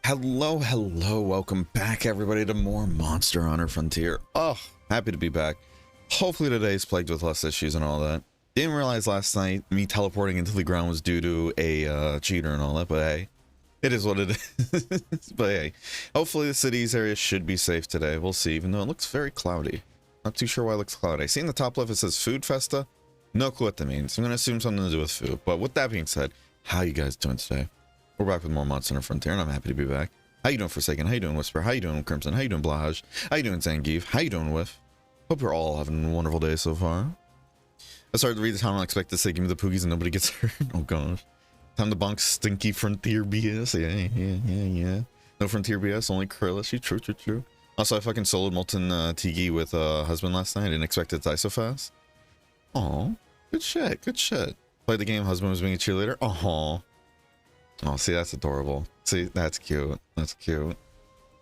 Hello, welcome back everybody to more Monster Hunter Frontier. Oh, happy to be back. Hopefully today's plagued with less issues and all that. Didn't realize last night me teleporting into the ground was due to a cheater and all that, but hey, it is what it is. But hey, hopefully the city's area should be safe today. We'll see, even though it looks very cloudy. Not too sure why it looks cloudy. I see in the top left it says Food Festa. No clue what that means. I'm going to assume something to do with food. But with that being said, how you guys doing today? We're back with more Monster Hunter Frontier, and I'm happy to be back. How you doing, Forsaken? How you doing, Whisper? How you doing, Crimson? How you doing, Blahaj? How you doing, Zangief? How you doing, Whiff? Hope you're all having a wonderful day so far. I started to read the time I expect to say, give me the poogies and nobody gets hurt. Oh gosh. Time to bonk stinky Frontier BS. Yeah. No Frontier BS, only Krillish. True. Also, I fucking soloed Molten Tiki with husband last night. I didn't expect it to die so fast. Aw, good shit. Played the game, husband was being a cheerleader. Aw. Oh, see, that's adorable. See, that's cute.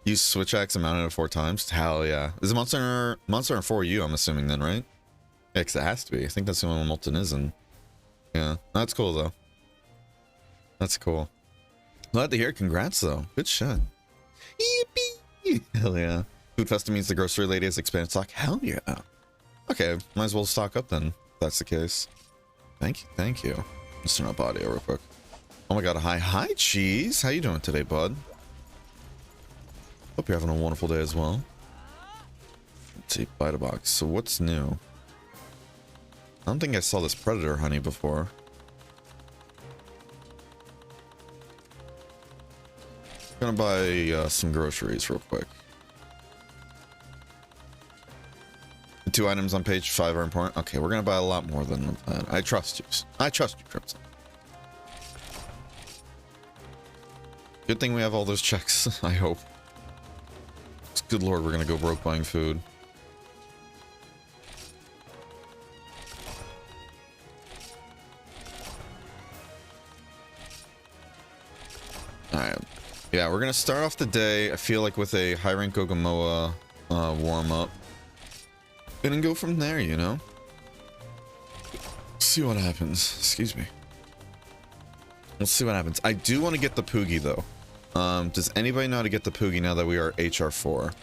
Use switch axe and mounted it 4 times. Hell yeah. Is it Monster Hunter 4 you, I'm assuming then, right? Yeah, because it has to be. I think that's the only one Molten is in. Yeah, that's cool though. That's cool. Glad to hear. Congrats though. Good shit. Yippee! Hell yeah. Food Festa means the grocery lady has expanded stock. Hell yeah. Okay, might as well stock up then, if that's the case. Thank you. Let's turn up audio real quick. Oh my god, hi Cheese. How you doing today, bud? Hope you're having a wonderful day as well. Let's see, bite a box. So what's new? I don't think I saw this predator honey before. Gonna buy some groceries real quick. The 2 items on page 5 are important. Okay, we're gonna buy a lot more than that. I trust you. Crimson. Good thing we have all those checks, I hope. Good lord, we're gonna go broke buying food. Alright. Yeah, we're gonna start off the day, I feel like, with a high rank Ogamoa warm-up. Gonna go from there, you know? See what happens. Excuse me. We'll see what happens. I do want to get the Poogie, though. Does anybody know how to get the Poogie now that we are HR4?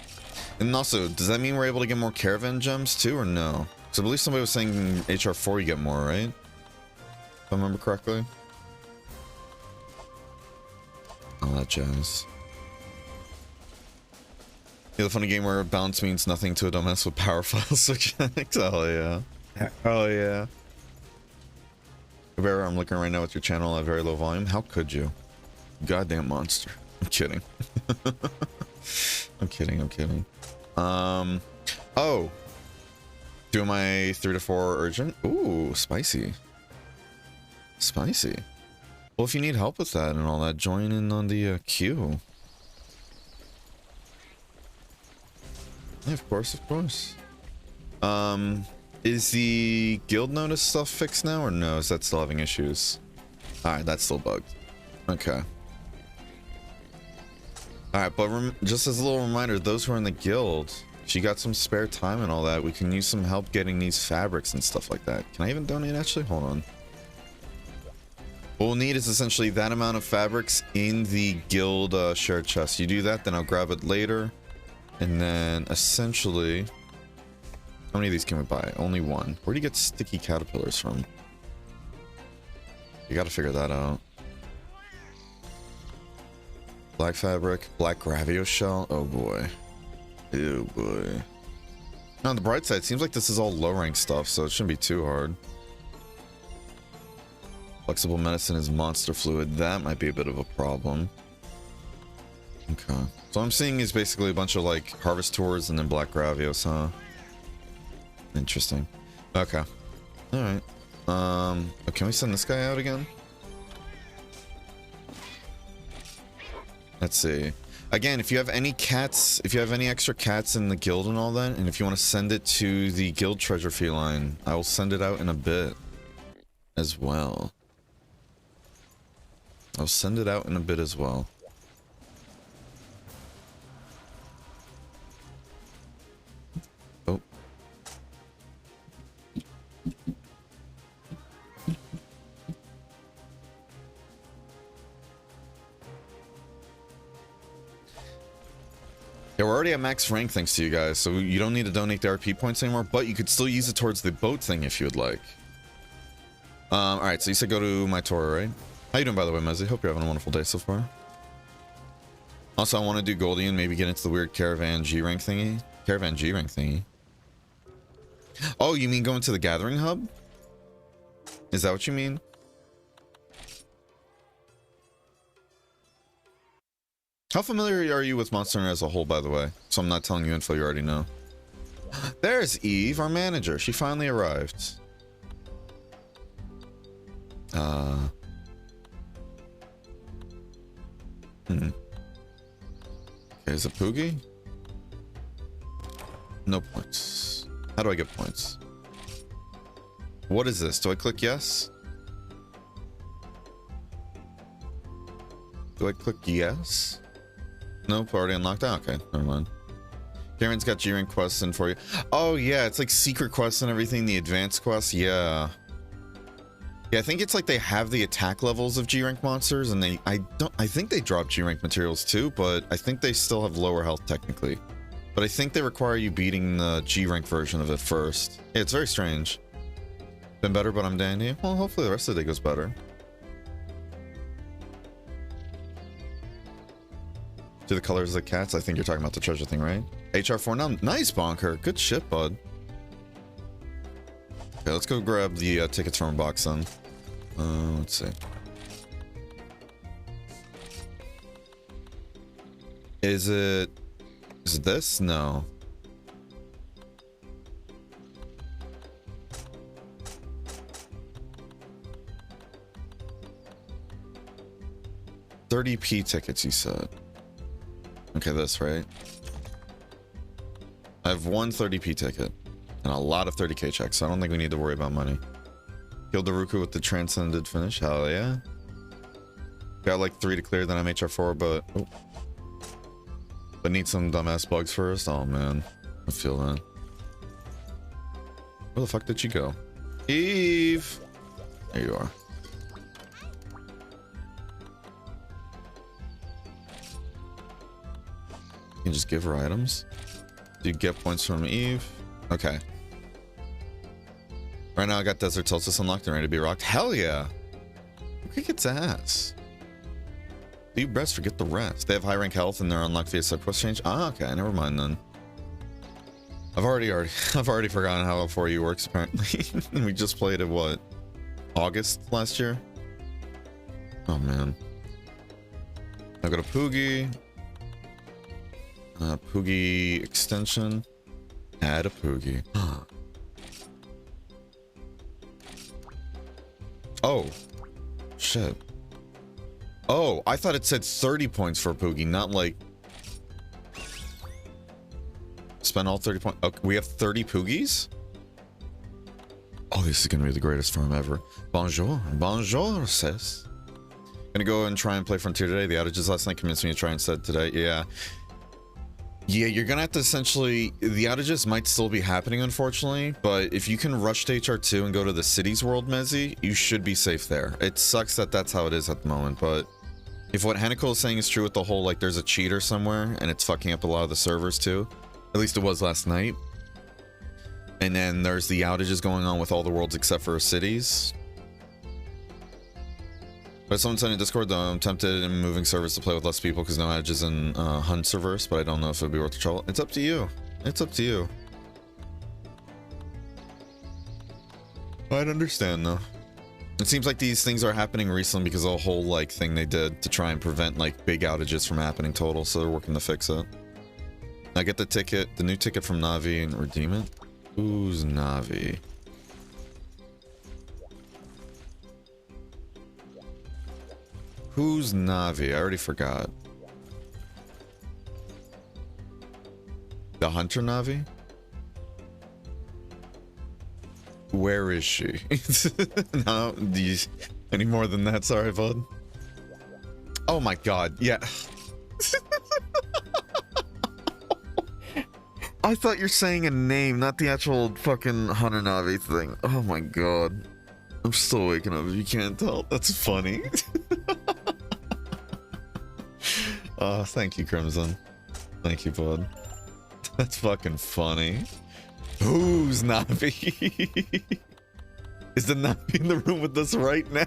And also, does that mean we're able to get more Caravan Gems, too, or no? Because I believe somebody was saying HR4 you get more, right? If I remember correctly. All that jazz. Yeah, the funny game where balance means nothing to a dumbass with power files switch. Hell yeah. Hell yeah. Bear, I'm looking right now at your channel at very low volume. How could you? Goddamn monster. I'm kidding. I'm kidding. Oh. Do my 3 to 4 urgent? Ooh, spicy. Well, if you need help with that and all that, join in on the queue. Yeah, of course. Is the guild notice stuff fixed now or no? Is that still having issues? Alright, that's still bugged. Okay. Alright, but just as a little reminder, those who are in the guild, if you got some spare time and all that, we can use some help getting these fabrics and stuff like that. Can I even donate actually? Hold on. What we'll need is essentially that amount of fabrics in the guild shared chest. You do that, then I'll grab it later. And then essentially... How many of these can we buy? Only 1. Where do you get sticky caterpillars from? You gotta figure that out. Black fabric, black gravio shell. Oh boy. Ew boy. Now, on the bright side, it seems like this is all low rank stuff, so it shouldn't be too hard. Flexible medicine is monster fluid. That might be a bit of a problem. Okay. So I'm seeing is basically a bunch of like harvest tours and then black gravios, huh? Interesting. Okay. Alright. Can we send this guy out again? Let's see. Again, if you have any cats, if you have any extra cats in the guild and all that, and if you want to send it to the guild treasure feline, I will send it out in a bit as well. I'll send it out in a bit as well. Oh. Yeah, we're already at max rank thanks to you guys, so you don't need to donate the RP points anymore, but you could still use it towards the boat thing if you would like. Alright, so you said go to my tour, right? How you doing, by the way, Mezzy? Hope you're having a wonderful day so far. Also, I want to do Goldie and maybe get into the weird Caravan G rank thingy. Caravan G rank thingy. Oh, you mean going to the Gathering Hub? Is that what you mean? How familiar are you with Monster Hunter as a whole, by the way? So I'm not telling you info you already know. There's Eve, our manager. She finally arrived. Okay, is it Poogie? No points. How do I get points? What is this? Do I click yes? Do I click yes? Nope, already unlocked. Oh, okay, never mind. Karen's got G-Rank quests in for you. Oh yeah, it's like secret quests and everything, the advanced quests, yeah. Yeah, I think it's like they have the attack levels of G-Rank monsters, and I think they drop G-Rank materials too, but I think they still have lower health technically. But I think they require you beating the G-Rank version of it first. Yeah, it's very strange. Been better, but I'm dandy. Well, hopefully the rest of the day goes better. Do the colors of the cats? I think you're talking about the treasure thing, right? HR4 now. Nice, Bonker. Good shit, bud. Okay, let's go grab the tickets from a box then. Let's see. Is it this? No. $30p tickets, you said. Okay, this, right? I have one 30p ticket and a lot of 30k checks, so I don't think we need to worry about money. Killed the Ruku with the Transcended finish. Hell yeah. Got like 3 to clear, then I'm HR4, but... Oh. But need some dumbass bugs first? Oh man. I feel that. Where the fuck did she go? Eve! There you are. You can just give her items. Do you get points from Eve? Okay. Right now I got Desert Solstice unlocked and ready to be rocked. Hell yeah! Who gets ass? Do you best forget the rest? They have high rank health and they're unlocked via sub quest change? Ah, okay, never mind then. I've already forgotten how L4U works apparently. We just played it what? August last year? Oh man. I go to Poogie. Poogie extension. Add a Poogie. Oh. Shit. Oh, I thought it said 30 points for Poogie, not like... Spend all 30 points. Okay, we have 30 Poogies? Oh, this is gonna be the greatest farm ever. Bonjour. Bonjour, sis. Gonna go and try and play Frontier today. The outages last night convinced me to try instead today. Yeah. Yeah, you're gonna have to essentially... The outages might still be happening, unfortunately, but if you can rush to HR2 and go to the cities world, Mezzy, you should be safe there. It sucks that that's how it is at the moment, but if what Hanako is saying is true with the whole, like, there's a cheater somewhere, and it's fucking up a lot of the servers too, at least it was last night, and then there's the outages going on with all the worlds except for cities. But someone said in Discord, though, I'm tempted in moving servers to play with less people because no outages in Hunt servers, but I don't know if it'd be worth the trouble. It's up to you. It's up to you. I'd understand, though. It seems like these things are happening recently because of a whole, like, thing they did to try and prevent, like, big outages from happening total, so they're working to fix it. I get the ticket, the new ticket from Navi, and redeem it. Who's Navi? Who's Navi? I already forgot. The Hunter Navi? Where is she? No, any more than that? Sorry, bud. Oh my god, yeah. I thought you're saying a name, not the actual fucking Hunter Navi thing. Oh my god. I'm still waking up if you can't tell. That's funny. Thank you, Crimson. Thank you, bud. That's fucking funny. Who's Navi? Is the Navi in the room with us right now?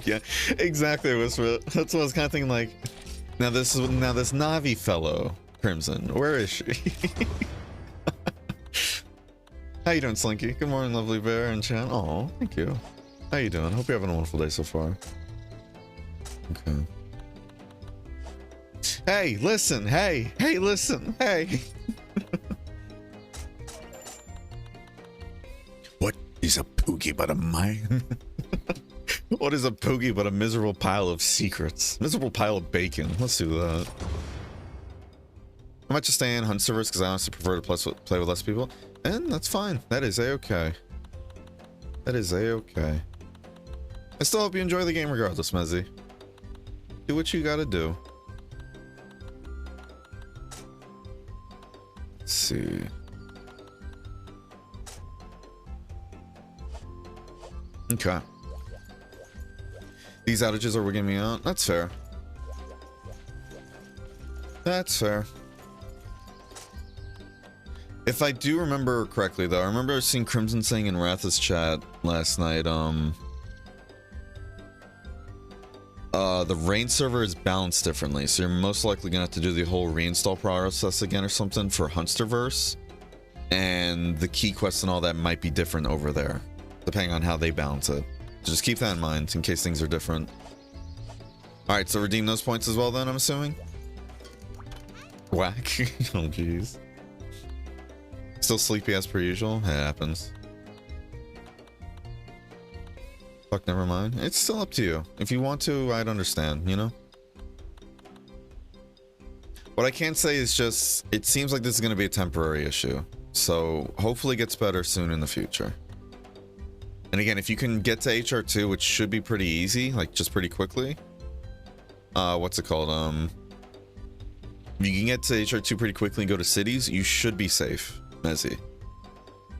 Yeah, exactly. That's what I was kind of thinking. Like, now this Navi fellow, Crimson. Where is she? How you doing, Slinky? Good morning, lovely bear and chat. Oh, thank you. How you doing? Hope you're having a wonderful day so far. Okay. Hey, listen. Hey, listen. Hey. What is a poogie but a mine? What is a poogie but a miserable pile of secrets? Miserable pile of bacon. Let's do that. I might just stay in hunt servers because I honestly prefer to play with less people. And that's fine. That is a-okay. That is a-okay. I still hope you enjoy the game regardless, Mezzy. Do what you gotta do. Let's see. Okay. These outages are wigging me out. That's fair. That's fair. If I do remember correctly, though, I remember seeing Crimson saying in Wrath's chat last night, the rain server is balanced differently, so you're most likely gonna have to do the whole reinstall process again or something for Hunsterverse, and the key quests and all that might be different over there, depending on how they balance it. So just keep that in mind in case things are different. Alright, so redeem those points as well then, I'm assuming? Whack. Oh jeez. Still sleepy as per usual? It happens. Fuck, never mind. It's still up to you. If you want to, I'd understand, you know? What I can say is just, it seems like this is going to be a temporary issue. So, hopefully it gets better soon in the future. And again, if you can get to HR2, which should be pretty easy, like just pretty quickly. What's it called? If you can get to HR2 pretty quickly and go to cities, you should be safe, Mezzy.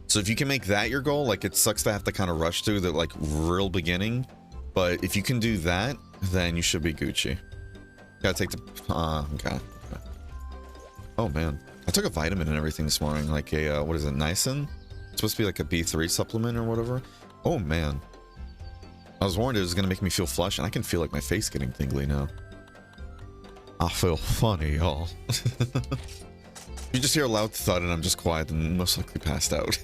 So if you can make that your goal, like it sucks to have to kind of rush through the like real beginning, but if you can do that, then you should be Gucci. Gotta take the, okay. Oh man, I took a vitamin and everything this morning, like a, what is it, niacin? It's supposed to be like a B3 supplement or whatever. Oh man. I was warned it was gonna make me feel flush, and I can feel like my face getting tingly now. I feel funny, y'all. You just hear a loud thud and I'm just quiet and most likely passed out.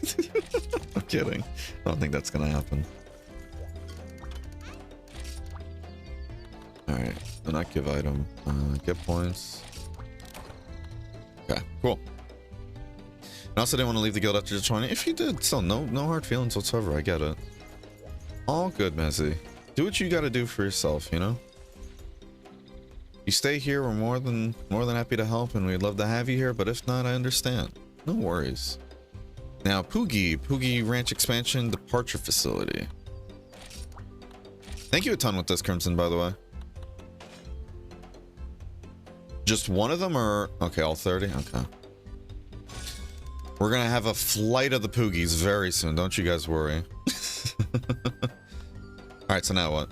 I'm kidding. I don't think that's gonna happen. Alright, do not give item. Get points. Okay, cool. I also didn't want to leave the guild after just joining. If you did, still no hard feelings whatsoever. I get it. All good, Mezzy. Do what you gotta do for yourself, you know? You stay here, we're more than happy to help, and we'd love to have you here, but if not, I understand. No worries. Now, Poogie Ranch Expansion Departure Facility. Thank you a ton with this, Crimson, by the way. Just one of them, or... Okay, all 30? Okay. We're gonna have a flight of the Poogies very soon, don't you guys worry. Alright, so now what?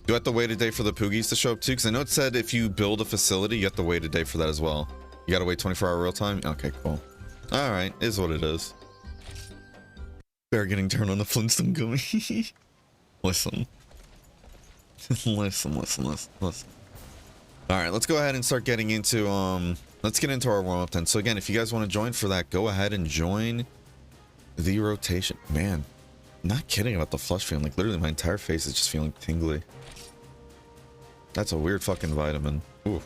Do I have to wait a day for the Poogies to show up too? Because I know it said if you build a facility, you have to wait a day for that as well. You gotta wait 24-hour real time? Okay, cool. Alright, is what it is. Bear getting turned on the Flintstone gummy. Listen. Listen. Alright, let's go ahead and start getting into, let's get into our warm-up then. So again, if you guys want to join for that, go ahead and join the rotation. Man, not kidding about the flush feeling. Like, literally my entire face is just feeling tingly. That's a weird fucking vitamin. Ooh.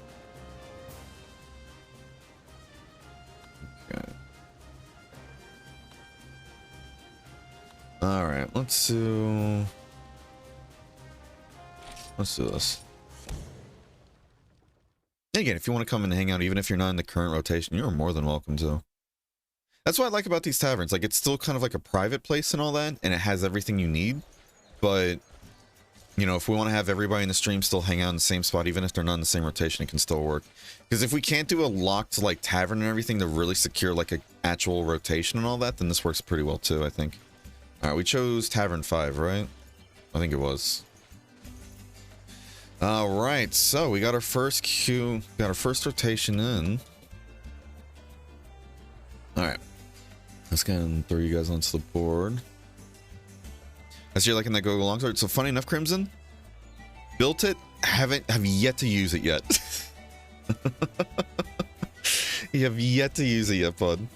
Okay. Alright, let's do this. And again, if you want to come and hang out, even if you're not in the current rotation, you're more than welcome to. That's what I like about these taverns. Like, it's still kind of like a private place and all that, and it has everything you need. But, you know, if we want to have everybody in the stream still hang out in the same spot, even if they're not in the same rotation, it can still work. Because if we can't do a locked, like, tavern and everything to really secure, like, an actual rotation and all that, then this works pretty well, too, I think. Alright, we chose Tavern 5, right? I think it was. All right, so we got our first queue, got our first rotation in. All right, let's go and throw you guys onto the board. I see you're liking that go longsword. So funny enough, Crimson, built it, have yet to use it yet. You have yet to use it yet, bud.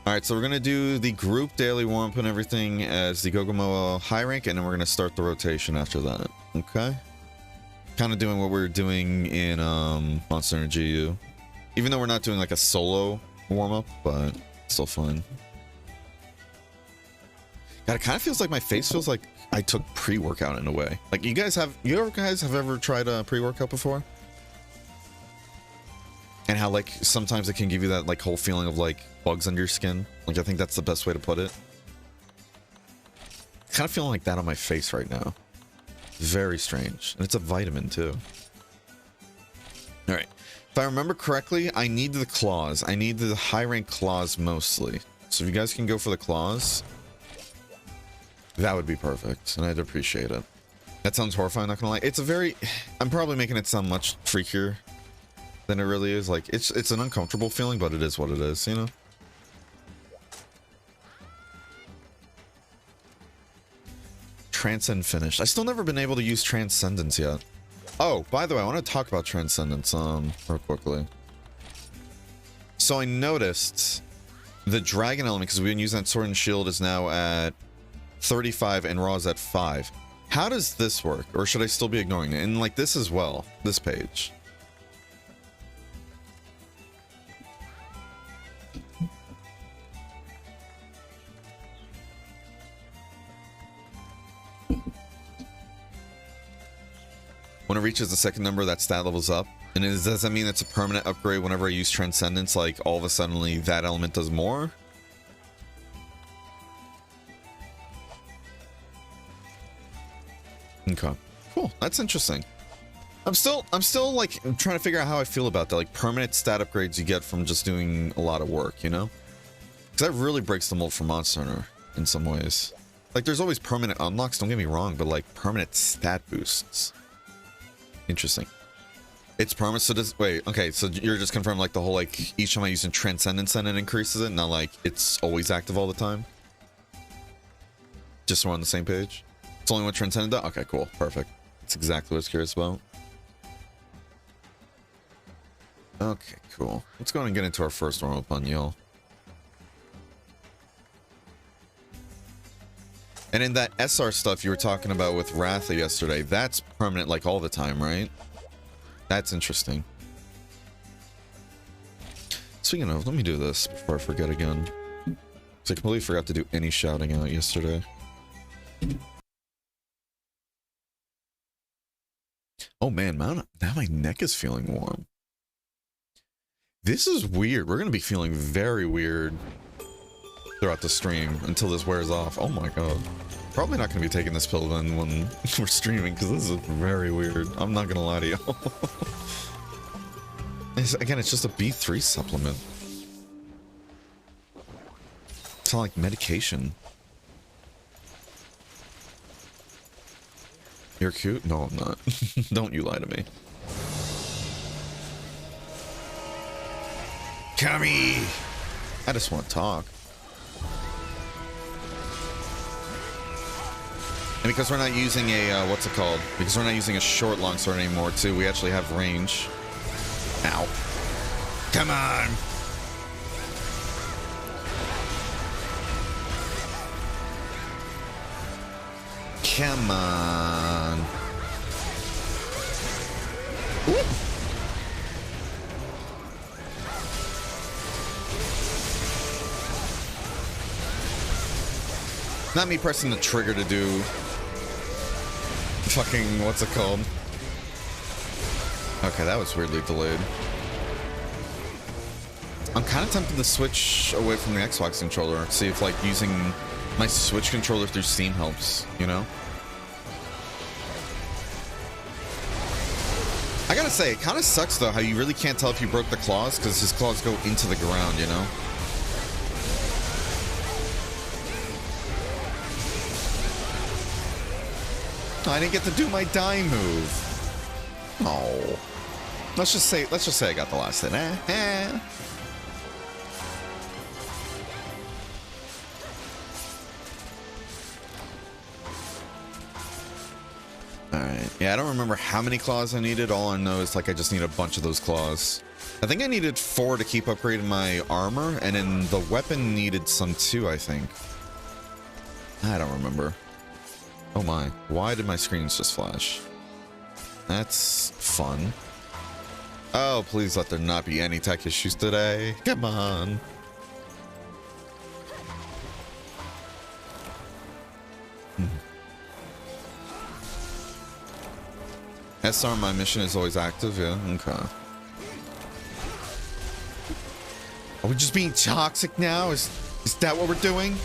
All right, so we're gonna do the group daily warm-up and everything as the Gogomoa high rank, and then we're gonna start the rotation after that. Okay. Kind of doing what we were doing in Monster Energy U. Even though we're not doing like a solo warm-up, but still fun. God, it kind of feels like my face feels like I took pre-workout in a way. Like you guys have ever tried a pre-workout before? And how like sometimes it can give you that like whole feeling of like bugs under your skin. Like I think that's the best way to put it. Kind of feeling like that on my face right now. Very strange. And it's a vitamin too. All right. If I remember correctly, I need the claws. I need the high rank claws mostly. So if you guys can go for the claws, that would be perfect. And I'd appreciate it. That sounds horrifying, not gonna lie. It's a very, I'm probably making it sound much freakier than it really is. Like it's an uncomfortable feeling, but it is what it is, you know? Transcend finished. I still never been able to use Transcendence yet. Oh, by the way, I want to talk about Transcendence real quickly. So I noticed the dragon element, because we've been using that sword and shield, is now at 35 and raw is at 5. How does this work? Or should I still be ignoring it? And like this as well, this page. When it reaches the second number, that stat levels up. And does that mean it's a permanent upgrade whenever I use Transcendence? Like, all of a sudden, that element does more? Okay. Cool. That's interesting. I'm still like, trying to figure out how I feel about that. Like, permanent stat upgrades you get from just doing a lot of work, you know? Because that really breaks the mold for Monster Hunter in some ways. Like, there's always permanent unlocks, don't get me wrong, but, like, permanent stat boosts. Interesting. It's permanent, so does, wait, okay, so you're just confirming like the whole, like, each time I use a Transcendence then it increases it, not like it's always active all the time? Just so we're on the same page? It's only when Transcendent does? Okay, cool, perfect. That's exactly what I was curious about. Okay, cool. Let's go and get into our first warm-up on y'all. And in that SR stuff you were talking about with Ratha yesterday, that's permanent like all the time, right? That's interesting. Speaking of, let me do this before I forget again. So I completely forgot to do any shouting out yesterday. Oh man, now my neck is feeling warm. This is weird. We're going to be feeling very weird throughout the stream until this wears off. Oh my god. Probably not going to be taking this pill then when we're streaming, because this is very weird. I'm not going to lie to y'all. Again, it's just a B3 supplement. It's not like medication. You're cute? No, I'm not. Don't you lie to me. Kami! I just want to talk. And because we're not using a, what's it called? Because we're not using a short longsword anymore, too, we actually have range. Ow. Come on! Come on. Ooh. Not me pressing the trigger to do fucking, what's it called? Okay, that was weirdly delayed. I'm kind of tempted to switch away from the Xbox controller, see if like using my Switch controller through Steam helps, you know? I gotta say, it kind of sucks though how you really can't tell if you broke the claws because his claws go into the ground, you know? I didn't get to do my die move. Oh. Let's just say I got the last hit. Alright. Yeah, I don't remember how many claws I needed. All I know is like I just need a bunch of those claws. I think I needed 4 to keep upgrading my armor, and then the weapon needed some too, I think. I don't remember. Oh my. Why did my screens just flash? That's fun. Oh, please let there not be any tech issues today. Come on. SR, my mission is always active, yeah? Okay. Are we just being toxic now? Is that what we're doing?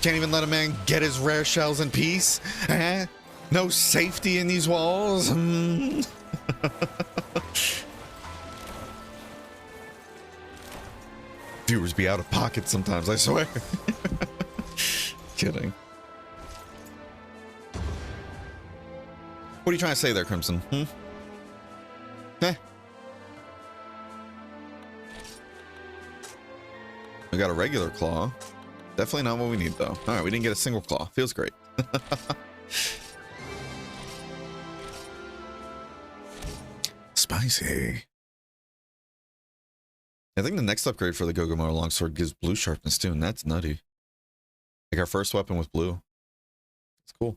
Can't even let a man get his rare shells in peace? Eh? No safety in these walls? Viewers be out of pocket sometimes, I swear. Kidding. What are you trying to say there, Crimson? Eh. We got a regular claw. Definitely not what we need, though. All right, we didn't get a single claw. Feels great. Spicy. I think the next upgrade for the Gogomoto longsword gives blue sharpness too, and that's nutty. Like our first weapon with blue. It's cool.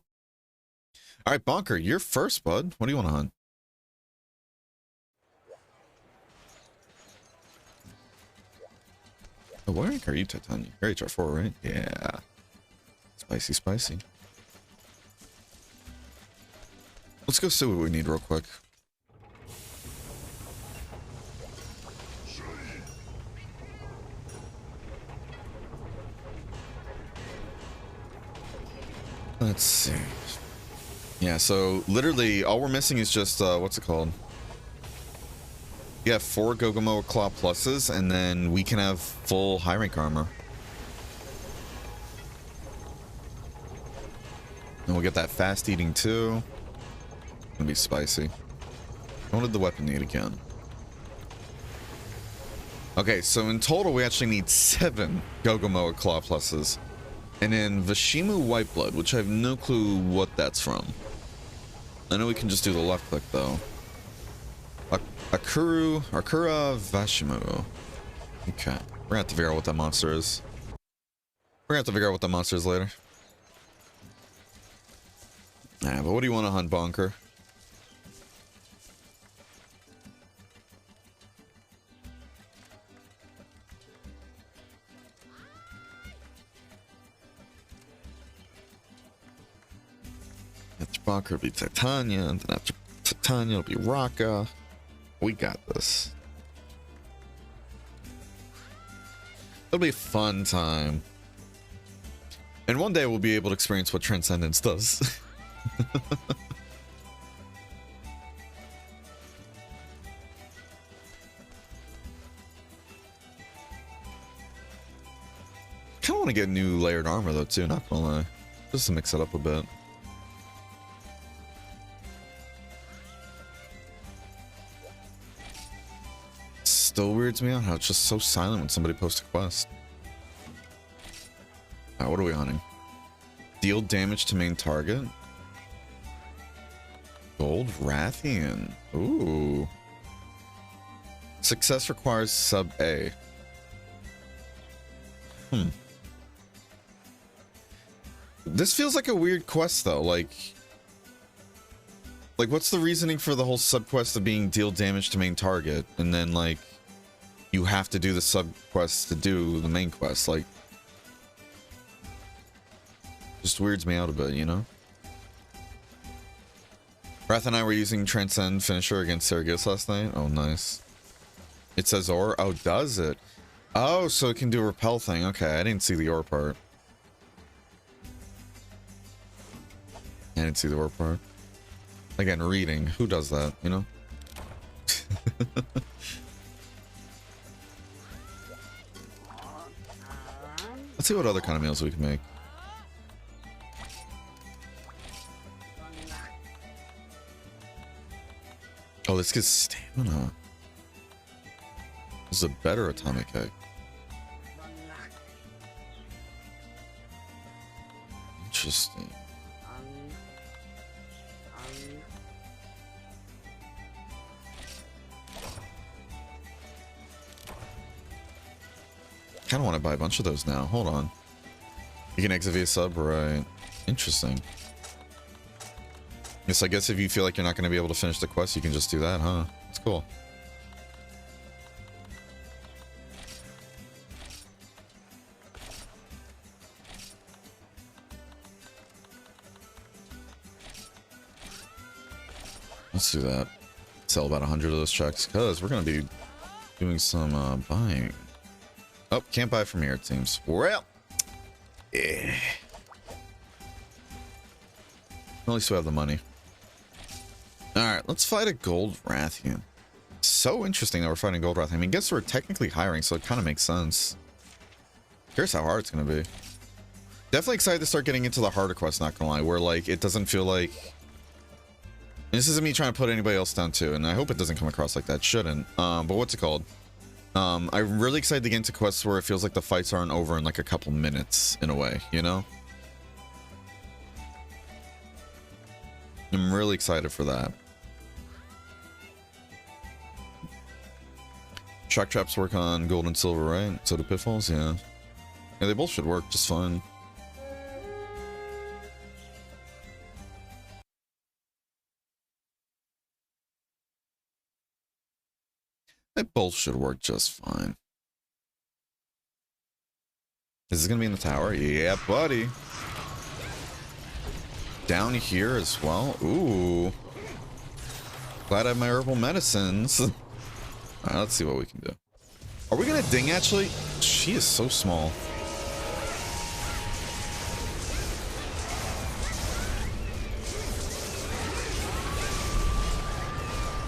All right, Bonker, you're first, bud. What do you want to hunt? Oh, what rank are you, Titania? You're HR4, right? Yeah. Spicy, spicy. Let's go see what we need real quick. Let's see. Yeah, so literally all we're missing is just, what's it called? You have 4 Gogomoto Claw pluses, and then we can have full high rank armor. And we'll get that fast eating too. Gonna be spicy. What did the weapon need again? Okay, so in total we actually need 7 Gogomoto Claw pluses. And then Vashimu White Blood, which I have no clue what that's from. I know we can just do the left click though. Akura Vashimu. Okay. We're gonna have to figure out what that monster is. We're gonna have to figure out what that monster is later. Nah, but what do you want to hunt, Bonker? After Bonker will be Titania, and then after Titania will be Raka. We got this. It'll be a fun time. And one day we'll be able to experience what Transcendence does. Kinda want to get new layered armor though too, not gonna lie. Just to mix it up a bit. Still weirds me out how it's just so silent when somebody posts a quest. Alright, what are we hunting? Deal damage to main target. Gold Rathian. Ooh. Success requires sub A. This feels like a weird quest though, like what's the reasoning for the whole sub quest of being deal damage to main target, and then like you have to do the sub quest to do the main quest? Like, just weirds me out a bit, you know? Wrath and I were using Transcend Finisher against Sergius last night. Oh, nice. It says Ore. Oh, does it? Oh, so it can do a repel thing. Okay, I didn't see the Ore part. I didn't see the Ore part. Again, reading. Who does that, you know? Let's see what other kind of meals we can make. Oh, this gives stamina. This is a better atomic egg. Interesting. Kind of want to buy a bunch of those now. Hold on. You can exit via sub, right? Interesting. Yes, I guess if you feel like you're not going to be able to finish the quest, you can just do that, huh? That's cool. Let's do that. Sell about 100 of those checks, because we're going to be doing some buying. Oh, can't buy from here, it seems. Well, yeah. At least we have the money. Alright, let's fight a Gold Rathian. So interesting that we're fighting Gold Rathian. I mean, I guess we're technically hiring, so it kind of makes sense. Here's how hard it's going to be. Definitely excited to start getting into the harder quests, not gonna lie, where, like, it doesn't feel like... And this isn't me trying to put anybody else down, too, and I hope it doesn't come across like that. Shouldn't. But what's it called? I'm really excited to get into quests where it feels like the fights aren't over in, like, a couple minutes, in a way, you know? I'm really excited for that. Shock traps work on gold and silver, right? So do pitfalls, yeah. Yeah, they both should work just fine. They both should work just fine. Is this gonna be in the tower? Yeah, buddy. Down here as well. Ooh. Glad I have my herbal medicines. Alright, let's see what we can do. Are we gonna ding actually? She is so small.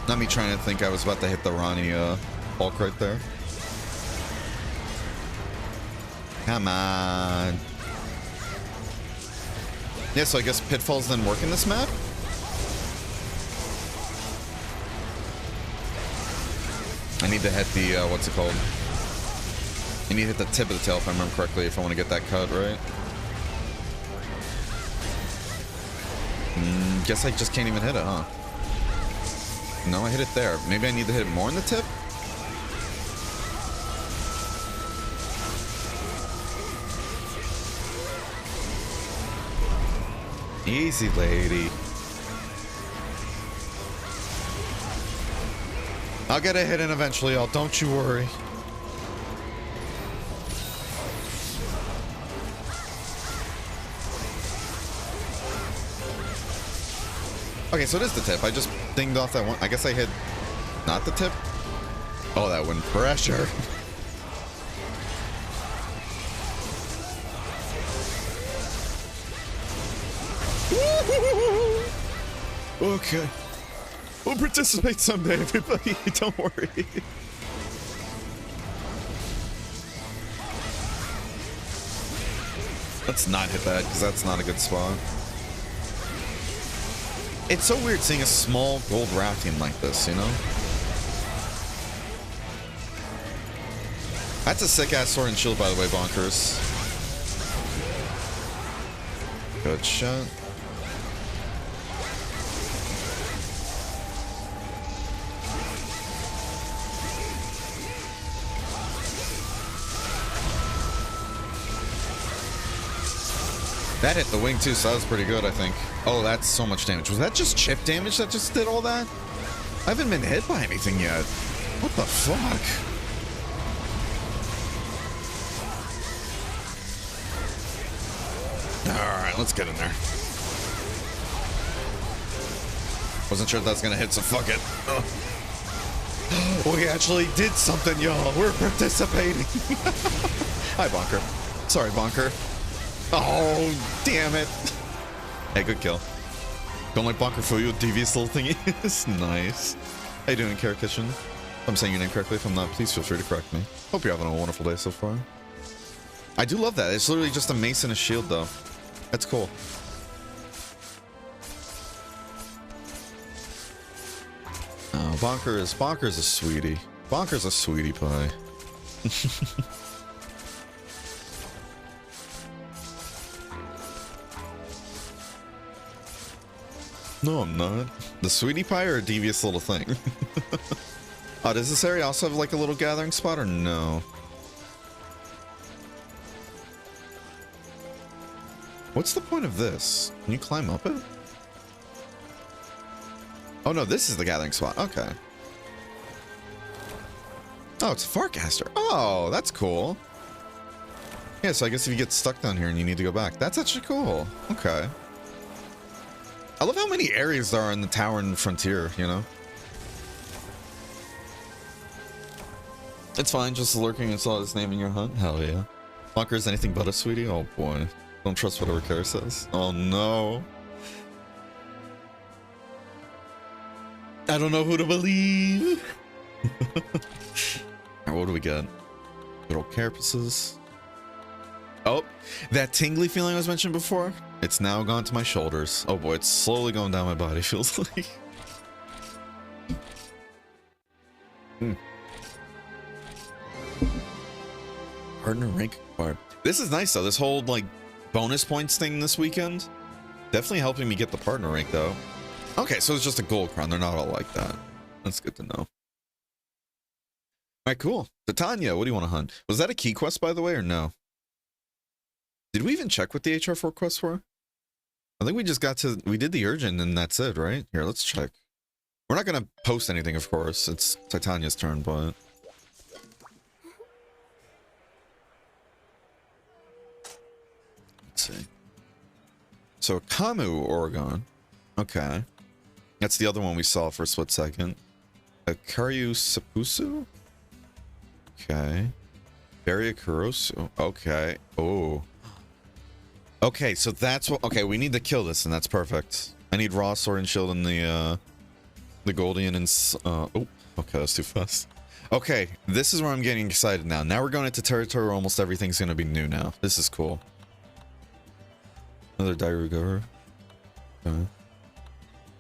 Not me trying to think I was about to hit the Ronnie bulk right there. Come on. Yeah, so I guess pitfalls then work in this map? I need to hit the, what's it called? I need to hit the tip of the tail if I remember correctly if I want to get that cut, right? Guess I just can't even hit it, huh? No, I hit it there. Maybe I need to hit it more in the tip? Easy, lady. I'll get a hit in eventually, y'all. Don't you worry. Okay, so it is the tip. I just dinged off that one. I guess I hit not the tip. Oh, that wind pressure. Okay. We'll participate someday, everybody. Don't worry. Let's not hit that, because that's not a good spot. It's so weird seeing a small gold Rathian like this, you know? That's a sick-ass sword and shield, by the way, Bonkers. Good shot. That hit the wing too, so that was pretty good, I think. Oh, that's so much damage. Was that just chip damage that just did all that? I haven't been hit by anything yet. What the fuck? Alright, let's get in there. Wasn't sure if that's gonna hit, so fuck it. We actually did something, y'all. We're participating. Hi, Bonker. Sorry, Bonker. Oh, damn it. Hey, good kill. Don't like Bonker for you, devious little thingy. It's nice. How you doing, Carrot Kitchen? If I'm saying your name correctly. If I'm not, please feel free to correct me. Hope you're having a wonderful day so far. I do love that. It's literally just a mace and a shield, though. That's cool. Bonker's a sweetie. Bonker's a sweetie pie. No, I'm not. The sweetie pie or a devious little thing? Oh, does this area also have like a little gathering spot or no? What's the point of this? Can you climb up it? Oh no, this is the gathering spot. Okay. Oh, it's a Farcaster. Oh, that's cool. Yeah, so I guess if you get stuck down here and you need to go back, that's actually cool. Okay. I love how many areas there are in the tower and Frontier, you know? It's fine, just lurking and saw his name in your hunt. Hell yeah. Bunker is anything but a sweetie? Oh boy. Don't trust whatever Kara says. Oh no. I don't know who to believe. Alright, what do we got? Good old carapaces. Oh, that tingly feeling I was mentioning before? It's now gone to my shoulders. Oh boy, it's slowly going down my body, feels like. Partner rank card. This is nice though. This whole like bonus points thing this weekend. Definitely helping me get the partner rank though. Okay, so it's just a gold crown. They're not all like that. That's good to know. Alright, cool. Titania, what do you want to hunt? Was that a key quest, by the way, or no? Did we even check what the HR4 quests were? I think we just got to... We did the urgent, and that's it, right? Here, let's check. We're not going to post anything, of course. It's Titania's turn, but... Let's see. So, Kamu, Oregon. Okay. That's the other one we saw for a split second. Karyu Sapusu? Okay. Beria Kurosu. Okay. Oh. Okay, so that's what... Okay, we need to kill this, and that's perfect. I need Raw Sword and Shield and the Goldian and... oh, okay, that's too fast. Okay, this is where I'm getting excited now. Now we're going into territory where almost everything's going to be new now. This is cool. Another Dairugo. Okay.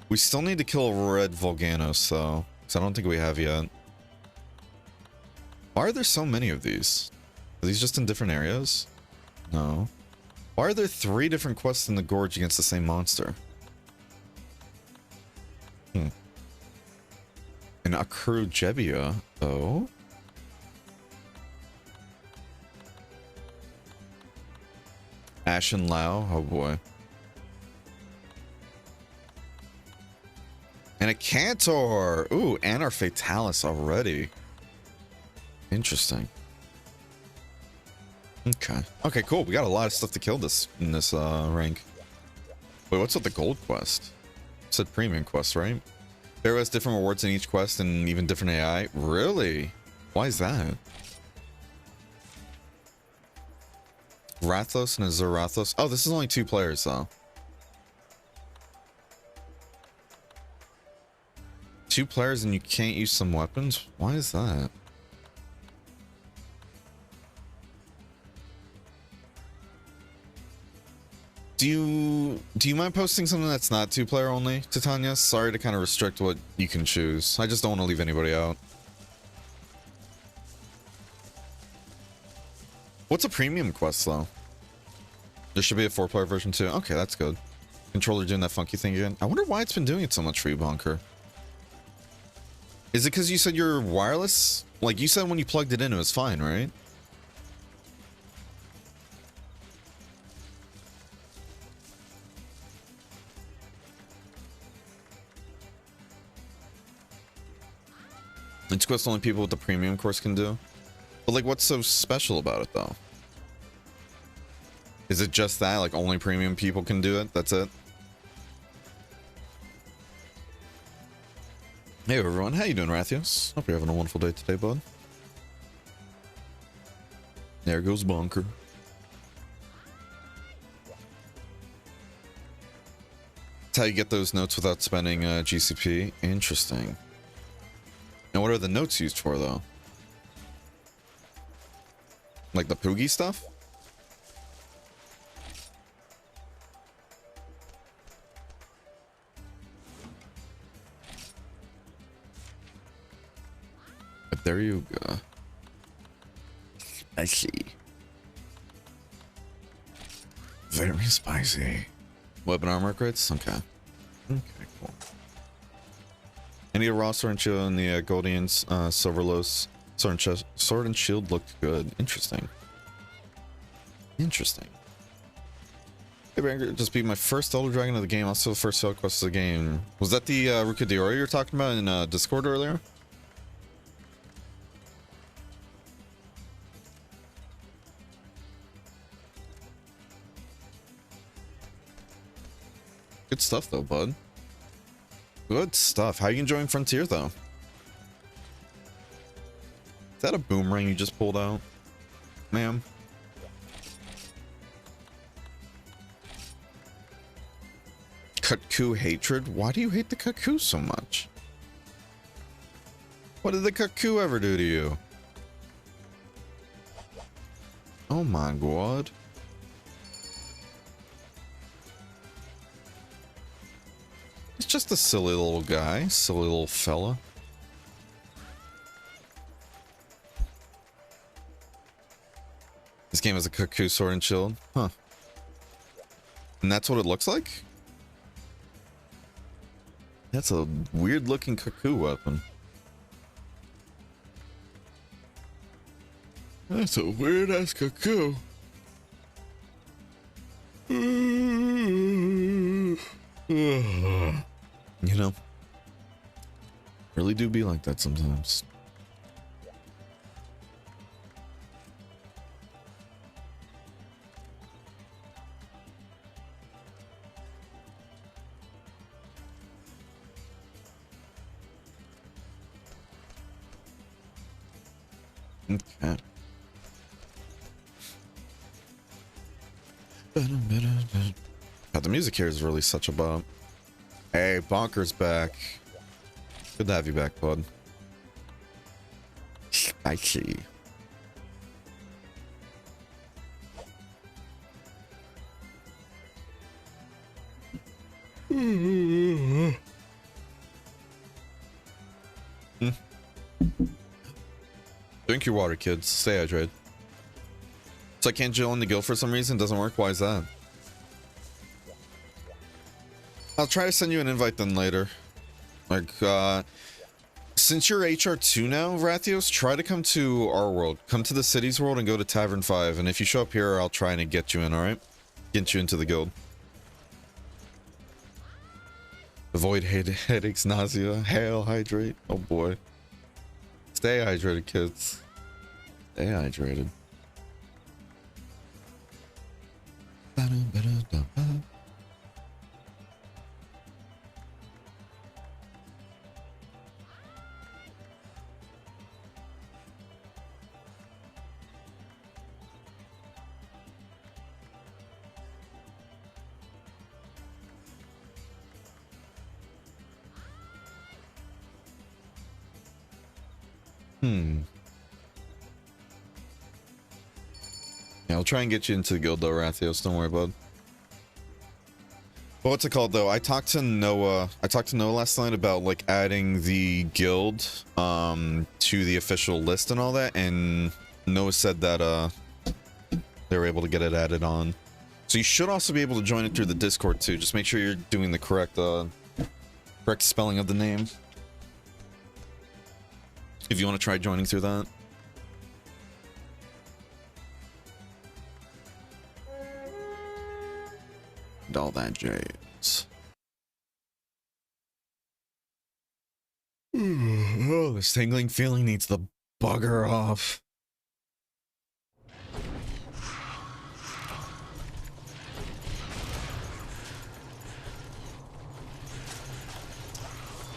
We still need to kill a red Volganos, though. Because I don't think we have yet. Why are there so many of these? Are these just in different areas? No. Why are there 3 different quests in the gorge against the same monster? An Akuru Jebbia. Oh? Ashen Lao. Oh boy. And a Cantor. Ooh, and our Fatalis already. Interesting. Okay. Okay, cool. We got a lot of stuff to kill this in this rank. Wait, what's with the gold quest? It said premium quest, right? There was different rewards in each quest and even different AI. Really? Why is that? Rathos and Azur Rathos. Oh, this is only 2 players though. 2 players and you can't use some weapons? Why is that? Do you mind posting something that's not 2-player only, Titania? Sorry to kind of restrict what you can choose. I just don't want to leave anybody out. What's a premium quest though? There should be a 4-player version too. Okay, that's good. Controller doing that funky thing again. I wonder why it's been doing it so much for you, Bonker. Is it because you said you're wireless? Like you said when you plugged it in, it was fine, right? It's quest only people with the premium course can do. But like, what's so special about it though? Is it just that, like only premium people can do it? That's it? Hey everyone, how you doing, Rathios? Hope you're having a wonderful day today, bud. There goes Bonker. That's how you get those notes without spending GCP. Interesting. Now, what are the notes used for, though? Like the Poogie stuff? There you go. Spicy. Very spicy. Weapon armor upgrades? Okay. Okay, cool. I need a raw sword and shield in the Goldian's Silverlos. Sword and shield looked good. Interesting. Interesting. Hey, Banger, just beat my first Elder Dragon of the game. Also the first side quest of the game. Was that the Ruka Diora you were talking about in Discord earlier? Good stuff though, bud. Good stuff. How you enjoying Frontier though? Is that a boomerang you just pulled out, ma'am? Kutku hatred? Why do you hate the Kutku so much? What did the Kutku ever do to you? Oh my god. He's just a silly little guy, silly little fella. This game has a Kutku sword and shield? Huh. And that's what it looks like? That's a weird looking Kutku weapon. That's a weird ass Kutku. You know, really do be like that sometimes. Okay. God, the music here is really such a bop. Hey, Bonker's back. Good to have you back, bud. Spicy. Drink your water, kids. Stay hydrated. So I can't join the guild for some reason. Doesn't work. Why is that? I'll try to send you an invite then later. Like, since you're HR2 now, Rathios, try to come to our world. Come to the city's world and go to Tavern 5. And if you show up here, I'll try and get you in, alright? Get you into the guild. Avoid headaches, nausea, hail, hydrate. Oh boy. Stay hydrated, kids. Stay hydrated. Yeah, I'll try and get you into the guild though, Rathios. Don't worry, bud. But what's it called though? I talked to Noah last night about like adding the guild to the official list and all that, and Noah said that they were able to get it added on. So you should also be able to join it through the Discord too. Just make sure you're doing the correct spelling of the name. If you want to try joining through that. And all that jazz. Oh, this tingling feeling needs to bugger off.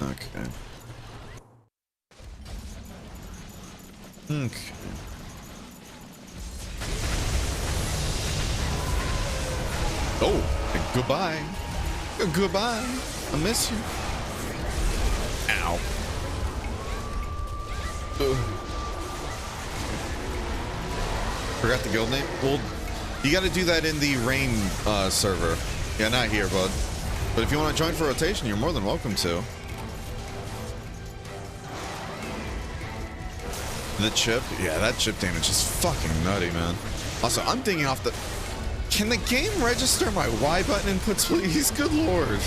Okay. Okay. Oh, and goodbye. Goodbye. I miss you. Ow. Ugh. Forgot the guild name? Well, you got to do that in the rain server. Yeah, not here, bud. But if you want to join for rotation, you're more than welcome to. The chip? Yeah, that chip damage is fucking nutty, man. Also, I'm thinking off the... Can the game register my Y button inputs, please? Good lord.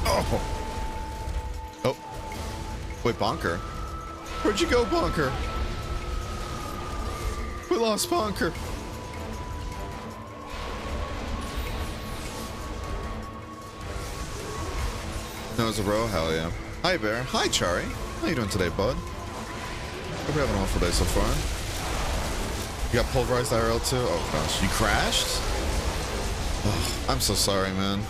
Oh. Oh. Wait, Bonker? Where'd you go, Bonker? We lost Bonker. Nose a row? Hell yeah. Hi, Bear. Hi, Chari. How you doing today, bud? Hope you're having an awful day so far. You got pulverized IRL too? Oh gosh. You crashed? Oh, I'm so sorry, man.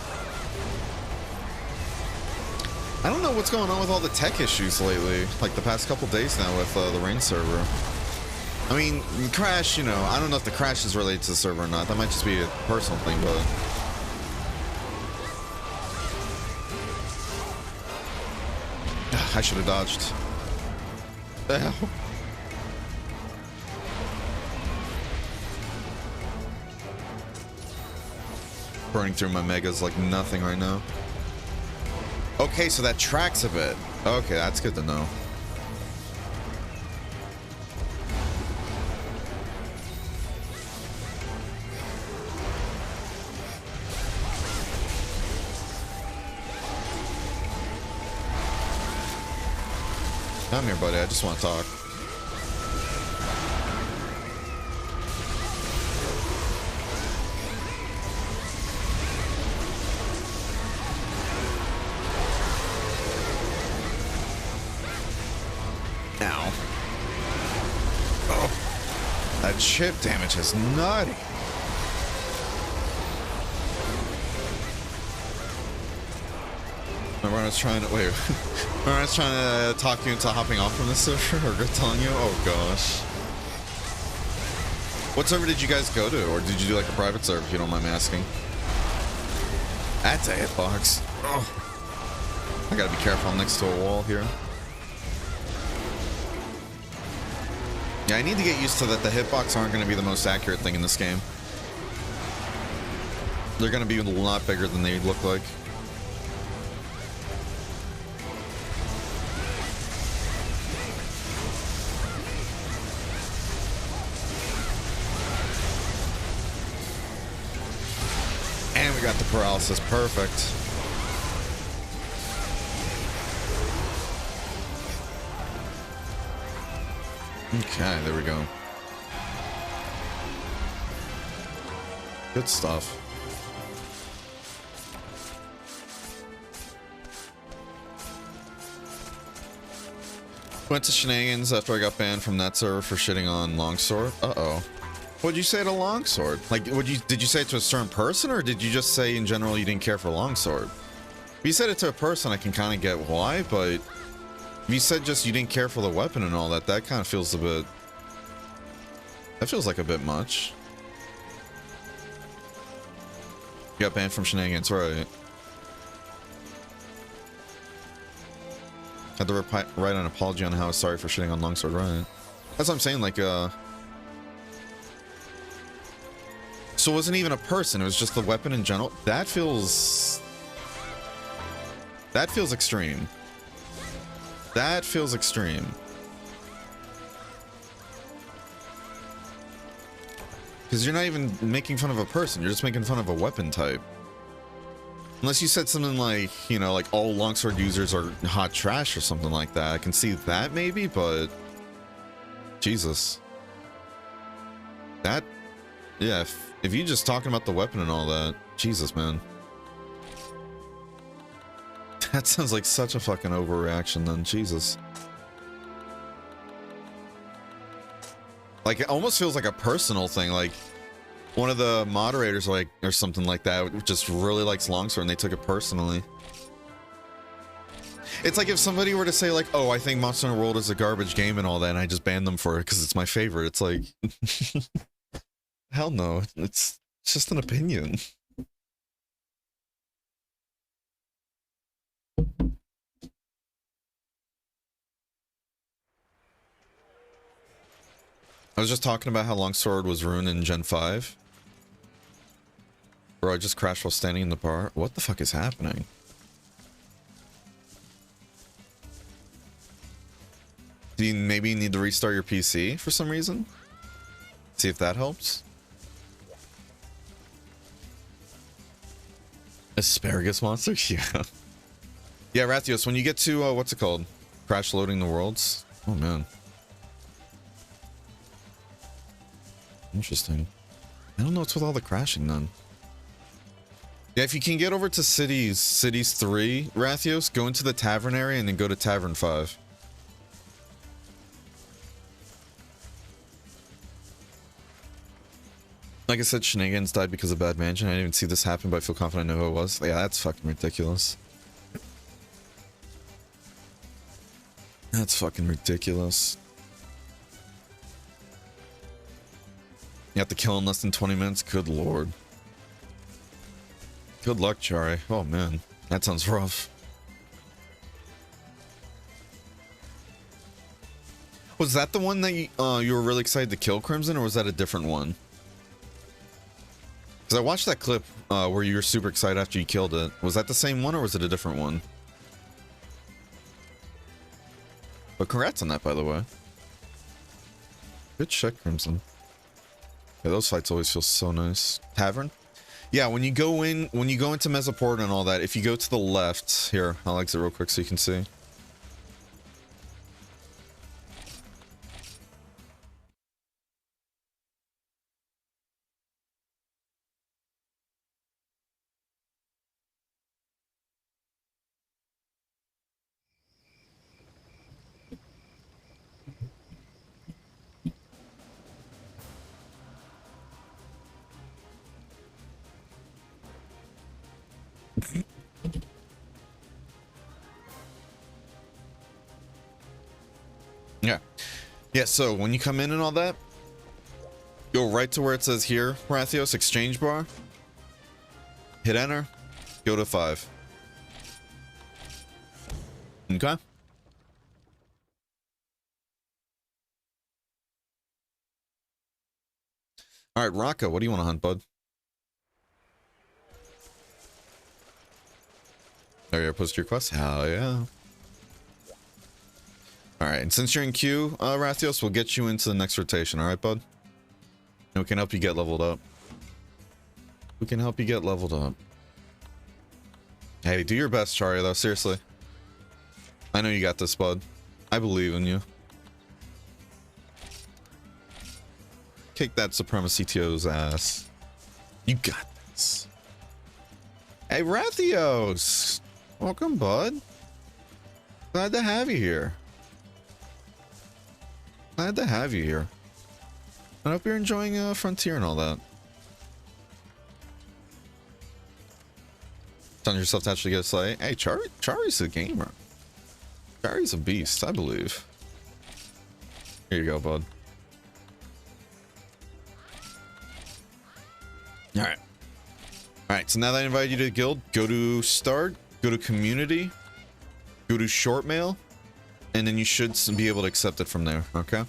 I don't know what's going on with all the tech issues lately. Like the past couple days now with the rain server. I mean, crash, you know, I don't know if the crash is related to the server or not. That might just be a personal thing, but... I should have dodged. Ow. Burning through my megas like nothing right now. Okay, so that tracks a bit. Okay, that's good to know. Come here, buddy. I just want to talk. Now. Oh. That chip damage is nutty. Remember I was trying to... Wait. Remember I was trying to talk you into hopping off from this server? Or telling you? Oh, gosh. What server did you guys go to? Or did you do like a private server, if you don't mind me asking? That's a hitbox. Oh. I gotta be careful. I'm next to a wall here. Yeah, I need to get used to that the hitbox aren't going to be the most accurate thing in this game. They're going to be a lot bigger than they look like. And we got the paralysis. Perfect. Okay, there we go. Good stuff. Went to shenanigans after I got banned from that server for shitting on Longsword. Uh-oh. What'd you say to Longsword? Like, did you say it to a certain person, or did you just say in general you didn't care for Longsword? If you said it to a person, I can kind of get why, but if you said just you didn't care for the weapon and all that, that kind of feels a bit... That feels like a bit much. You got banned from shenanigans, right? Had to write an apology on how I was sorry for shitting on Longsword, right? That's what I'm saying, like, So it wasn't even a person, it was just the weapon in general? That feels extreme. That feels extreme. Because you're not even making fun of a person, you're just making fun of a weapon type. Unless you said something like, you know, like all longsword users are hot trash or something like that. I can see that maybe, but... Jesus. That... Yeah, if you're just talking about the weapon and all that, Jesus, man. That sounds like such a fucking overreaction then, Jesus. Like, it almost feels like a personal thing, like... One of the moderators, like, or something like that, just really likes Longsword and they took it personally. It's like if somebody were to say, like, oh, I think Monster Hunter World is a garbage game and all that, and I just banned them for it because it's my favorite. It's like... Hell no. It's just an opinion. I was just talking about how Longsword was ruined in Gen 5. Bro, I just crashed while standing in the bar. What the fuck is happening? restart your PC for some reason. See if that helps. Asparagus monster? Yeah. Yeah, Rathios, when you get to, what's it called? Crash loading the worlds? Oh, man. Interesting. I don't know what's with all the crashing, then. Yeah, if you can get over to Cities 3, Rathios, go into the Tavern area and then go to Tavern 5. Like I said, Shenanigans died because of bad management. I didn't even see this happen, but I feel confident I know who it was. Yeah, that's fucking ridiculous. That's fucking ridiculous. You have to kill in less than 20 minutes? Good lord. Good luck, Chari. Oh man, that sounds rough. Was that the one that you were really excited to kill, Crimson, or was that a different one? Because I watched that clip where you were super excited after you killed it. Was that the same one or was it a different one? But congrats on that, by the way. Good shit, Crimson. Yeah, those fights always feel so nice. Tavern? Yeah, when you go into Mesoport and all that, if you go to the left, here, I'll exit real quick so you can see. Yeah. Yeah, so when you come in and all that, go right to where it says here, Rathios, exchange bar. Hit enter. Go to 5. Okay. Alright, Rocco, what do you want to hunt, bud? Are you post your quest? Hell yeah. Alright, and since you're in queue, Rathios, we'll get you into the next rotation, alright, bud? And we can help you get leveled up. We can help you get leveled up. Hey, do your best, Chari, though, seriously. I know you got this, bud. I believe in you. Kick that Supremacy TO's ass. You got this. Hey, Rathios! Welcome, bud. Glad to have you here. Glad to have you here. I hope you're enjoying Frontier and all that. Telling yourself to actually get a slay. Hey, Chari's a gamer. Chari's a beast, I believe. Here you go, bud. Alright. Alright, so now that I invited you to the guild, go to start, go to community, go to short mail, and then you should be able to accept it from there, okay?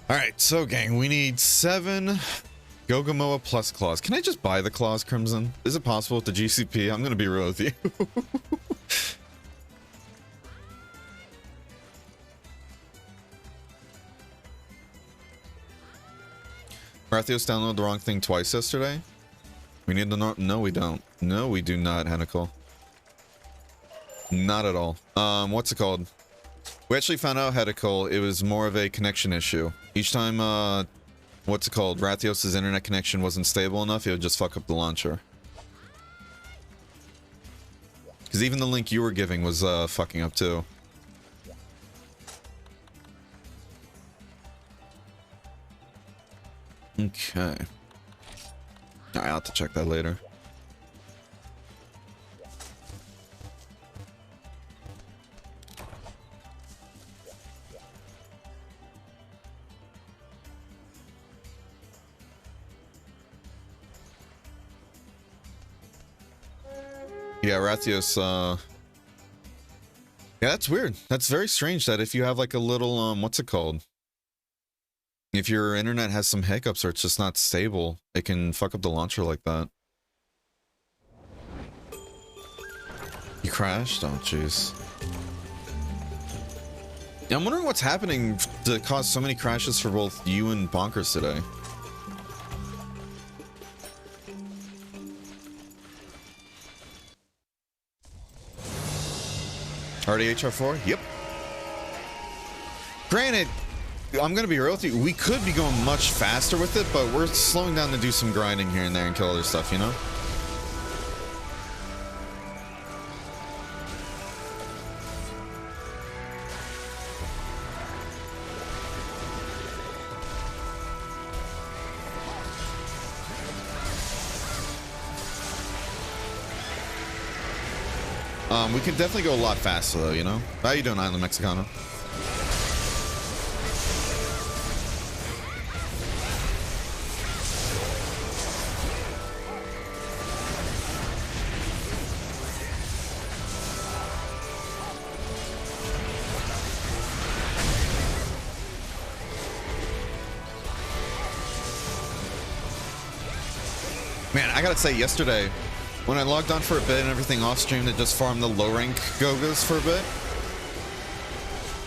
Alright, so gang, we need 7 Gogamoa plus claws. Can I just buy the claws, Crimson? Is it possible with the GCP? I'm gonna be real with you. Rathios downloaded the wrong thing twice yesterday. We need to know. No, we don't. No, we do not, Henical. Not at all. What's it called? We actually found out, Henical, it was more of a connection issue. Each time, what's it called? Rathios' internet connection wasn't stable enough, it would just fuck up the launcher. Because even the link you were giving was fucking up too. Okay. Alright, I'll have to check that later. Yeah, Rathios, yeah, that's weird. That's very strange that if you have like a little, what's it called? If your internet has some hiccups or it's just not stable, it can fuck up the launcher like that. You crashed? Oh, jeez. Yeah, I'm wondering what's happening to cause so many crashes for both you and Bonkers today. Already HR4? Yep. Granted, I'm gonna be real with you, we could be going much faster with it, but we're slowing down to do some grinding here and there and kill other stuff, you know? We can definitely go a lot faster though, you know? How you doing, Island Mexicano? Man, I gotta say, yesterday, when I logged on for a bit and everything off stream to just farm the low rank Gogas for a bit,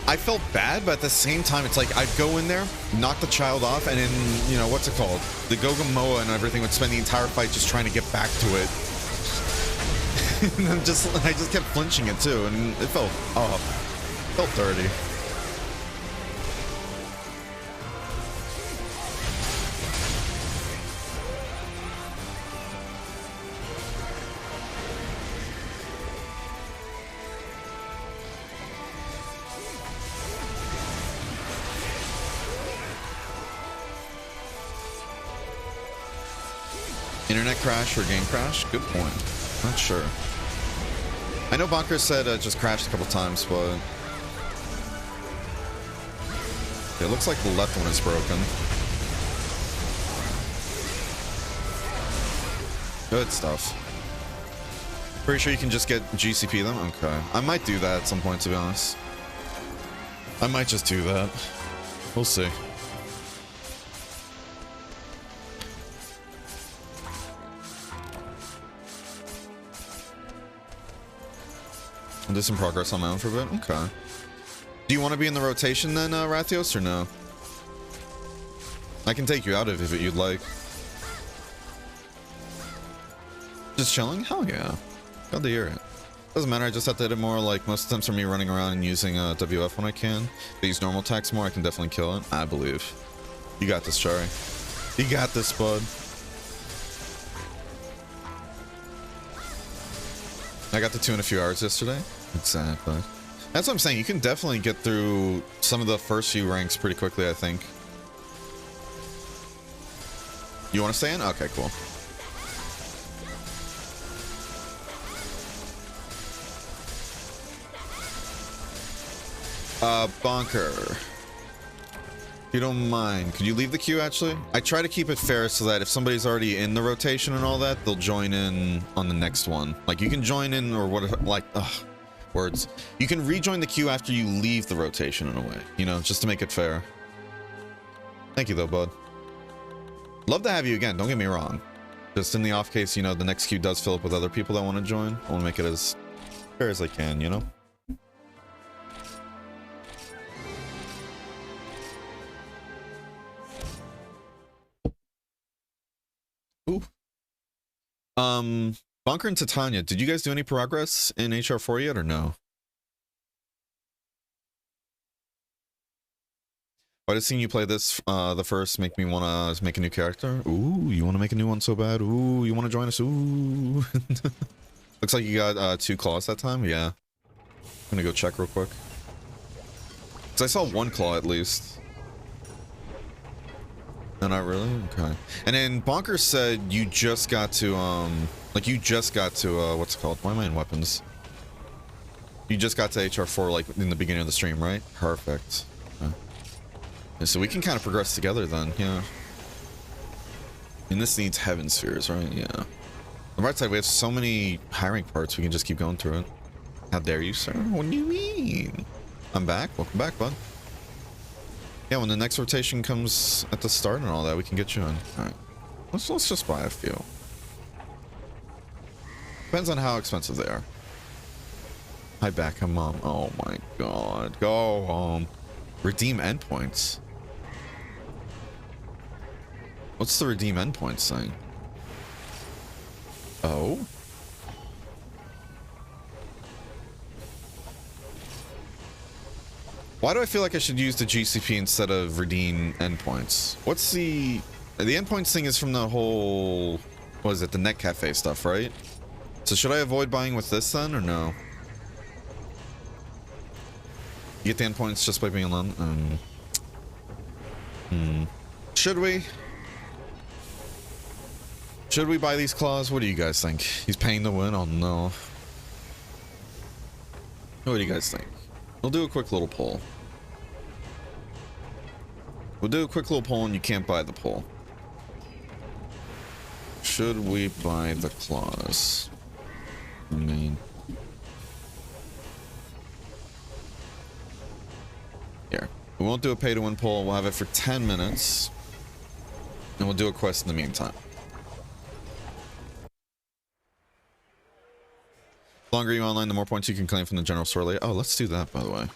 I felt bad, but at the same time, it's like I'd go in there, knock the child off, and then, you know, what's it called? The Goga Moa and everything would spend the entire fight just trying to get back to it. And then I just kept flinching it too, and it felt dirty. Internet crash or game crash? Good point. Not sure. I know Bonker said it just crashed a couple times, but it looks like the left one is broken. Good stuff. Pretty sure you can just get GCP them? Okay. I might do that at some point, to be honest. I might just do that. We'll see. I'll do some progress on my own for a bit? Okay. Do you want to be in the rotation then, Rathios, or no? I can take you out of it if you'd like. Just chilling? Hell yeah. Glad to hear it. Doesn't matter, I just have to hit it more. Like, most of the times for me running around and using WF when I can. If I use normal attacks more, I can definitely kill it. I believe. You got this, Chari. You got this, bud. I got the 2 in a few hours yesterday. Exactly. That's what I'm saying. You can definitely get through some of the first few ranks pretty quickly, I think. You want to stay in? Okay, cool. Bonker. If you don't mind, could you leave the queue, actually? I try to keep it fair so that if somebody's already in the rotation and all that, they'll join in on the next one. Like, you can join in or what, like, words. You can rejoin the queue after you leave the rotation in a way, you know, just to make it fair. Thank you, though, bud. Love to have you again, don't get me wrong. Just in the off case, you know, the next queue does fill up with other people that want to join. I want to make it as fair as I can, you know? Ooh. Bunker and Titania, did you guys do any progress in HR4 yet or no? Why does seeing you play this the first make me want to make a new character? Ooh, you want to make a new one so bad? Ooh, you want to join us? Ooh. Looks like you got 2 claws that time. Yeah. I'm gonna go check real quick. Cause I saw 1 claw at least. No, not really? Okay. And then Bonker said you just got to, like you just got to, what's it called? Why am I in weapons? You just got to HR4, like, in the beginning of the stream, right? Perfect. Okay. Yeah, so we can kind of progress together then, yeah. And this needs heaven spheres, right? Yeah. On the right side, we have so many high rank parts, we can just keep going through it. How dare you, sir? What do you mean? I'm back. Welcome back, bud. Yeah, when the next rotation comes at the start and all that, we can get you in. Alright. Let's just buy a few. Depends on how expensive they are. Hi back, I'm mom. Oh my god. Go home. Redeem endpoints. What's the redeem endpoints thing? Oh? Why do I feel like I should use the GCP instead of redeem endpoints? What's the endpoints thing is from the whole, what is it, the Net Cafe stuff, right? So should I avoid buying with this then, or no? You get the endpoints just by being alone? Should we? Should we buy these claws? What do you guys think? He's paying to win? Oh no. What do you guys think? We'll do a quick little poll. We'll do a quick little poll and you can't buy the poll. Should we buy the claws? I mean... Here. We won't do a pay-to-win poll. We'll have it for 10 minutes. And we'll do a quest in the meantime. The longer you online, the more points you can claim from the general store later. Oh, let's do that, by the way.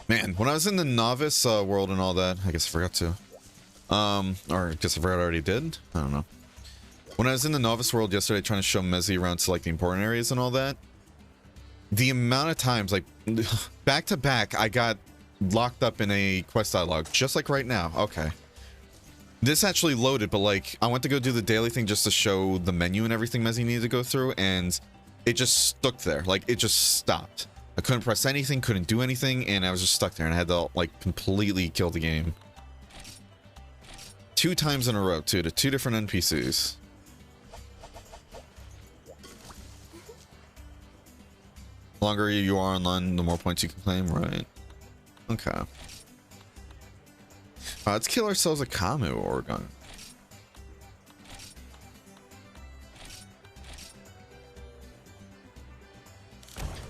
Man, when I was in the novice world and all that, I guess I forgot to. Or I guess I forgot I already did. I don't know. When I was in the novice world yesterday trying to show Mezzy around to like the important areas and all that, the amount of times, like, back to back, I got locked up in a quest dialogue, just like right now. Okay. This actually loaded, but like, I went to go do the daily thing just to show the menu and everything Mezzy needed to go through, and it just stuck there. Like, it just stopped. I couldn't press anything, couldn't do anything, and I was just stuck there, and I had to, like, completely kill the game. 2 times in a row, too, to 2 different NPCs. The longer you are online, the more points you can claim, right? Okay. Let's kill ourselves a Kamu organ.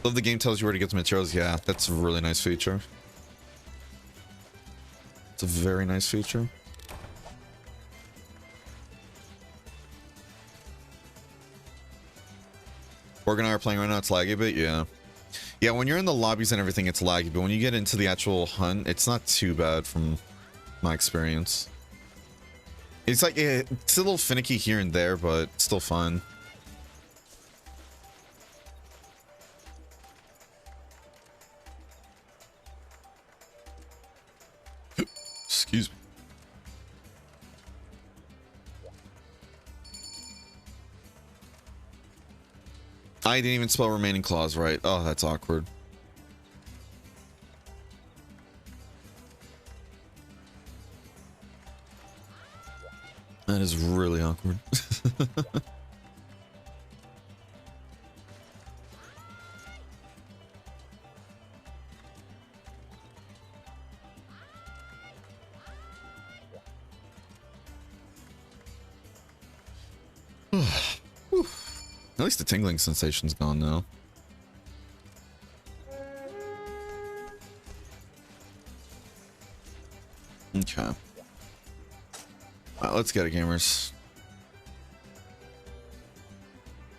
Love the game tells you where to get the materials. Yeah, that's a really nice feature. It's a very nice feature. Organ and I are playing right now. It's laggy a bit. Yeah. Yeah, when you're in the lobbies and everything, it's laggy. But when you get into the actual hunt, it's not too bad from my experience. It's like, it's a little finicky here and there, but still fun. Excuse me. I didn't even spell remaining claws right. Oh, that's awkward. That is really awkward. At least the tingling sensation's gone now. Okay. Let's get it, gamers.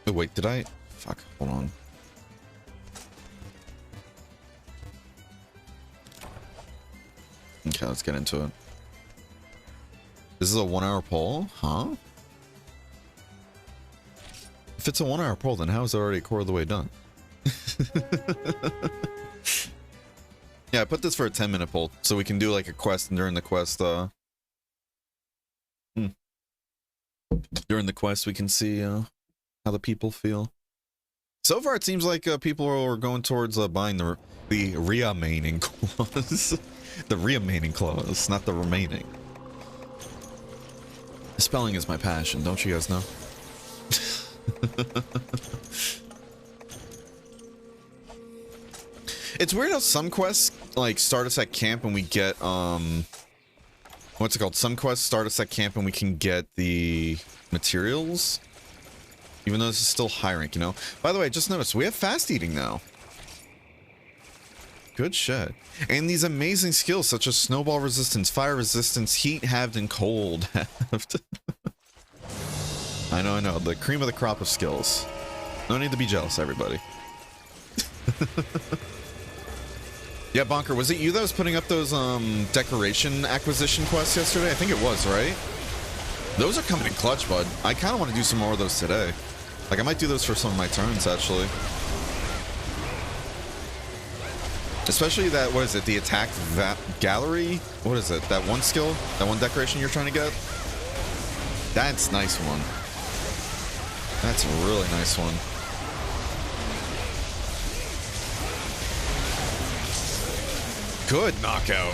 Oh, wait, did I? Fuck, hold on. Okay, let's get into it. This is a 1-hour poll? Huh? If it's a 1-hour poll, then how is it already a quarter of the way done? Yeah, I put this for a 10-minute poll, so we can do like a quest, and during the quest, during the quest we can see how the people feel. So far, it seems like people are going towards buying the remaining clause. The remaining clause, not the remaining. Spelling is my passion, don't you guys know? It's weird how some quests like start us at camp and we get what's it called? Some quests start us at camp and we can get the materials, even though this is still high rank, you know. By the way, I just noticed we have fast eating now. Good shit. And these amazing skills such as snowball resistance, fire resistance, heat halved, and cold halved. I know, the cream of the crop of skills. No need to be jealous, everybody. Yeah, Bonker, was it you that was putting up those decoration acquisition quests yesterday? I think it was, right? Those are coming in clutch, bud. I kind of want to do some more of those today. Like, I might do those for some of my turns, actually. Especially that, what is it, the attack gallery? What is it, that one skill? That one decoration you're trying to get? That's nice one. That's a really nice one. Good knockout.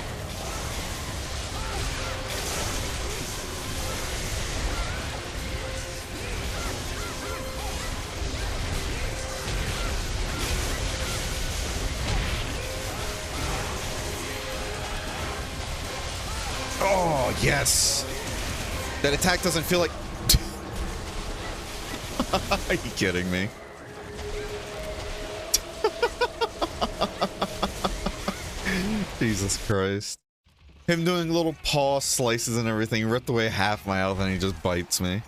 Oh, yes. That attack doesn't feel like... Are you kidding me? Jesus Christ. Him doing little paw slices and everything, ripped away half my health and he just bites me.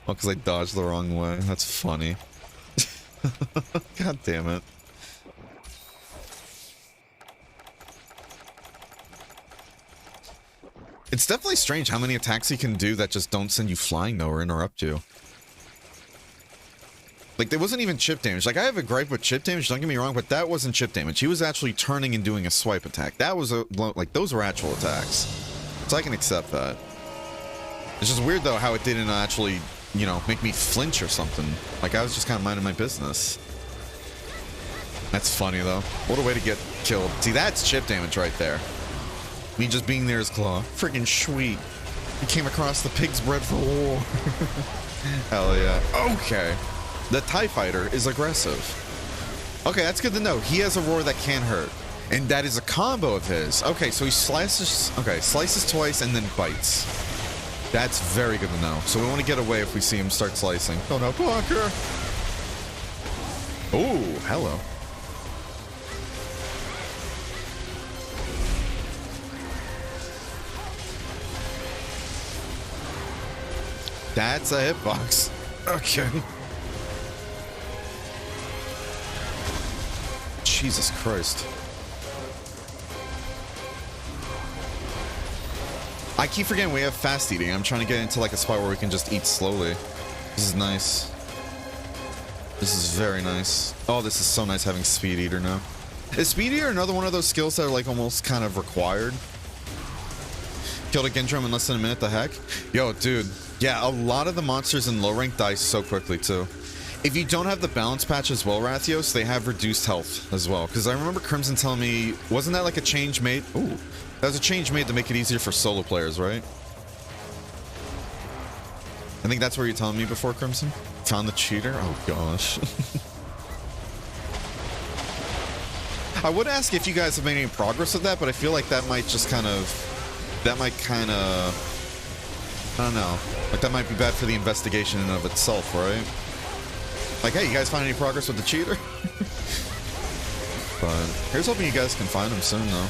Oh, because I dodged the wrong way. That's funny. God damn it. It's definitely strange how many attacks he can do that just don't send you flying though or interrupt you. Like, there wasn't even chip damage. Like, I have a gripe with chip damage, don't get me wrong, but that wasn't chip damage. He was actually turning and doing a swipe attack. That was, like, those were actual attacks. So I can accept that. It's just weird, though, how it didn't actually, you know, make me flinch or something. Like, I was just kind of minding my business. That's funny, though. What a way to get killed. See, that's chip damage right there. Me just being there as Claw. Freaking sweet. We came across the pig's bread for war. Hell yeah. Okay. The TIE Fighter is aggressive. Okay, that's good to know. He has a roar that can hurt. And that is a combo of his. Okay, so he slices... Okay, slices twice and then bites. That's very good to know. So we want to get away if we see him start slicing. Oh no, blocker! Oh, hello. That's a hitbox. Okay. Jesus Christ. I keep forgetting we have fast eating. I'm trying to get into like a spot where we can just eat slowly. This is nice. This is very nice. Oh, this is so nice having speed eater now. Is speed eater another one of those skills that are like almost kind of required? Killed a Gendrum in less than a minute, the heck? Yo, dude. Yeah, a lot of the monsters in low rank die so quickly too. If you don't have the balance patch as well, Rathios, they have reduced health as well. Because I remember Crimson telling me, wasn't that like a change made? Ooh, that was a change made to make it easier for solo players, right? I think that's where you're telling me before, Crimson. Found the cheater? Oh gosh. I would ask if you guys have made any progress with that, but I feel like that might just kind of, I don't know. Like that might be bad for the investigation in and of itself, right? Like, hey, you guys find any progress with the cheater? But here's hoping you guys can find him soon, though.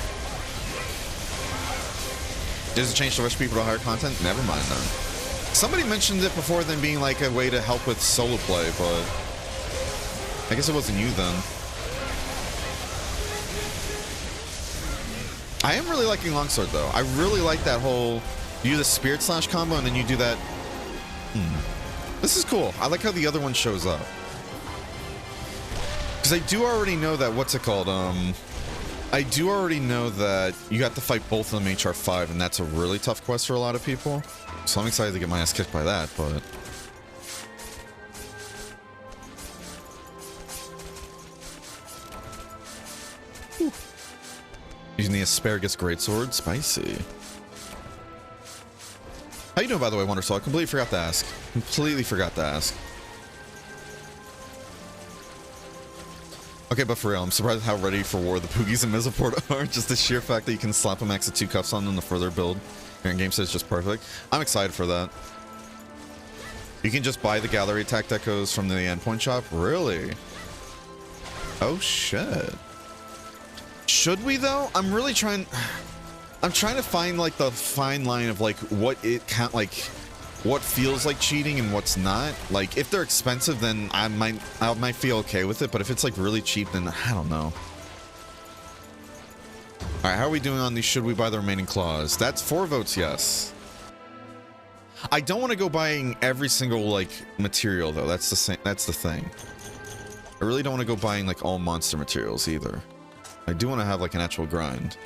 Does it change to rush people to higher content? Never mind, then. Somebody mentioned it before them being like a way to help with solo play, but I guess it wasn't you then. I am really liking Longsword, though. I really like that whole, you do the Spirit Slash combo and then you do that. This is cool. I like how the other one shows up. Because I do already know that, what's it called? I do already know that you have to fight both of them HR5, and that's a really tough quest for a lot of people. So I'm excited to get my ass kicked by that, but... Whew. Using the Asparagus Greatsword, spicy. How you doing, by the way, Wondersoul? I completely forgot to ask. Completely forgot to ask. Okay, but for real, I'm surprised how ready for war the Poogies and Mesoport are. Just the sheer fact that you can slap a max of 2 cuffs on them to further build. Your in-game set is just perfect. I'm excited for that. You can just buy the gallery attack decos from the endpoint shop? Really? Oh, shit. Should we, though? I'm really trying... I'm trying to find, like, the fine line of, like, what it can't, like... what feels like cheating and what's not. Like, if they're expensive, then I might feel okay with it, but if it's like really cheap, then I don't know. All right, how are we doing on these? Should we buy the remaining claws? That's 4 votes, yes. I don't want to go buying every single like material though. That's the thing. I really don't want to go buying like all monster materials either. I do want to have like an actual grind.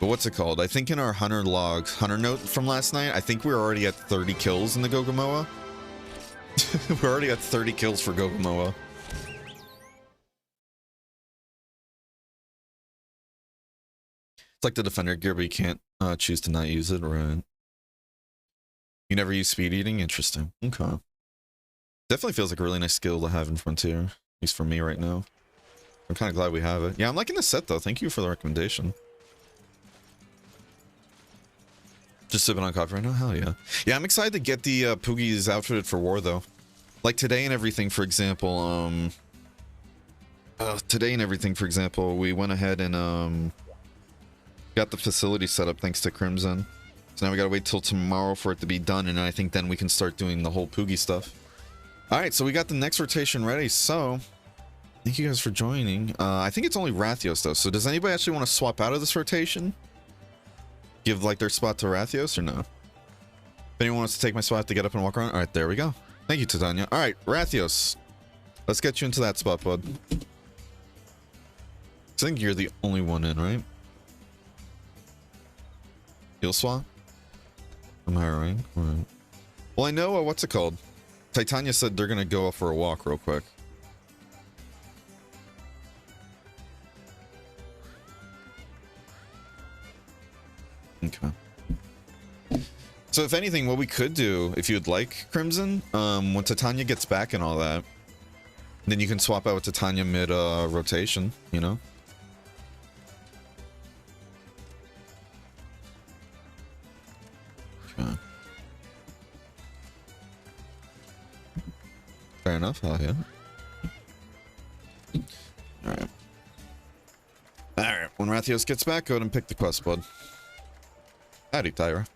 But what's it called? I think in our hunter note from last night, I think we were already at 30 kills in the Gogamoa. We're already at 30 kills for Gogamoa. It's like the defender gear, but you can't choose to not use it, right? You never use speed eating? Interesting. Okay. Definitely feels like a really nice skill to have in Frontier. At least for me right now. I'm kind of glad we have it. Yeah, I'm liking the set though. Thank you for the recommendation. Just sipping on coffee right now? Hell yeah. Yeah, I'm excited to get the Poogies outfitted for war though. Like today and everything, for example, we went ahead and got the facility set up thanks to Crimson. So now we gotta wait till tomorrow for it to be done, and I think then we can start doing the whole Poogie stuff. Alright, so we got the next rotation ready, so thank you guys for joining. I think it's only Rathios though, so does anybody actually want to swap out of this rotation? Give like their spot to Rathios or no? If anyone wants to take my spot to get up and walk around, alright, there we go. Thank you, Titania. Alright, Rathios. Let's get you into that spot, bud. I think you're the only one in, right? Heal swap? I'm hiring. Right. Well, I know, what's it called? Titania said they're gonna go for a walk real quick. Okay. So if anything, what we could do, if you'd like, Crimson, when Titania gets back and all that, then you can swap out with Titania mid rotation, you know? Okay. Fair enough, hell yeah. Alright. Alright, when Rathios gets back, go ahead and pick the quest, bud. Howdy, Tyra.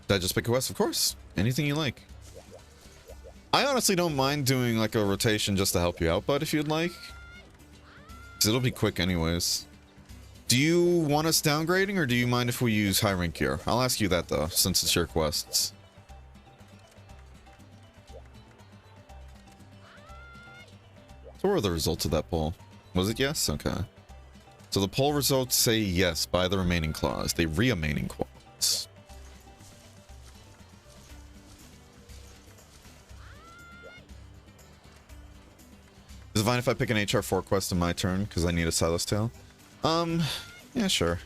Did I just pick a quest? Of course. Anything you like. I honestly don't mind doing like a rotation just to help you out, bud, if you'd like. Because it'll be quick anyways. Do you want us downgrading, or do you mind if we use high rank gear? I'll ask you that though, since it's your quests. So what were the results of that poll? Was it yes? Okay. So the poll results say yes, buy the remaining claws. The remaining claws. Is it fine if I pick an HR4 quest in my turn because I need a Silas Tail? Yeah, sure.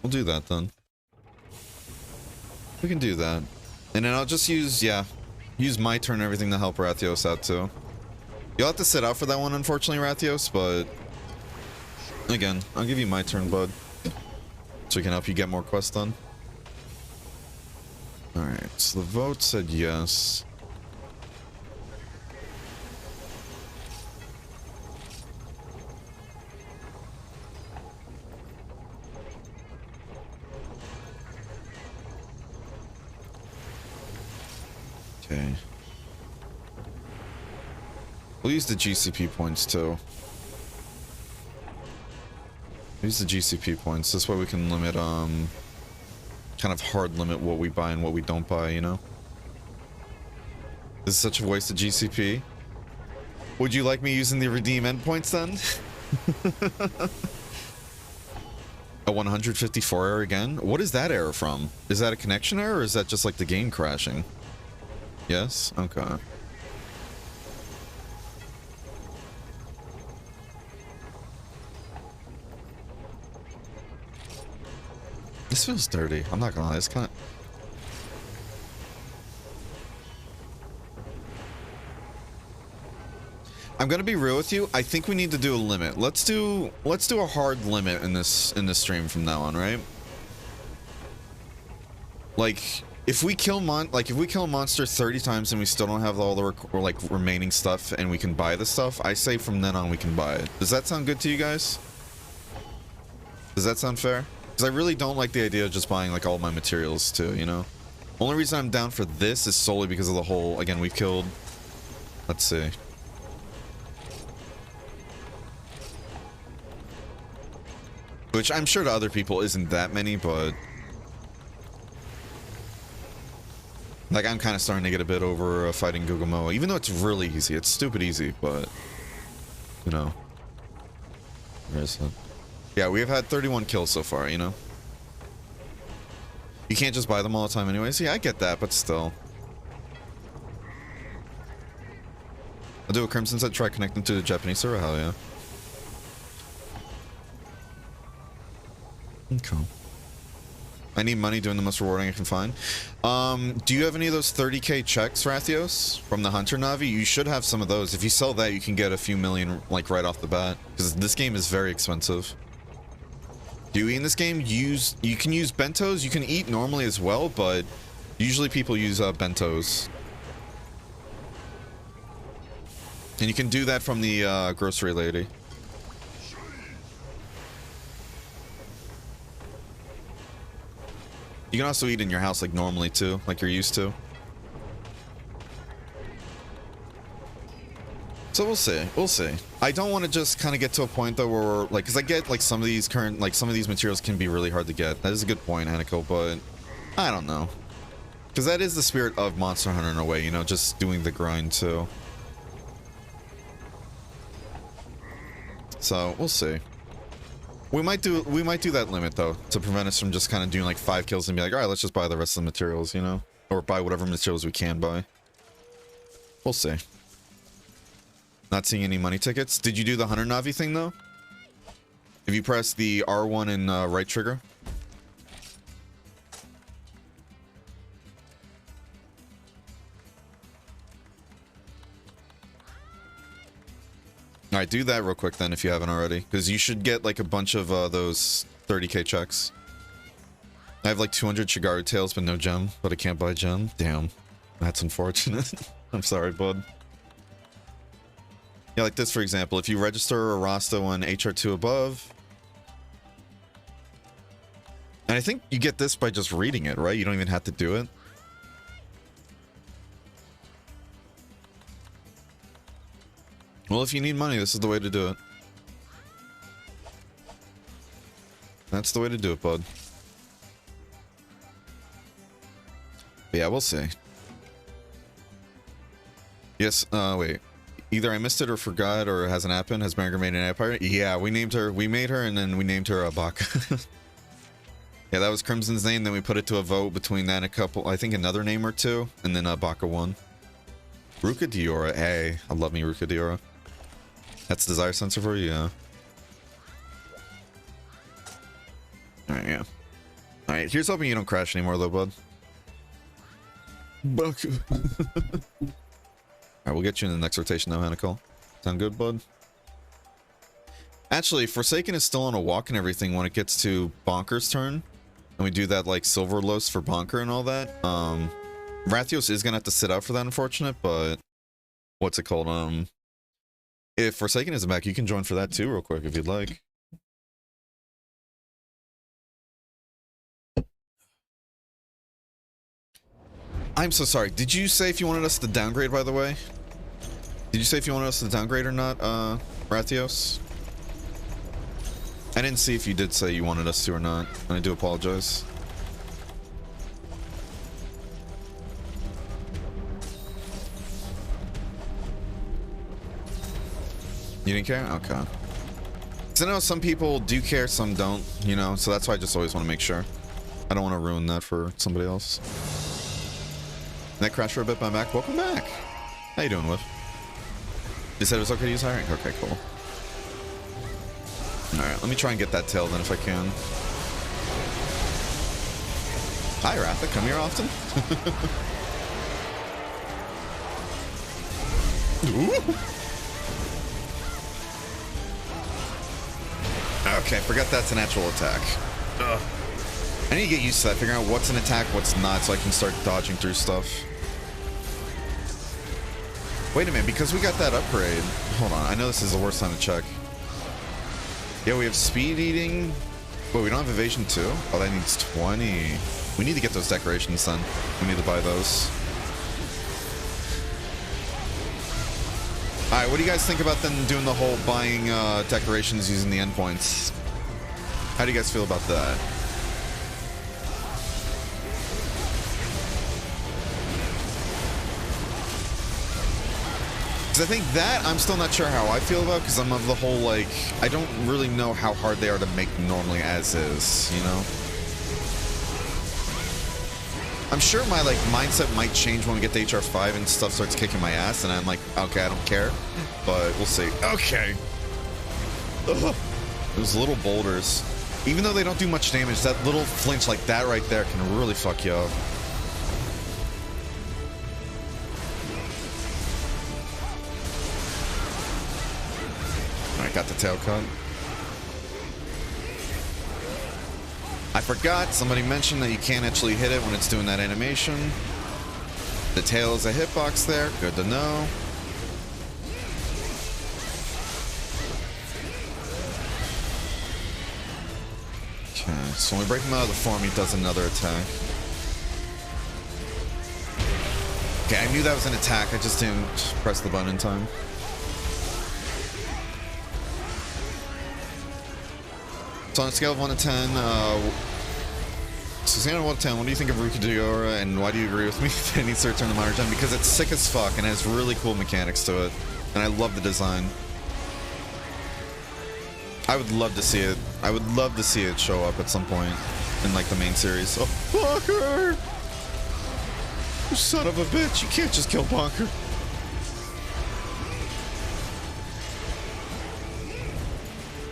We'll do that then. We can do that. And then I'll just use, yeah, use my turn and everything to help Rathios out too. You'll have to sit out for that one, unfortunately, Rathios, but again, I'll give you my turn, bud. So we can help you get more quests done. Alright, so the vote said yes. Okay. We'll use the GCP points too. Use the GCP points. This way we can limit, kind of hard limit what we buy and what we don't buy, you know? This is such a waste of GCP. Would you like me using the redeem endpoints then? A 154 error again? What is that error from? Is that a connection error, or is that just like the game crashing? Yes? Okay. This feels dirty. I'm not gonna lie. It's kind of... I'm gonna be real with you. I think we need to do a limit. Let's do a hard limit in this stream from now on, right? Like, if we kill a monster 30 times and we still don't have all the remaining stuff and we can buy the stuff, I say from then on we can buy it. Does that sound good to you guys? Does that sound fair? Because I really don't like the idea of just buying like all my materials too, you know? Only reason I'm down for this is solely because of the whole, again, we've killed, let's see. Which I'm sure to other people isn't that many, but like I'm kind of starting to get a bit over fighting Gugumoa, even though it's really easy. It's stupid easy, but you know. Where is it? Yeah, we've had 31 kills so far, you know? You can't just buy them all the time anyways. Yeah, I get that, but still. I'll do a Crimson set, try connecting to the Japanese server, hell yeah. Okay. I need money doing the most rewarding I can find. Do you have any of those 30k checks, Rathios, from the Hunter Navi? You should have some of those. If you sell that, you can get a few million, like, right off the bat. Because this game is very expensive. Do you eat in this game? You can use bentos. You can eat normally as well, but usually people use bentos. And you can do that from the grocery lady. You can also eat in your house like normally too, like you're used to. So we'll see, we'll see. I don't want to just kind of get to a point though where we're like, because I get like some of these some of these materials can be really hard to get. That is a good point, Hanako, but I don't know. Because that is the spirit of Monster Hunter in a way, you know, just doing the grind too. So we'll see. We might do that limit though to prevent us from just kind of doing like 5 kills and be like, all right, let's just buy the rest of the materials, you know, or buy whatever materials we can buy. We'll see. Not seeing any money tickets. Did you do the Hunter Navi thing though? If you press the R1 and right trigger. All right, do that real quick then if you haven't already, because you should get like a bunch of those 30k checks. I have like 200 Shigaru tails, but no gem. But I can't buy gem. Damn, that's unfortunate. I'm sorry, bud. Yeah, like this for example. If you register a Rasta on HR2 above, and I think you get this by just reading it, right? You don't even have to do it. Well, if you need money, this is the way to do it. That's the way to do it, bud. But yeah, we'll see. Yes, wait. Either I missed it or forgot or it hasn't happened. Has Margaret made an empire? Yeah, we named her. We made her and then we named her Baka. Yeah, that was Crimson's name. Then we put it to a vote between that and a couple, I think another name or two. And then Baka won. Ruka Diora. Hey, I love me Ruka Diora. That's desire sensor for you, yeah. Alright, yeah. Alright, here's hoping you don't crash anymore though, bud. Alright, we'll get you in the next rotation now, Hanako. Sound good, bud? Actually, Forsaken is still on a walk and everything when it gets to Bonker's turn. And we do that, like, Silver Los for Bonker and all that. Rathios is gonna have to sit out for that, unfortunate, but... What's it called? If Forsaken isn't back, you can join for that too, real quick, if you'd like. I'm so sorry. Did you say if you wanted us to downgrade, by the way? Did you say if you wanted us to downgrade or not, Rathios? I didn't see if you did say you wanted us to or not, and I do apologize. You didn't care? Okay. Because I know some people do care, some don't, you know, so that's why I just always want to make sure. I don't want to ruin that for somebody else. That crashed for a bit, but I'm back. Welcome back. How you doing, Whiff? You said it was okay to use hiring? Okay, cool. Alright, let me try and get that tail then if I can. Hi, Ratha. Come here often? Ooh. Okay, forgot that's an actual attack. Ugh. I need to get used to that, figuring out what's an attack, what's not, so I can start dodging through stuff. Wait a minute, because we got that upgrade. Hold on, I know this is the worst time to check. Yeah, we have speed eating, Wait, we don't have evasion too? Oh, that needs 20. We need to get those decorations then. We need to buy those. Alright, what do you guys think about them doing the whole buying decorations using the endpoints? How do you guys feel about that? Because I think that I'm still not sure how I feel about, because I'm of the whole, like, I don't really know how hard they are to make normally as is, you know? I'm sure my, like, mindset might change when we get to HR5 and stuff starts kicking my ass, and I'm like, okay, I don't care, but we'll see. Okay. Ugh. Those little boulders, even though they don't do much damage, that little flinch like that right there can really fuck you up. Alright, got the tail cut. I forgot, somebody mentioned that you can't actually hit it when it's doing that animation. The tail is a hitbox there, good to know. Okay, so when we break him out of the form, he does another attack. Okay, I knew that was an attack, I just didn't press the button in time. So on a scale of 1 to 10, so on 1 to 10, what do you think of Rukadiora, and why do you agree with me that it needs to return to Minor Gen? Because it's sick as fuck and has really cool mechanics to it, and I love the design. I would love to see it. I would love to see it show up at some point in like the main series. Oh, Bonker! You son of a bitch! You can't just kill Bonker.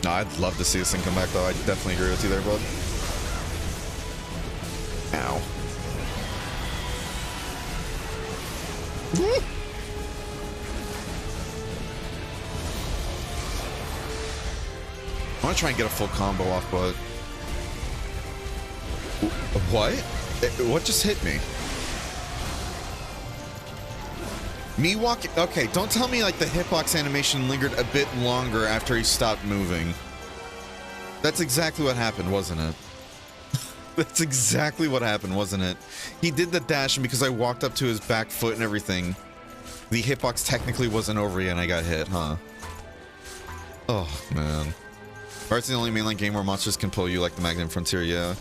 No, I'd love to see this thing come back, though. I definitely agree with you there, bud. Ow. Woo! I want to try and get a full combo off, but... What? What just hit me? Me walking... Okay, don't tell me, like, the hitbox animation lingered a bit longer after he stopped moving. That's exactly what happened, wasn't it? That's exactly what happened, wasn't it? He did the dash, and because I walked up to his back foot and everything, the hitbox technically wasn't over yet, and I got hit, huh? Oh, man. Or it's the only mainline game where monsters can pull you like the Magnum Frontier, yeah.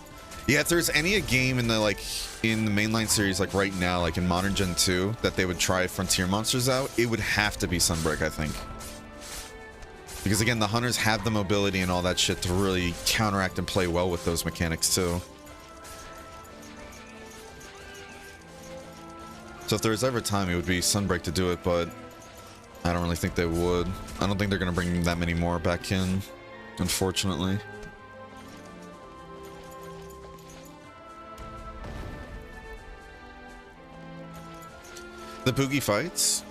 Yeah, if there's any game in the, like, in the mainline series, like right now, like in Modern Gen 2, that they would try Frontier monsters out, it would have to be Sunbreak, I think. Because again, the hunters have the mobility and all that shit to really counteract and play well with those mechanics too. So if there's ever time, it would be Sunbreak to do it, but I don't really think they would. I don't think they're going to bring that many more back in, unfortunately. The Poogie fights.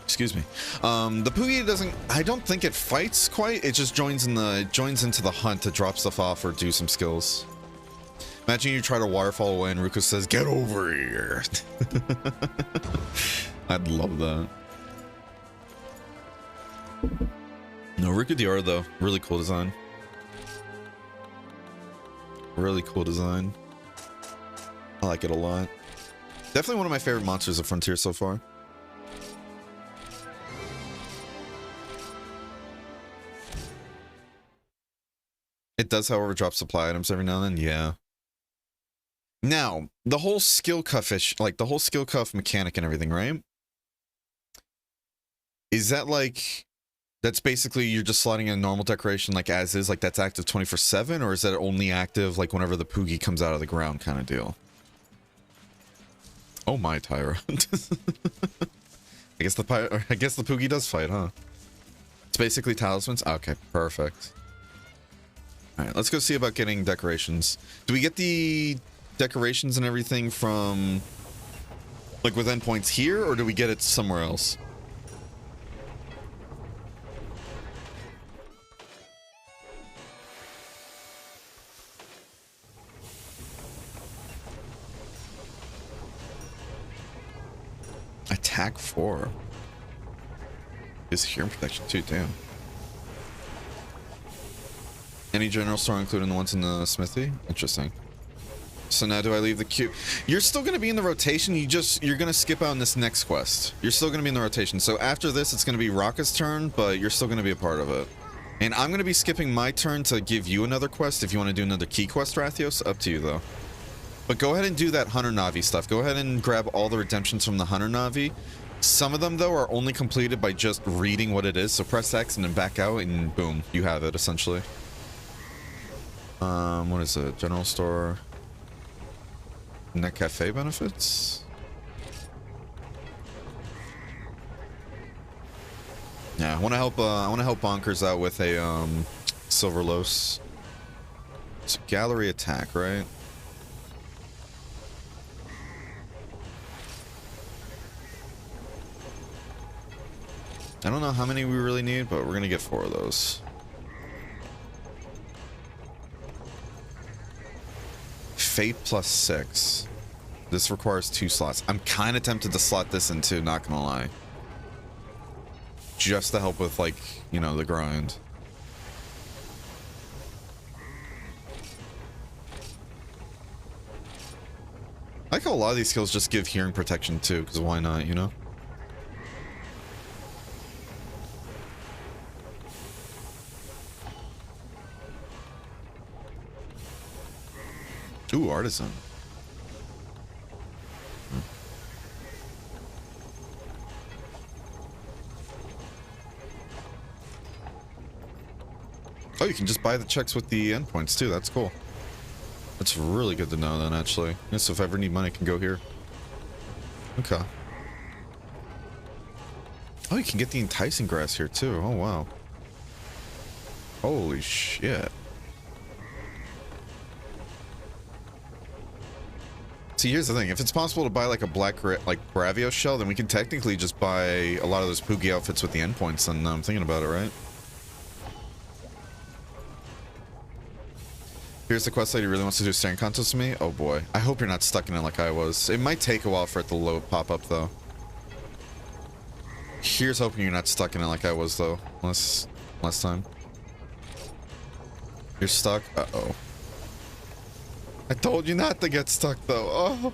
Excuse me. The Poogie doesn't. I don't think it fights quite. It just joins into the hunt to drop stuff off or do some skills. Imagine you try to waterfall away and Ruka says, "Get over here." I'd love that. No, Rukadiora though, really cool design. Really cool design. I like it a lot. Definitely one of my favorite monsters of Frontier so far. It does, however, drop supply items every now and then, yeah. Now, the whole skill cuff-ish, like the whole skill cuff mechanic and everything, right? Is that like, that's basically you're just slotting a normal decoration like as is, like that's active 24/7, or is that only active like whenever the Poogie comes out of the ground kind of deal? Oh my, Tyra. I guess the Poogie does fight, huh? It's basically talismans. Okay, perfect. All right, let's go see about getting decorations. Do we get the decorations and everything from like with endpoints here, or do we get it somewhere else? Attack 4. Is hearing protection too, damn. Any general store, including the ones in the smithy? Interesting. So now do I leave the queue? You're still going to be in the rotation. You're going to skip out on this next quest. You're still going to be in the rotation. So after this, it's going to be Rocka's turn, but you're still going to be a part of it. And I'm going to be skipping my turn to give you another quest. If you want to do another key quest, Rathios, up to you though. But go ahead and do that Hunter Navi stuff. Go ahead and grab all the redemptions from the Hunter Navi. Some of them, though, are only completed by just reading what it is. So press X and then back out, and boom, you have it, essentially. What is it? General store. Net cafe benefits? Yeah, I want to help Bonkers out with a, Silver Los. It's a gallery attack, right? I don't know how many we really need, but we're gonna get 4 of those. Fate +6. This requires 2 slots. I'm kind of tempted to slot this in too, not gonna lie. Just to help with, like, you know, the grind. I like how a lot of these skills just give hearing protection too, because why not, you know? Ooh, artisan. Oh, you can just buy the checks with the endpoints too. That's cool. That's really good to know then, actually. Yeah, so if I ever need money, I can go here. Okay. Oh, you can get the enticing grass here too. Oh, wow. Holy shit. See, here's the thing. If it's possible to buy like a black, like Bravio shell, then we can technically just buy a lot of those Poogie outfits with the endpoints. And I'm thinking about it, right? Here's the quest lady really wants to do a staring contest with me. Oh boy. I hope you're not stuck in it like I was. It might take a while for it to load pop up though. Here's hoping you're not stuck in it like I was though. Last time. You're stuck? Uh-oh. I told you not to get stuck though. Oh.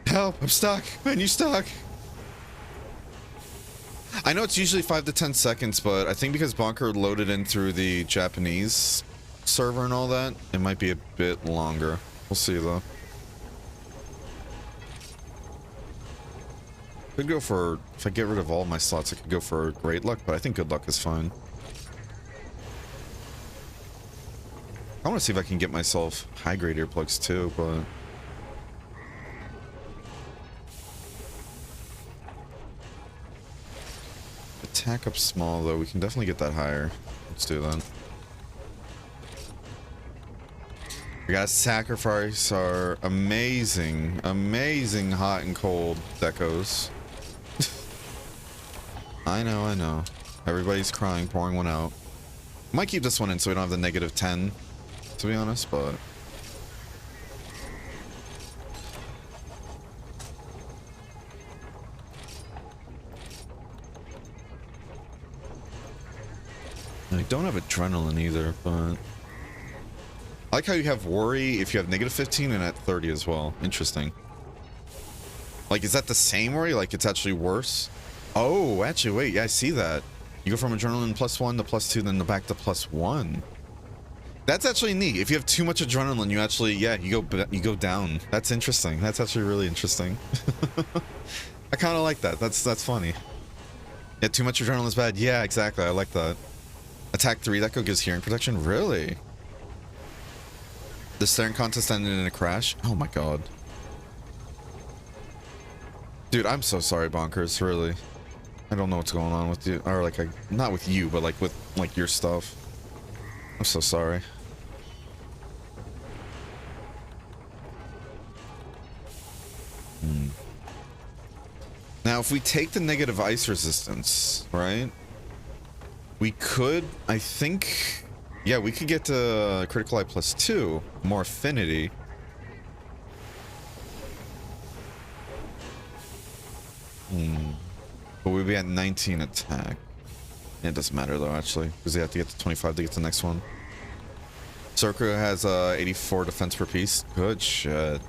Help, I'm stuck. Man, you stuck. I know it's usually 5 to 10 seconds, but I think because Bonker loaded in through the Japanese server and all that, it might be a bit longer. We'll see though. Could go for, if I get rid of all my slots, I could go for great luck, but I think good luck is fine. I want to see if I can get myself high grade earplugs too, but attack up small though, we can definitely get that higher. Let's do that. We gotta sacrifice our amazing hot and cold decos. I know. Everybody's crying, pouring one out. Might keep this one in so we don't have the -10, to be honest, but I don't have adrenaline either, but I like how you have worry if you have -15 and at 30 as well. Interesting. Like, is that the same worry? Like, it's actually worse? Oh, actually, wait. Yeah, I see that. You go from adrenaline +1 to +2, then back to +1. That's actually neat. If you have too much adrenaline, you actually, yeah, you go down. That's interesting. That's actually really interesting. I kind of like that. That's funny. Yeah, too much adrenaline is bad. Yeah, exactly. I like that. Attack 3, that gives hearing protection? Really? The staring contest ended in a crash? Oh my god. Dude, I'm so sorry, Bonkers, really. I don't know what's going on with you. Or, like, not with you, but, like, with, like, your stuff. I'm so sorry. Now, if we take the negative ice resistance, right? We could, I think, yeah, we could get to critical eye +2, more affinity. But we'd be at 19 attack. It doesn't matter though, actually, because they have to get to 25 to get to the next one. Circa has 84 defense per piece. Good shit.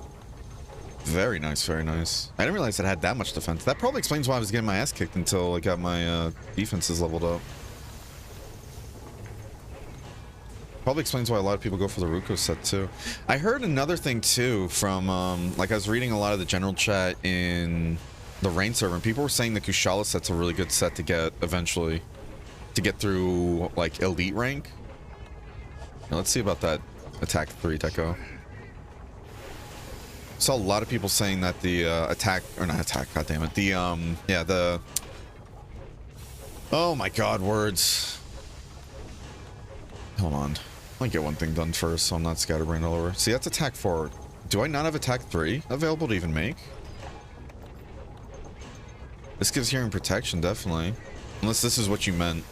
Very nice, very nice. I didn't realize it had that much defense. That probably explains why I was getting my ass kicked until I got my defenses leveled up. Probably explains why a lot of people go for the Ruko set too. I heard another thing too from, like I was reading a lot of the general chat in the Rain server, and people were saying the Kushala set's a really good set to get eventually. To get through, like, elite rank. Now, let's see about that attack 3 deco. Saw a lot of people saying that the attack, or not attack, goddammit, the yeah, the, oh my god, words. Hold on, let me get one thing done first so I'm not scatterbrained all over. See, that's attack 4. Do I not have attack 3 available to even make? This gives hearing protection, definitely. Unless this is what you meant.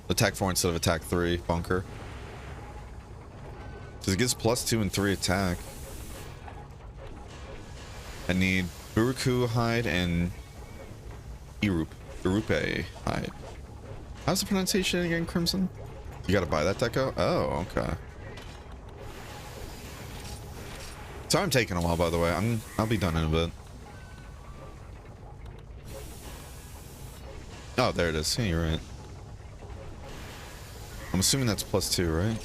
Attack 4 instead of attack 3, bunker. Because it gives +2 and 3 attack. I need Buruku hide and Irupe hide. How's the pronunciation again, Crimson? You gotta buy that deco? Oh, okay. Sorry I'm taking a while, by the way. I'll be done in a bit. Oh, there it is. Yeah, you're right. I'm assuming that's +2, right?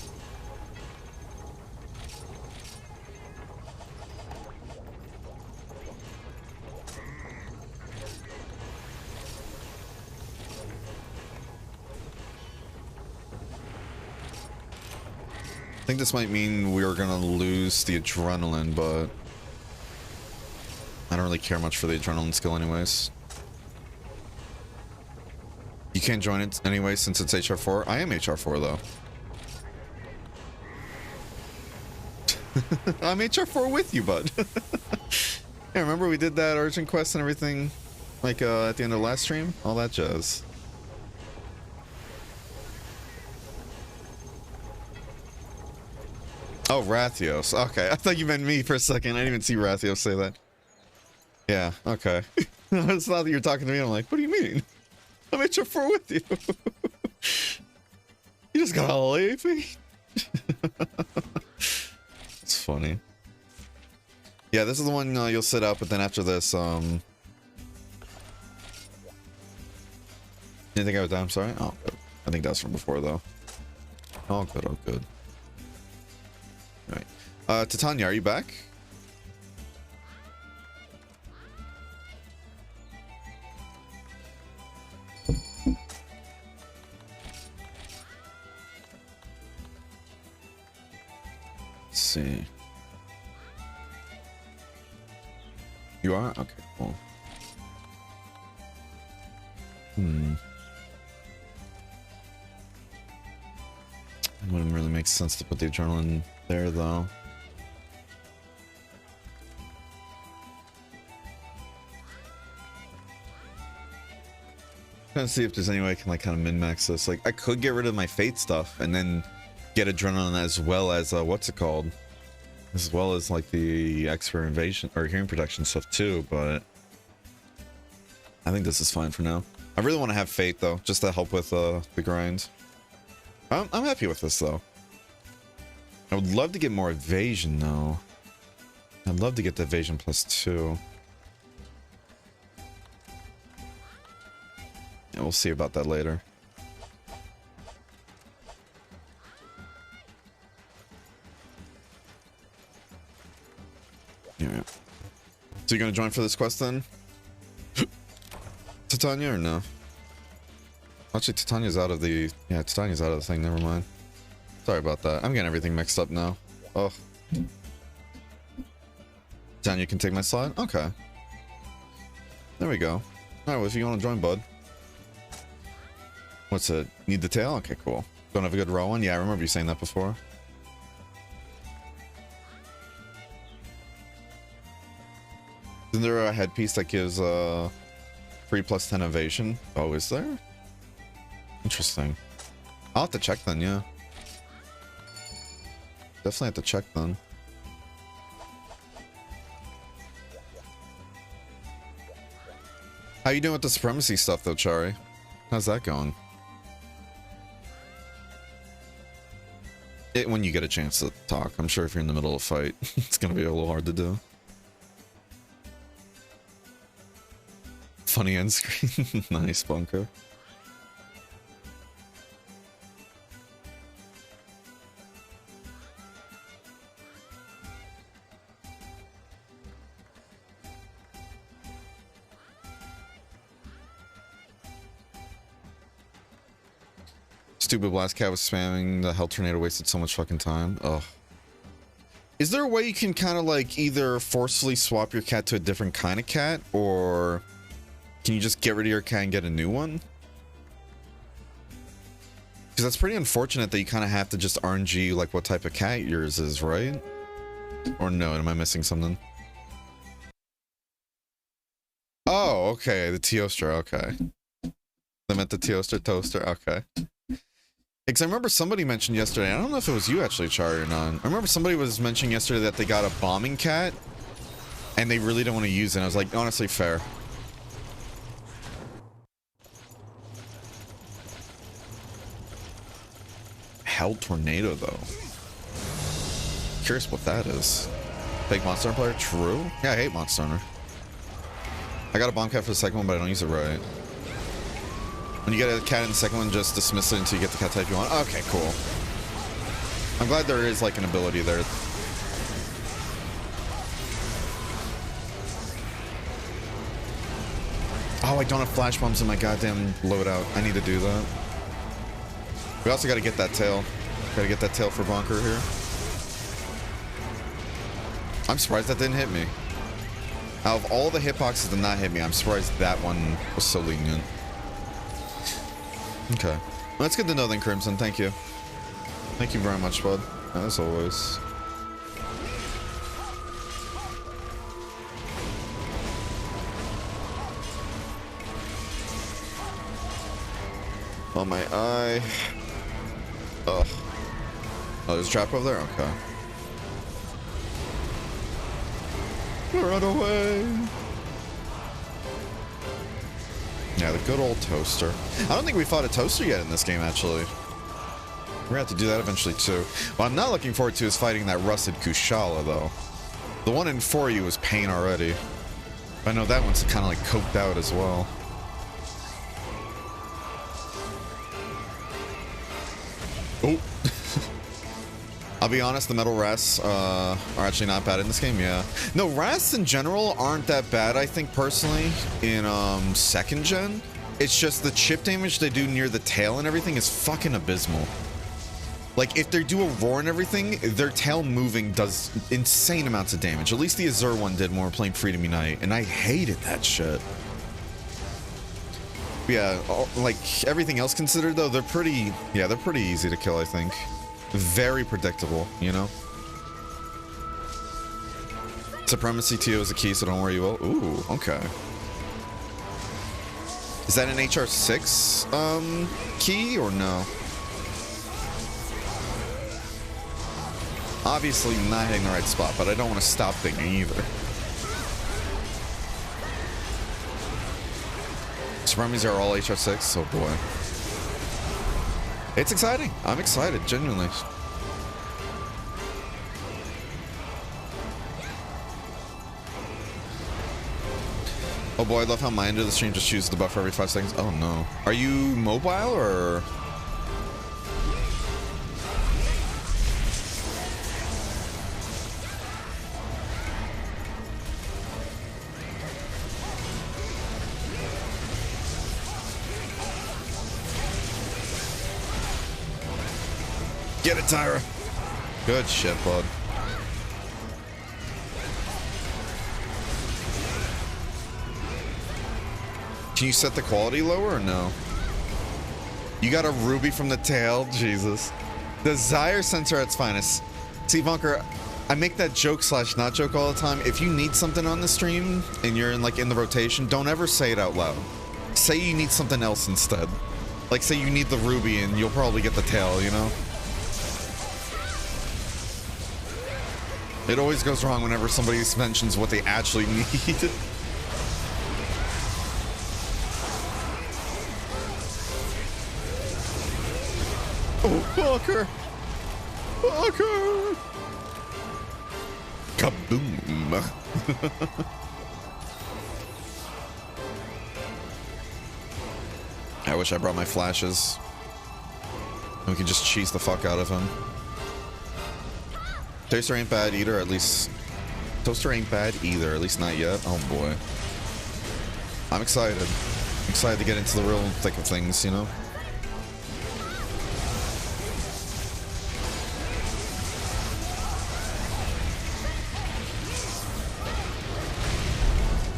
I think this might mean we're gonna lose the adrenaline, but I don't really care much for the adrenaline skill anyways. You can't join it anyway since it's HR4. I am HR4 though. I'm HR4 with you, bud. Yeah, remember we did that urgent quest and everything, like at the end of the last stream? All that jazz. Oh, Rathios. Okay, I thought you meant me for a second. I didn't even see Rathios say that. Yeah, okay. I just thought that you were talking to me and I'm like, what do you mean? I'm HR4 with you. You just gotta leave me. It's funny. Yeah, this is the one you'll sit up, but then after this, didn't think I was down, I'm sorry. Oh, good. I think that's from before, though. Oh, good, oh, good. Alright. Titania, are you back? Let's see. You are? Okay, cool. It wouldn't really make sense to put the adrenaline there, though. Trying to see if there's any way I can like kind of min-max this. Like I could get rid of my fate stuff and then get adrenaline as well as what's it called? As well as like the expert invasion or hearing protection stuff too, but I think this is fine for now. I really want to have fate though, just to help with the grind. I'm happy with this though. I would love to get more evasion though. I'd love to get the evasion +2. Yeah, we'll see about that later. Yeah. So you gonna join for this quest then? Titania or no? Actually, Titania's out of the... Yeah, Titania's out of the thing, never mind. Sorry about that. I'm getting everything mixed up now. Oh. Titania can take my slot? Okay. There we go. Alright, well, if you want to join, bud. What's it? Need the tail? Okay, cool. Don't have a good row one? Yeah, I remember you saying that before. Isn't there a headpiece that gives free +10 evasion? Oh, is there? Interesting. I'll have to check then, yeah. Definitely have to check then. How you doing with the supremacy stuff though, Chari? How's that going? When you get a chance to talk, I'm sure if you're in the middle of a fight, it's gonna be a little hard to do. Funny end screen. Nice, Bunker. Stupid Blast Cat was spamming the Hell Tornado, wasted so much fucking time. Ugh. Is there a way you can kind of like either forcefully swap your cat to a different kind of cat, or can you just get rid of your cat and get a new one? Because that's pretty unfortunate that you kind of have to just RNG like what type of cat yours is, right? Or no, am I missing something? Oh, okay, the Teoster, okay. I meant the Teoster Toaster, okay. Because I remember somebody mentioned yesterday, I don't know if it was you actually, Chari, or not. I remember somebody was mentioning yesterday that they got a bombing cat and they really don't want to use it. And I was like, honestly, fair. Hell Tornado, though. Curious what that is. Fake Monster Hunter player? True. Yeah, I hate Monster Hunter. I got a bomb cat for the second one, but I don't use it right. When you get a cat in the second one, just dismiss it until you get the cat type you want. Okay, cool. I'm glad there is like an ability there. Oh, I don't have flash bombs in my goddamn loadout. I need to do that. We also got to get that tail. Got to get that tail for Bonker here. I'm surprised that didn't hit me. Out of all the hitboxes that not hit me, I'm surprised that one was so lenient. Okay. Well, that's good to know then, Crimson. Thank you. Thank you very much, bud. As always. On my eye. Ugh. Oh, there's a trap over there? Okay. Run away. Yeah, the good old Toaster. I don't think we fought a Toaster yet in this game, actually. We're gonna have to do that eventually, too. What I'm not looking forward to is fighting that Rusted Kushala, though. The one in 4U was pain already. I know that one's kind of like coked out as well. Oh. I'll be honest, the metal rasts are actually not bad in this game, yeah. No, rasts in general aren't that bad, I think, personally, in second gen. It's just the chip damage they do near the tail and everything is fucking abysmal. Like, if they do a roar and everything, their tail moving does insane amounts of damage. At least the Azure one did when we were playing Freedom Unite, and I hated that shit. Yeah, like, everything else considered, though, they're pretty easy to kill, I think. Very predictable, you know? Supremacy TO is a key, so don't worry, you will. Ooh, okay. Is that an HR6 key or no? Obviously not hitting the right spot, but I don't want to stop thinking either. Supremacies are all HR6, oh boy. It's exciting. I'm excited, genuinely. Oh boy, I love how my end of the stream just chooses the buffer every 5 seconds. Oh no. Are you mobile or? Get it, Tyra. Good shit, bud. Can you set the quality lower or no? You got a ruby from the tail? Jesus. Desire sensor at its finest. See, Vonker, I make that joke slash not joke all the time. If you need something on the stream and you're in the rotation, don't ever say it out loud. Say you need something else instead. Like, say you need the ruby and you'll probably get the tail, you know? It always goes wrong whenever somebody mentions what they actually need. Oh, fucker! Fucker! Kaboom! I wish I brought my flashes. And we can just cheese the fuck out of him. Toaster ain't bad either, at least... Toaster ain't bad either, at least not yet. Oh boy. I'm excited. I'm excited to get into the real thick of things, you know?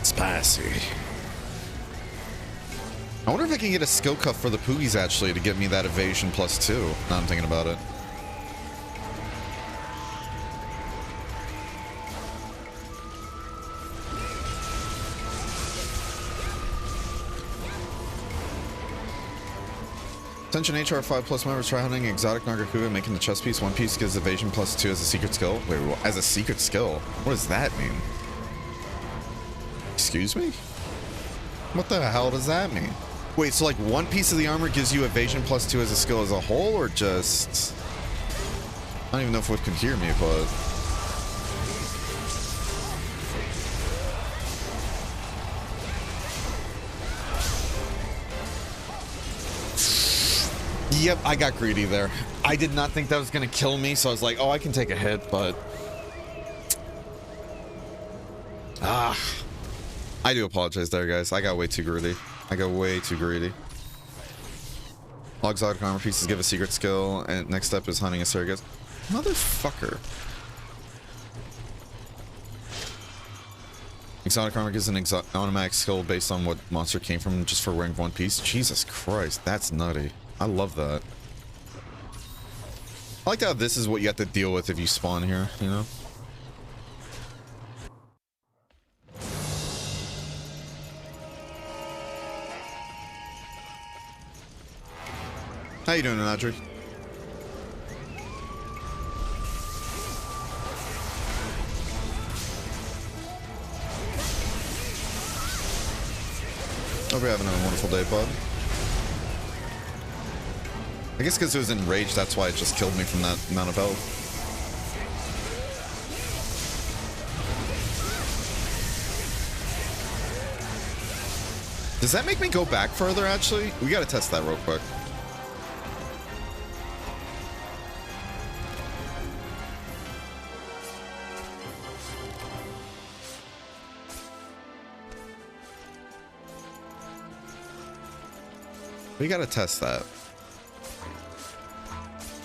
Spicy. I wonder if I can get a skill cup for the Poogies actually to get me that evasion +2. Now I'm thinking about it. Attention HR 5+ members, try hunting exotic Nagakuga and making the chest piece. One piece gives evasion +2 as a secret skill. Wait, as a secret skill? What does that mean? Excuse me? What the hell does that mean? Wait, so like one piece of the armor gives you evasion +2 as a skill as a whole, or just... I don't even know if Whip can hear me, but... Yep, I got greedy there. I did not think that was going to kill me, so I was like, oh, I can take a hit, but... Ah. I do apologize there, guys. I got way too greedy. I got way too greedy. All exotic armor pieces give a secret skill, and next step is hunting a surrogate. Motherfucker. Exotic armor gives an automatic skill based on what monster came from just for wearing one piece. Jesus Christ, that's nutty. I love that. I like how this is what you have to deal with if you spawn here, you know? How you doing, Audrey? Hope you're having a wonderful day, bud. I guess because it was enraged, that's why it just killed me from that amount of health. Does that make me go back further, actually? We gotta test that real quick. We gotta test that.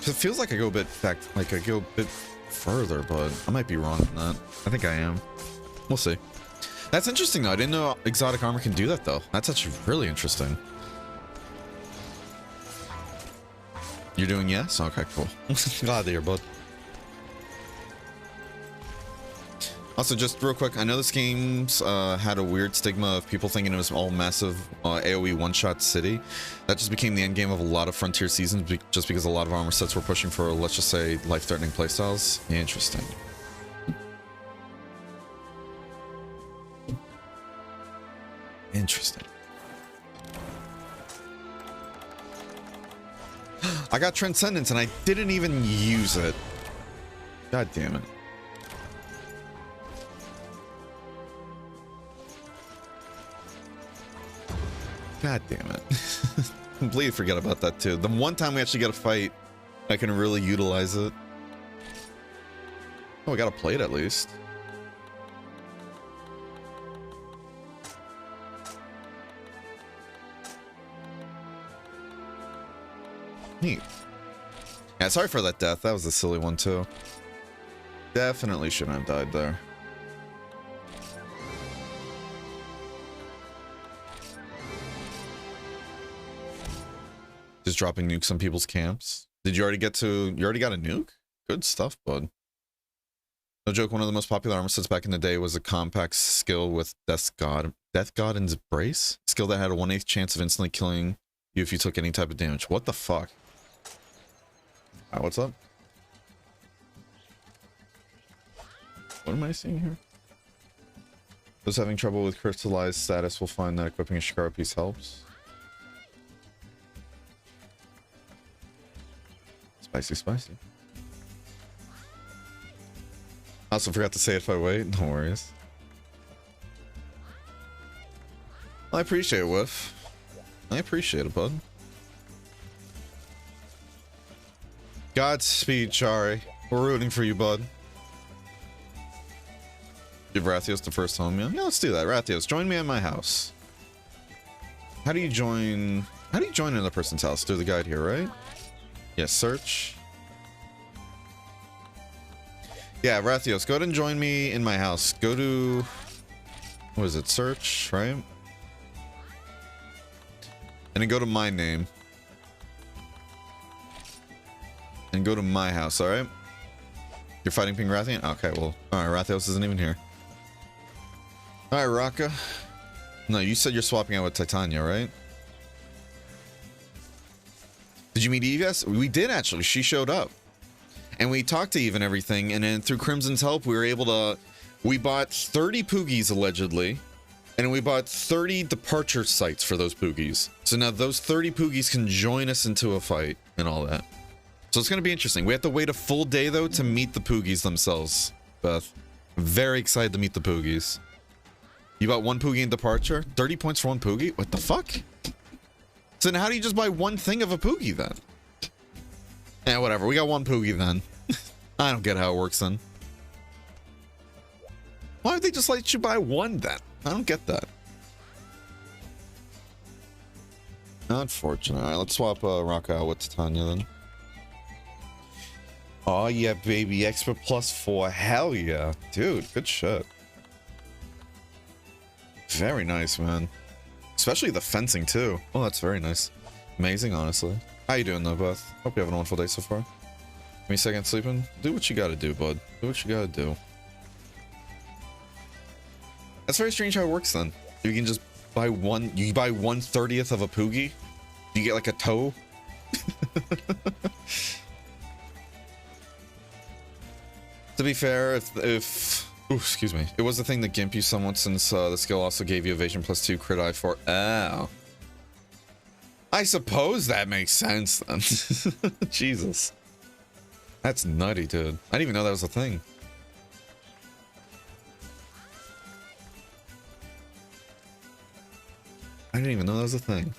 It feels like I go a bit back, like I go a bit further, but I might be wrong on that. I think I am. We'll see. That's interesting though. I didn't know exotic armor can do that though. That's actually really interesting. You're doing yes? Okay, cool. Glad to hear, bud. Also, just real quick, I know this game's had a weird stigma of people thinking it was all massive AoE one-shot city. That just became the endgame of a lot of Frontier seasons, just because a lot of armor sets were pushing for, let's just say, life-threatening playstyles. Interesting. Interesting. I got Transcendence and I didn't even use it. God damn it. God damn it. Completely forget about that too. The one time we actually get a fight, I can really utilize it. Oh, we got a plate at least. Neat. Yeah, sorry for that death. That was a silly one too. Definitely shouldn't have died there. Just dropping nukes on people's camps. Did you already get to... You already got a nuke? Good stuff, bud. No joke, one of the most popular armor sets back in the day was a compact skill with Death God Embrace? Skill that had a 1/8 chance of instantly killing you if you took any type of damage. What the fuck? Alright, what's up? What am I seeing here? Those having trouble with crystallized status will find that equipping a Shikara piece helps. Spicy, spicy. I also forgot to say it if I wait. No worries. I appreciate it, Whiff. I appreciate it, bud. Godspeed, Chari. We're rooting for you, bud. Give Rathios the first home meal? Yeah, let's do that. Rathios, join me at my house. How do you join another person's house? Do the guide here, right? Yeah, search. Yeah, Rathios, go ahead and join me in my house. Go to... What is it? Search, right? And then go to my name. And go to my house, alright? You're fighting Ping Rathian? Okay, well... Alright, Rathios isn't even here. Alright, Raka. No, you said you're swapping out with Titania, right? Did you meet Eve? Yes, we did actually. She showed up. And we talked to Eve and everything, and then through Crimson's help, we were able to... We bought 30 Poogies, allegedly. And we bought 30 departure sites for those Poogies. So now those 30 Poogies can join us into a fight and all that. So it's going to be interesting. We have to wait a full day, though, to meet the Poogies themselves, Beth. Very excited to meet the Poogies. You bought one Poogie in departure? 30 points for one Poogie? What the fuck? So then how do you just buy one thing of a Poogie, then? Yeah, whatever. We got one Poogie, then. I don't get how it works, then. Why would they just let you buy one, then? I don't get that. Unfortunate. Alright, let's swap Rock out with Titania, then. Oh, yeah, baby. Expert +4. Hell yeah. Dude, good shit. Very nice, man. Especially the fencing, too. Oh, that's very nice. Amazing, honestly. How you doing, though, Beth? Hope you have a wonderful day so far. Give me a second sleeping. Do what you gotta do, bud. Do what you gotta do. That's very strange how it works, then. You can just buy one... You buy 1/30th of a Poogie? You get, like, a toe? To be fair, if ooh, excuse me. It was the thing that gimped you somewhat since the skill also gave you evasion +2 crit eye for... Oh. I suppose that makes sense then. Jesus. That's nutty, dude. I didn't even know that was a thing. I didn't even know that was a thing.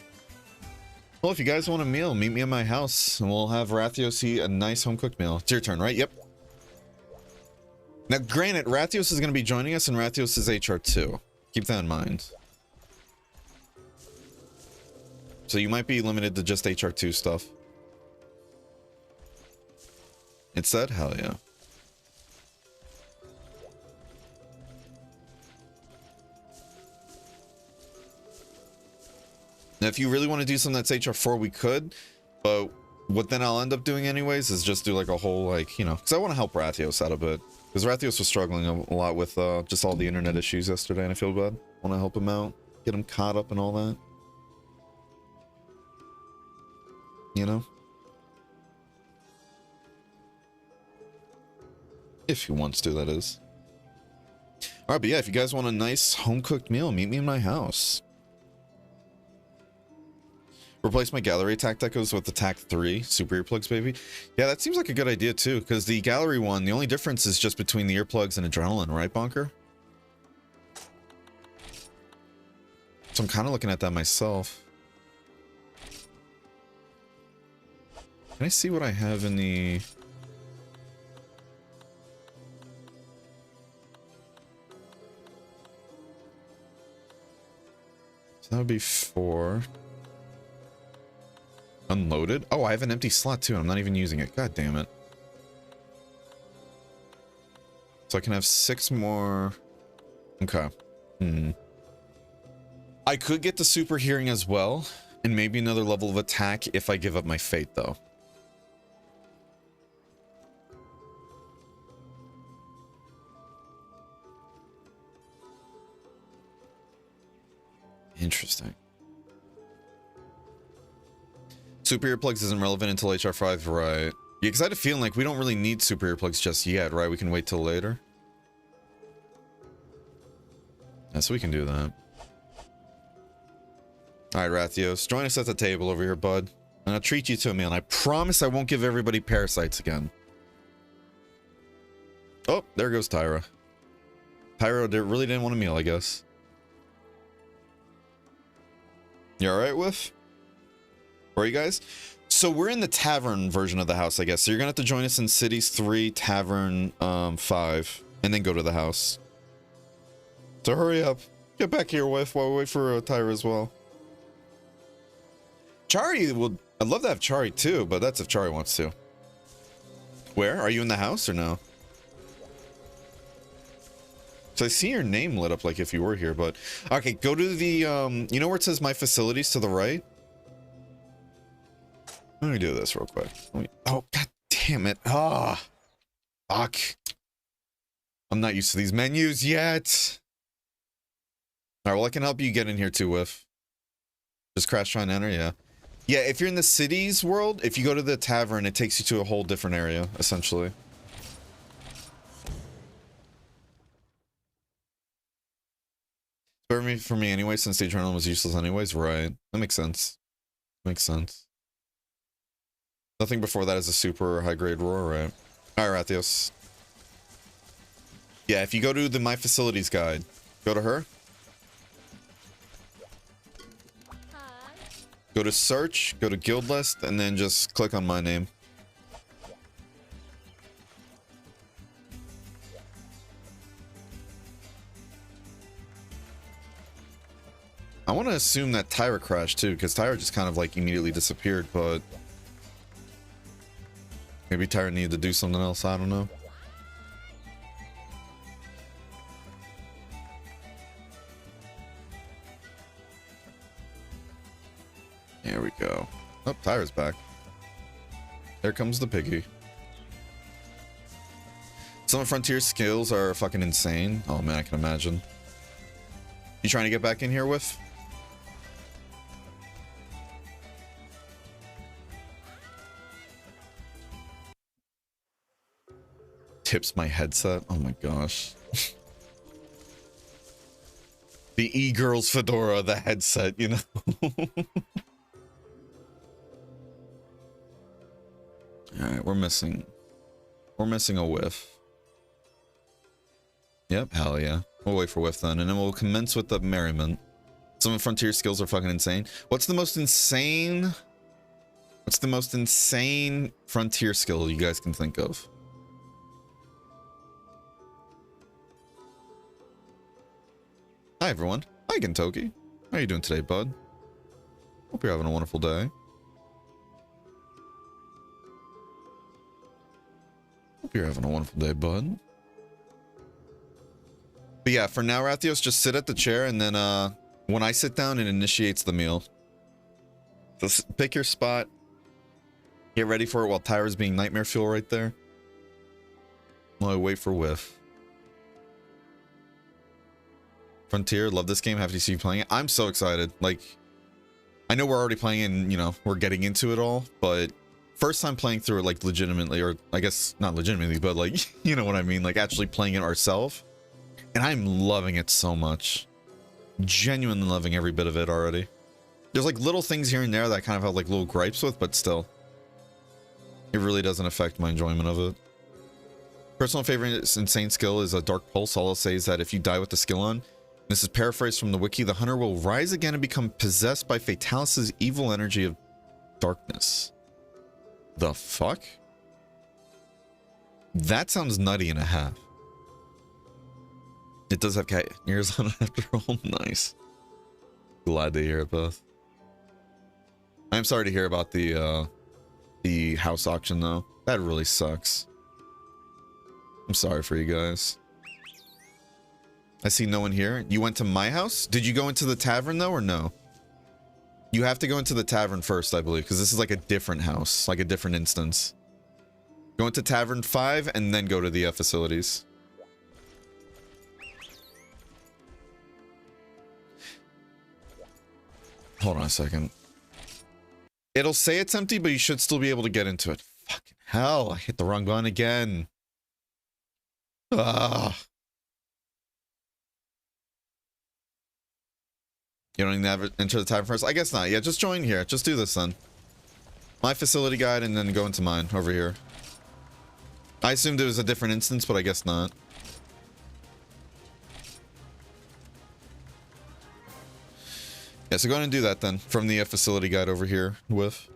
Well, if you guys want a meal, meet me at my house and we'll have Rathios eat a nice home-cooked meal. It's your turn, right? Yep. Now, granted, Rathios is going to be joining us, and Rathios is HR2. Keep that in mind. So you might be limited to just HR2 stuff. It said, hell yeah. Now, if you really want to do something that's HR4, we could, but what then I'll end up doing anyways is just do like a whole, like, you know, because I want to help Rathios out a bit. Because Rathios was struggling a lot with just all the internet issues yesterday, and I feel bad. I want to help him out, get him caught up and all that. You know? If he wants to, that is. Alright, but yeah, if you guys want a nice home-cooked meal, meet me in my house. Replace my gallery attack echoes with attack 3 super earplugs, baby. Yeah, that seems like a good idea too, because the gallery one, the only difference is just between the earplugs and adrenaline, right, Bonker? So I'm kind of looking at that myself. Can I see what I have in the... So that would be 4. Unloaded? Oh, I have an empty slot too, and I'm not even using it. God damn it. So I can have 6 more... Okay. I could get the super hearing as well, and maybe another level of attack if I give up my fate, though. Interesting. Superior plugs isn't relevant until HR5, right? Yeah, because I had a feeling like we don't really need superior plugs just yet, right? We can wait till later. Yeah, so we can do that. Alright, Rathios, join us at the table over here, bud. And I'll treat you to a meal, and I promise I won't give everybody parasites again. Oh, there goes Tyra. Tyra really didn't want a meal, I guess. You alright with? Where are you guys? So we're in the tavern version of the house, I guess. So you're gonna have to join us in Cities 3, Tavern 5, and then go to the house. So hurry up. Get back here, Whiff, while we wait for Tyra as well. Chari will... I'd love to have Chari too, but that's if Chari wants to. Where? Are you in the house or no? So I see your name lit up like if you were here, but... Okay, go to the, you know where it says My Facilities to the right? Let me do this real quick. Oh, god damn it. Ah. Fuck. I'm not used to these menus yet. Alright, well I can help you get in here too, Whiff. Just crash, try, and enter, yeah. Yeah, if you're in the cities world, if you go to the tavern, it takes you to a whole different area, essentially. For me anyway, since the adrenaline was useless anyways, right. That makes sense. Makes sense. Nothing before that is a super high-grade roar, right? Alright, Rathios. Yeah, if you go to the My Facilities guide, go to her. Go to search, go to guild list, and then just click on my name. I want to assume that Tyra crashed too, because Tyra just kind of like immediately disappeared, but maybe Tyra needed to do something else, I don't know. There we go. Oh, Tyra's back. There comes the piggy. Some of Frontier skills are fucking insane. Oh man, I can imagine. You trying to get back in here with? Tips my headset. Oh my gosh. The e-girls fedora, the headset, you know. Alright, we're missing a whiff. Yep, hell yeah. We'll wait for whiff then, and then we'll commence with the merriment. Some of Frontier skills are fucking insane. What's the most insane Frontier skill you guys can think of? Hi everyone. Hi Gentoki. How are you doing today, bud? Hope you're having a wonderful day. Hope you're having a wonderful day, bud. But yeah, for now, Rathios, just sit at the chair, and then when I sit down, it initiates the meal. So pick your spot. Get ready for it while Tyra's being nightmare fuel right there. While I wait for whiff. Frontier, love this game. Happy to see you playing it. I'm so excited. Like, I know we're already playing and, you know, we're getting into it all, but first time playing through it, like, legitimately, or I guess not legitimately, but like, you know what I mean? Like, actually playing it ourselves. And I'm loving it so much. Genuinely loving every bit of it already. There's like little things here and there that I kind of have like little gripes with, but still. It really doesn't affect my enjoyment of it. Personal favorite insane skill is a Dark Pulse. All I'll say is that if you die with the skill on, this is paraphrased from the wiki, the hunter will rise again and become possessed by Fatalis' evil energy of darkness. The fuck? That sounds nutty and a half. It does have cat ears on it after all. Nice. Glad to hear it, both. I'm sorry to hear about the house auction though. That really sucks. I'm sorry for you guys. I see no one here. You went to my house? Did you go into the tavern though, or no? You have to go into the tavern first, I believe, because this is like a different house, like a different instance. Go into Tavern 5 and then go to the facilities. Hold on a second. It'll say it's empty, but you should still be able to get into it. Fucking hell, I hit the wrong button again. Ah. You don't even have to enter the tavern first? I guess not. Yeah, just join here. Just do this then. My facility guide and then go into mine over here. I assumed it was a different instance, but I guess not. Yeah, so go ahead and do that then from the facility guide over here with.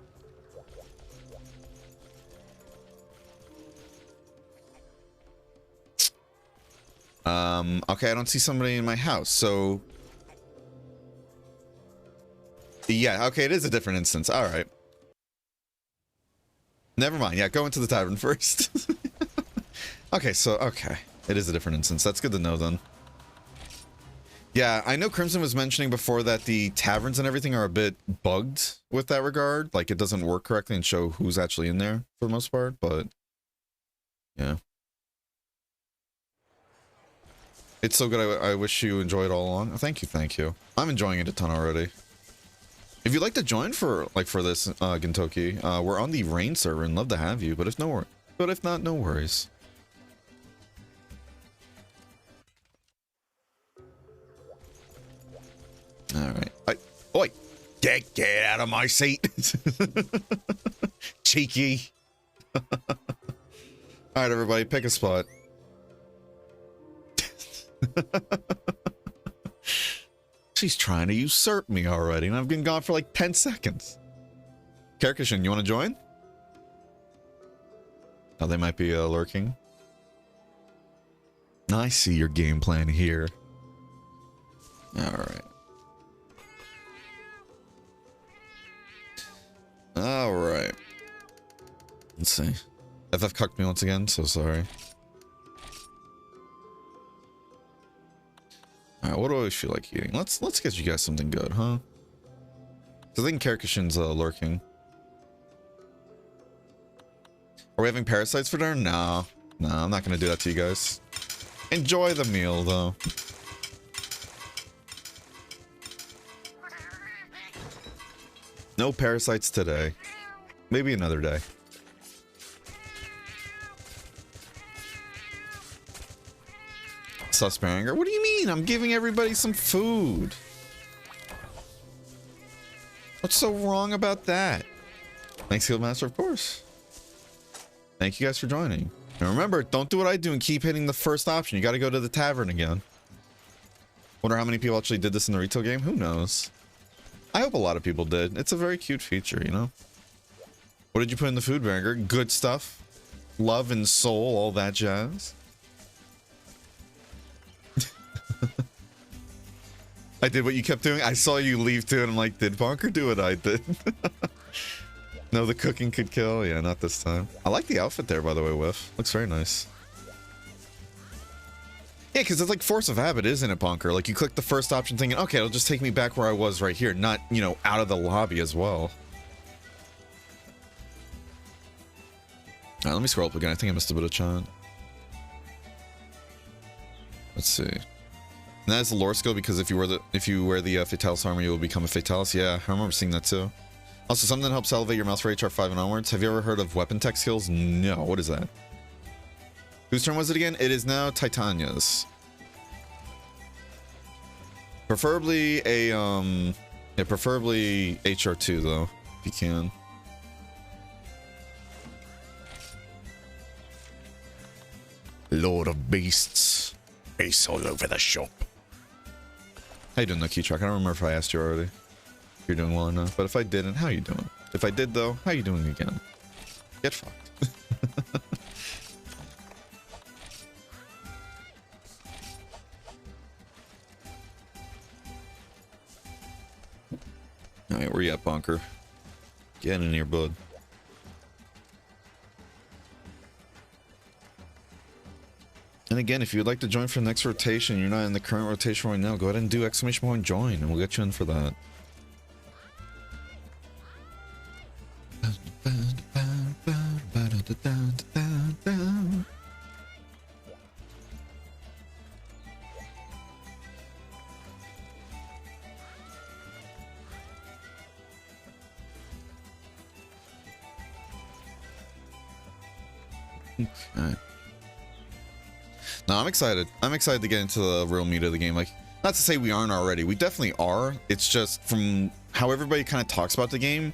Okay, I don't see somebody in my house, so yeah, okay, it is a different instance. All right. Never mind. Yeah, go into the tavern first. Okay, so, okay. It is a different instance. That's good to know then. Yeah, I know Crimson was mentioning before that the taverns and everything are a bit bugged with that regard. Like, it doesn't work correctly and show who's actually in there for the most part, but yeah. It's so good. I wish you enjoyed all along. Oh, thank you, thank you. I'm enjoying it a ton already. If you'd like to join for this, Gintoki, we're on the Rain server and love to have you. But if not, no worries. All right. Oi, get out of my seat, cheeky. All right, everybody, pick a spot. She's trying to usurp me already, and I've been gone for like 10 seconds. Karkashin, you want to join? Oh, they might be lurking. I see your game plan here. Alright. Alright. Let's see. FF cucked me once again, so sorry. Alright, what do I always feel like eating? Let's get you guys something good, huh? So I think Karkashin's lurking. Are we having parasites for dinner? No. No, I'm not gonna do that to you guys. Enjoy the meal, though. No parasites today. Maybe another day. Suspanger? What do you mean? I'm giving everybody some food. What's so wrong about that? Thanks, Guildmaster, of course. Thank you guys for joining. And remember, don't do what I do and keep hitting the first option. You got to go to the tavern again. Wonder how many people actually did this in the retail game? Who knows? I hope a lot of people did. It's a very cute feature, you know? What did you put in the food, Banger? Good stuff. Love and soul, all that jazz. I did what you kept doing. I saw you leave too, and I'm like, did Bonker do what I did? No, the cooking could kill. Yeah, not this time. I like the outfit there, by the way, Whiff. Looks very nice. Yeah, because it's like force of habit, isn't it, Bonker? Like, you click the first option thinking, okay, it'll just take me back where I was right here, not, you know, out of the lobby as well. Alright, let me scroll up again. I think I missed a bit of chat. Let's see. And that is the lore skill, because if you wear the Fatalis armor, you will become a Fatalis. Yeah, I remember seeing that too. Also, something that helps elevate your mouse for HR5 and onwards. Have you ever heard of weapon tech skills? No. What is that? Whose turn was it again? It is now Titania's. Preferably a yeah, preferably HR2 though, if you can. Lord of Beasts. Ace all over the shop. How you doing, Lucky Truck? I don't remember if I asked you already. If you're doing well enough, but if I didn't, how you doing? If I did though, how you doing again? Get fucked. Alright, where you at, Bonker? Get in here, bud. And again, if you'd like to join for the next rotation, you're not in the current rotation right now, go ahead and do !join and we'll get you in for that. Okay. No, I'm excited. I'm excited to get into the real meat of the game. Like, not to say we aren't already. We definitely are. It's just from how everybody kind of talks about the game,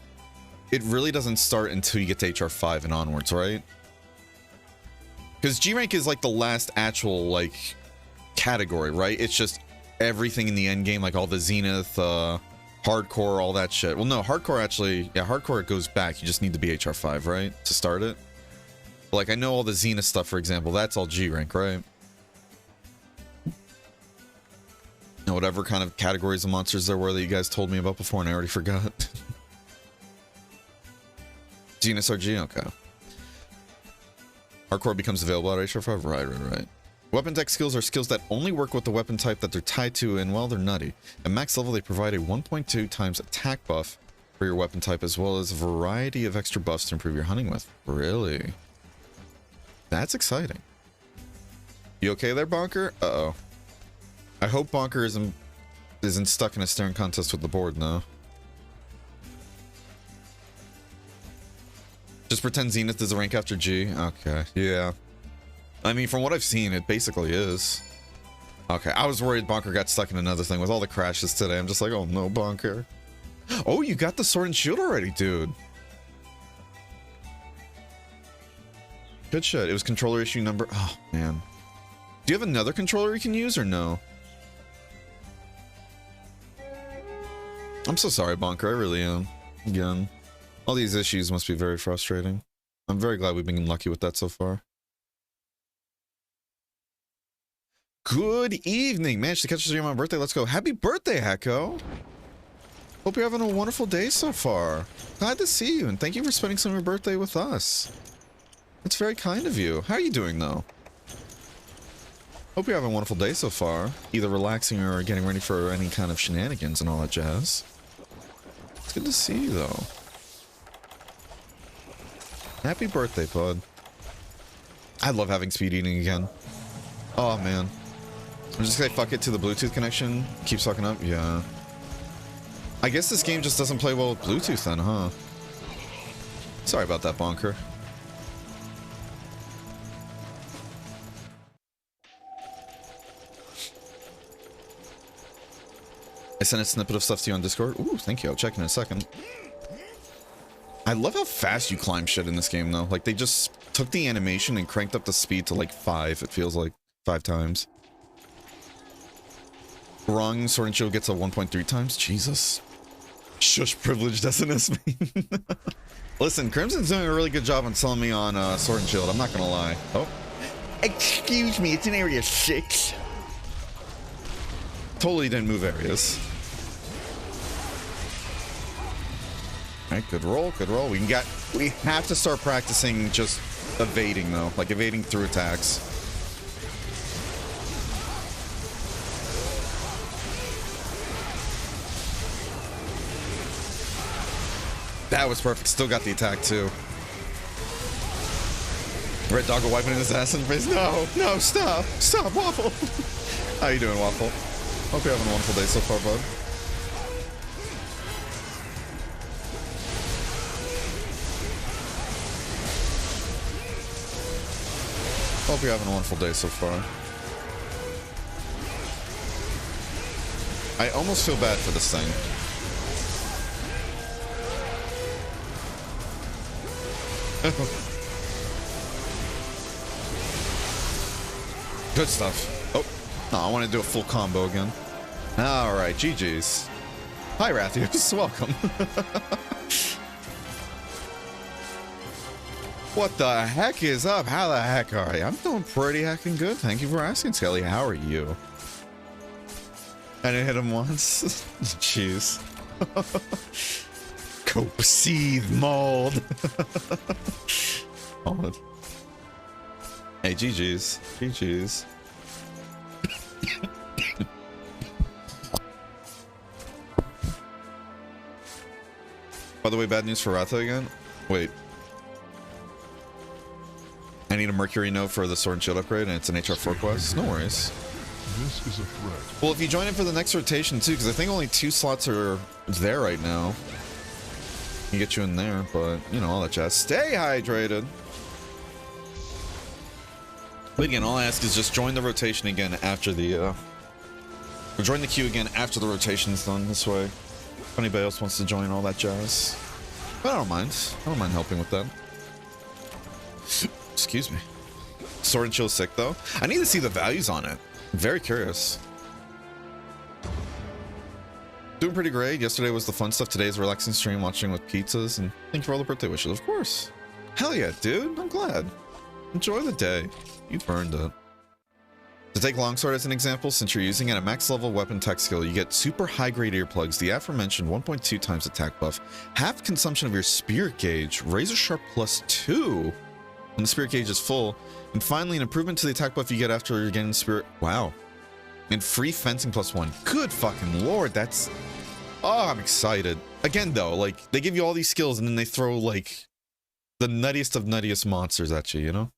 it really doesn't start until you get to HR5 and onwards, right? Because G rank is like the last actual like category, right? It's just everything in the end game, like all the Zenith, hardcore, all that shit. Well, no, hardcore actually, yeah, hardcore it goes back. You just need to be HR5, right, to start it. But, like, I know all the Zenith stuff, for example. That's all G rank, right? And whatever kind of categories of monsters there were that you guys told me about before, and I already forgot. Zenith RG, okay. Hardcore becomes available at HR5, right. Weapon deck skills are skills that only work with the weapon type that they're tied to, and well, they're nutty. At max level, they provide a 1.2 times attack buff for your weapon type, as well as a variety of extra buffs to improve your hunting with. Really? That's exciting. You okay there, Bonker? Uh-oh. I hope Bonker isn't stuck in a staring contest with the board, no. Just pretend Zenith is a rank after G? Okay, yeah. I mean, from what I've seen, it basically is. Okay, I was worried Bonker got stuck in another thing with all the crashes today. I'm just like, oh no, Bonker. Oh, you got the sword and shield already, dude. Good shit. It was controller issue number... Oh, man. Do you have another controller you can use or no? I'm so sorry, Bonker. I really am. Again. All these issues must be very frustrating. I'm very glad we've been lucky with that so far. Good evening. Managed to catch us on my birthday. Let's go. Happy birthday, Hecko. Hope you're having a wonderful day so far. Glad to see you, and thank you for spending some of your birthday with us. It's very kind of you. How are you doing, though? Hope you're having a wonderful day so far. Either relaxing or getting ready for any kind of shenanigans and all that jazz. It's good to see you, though. Happy birthday, bud. I love having speed eating again. Oh, man. I'm just gonna fuck it to the Bluetooth connection. Keeps fucking up. Yeah. I guess this game just doesn't play well with Bluetooth then, huh? Sorry about that, Bonker. I sent a snippet of stuff to you on Discord. Ooh, thank you. I'll check in a second. I love how fast you climb shit in this game, though. Like, they just took the animation and cranked up the speed to, like, 5. It feels like 5 times. Wrong Sword and Shield gets a 1.3 times? Jesus. Shush privilege, doesn't this mean? Listen, Crimson's doing a really good job on selling me on Sword and Shield. I'm not gonna lie. Oh. Excuse me, it's in area 6. Totally didn't move areas. Alright, good roll, good roll. We have to start practicing just evading, though. Like, evading through attacks. That was perfect. Still got the attack, too. Red Doggo wiping his ass in the face. No, no, stop. Stop, Waffle. How you doing, Waffle? Hope you're having a wonderful day so far, bud. Hope you're having a wonderful day so far. I almost feel bad for this thing. Good stuff. Oh, no, I want to do a full combo again. All right, GG's. Hi, Rathius. Welcome. What the heck is up? How the heck are you? I'm doing pretty heckin' good. Thank you for asking, Skelly. How are you? I didn't hit him once. Jeez. Cope, seethe, mold. Oh. Hey, GG's. GG's. By the way, bad news for Ratha again? Wait. I need a Mercury note for the Sword and Shield upgrade, and it's an HR4 quest. No worries. This is a threat. Well, if you join in for the next rotation, too, because I think only 2 slots are there right now. Can get you in there, but, you know, all that jazz. Stay hydrated! But again, all I ask is just join the rotation again after the, or join the queue again after the rotation's done, this way. If anybody else wants to join all that jazz. But I don't mind. I don't mind helping with that. Excuse me. Sword and Chill sick, though. I need to see the values on it. I'm very curious. Doing pretty great. Yesterday was the fun stuff. Today's relaxing stream, watching with pizzas, and thank you for all the birthday wishes. Of course. Hell yeah, dude. I'm glad. Enjoy the day. You've earned it. To take Longsword as an example, since you're using it at max level weapon tech skill, you get super high grade earplugs, the aforementioned 1.2 times attack buff, half consumption of your spirit gauge, razor sharp +2 when the spirit gauge is full, and finally an improvement to the attack buff you get after you're getting spirit. Wow. And free fencing +1. Good fucking lord, that's... Oh, I'm excited. Again, though, like, they give you all these skills and then they throw, like, the nuttiest of nuttiest monsters at you, you know?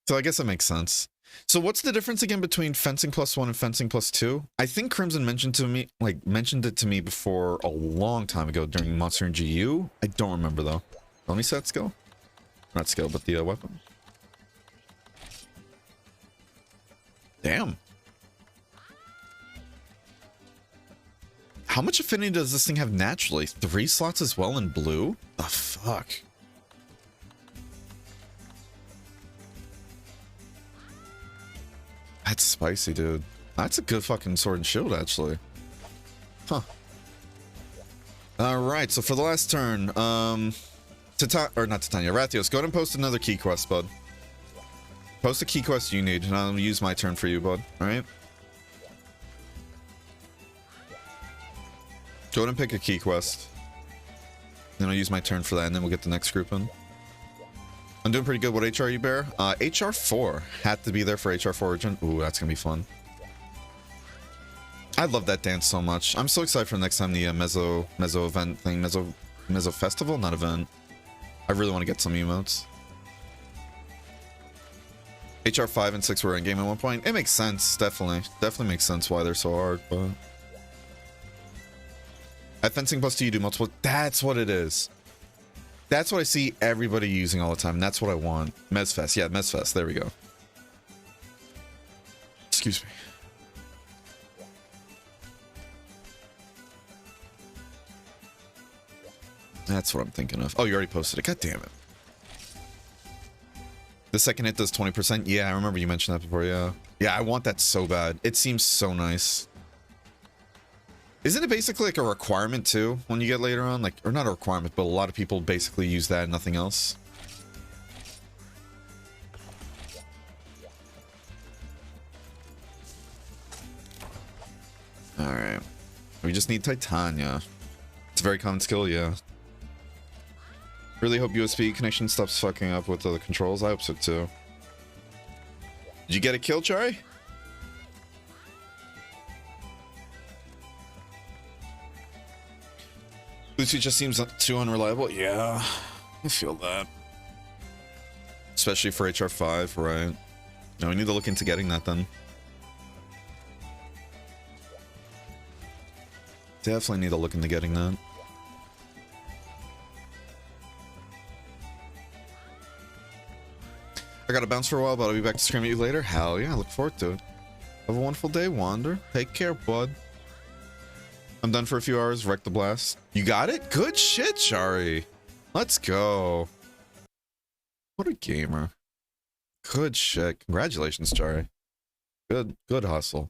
So I guess that makes sense. So what's the difference again between fencing +1 and fencing +2? I think Crimson mentioned it to me before a long time ago during Monster and GU. I don't remember though. Let me set skill. Not skill, but the weapon. Damn. How much affinity does this thing have naturally? 3 slots as well in blue? The fuck? That's spicy, dude. That's a good fucking sword and shield, actually. Huh. Alright, so for the last turn, not Titania, Rathios, go ahead and post another key quest, bud. Post a key quest you need, and I'll use my turn for you, bud. Alright? Go ahead and pick a key quest. Then I'll use my turn for that, and then we'll get the next group in. I'm doing pretty good. What HR you bear? HR 4. Had to be there for HR 4 Origin. Ooh, that's gonna be fun. I love that dance so much. I'm so excited for the next time the Mezzo event thing. Mezzo festival? Not event. I really want to get some emotes. HR 5 and 6 were in game at one point. It makes sense, definitely. Definitely makes sense why they're so hard, but... At fencing +2 you do multiple... That's what it is. That's what I see everybody using all the time. That's what I want. Mezfest. Yeah, Mezfest. There we go. Excuse me. That's what I'm thinking of. Oh, you already posted it. God damn it. The second hit does 20%. Yeah, I remember you mentioned that before. Yeah. Yeah, I want that so bad. It seems so nice. Isn't it basically like a requirement too when you get later on? Like, or not a requirement, but a lot of people basically use that and nothing else. Alright. We just need Titania. It's a very common skill, yeah. Really hope USB connection stops fucking up with the controls. I hope so too. Did you get a kill, Chari? Lucy just seems too unreliable. Yeah, I feel that. Especially for HR 5, right? No, we need to look into getting that then. Definitely need to look into getting that. I gotta bounce for a while, but I'll be back to scream at you later. Hell yeah, I look forward to it. Have a wonderful day, Wander. Take care, bud. I'm done for a few hours. Wreck the blast. You got it? Good shit, Shari. Let's go. What a gamer. Good shit. Congratulations, Shari. Good hustle.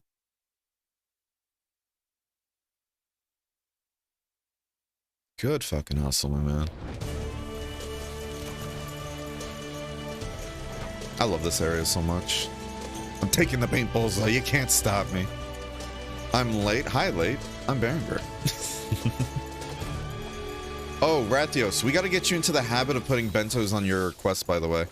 Good fucking hustle, my man. I love this area so much. I'm taking the paintballs though. You can't stop me. I'm late. Hi, late. I'm Berenger. Oh, Rathios, we got to get you into the habit of putting bentos on your quest, by the way.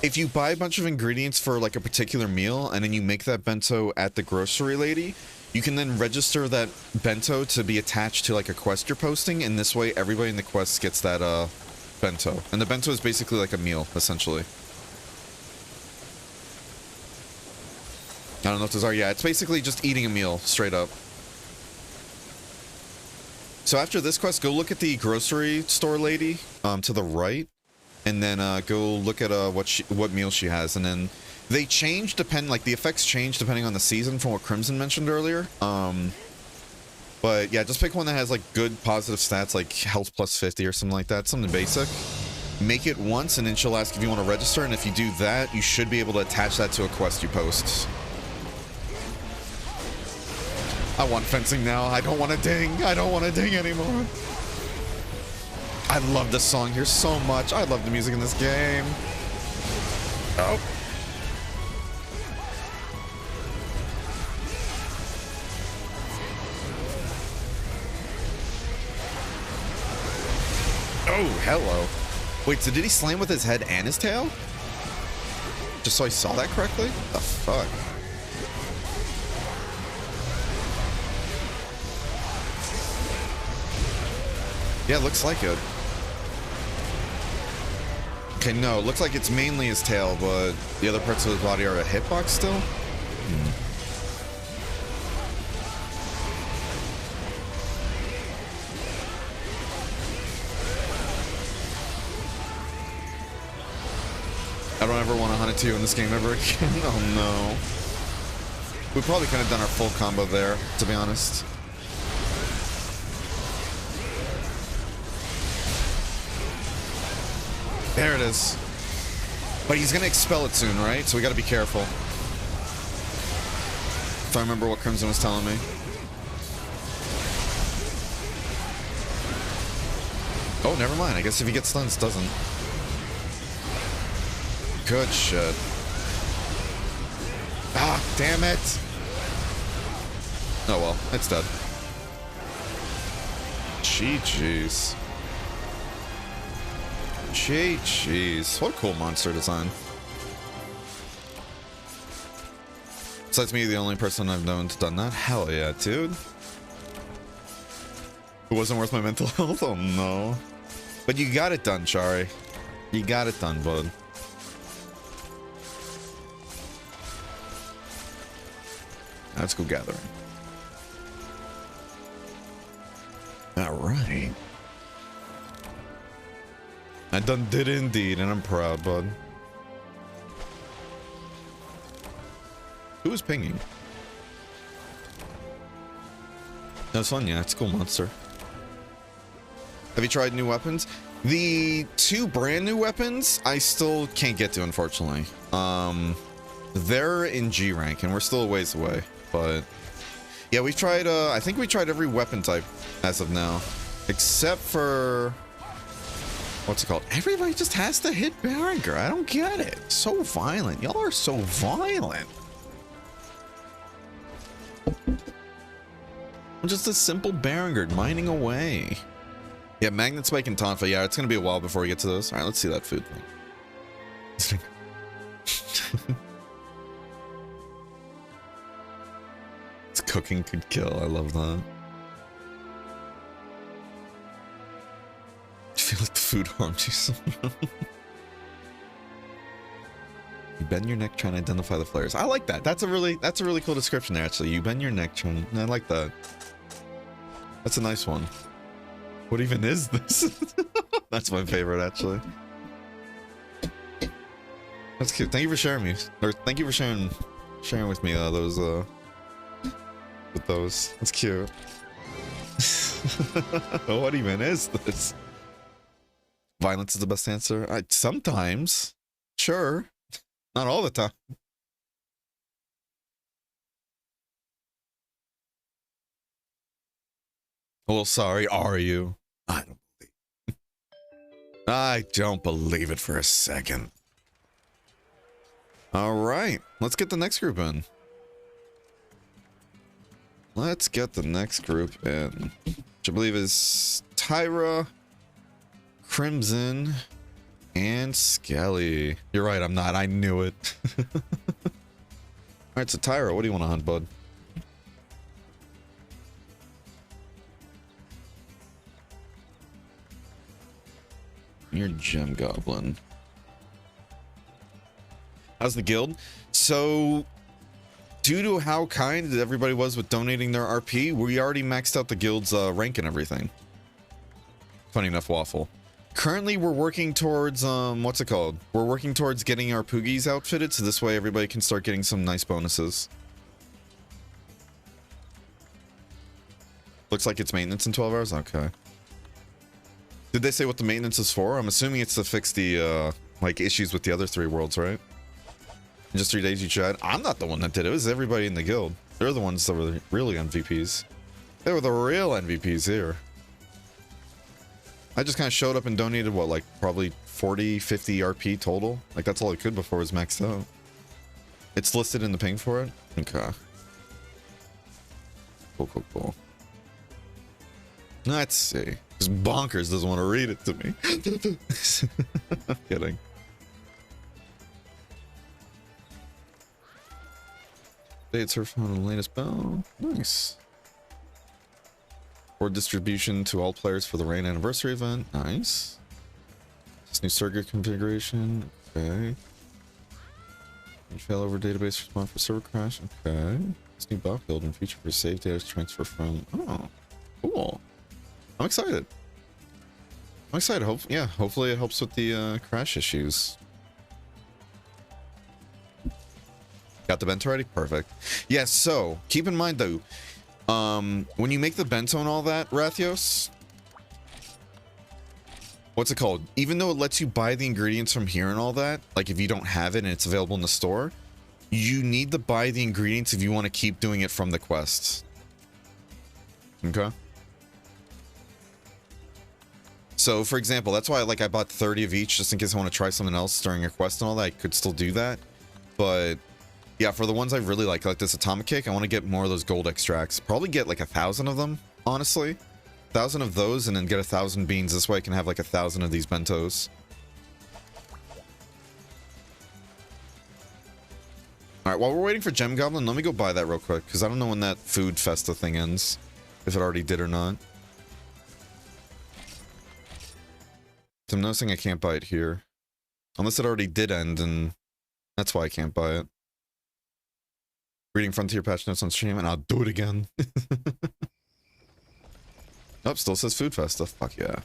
If you buy a bunch of ingredients for like a particular meal and then you make that bento at the grocery lady, you can then register that bento to be attached to like a quest you're posting, and this way everybody in the quest gets that bento. And the bento is basically like a meal, essentially. I don't know if those are. Yeah, it's basically just eating a meal, straight up. So after this quest, go look at the grocery store lady to the right. and then go look at what meal she has, and then they change like the effects change depending on the season from what Crimson mentioned earlier. But yeah, just pick one that has like good positive stats, like health plus 50 or something like that, something basic. Make it once, and then she'll ask if you want to register, and if you do that, you should be able to attach that to a quest you post. I want fencing now. I don't want to ding. I don't want to ding anymore. I love this song here so much. I love the music in this game. Oh. Oh, hello. Wait, so did he slam with his head and his tail? Just so I saw that correctly? The fuck? Yeah, looks like it. Okay, no, it looks like it's mainly his tail, but the other parts of his body are a hitbox still? I don't ever want to hunt it 2 in this game ever again. Oh no. We probably could have done our full combo there, to be honest. There it is. But he's going to expel it soon, right? So we got to be careful. If I remember what Crimson was telling me. Oh, never mind. I guess if he gets stunned, it doesn't. Good shit. Ah, damn it. Oh well, it's dead. Jeez. Jeez. What a cool monster design. Besides me, the only person I've known to done that? Hell yeah, dude. It wasn't worth my mental health? Oh no. But you got it done, Shari. You got it done, bud. Let's go gathering. All right. I done did it indeed, and I'm proud, bud. Who was pinging? That's fun, yeah. It's a cool monster. Have you tried new weapons? The 2 brand new weapons, I still can't get to, unfortunately. They're in G rank, and we're still a ways away. But yeah, we tried. I think we tried every weapon type as of now, except for what's it called? Everybody just has to hit Berenger. I don't get it. So violent. Y'all are so violent. I'm just a simple Berenger mining away. Yeah, Magnet Spike and Tonfa. Yeah, it's gonna be a while before we get to those. All right, let's see that food thing. Cooking could kill. I love that. I feel like the food harmed you so much. You bend your neck trying to identify the flares. I like that. That's a really cool description there, actually. You bend your neck trying. I like that. That's a nice one. What even is this? That's my favorite, actually. That's cute. Thank you for sharing me. Or thank you for sharing with me those with those. That's cute. What even is this? Violence is the best answer? Sometimes. Sure. Not all the time. Well, sorry, are you? I don't believe it for a second. All right, let's get the next group in. Let's get the next group in, which I believe is Tyra, Crimson, and Skelly. You're right, I'm not. I knew it. All right, so Tyra, what do you want to hunt, bud? You're Gem Goblin. How's the guild? So, due to how kind everybody was with donating their RP, we already maxed out the guild's rank and everything. Funny enough, Waffle. Currently, we're working towards, what's it called? We're working towards getting our Poogies outfitted, so this way everybody can start getting some nice bonuses. Looks like it's maintenance in 12 hours? Okay. Did they say what the maintenance is for? I'm assuming it's to fix the, like, issues with the other 3 worlds, right? In just 3 days you tried? I'm not the one that did it. It was everybody in the guild. They're the ones that were the really MVPs. They were the real MVPs here. I just kind of showed up and donated, what, like, probably 40, 50 RP total? Like, that's all I could before it was maxed out. It's listed in the ping for it? Okay. Cool. Let's see. Because Bonkers doesn't want to read it to me. I'm kidding. Dates are found in the latest bell. Nice. Or distribution to all players for the Rain Anniversary event. Nice. This new circuit configuration. Okay. Failover database respond for server crash. Okay. This new buff build and feature for save data transfer from. Oh, cool. I'm excited. Hopefully it helps with the crash issues. Got the bento ready? Perfect. Yes, so keep in mind though, when you make the bento and all that, Rathios, what's it called? Even though it lets you buy the ingredients from here and all that, like if you don't have it and it's available in the store, you need to buy the ingredients if you want to keep doing it from the quests. Okay. So, for example, that's why I bought 30 of each just in case I want to try something else during a quest and all that. I could still do that. But, yeah, for the ones I really like this atomic cake, I want to get more of those gold extracts. Probably get like 1,000 of them, honestly. 1,000 of those and then get 1,000 beans. This way I can have like 1,000 of these bentos. Alright, while we're waiting for Gem Goblin, let me go buy that real quick. Because I don't know when that food festa thing ends. If it already did or not. I'm noticing I can't buy it here. Unless it already did end, and that's why I can't buy it. Reading Frontier patch notes on stream, and I'll do it again. Nope, still says Food Festa. Fuck yeah.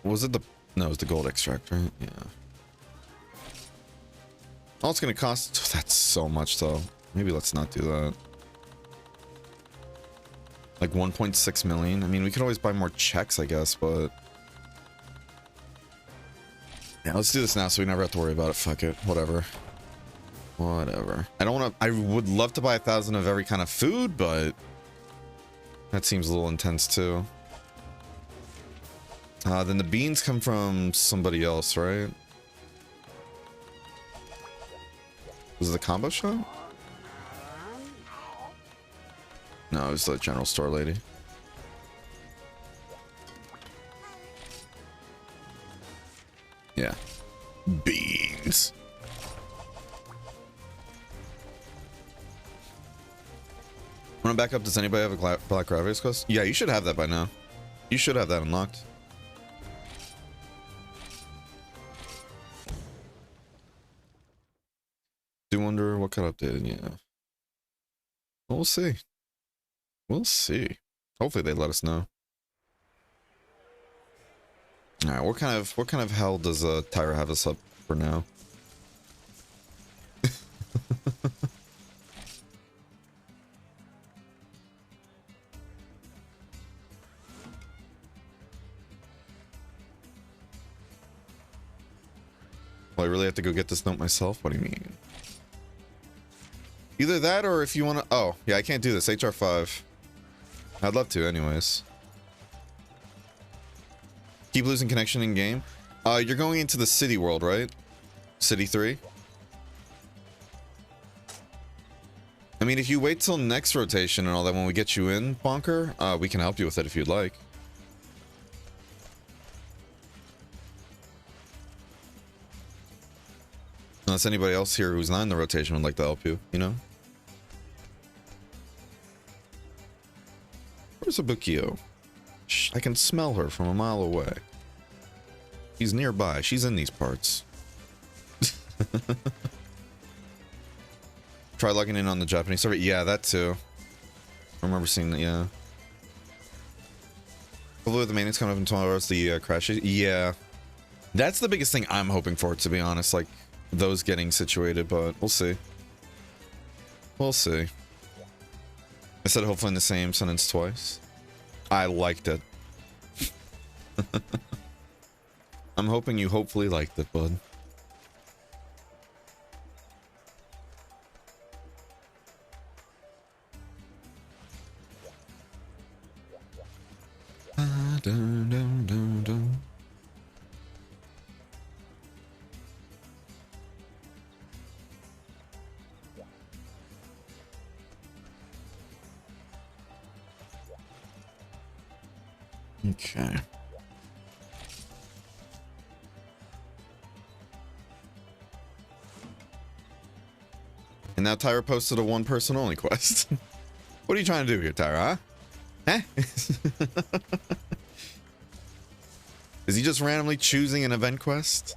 Was it the... No, it was the gold extract, right? Yeah. All it's gonna cost... That's so much, though. Maybe let's not do that. Like 1.6 million. I mean, we could always buy more checks, I guess, but... Yeah, let's do this now so we never have to worry about it. Fuck it. Whatever. Whatever. I don't want to... I would love to buy 1,000 of every kind of food, but... That seems a little intense, too. Then the beans come from somebody else, right? Was it the combo shop? No, it was the general store lady. Yeah. Beans. Wanna back up? Does anybody have a Black Gravitas quest? Yeah, you should have that by now. You should have that unlocked. Do wonder what got updated, yeah. Well, we'll see. We'll see. Hopefully they let us know. Alright, what kind of hell does Tyra have us up for now? Well, I really have to go get this note myself? What do you mean? Either that or if you want to... Oh, yeah, I can't do this. HR5. I'd love to, anyways. Keep losing connection in game. You're going into the city world, right? City 3? I mean, if you wait till next rotation and all that, when we get you in, Bonker, we can help you with it if you'd like. Unless anybody else here who's not in the rotation would like to help you, you know? Where's Abukio? Shh, I can smell her from a mile away. She's nearby. She's in these parts. Try logging in on the Japanese server. Yeah, that too. I remember seeing that, yeah. Hopefully the maintenance coming up in 12 hours, the crashes. Yeah. That's the biggest thing I'm hoping for, to be honest. Like, those getting situated, but we'll see. We'll see. I said hopefully in the same sentence twice. I liked it. I'm hoping you hopefully liked it, bud. Dun, dun, dun, dun. Okay. And now Tyra posted a one-person only quest. What are you trying to do here, Tyra, huh? Is he just randomly choosing an event quest?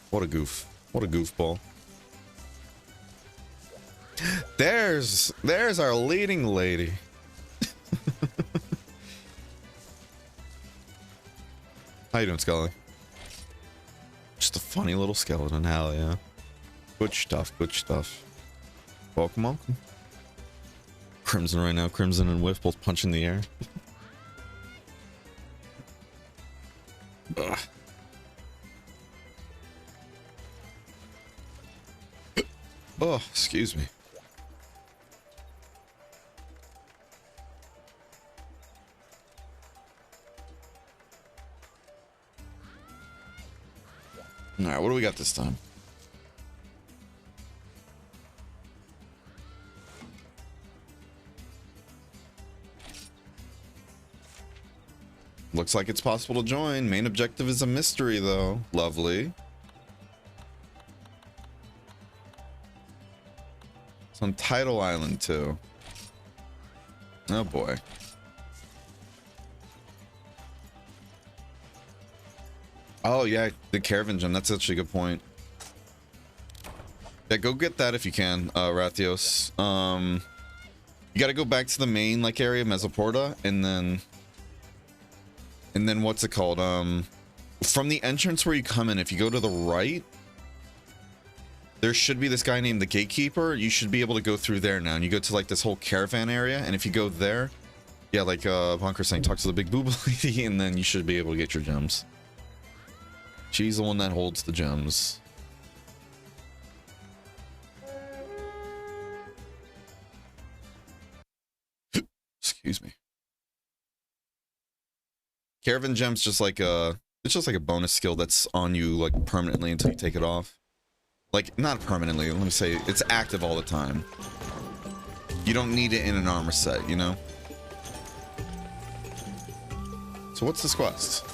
What a goof. What a goofball. There's our leading lady. How you doing, Scully? Just a funny little skeleton, hell yeah. Good stuff, good stuff. Welcome, welcome. Crimson right now, Crimson and Whiff both punching the air. Ugh. Oh, excuse me. All right, what do we got this time? Looks like it's possible to join. Main objective is a mystery, though. Lovely. It's on Tidal Island, too. Oh, boy. Oh, yeah, the caravan gem. That's actually a good point. Yeah, go get that if you can, Rathios. You gotta go back to the main, like, area, Mesoporta, and then what's it called? From the entrance where you come in, if you go to the right, there should be this guy named the Gatekeeper. You should be able to go through there now. And you go to like this whole caravan area. And if you go there, yeah, like Bonker saying, talk to the big boob lady, and then you should be able to get your gems. She's the one that holds the gems. Excuse me. Caravan gem's just like it's just like a bonus skill that's on you like permanently until you take it off. Like, not permanently, let me say, it's active all the time. You don't need it in an armor set, you know? So what's this quest?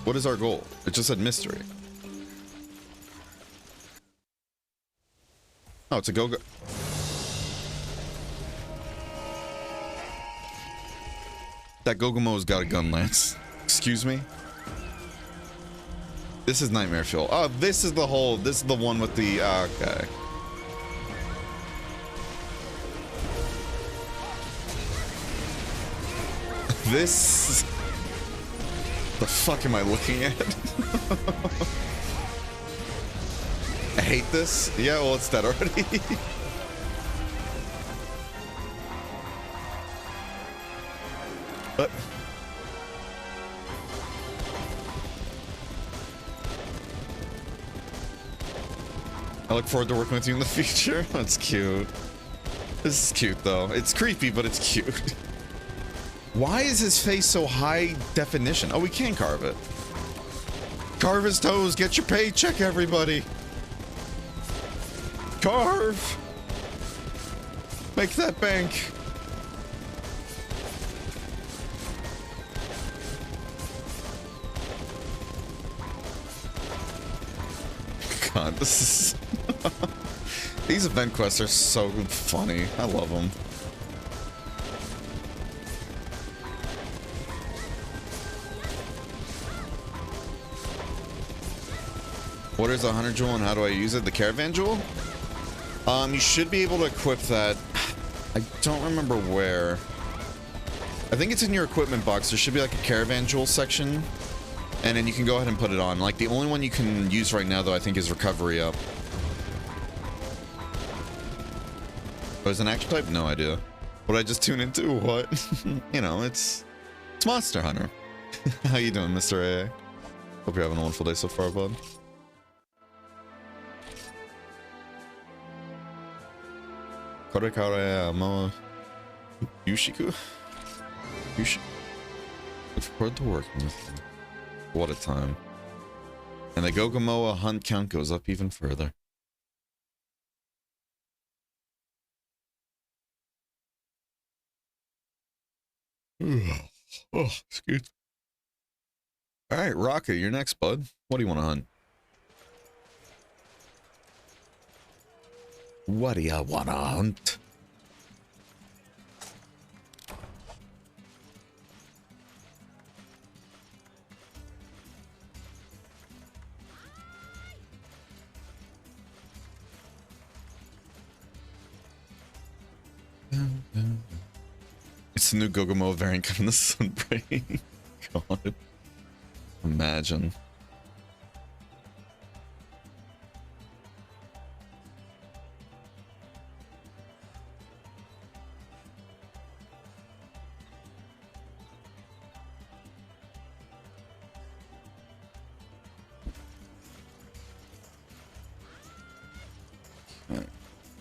What is our goal? It just said mystery. Oh, it's a go-go. That Gogomo's got a gun, Lance. Excuse me? This is Nightmare Fuel. Oh, this is the one with the, okay. This... The fuck am I looking at? I hate this. Yeah, well, it's dead already. But... I look forward to working with you in the future. That's cute. This is cute, though. It's creepy, but it's cute. Why is his face so high definition? Oh, we can carve it. Carve his toes. Get your paycheck, everybody. Carve. Make that bank. God, this is... These event quests are so funny. I love them. What is a 100 jewel and how do I use it? The caravan jewel? You should be able to equip that. I don't remember where. I think it's in your equipment box. There should be like a caravan jewel section. And then you can go ahead and put it on. Like the only one you can use right now though, I think is recovery up. Oh, is it an action type? No idea. What did I just tune into? What? You know, it's Monster Hunter. How you doing, Mr. AA? Hope you're having a wonderful day so far, bud. Korekare Moa Yushiku? Look forward to working with you. What a time. And the Gogomoa hunt count goes up even further. Oh, excuse me. Alright, Rocket, you're next, bud. What do you want to hunt? What do you want to hunt? It's the new Gogomo variant coming to Sunbreak. God. Imagine.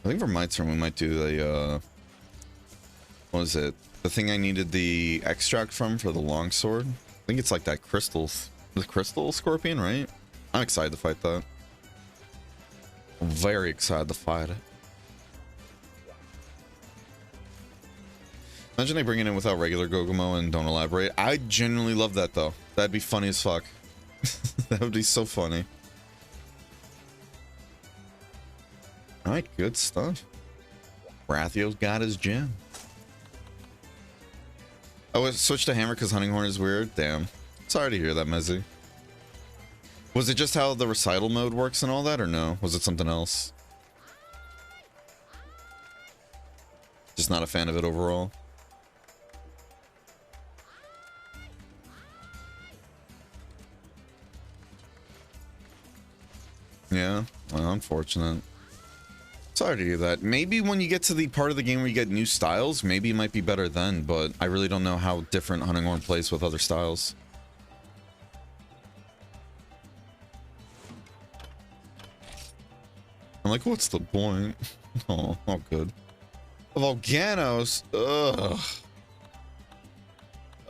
I think for my turn we might do the what was it? The thing I needed the extract from for the longsword. I think it's like that the crystal scorpion, right? I'm excited to fight that. I'm very excited to fight it. Imagine they bring it in without regular Gogomo and don't elaborate. I genuinely love that though. That'd be funny as fuck. That would be so funny. Alright, good stuff. Rathio's got his gem. Oh, it switched to hammer because hunting horn is weird? Damn. Sorry to hear that, Mezzy. Was it just how the recital mode works and all that, or no? Was it something else? Just not a fan of it overall? Yeah, well, unfortunate. Sorry to hear that. Maybe when you get to the part of the game where you get new styles, maybe it might be better then, but I really don't know how different Hunting Horn plays with other styles. I'm like, what's the point? Oh, good. Volcanoes? Ugh.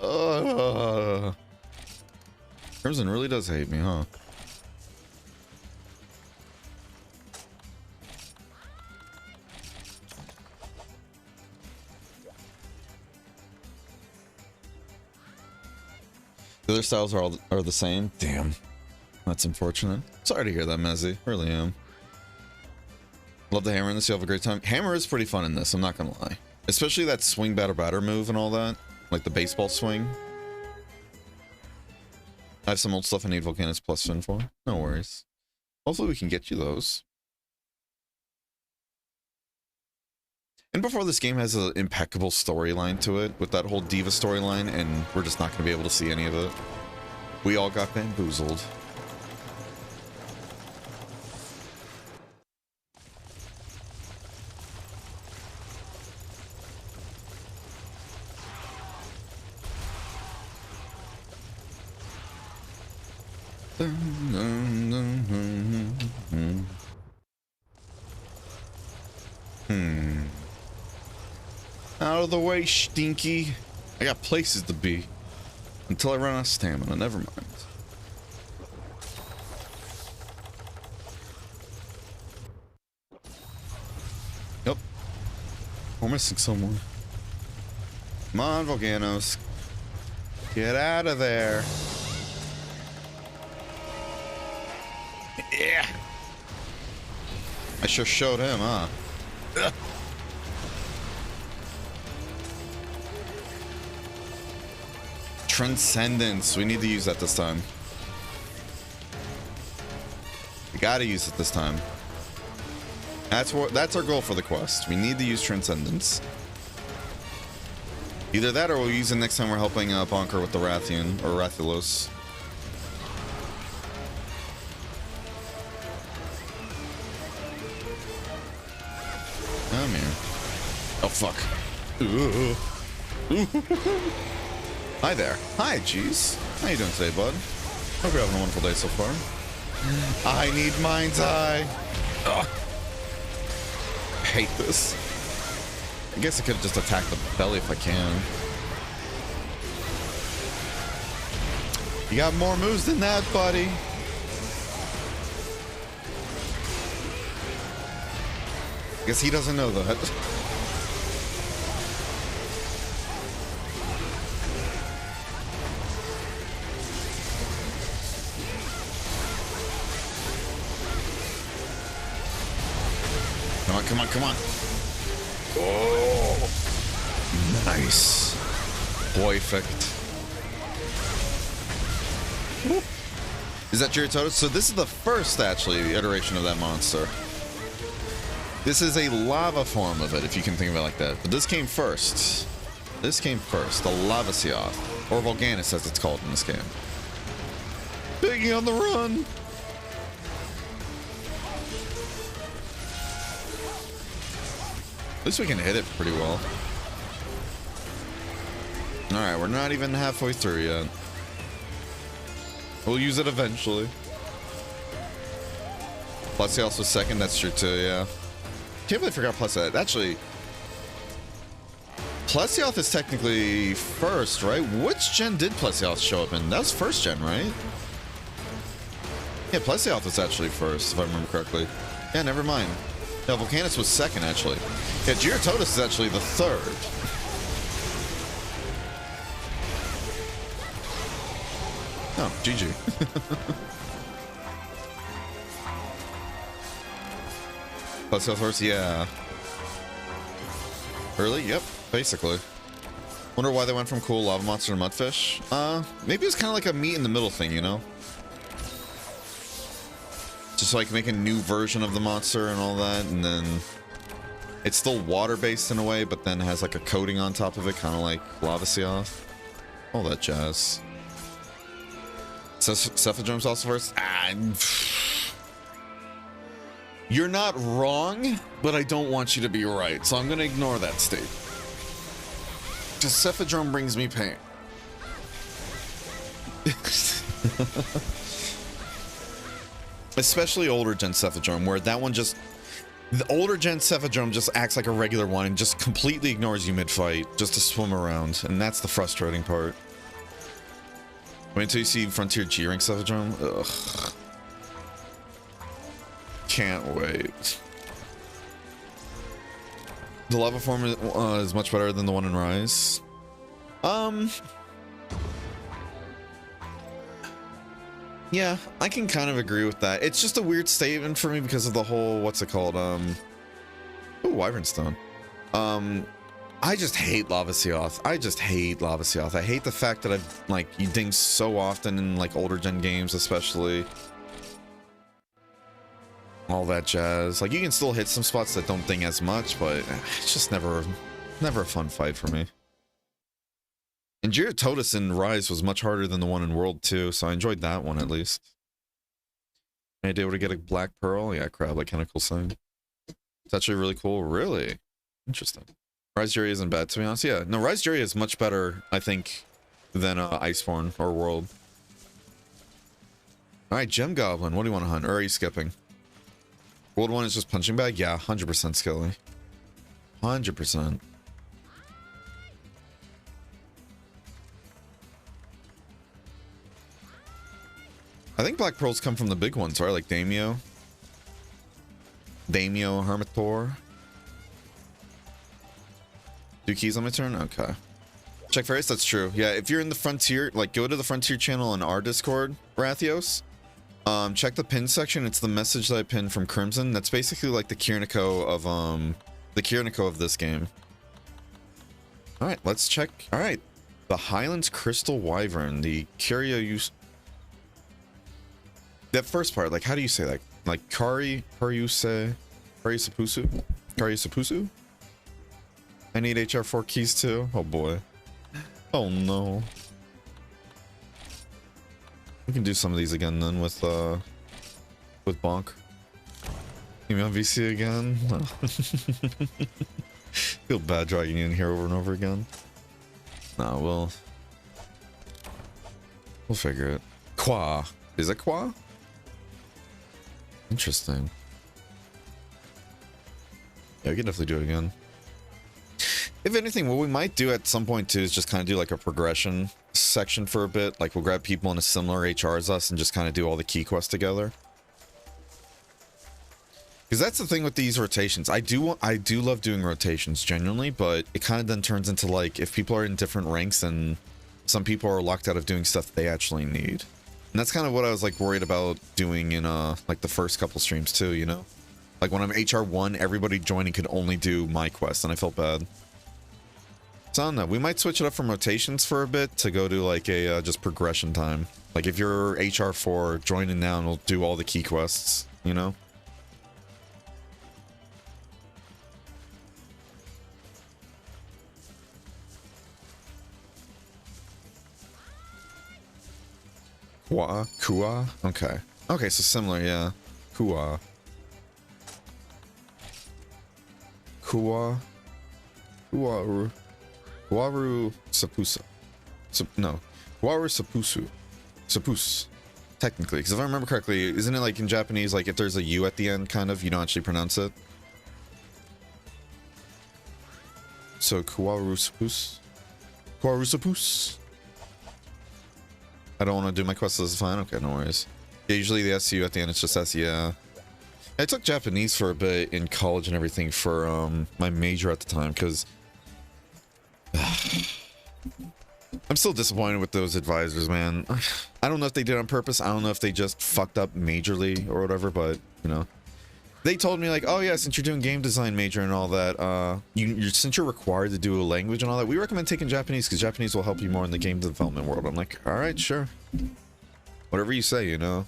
Ugh. Crimson really does hate me, huh? The other styles are the same. Damn, that's unfortunate. Sorry to hear that, Mezzy. Really am. Love the hammer in this. You have a great time. Hammer is pretty fun in this. I'm not gonna lie, especially that swing batter move and all that, like the baseball swing. I have some old stuff I need Volcanus plus fin for. No worries. Hopefully we can get you those. And before this game has an impeccable storyline to it, with that whole Diva storyline, and we're just not going to be able to see any of it. We all got bamboozled. Out of the way, Stinky. I got places to be. Until I run out of stamina. Never mind. Yep. We're missing someone. Come on, Volcanos. Get out of there. Yeah. I sure showed him, huh? Ugh. Transcendence. We need to use that this time. Gotta use it this time. That's our goal for the quest. We need to use Transcendence. Either that or we'll use it next time we're helping Bonker with the Rathian or Rathalos. Oh man. Oh fuck. Hi there. Hi, jeez. How you doing today, bud? Hope you're having a wonderful day so far. I need Mind's Eye. Ugh. I hate this. I guess I could just attack the belly if I can. You got more moves than that, buddy. Guess he doesn't know that. Come on, come on, come on. Oh, nice. Perfect. Is that Giratotus? So this is the first, actually, iteration of that monster. This is a lava form of it, if you can think of it like that. But this came first. This came first. The Lavasioth, or Volganus, as it's called in this game. Biggie on the run. At least we can hit it pretty well. Alright, we're not even halfway through yet. We'll use it eventually. Plesioth was second, that's true too, yeah. Can't believe I forgot Plesioth. Actually, Plesioth is technically first, right? Which gen did Plesioth show up in? That was first gen, right? Yeah, Plesioth was actually first, if I remember correctly. Yeah, never mind. Yeah, Volcanus was second, actually. Yeah, Giratotus is actually the third. Oh, GG. Plesioth first, yeah. Early? Yep, basically. Wonder why they went from cool lava monster to mudfish? Maybe it's kind of like a meet in the middle thing, you know? Just like make a new version of the monster and all that, and then it's still water-based in a way, but then has like a coating on top of it, kind of like Lavasioth. All that jazz. Cephadrom's also first? You're not wrong, but I don't want you to be right, so I'm gonna ignore that statement. Just Cephadrome brings me pain. Especially older gen Cephadrome, where that one just... The older gen Cephadrome just acts like a regular one and just completely ignores you mid-fight, just to swim around, and that's the frustrating part. Wait until you see Frontier G-Rank Cephadrome. Ugh. Can't wait. The lava form is much better than the one in Rise. Yeah, I can kind of agree with that. It's just a weird statement for me because of the whole, what's it called? Ooh, Wyvern Stone. I just hate Lavasioth. I just hate Lavasioth. I hate the fact that I've, like, you ding so often in, like, older gen games, especially. All that jazz. Like, you can still hit some spots that don't ding as much, but it's just never a fun fight for me. And Giratotus in Rise was much harder than the one in World 2, so I enjoyed that one at least. Any idea where to get a Black Pearl? Yeah, Crab, like Chemical Sign. It's actually really cool. Really? Interesting. Rise Jury isn't bad, to be honest. Yeah, no, Rise Jury is much better, I think, than Iceborne or World. Alright, Gem Goblin. What do you want to hunt? Or are you skipping? World 1 is just punching bag? Yeah, 100% skilly. 100%. I think Black Pearls come from the big ones, right? Like Daimyo. Daimyo, Hermitor. 2 keys on my turn? Okay. Check Fairies, that's true. Yeah, if you're in the Frontier, like go to the Frontier channel in our Discord, Rathios. Check the pin section. It's the message that I pinned from Crimson. That's basically like the Kiriko of this game. Alright, let's check. Alright. The Highlands Crystal Wyvern, the Curio use. That first part, like, how do you say that? like Kariusapusu. I need HR4 keys too. Oh boy. Oh no. We can do some of these again then with Bonk. Give me on VC again. Feel bad dragging you in here over and over again. Nah, we'll figure it. Qua. Is it Qua? Interesting. Yeah, we can definitely do it again. If anything, what we might do at some point too is just kind of do like a progression section for a bit. Like we'll grab people in a similar HR as us and just kind of do all the key quests together. Because that's the thing with these rotations. I do love doing rotations genuinely, but it kind of then turns into like if people are in different ranks and some people are locked out of doing stuff they actually need. And that's kind of what I was like worried about doing in like the first couple streams too, you know? Like when I'm HR1, everybody joining could only do my quest and I felt bad. So I don't know, we might switch it up from rotations for a bit to go to like a just progression time. Like if you're HR4, join in now and we'll do all the key quests, you know? Kua? Okay. Okay, so similar, yeah. Kua. Kuaru Sapusa. No. Kuaru Sapusu. Sapus. Technically, because if I remember correctly, isn't it like in Japanese, like if there's a U at the end, kind of, you don't actually pronounce it? So, Kuaru Sapus. Kuaru Sapus. I don't want to do my quests as fine. Okay, no worries. Yeah, usually the SU at the end, it's just S, yeah. I took Japanese for a bit in college and everything for my major at the time, because I'm still disappointed with those advisors, man. I don't know if they did it on purpose. I don't know if they just fucked up majorly or whatever, but, you know. They told me, like, oh, yeah, since you're doing game design major and all that, since you're required to do a language and all that, we recommend taking Japanese, because Japanese will help you more in the game development world. I'm like, all right, sure. Whatever you say, you know.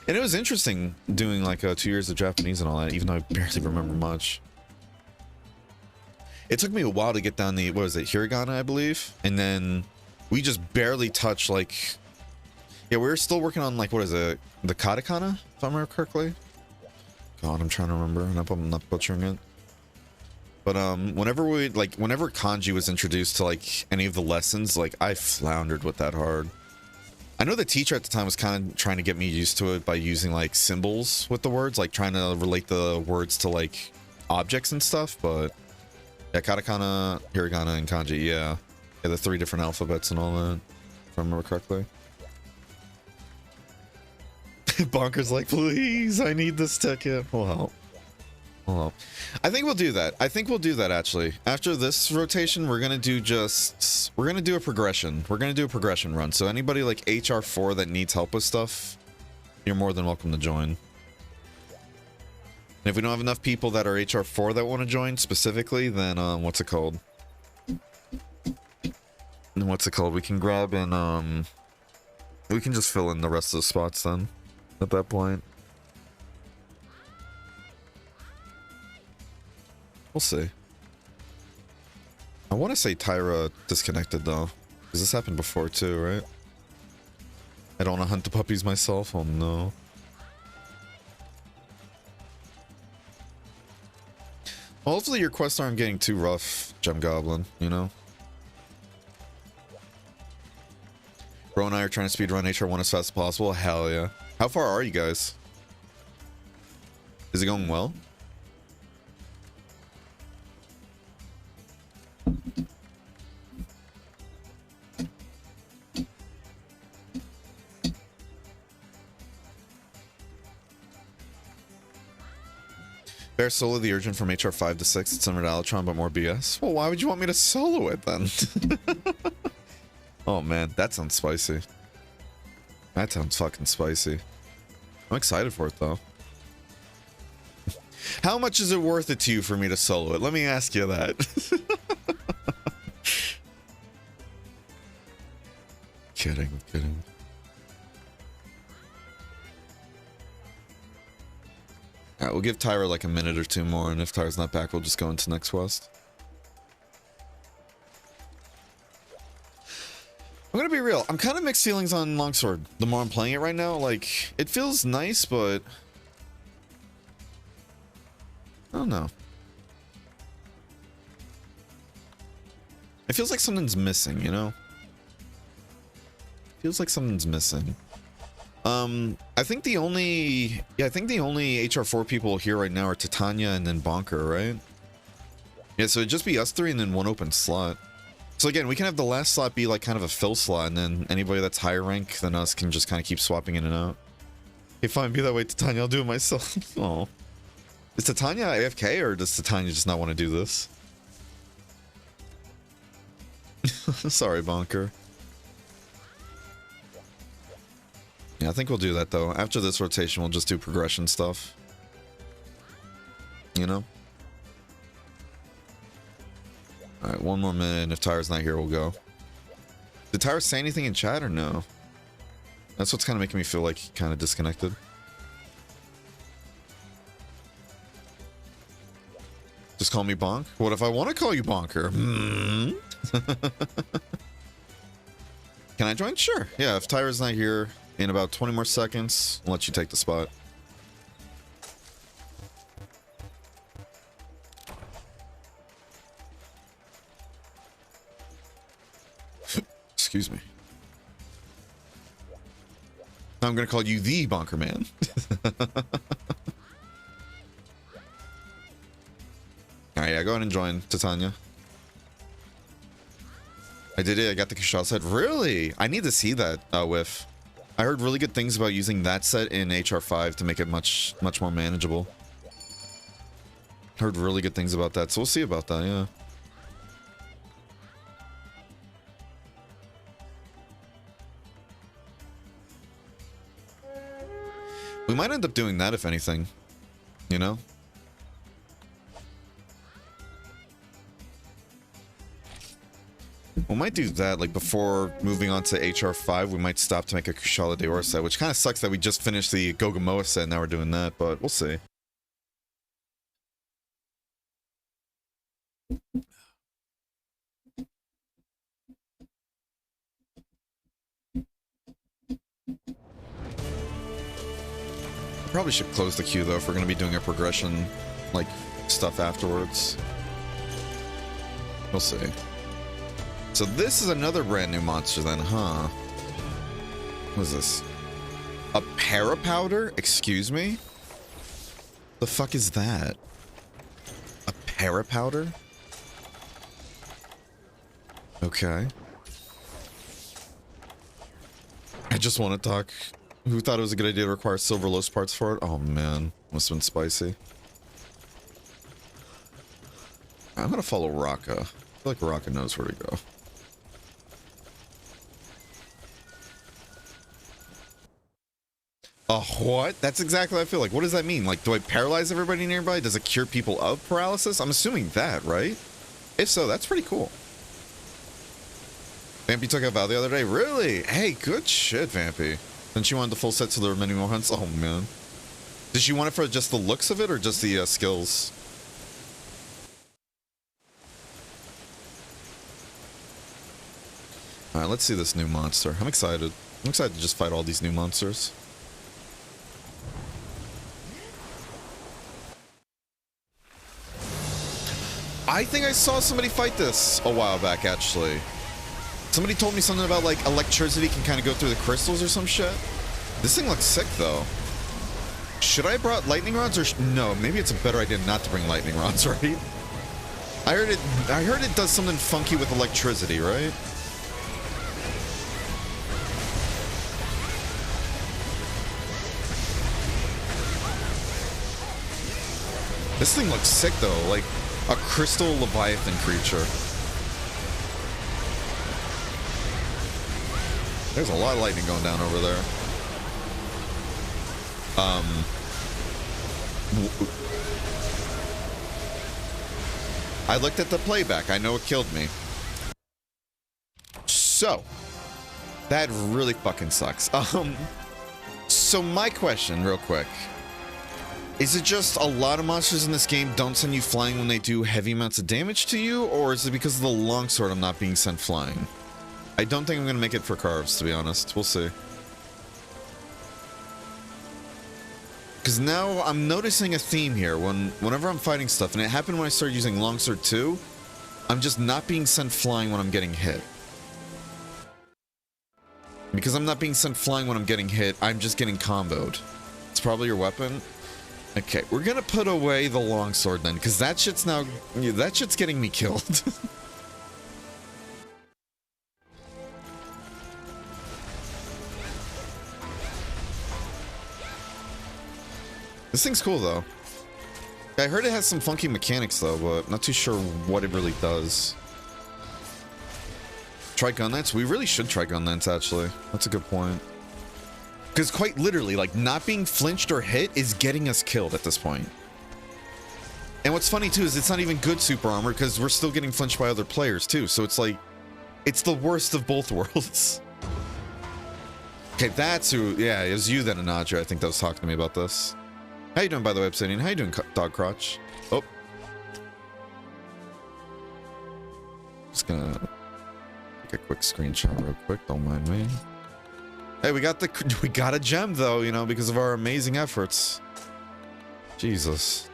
And it was interesting doing, like, 2 years of Japanese and all that, even though I barely remember much. It took me a while to get down the, what was it, hiragana, I believe? And then we just barely touched, like... Yeah, we were still working on, like, what is it? The katakana, if I remember correctly? God, I'm trying to remember, and I'm not butchering it. But whenever kanji was introduced to like any of the lessons, like I floundered with that hard. I know the teacher at the time was kind of trying to get me used to it by using like symbols with the words, like trying to relate the words to like objects and stuff. But yeah, katakana, hiragana, and kanji, yeah, the 3 different alphabets and all that, if I remember correctly. Bonker's like, please, I need this ticket. We'll help. We'll help. I think we'll do that. I think we'll do that, actually. After this rotation, we're going to do a progression. We're going to do a progression run. So anybody like HR4 that needs help with stuff, you're more than welcome to join. And if we don't have enough people that are HR4 that want to join specifically, then, what's it called? We can grab and, we can just fill in the rest of the spots then. At that point, we'll see. I want to say Tyra disconnected though, because this happened before too, right? I don't want to hunt the puppies myself. Oh no. Well, hopefully your quests aren't getting too rough, Gem Goblin, you know? Bro and I are trying to speedrun HR1 as fast as possible. Hell yeah. How far are you guys? Is it going well? Bear solo the urgent from HR5 to 6. It's similar to Alatron, but more BS. Well, why would you want me to solo it then? Oh man, that sounds spicy. That sounds fucking spicy. I'm excited for it though. How much is it worth it to you for me to solo it? Let me ask you that. Kidding. Alright, we'll give Tyra like a minute or two more, and if Tyra's not back, we'll just go into next quest. I'm gonna be real, I'm kind of mixed feelings on Longsword. The more I'm playing it right now, like, it feels nice, but... I don't know. It feels like something's missing, you know? Feels like something's missing. I think the only HR4 people here right now are Titania and then Bonker, right? Yeah, so it'd just be us three and then one open slot. So again, we can have the last slot be like kind of a fill slot, and then anybody that's higher rank than us can just kind of keep swapping in and out. Okay, fine, be that way, Titania, I'll do it myself. Oh. Is Titania AFK, or does Titania just not want to do this? Sorry, Bonker. Yeah, I think we'll do that, though. After this rotation, we'll just do progression stuff. You know? Alright, one more minute, and if Tyra's not here, we'll go. Did Tyra say anything in chat, or no? That's what's kind of making me feel like kind of disconnected. Just call me Bonk? What if I want to call you Bonker? Can I join? Sure. Yeah, if Tyra's not here in about 20 more seconds, I'll let you take the spot. Excuse me. I'm going to call you the Bonker Man. Alright, yeah, go ahead and join, Titania. I did it, I got the Kushal set. Really? I need to see that whiff. I heard really good things about using that set in HR5 to make it much more manageable. Heard really good things about that, so we'll see about that, yeah. We might end up doing that, if anything. You know? We might do that, like, before moving on to HR5, we might stop to make a Kushala Deora set, which kind of sucks that we just finished the Gogamoa set and now we're doing that, but we'll see. Probably should close the queue, though, if we're going to be doing a progression, like, stuff afterwards. We'll see. So this is another brand new monster then, huh? What is this? A parapowder? Excuse me? The fuck is that? A parapowder? Okay. I just want to talk. Who thought it was a good idea to require silver lost parts for it? Oh man, must have been spicy. I'm gonna follow Raka. I feel like Raka knows where to go. What? That's exactly what I feel like. What does that mean? Like, do I paralyze everybody nearby? Does it cure people of paralysis? I'm assuming that, right? If so, that's pretty cool. Vampy took out Val the other day. Really? Hey, good shit, Vampy. Then she wanted the full set so there were many more hunts. Oh, man. Did she want it for just the looks of it or just the skills? Alright, let's see this new monster. I'm excited. I'm excited to just fight all these new monsters. I think I saw somebody fight this a while back, actually. Somebody told me something about, like, electricity can kind of go through the crystals or some shit. This thing looks sick, though. Should I have brought lightning rods or... No, maybe it's a better idea not to bring lightning rods, right? I heard it does something funky with electricity, right? This thing looks sick, though. Like, a crystal leviathan creature. There's a lot of lightning going down over there. I looked at the playback. I know it killed me. So, that really fucking sucks. So my question, real quick. Is it just a lot of monsters in this game don't send you flying when they do heavy amounts of damage to you, or is it because of the longsword I'm not being sent flying? I don't think I'm going to make it for carves, to be honest. We'll see. Because now I'm noticing a theme here. Whenever I'm fighting stuff, and it happened when I started using longsword too, I'm just not being sent flying when I'm getting hit. Because I'm not being sent flying when I'm getting hit, I'm just getting comboed. It's probably your weapon. Okay, we're gonna put away the longsword then, because that shit's getting me killed. This thing's cool though. I heard it has some funky mechanics though, but not too sure what it really does. Try gun lance? We really should try gun lance actually. That's a good point. Because quite literally, like, not being flinched or hit is getting us killed at this point. And what's funny too is it's not even good super armor because we're still getting flinched by other players too. So it's like, it's the worst of both worlds. Okay, that's who, yeah, it was you then, Anadra, I think that was talking to me about this. How you doing, by the way, Obsidian? How you doing, Dog Crotch? Oh. Just gonna take a quick screenshot real quick, don't mind me. Hey, we got a gem though, you know, because of our amazing efforts. Jesus.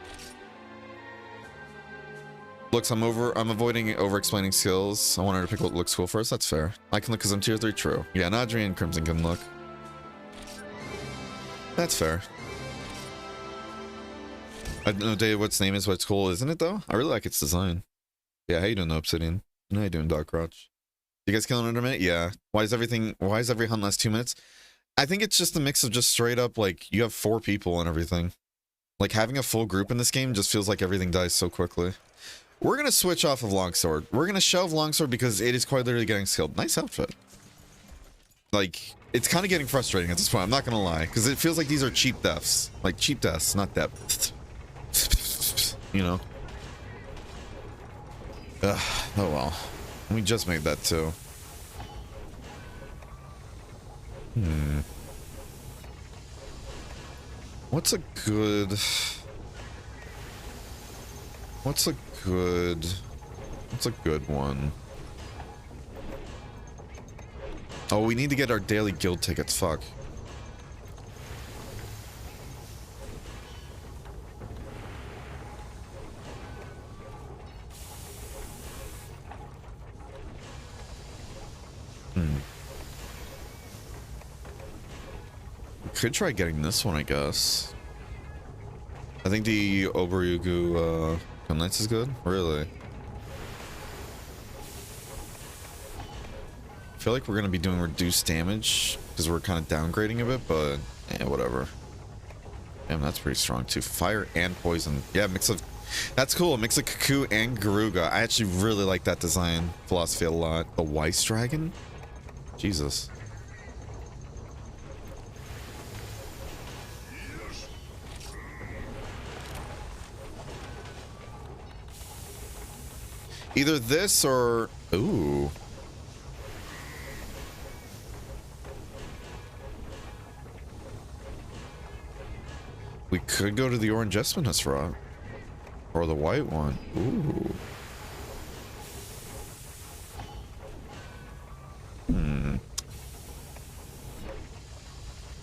Looks, I'm avoiding over-explaining skills. I want her to pick what looks cool first. That's fair. I can look because I'm tier 3, true. Yeah, and Audrey and Crimson can look. That's fair. I don't know, Dave, what's name is what's cool, isn't it though? I really like its design. Yeah, how you doing, Obsidian? How you doing, Dog Crouch? You guys killing it in a minute? Yeah. Why is every hunt last 2 minutes? I think it's just a mix of just straight up, like, you have 4 people and everything. Like, having a full group in this game just feels like everything dies so quickly. We're gonna switch off of Longsword. We're gonna shelve Longsword because it is quite literally getting skilled. Nice outfit. Like, it's kind of getting frustrating at this point, I'm not gonna lie. Because it feels like these are cheap deaths. Like, cheap deaths, not depth. You know? Ugh, oh well. We just made that too. What's a good one? Oh, we need to get our daily guild tickets. Fuck. Could try getting this one, I guess. I think the Oberyugu Gun Knights is good. Really? I feel like we're gonna be doing reduced damage because we're kind of downgrading a bit, but yeah, whatever. Damn, that's pretty strong too. Fire and poison. Yeah, mix of. That's cool. A mix of Cuckoo and Garuga. I actually really like that design philosophy a lot. The Weiss Dragon. Jesus. Either this or... Ooh. We could go to the orange Espinus route. Or the white one. Ooh.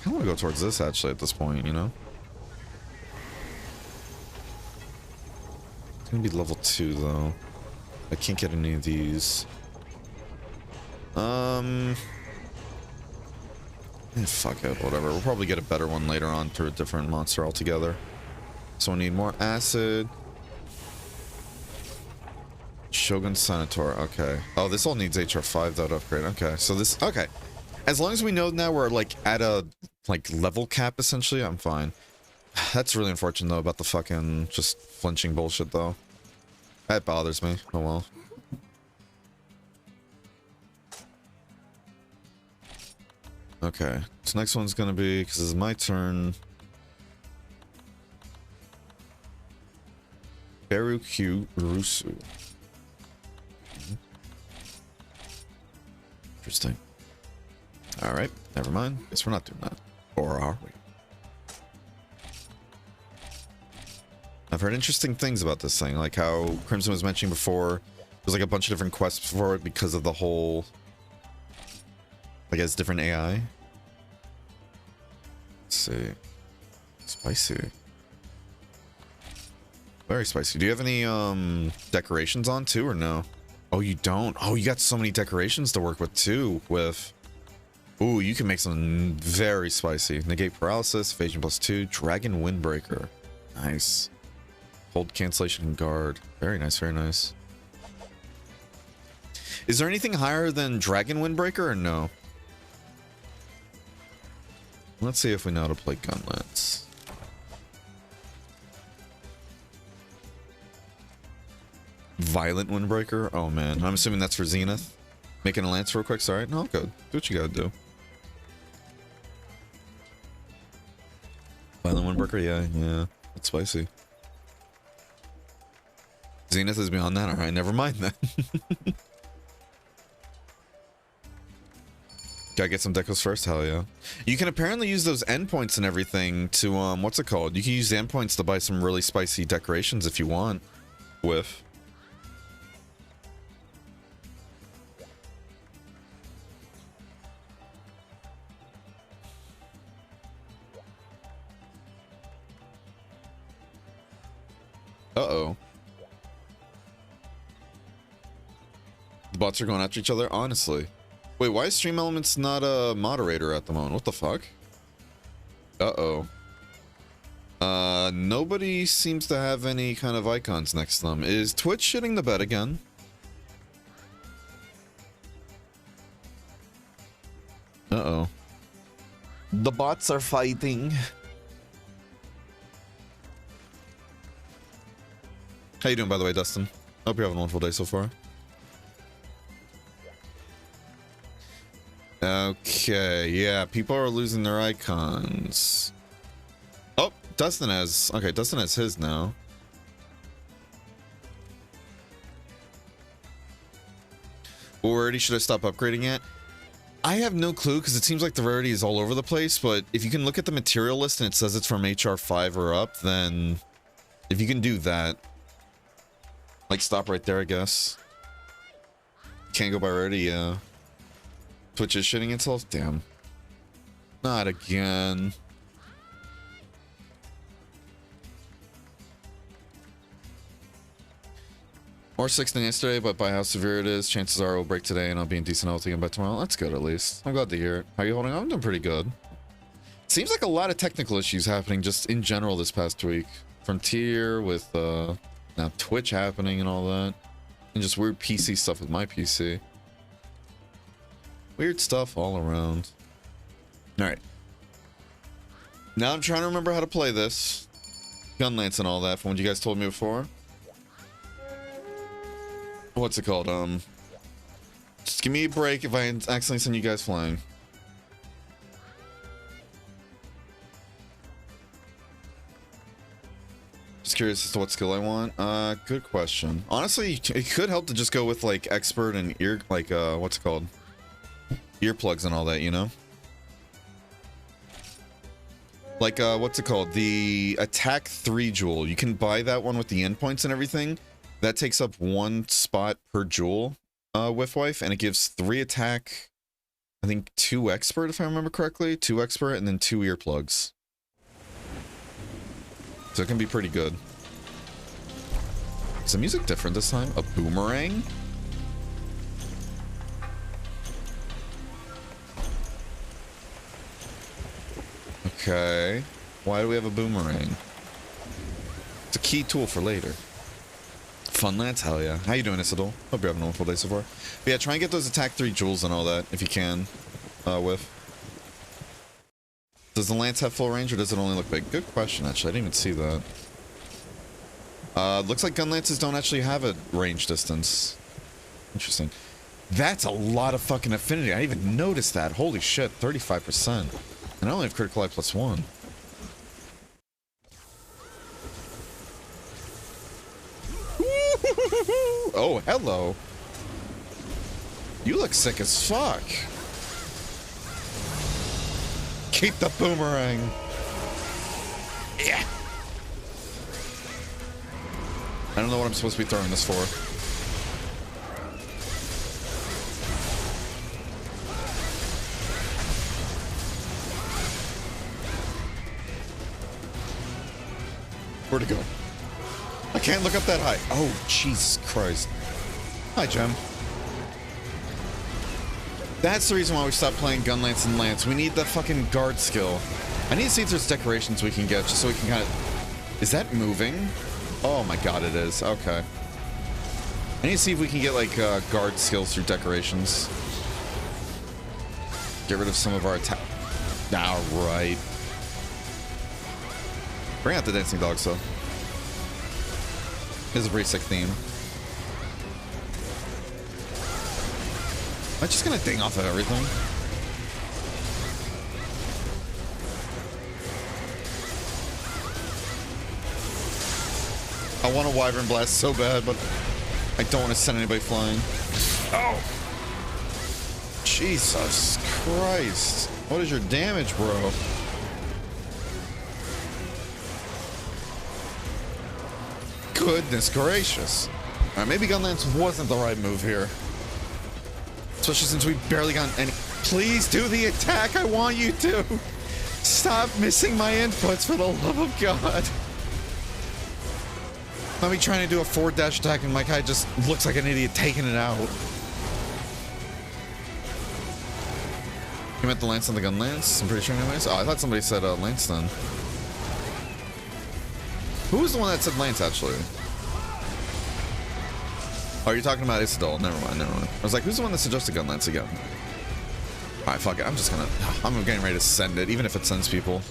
I want to go towards this actually at this point, you know? It's gonna be level 2 though. I can't get any of these. Fuck it, whatever. We'll probably get a better one later on through a different monster altogether. So we need more acid. Shogun Senator, okay. Oh, this all needs HR5 though to upgrade. Okay, so this, okay. As long as we know now we're like at a like level cap essentially, I'm fine. That's really unfortunate though about the fucking just flinching bullshit though. That bothers me. Oh well. Okay, this next one's gonna be, because this is my turn. Berukyu Rusu. Interesting. Alright, never mind. Guess we're not doing that. Or are we? I've heard interesting things about this thing, like how Crimson was mentioning before. There's like a bunch of different quests for it because of the whole, I guess, different AI. Let's see. Spicy. Very spicy. Do you have any decorations on too, or no? Oh, you don't? Oh, you got so many decorations to work with too. Ooh, you can make some very spicy. Negate paralysis, evasion +2, dragon windbreaker. Nice. Hold cancellation and guard. Very nice, very nice. Is there anything higher than dragon windbreaker or no? Let's see if we know how to play Gunlance. Violent windbreaker? Oh man, I'm assuming that's for Zenith. Making a lance real quick, sorry. No, good. Do what you gotta do. Violent windbreaker, yeah. That's spicy. Zenith is beyond that? Alright, never mind then. Gotta get some decos first? Hell yeah. You can apparently use those endpoints and everything to, what's it called? You can use the endpoints to buy some really spicy decorations if you want. With. Uh-oh. The bots are going after each other? Honestly. Wait, why is Stream Elements not a moderator at the moment? What the fuck? Uh-oh. Nobody seems to have any kind of icons next to them. Is Twitch shitting the bed again? Uh-oh. The bots are fighting. How you doing, by the way, Dustin? Hope you're having a wonderful day so far. Okay, yeah, people are losing their icons. Oh, Dustin has... Okay, Dustin has his now. What rarity should I stop upgrading at? I have no clue, because it seems like the rarity is all over the place, but if you can look at the material list and it says it's from HR5 or up, then... If you can do that... Like, stop right there, I guess. Can't go by rarity, yeah. Twitch is shitting itself? Damn. Not again. More 6 than yesterday, but by how severe it is, chances are it will break today and I'll be in decent health again by tomorrow. That's good, at least. I'm glad to hear it. How are you holding on? I'm doing pretty good. Seems like a lot of technical issues happening just in general this past week. Frontier with, now Twitch happening and all that. And just weird PC stuff with my PC. Weird stuff all around. Alright. Now I'm trying to remember how to play this. Gunlance and all that from what you guys told me before. What's it called? Just give me a break if I accidentally send you guys flying. Just curious as to what skill I want. Good question. Honestly, it could help to just go with like expert and ear, like what's it called? Earplugs and all that, you know? Like, what's it called? The attack 3 jewel. You can buy that one with the endpoints and everything. That takes up 1 spot per jewel, with wife, and it gives 3 attack, I think 2 expert, if I remember correctly. 2 expert, and then 2 earplugs. So it can be pretty good. Is the music different this time? A boomerang? Okay. Why do we have a boomerang? It's a key tool for later. Fun lads, hell yeah. How you doing, Isidore? Hope you're having a wonderful day so far. But yeah, try and get those attack 3 jewels and all that, if you can. With. Does the lance have full range, or does it only look big? Good question, actually. I didn't even see that. Looks like gun lances don't actually have a range distance. Interesting. That's a lot of fucking affinity. I didn't even notice that. Holy shit, 35%. And I only have critical eye +1. Oh, hello. You look sick as fuck. Keep the boomerang. Yeah. I don't know what I'm supposed to be throwing this for. Where'd it go? I can't look up that high. Oh, Jesus Christ. Hi, Gem. That's the reason why we stopped playing Gun Lance and Lance. We need the fucking guard skill. I need to see if there's decorations we can get just so we can kind of... Is that moving? Oh my god, it is. Okay. I need to see if we can get, like, guard skills through decorations. Get rid of some of our attack... Alright. Bring out the dancing dogs, though. This is a pretty sick theme. Am I just gonna ding off of everything? I want a Wyvern Blast so bad, but I don't want to send anybody flying. Oh! Jesus Christ. What is your damage, bro? Goodness gracious. Alright, maybe Gunlance wasn't the right move here. Especially since we barely got any... Please do the attack, I want you to! Stop missing my inputs, for the love of God! Not me trying to do a forward dash attack and my guy just looks like an idiot taking it out. You meant the Lance on the Gun Lance? I'm pretty sure anyways. Oh, I thought somebody said Lance then. Who was the one that said Lance, actually? Oh, you're talking about Isidol. Never mind, never mind. I was like, who's the one that suggested Gun Lance again? Alright, fuck it. I'm just gonna... I'm getting ready to send it, even if it sends people.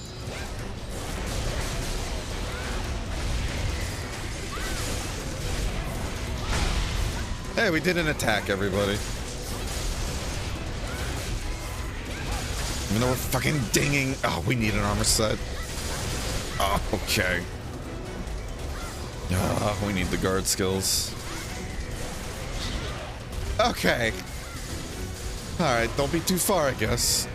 Hey, we did an attack, everybody. Even though we're fucking dinging... Oh, we need an armor set. Oh, okay. We need the guard skills. Okay. Alright, don't be too far, I guess.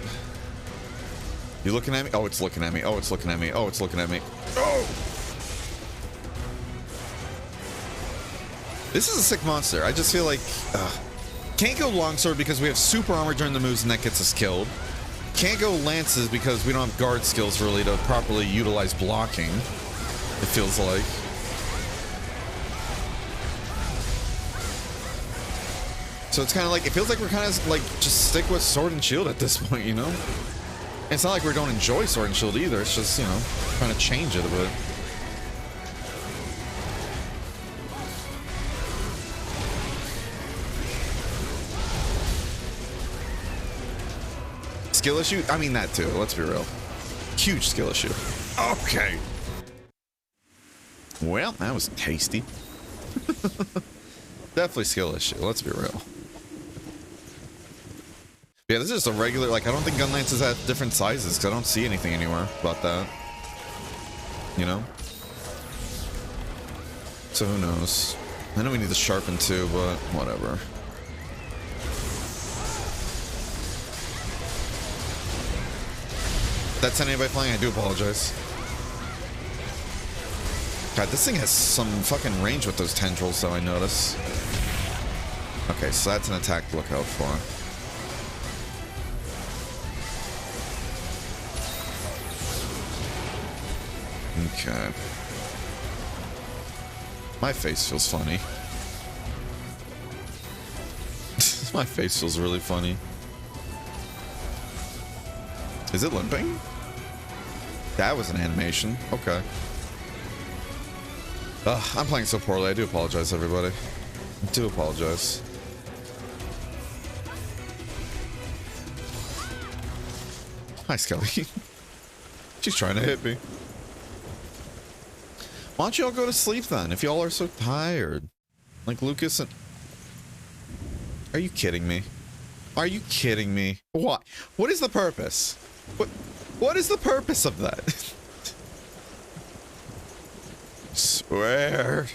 You looking at me? Oh, it's looking at me. Oh, it's looking at me. Oh, it's looking at me. Oh! This is a sick monster. I just feel like... Can't go longsword because we have super armor during the moves and that gets us killed. Can't go lances because we don't have guard skills really to properly utilize blocking. It feels like. So it's kind of like, it feels like we're kind of like just stick with sword and shield at this point, you know? And it's not like we don't enjoy sword and shield either. It's just, you know, trying to change it a bit. Skill issue? I mean that too, let's be real. Huge skill issue. Okay. Well, that was tasty. Definitely skill issue, let's be real. Yeah, this is just a regular, like, I don't think Gun Lance is at different sizes, because I don't see anything anywhere about that. You know? So who knows? I know we need to sharpen too, but whatever. That's anybody flying? I do apologize. God, this thing has some fucking range with those tendrils, though, I notice. Okay, so that's an attack to look out for. Okay. My face feels funny. My face feels really funny. Is it limping? That was an animation. Okay. I'm playing so poorly. I do apologize, everybody. I do apologize. Hi, Skelly. She's trying to hit me. Why don't you all go to sleep then, if y'all are so tired? Like Lucas and... Are you kidding me? Are you kidding me? What? What is the purpose? What is the purpose of that? Swear.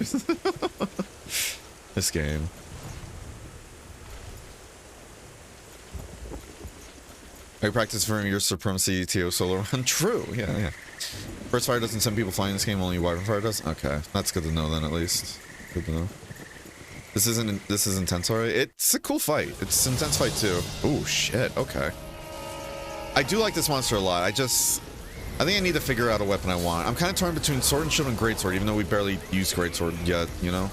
This game. I practice for your supremacy TO solo run. True, yeah. First fire doesn't send people flying in this game, only Wyvern fire does? Okay, that's good to know then at least. Good to know. This is intense already. It's a cool fight. It's an intense fight too. Oh shit. Okay. I do like this monster a lot. I think I need to figure out a weapon I want. I'm kind of torn between sword and shield and greatsword, even though we barely use greatsword yet, you know?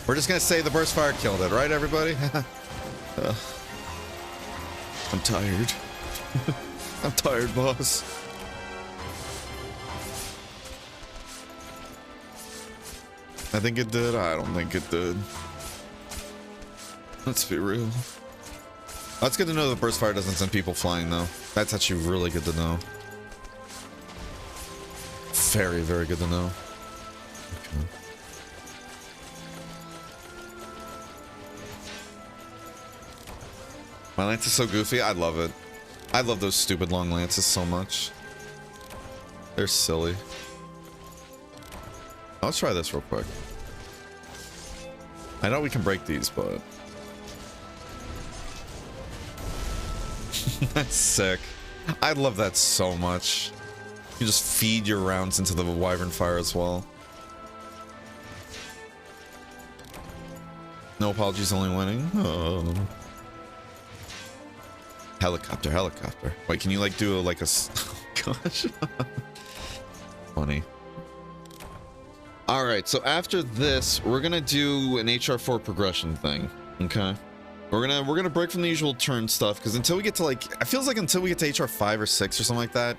We're just gonna say the burst fire killed it, right, everybody? I'm tired. I'm tired, boss. I think it did. I don't think it did. Let's be real. That's good to know that burst fire doesn't send people flying, though. That's actually really good to know. Very, very good to know. Okay. My lance is so goofy. I love it. I love those stupid long lances so much. They're silly. Let's try this real quick. I know we can break these, but... That's sick. I love that so much. You just feed your rounds into the wyvern fire as well. No apologies, only winning. Oh. Helicopter, helicopter. Wait, can you like do a oh gosh. Funny. All right, so after this, we're gonna do an HR4 progression thing. Okay, we're gonna break from the usual turn stuff because until we get to like, it feels like until we get to HR5 or 6 or something like that,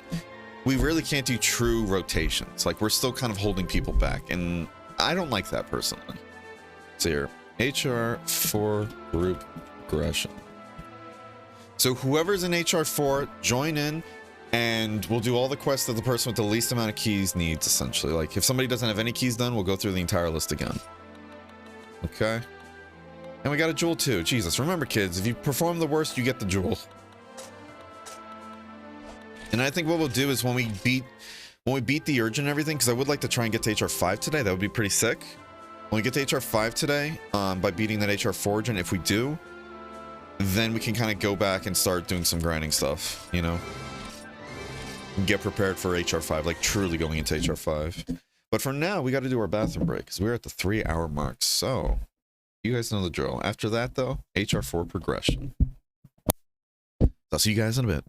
we really can't do true rotations. Like we're still kind of holding people back, and I don't like that personally. So here, HR4 group progression. So whoever's in HR4, join in, and we'll do all the quests that the person with the least amount of keys needs, essentially. Like, if somebody doesn't have any keys done, we'll go through the entire list again. Okay? And we got a jewel, too. Jesus, remember, kids, if you perform the worst, you get the jewel. And I think what we'll do is when we beat the urgent and everything, because I would like to try and get to HR5 today. That would be pretty sick. When we get to HR5 today, by beating that HR4 urgent, if we do, then we can kind of go back and start doing some grinding stuff, you know? And get prepared for HR5, like truly going into HR5. But for now, we got to do our bathroom break because we're at the 3-hour mark. So, you guys know the drill. After that, though, HR4 progression. So I'll see you guys in a bit.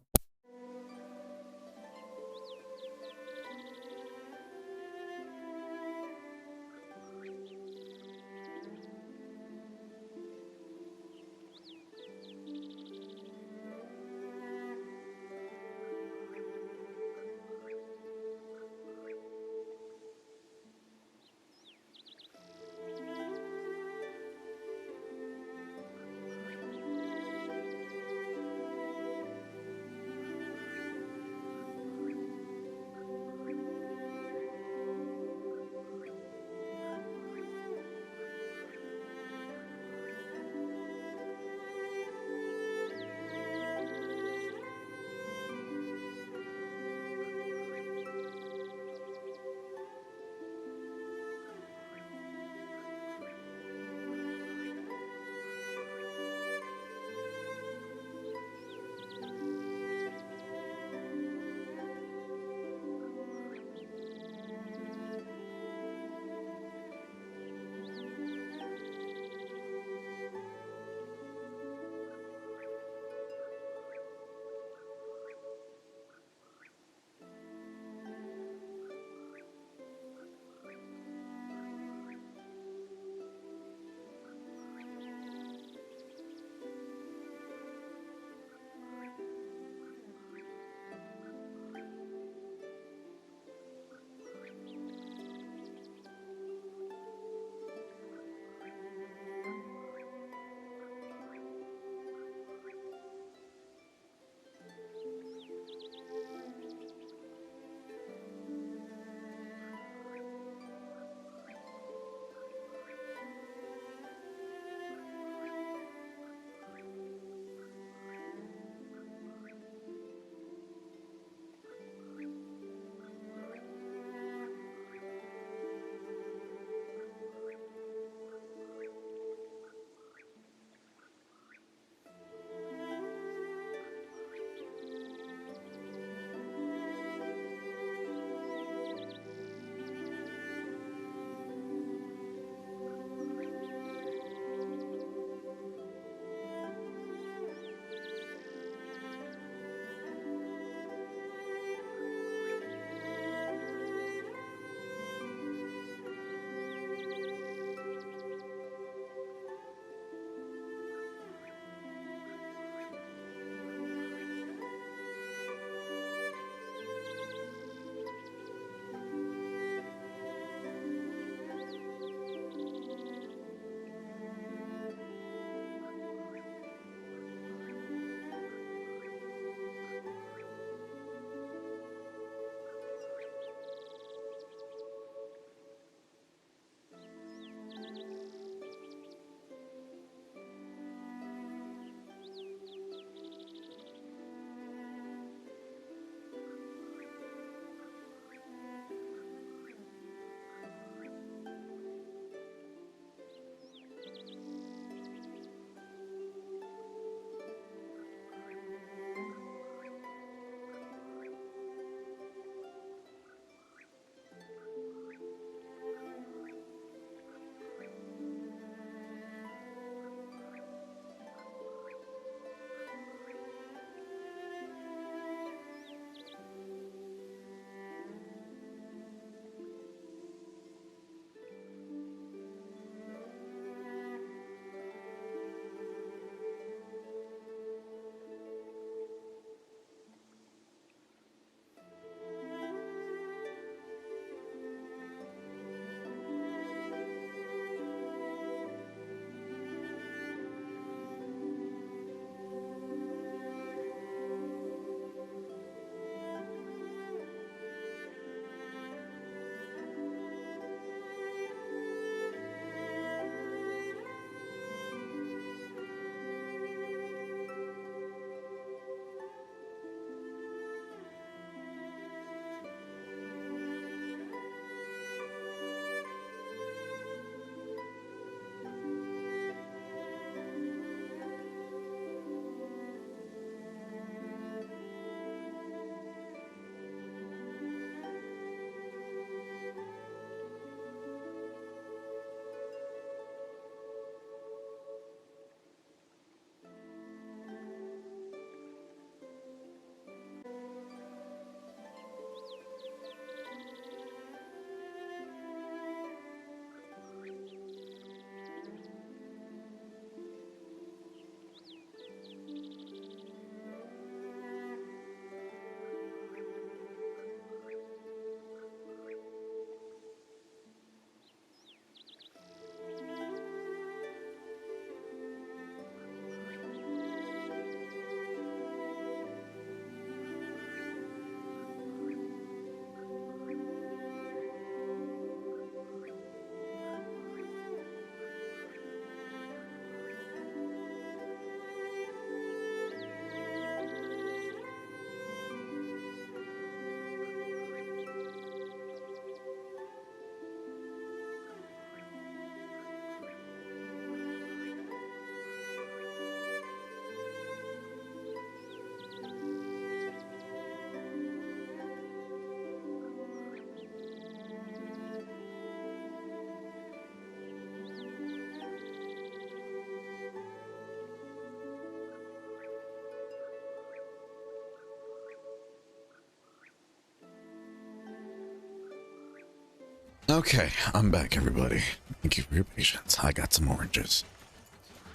Okay, I'm back, everybody. Thank you for your patience. I got some oranges.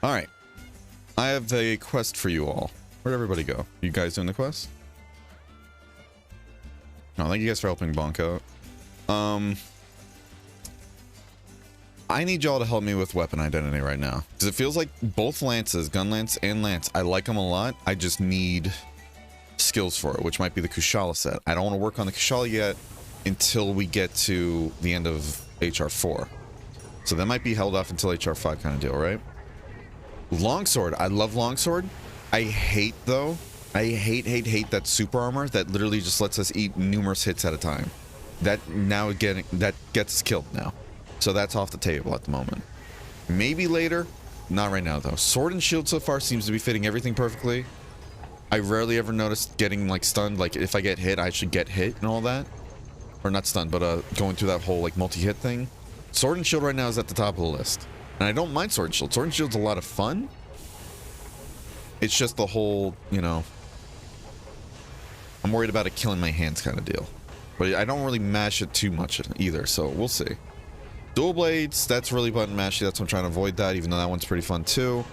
All right. I have a quest for you all. Where'd everybody go? You guys doing the quest? No, thank you guys for helping Bonk out. I need y'all to help me with weapon identity right now. Because it feels like both lances, gun lance and lance, I like them a lot. I just need skills for it, which might be the Kushala set. I don't want to work on the Kushala yet until we get to the end of HR4. So that might be held off until HR5 kind of deal, right? Longsword. I love longsword. I hate, though. I hate that super armor that literally just lets us eat numerous hits at a time. That gets us killed now. So that's off the table at the moment. Maybe later. Not right now, though. Sword and shield so far seems to be fitting everything perfectly. I rarely ever notice getting, like, stunned. Like, if I get hit, I should get hit and all that. Or not stunned, but going through that whole, like, multi-hit thing. Sword and shield right now is at the top of the list. And I don't mind sword and shield. Sword and shield's a lot of fun. It's just the whole, you know... I'm worried about it killing my hands kind of deal. But I don't really mash it too much either, so we'll see. Dual blades, that's really button mashy. That's why I'm trying to avoid that, even though that one's pretty fun too.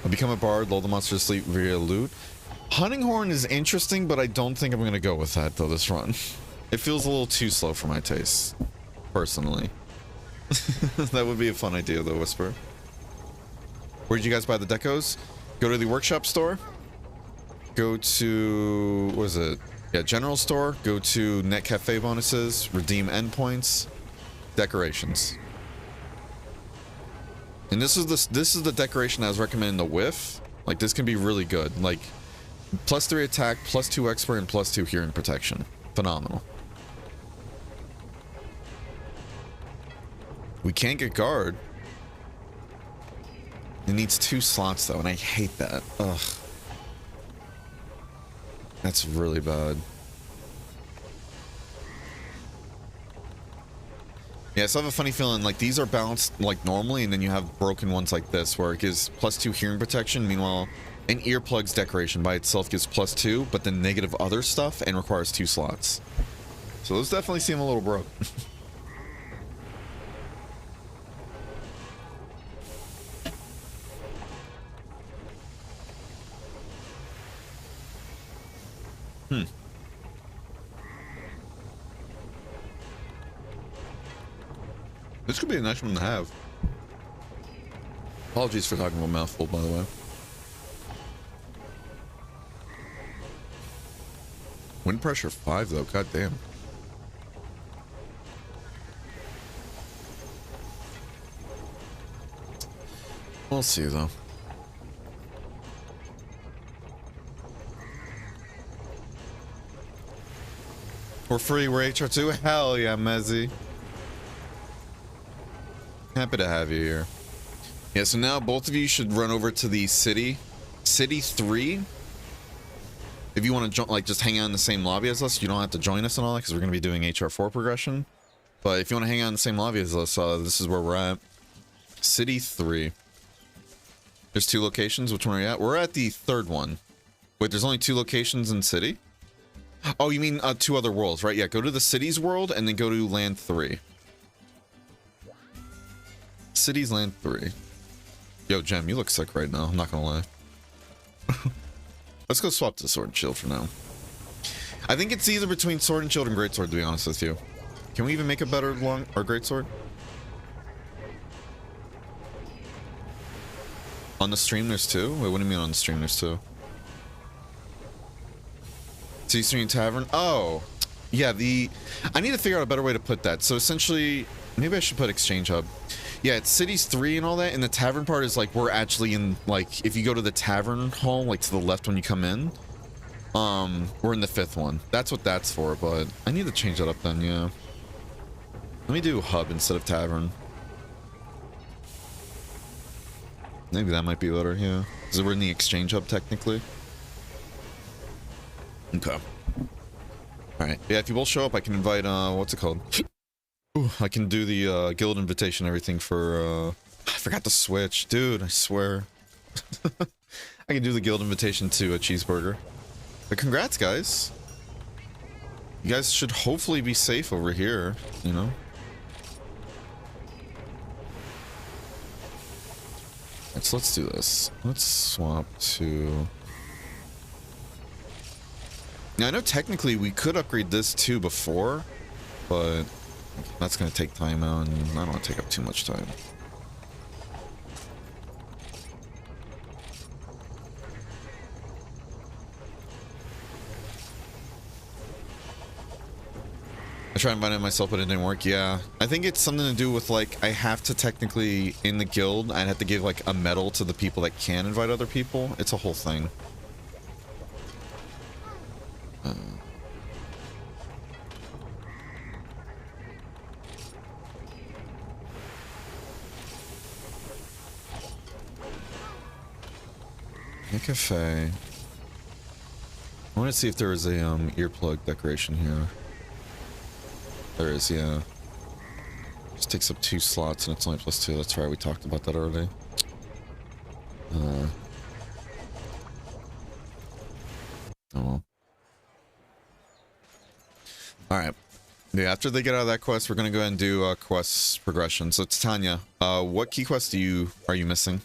I'll become a bard, lull the monster to sleep via loot. Hunting horn is interesting, but I don't think I'm going to go with that, though, this run. It feels a little too slow for my taste, personally. That would be a fun idea, though, Whisper. Where did you guys buy the decos? Go to the workshop store. Go to... what is it? Yeah, general store. Go to net cafe bonuses. Redeem endpoints. Decorations. And this is the decoration I was recommending, the whiff. Like, this can be really good. Like, +3 attack, +2 expert, and +2 hearing protection. Phenomenal. We can't get guard. It needs 2 slots, though, and I hate that. Ugh. That's really bad. Yeah, so I have a funny feeling, like, these are balanced, like, normally, and then you have broken ones like this, where it gives +2 hearing protection. Meanwhile, an earplugs decoration by itself gives +2, but then negative other stuff, and requires 2 slots. So those definitely seem a little broke. This could be a nice one to have. Apologies for talking about mouthful, by the way. Wind pressure 5, though. God damn. We'll see, though. We're free. We're HR2. Hell yeah, Mezzy. Happy to have you here. Yeah, so now both of you should run over to the city 3. If you want to like just hang out in the same lobby as us, you don't have to join us and all that, because we're going to be doing HR4 progression. But if you want to hang out in the same lobby as us, this is where we're at. City 3. There's 2 locations. Which one are you at? We're at the 3rd one. Wait, there's only 2 locations in city? Oh, you mean 2 other worlds, right? Yeah, go to the city's world and then go to land 3. Cities land 3. Yo, Gem, you look sick right now. I'm not gonna lie. Let's go swap to sword and shield for now. I think it's either between sword and shield and greatsword, to be honest with you. Can we even make a better long or greatsword? On the stream, there's 2? Wait, what do you mean on the stream, there's 2? Sea-Stream Tavern? Oh, yeah, I need to figure out a better way to put that. So essentially, maybe I should put Exchange Hub. Yeah, it's Cities 3 and all that, and the tavern part is like, we're actually in, like, if you go to the tavern hall, like to the left when you come in, we're in the 5th one. That's what that's for, but I need to change that up then, yeah. Let me do hub instead of tavern. Maybe that might be better, yeah. Because we're in the Exchange Hub, technically. Okay. Alright, yeah, if you both show up, I can invite, what's it called? Ooh, I can do the guild invitation and everything for I forgot to switch, dude, I swear. I can do the guild invitation to a cheeseburger. But congrats, guys. You guys should hopefully be safe over here, you know? Right, so let's do this. Let's swap to... Now, I know technically we could upgrade this too before, but that's going to take time out, and I don't want to take up too much time. I tried inviting myself, but it didn't work. Yeah, I think it's something to do with, like, I have to technically, in the guild, I'd have to give, like, a medal to the people that can invite other people. It's a whole thing. Cafe. I want to see if there is a earplug decoration here. There is, yeah. Just takes up 2 slots and it's only +2. That's right, we talked about that already. Oh well. Alright. Yeah, after they get out of that quest, we're gonna go ahead and do quest progression. So it's Tanya. What key quest are you missing?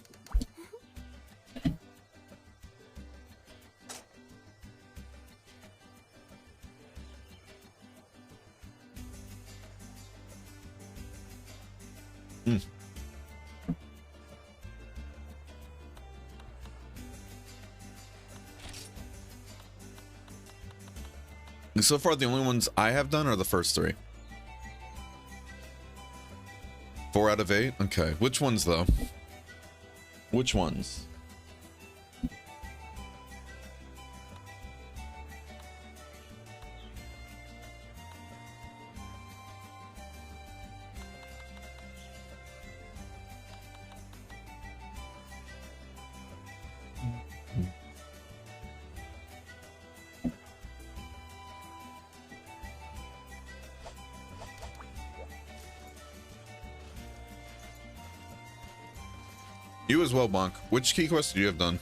So far, the only ones I have done are the first 3. 4 out of 8? Okay. Which ones, though? Which ones? You as well, Bonk. Which key quest do you have done?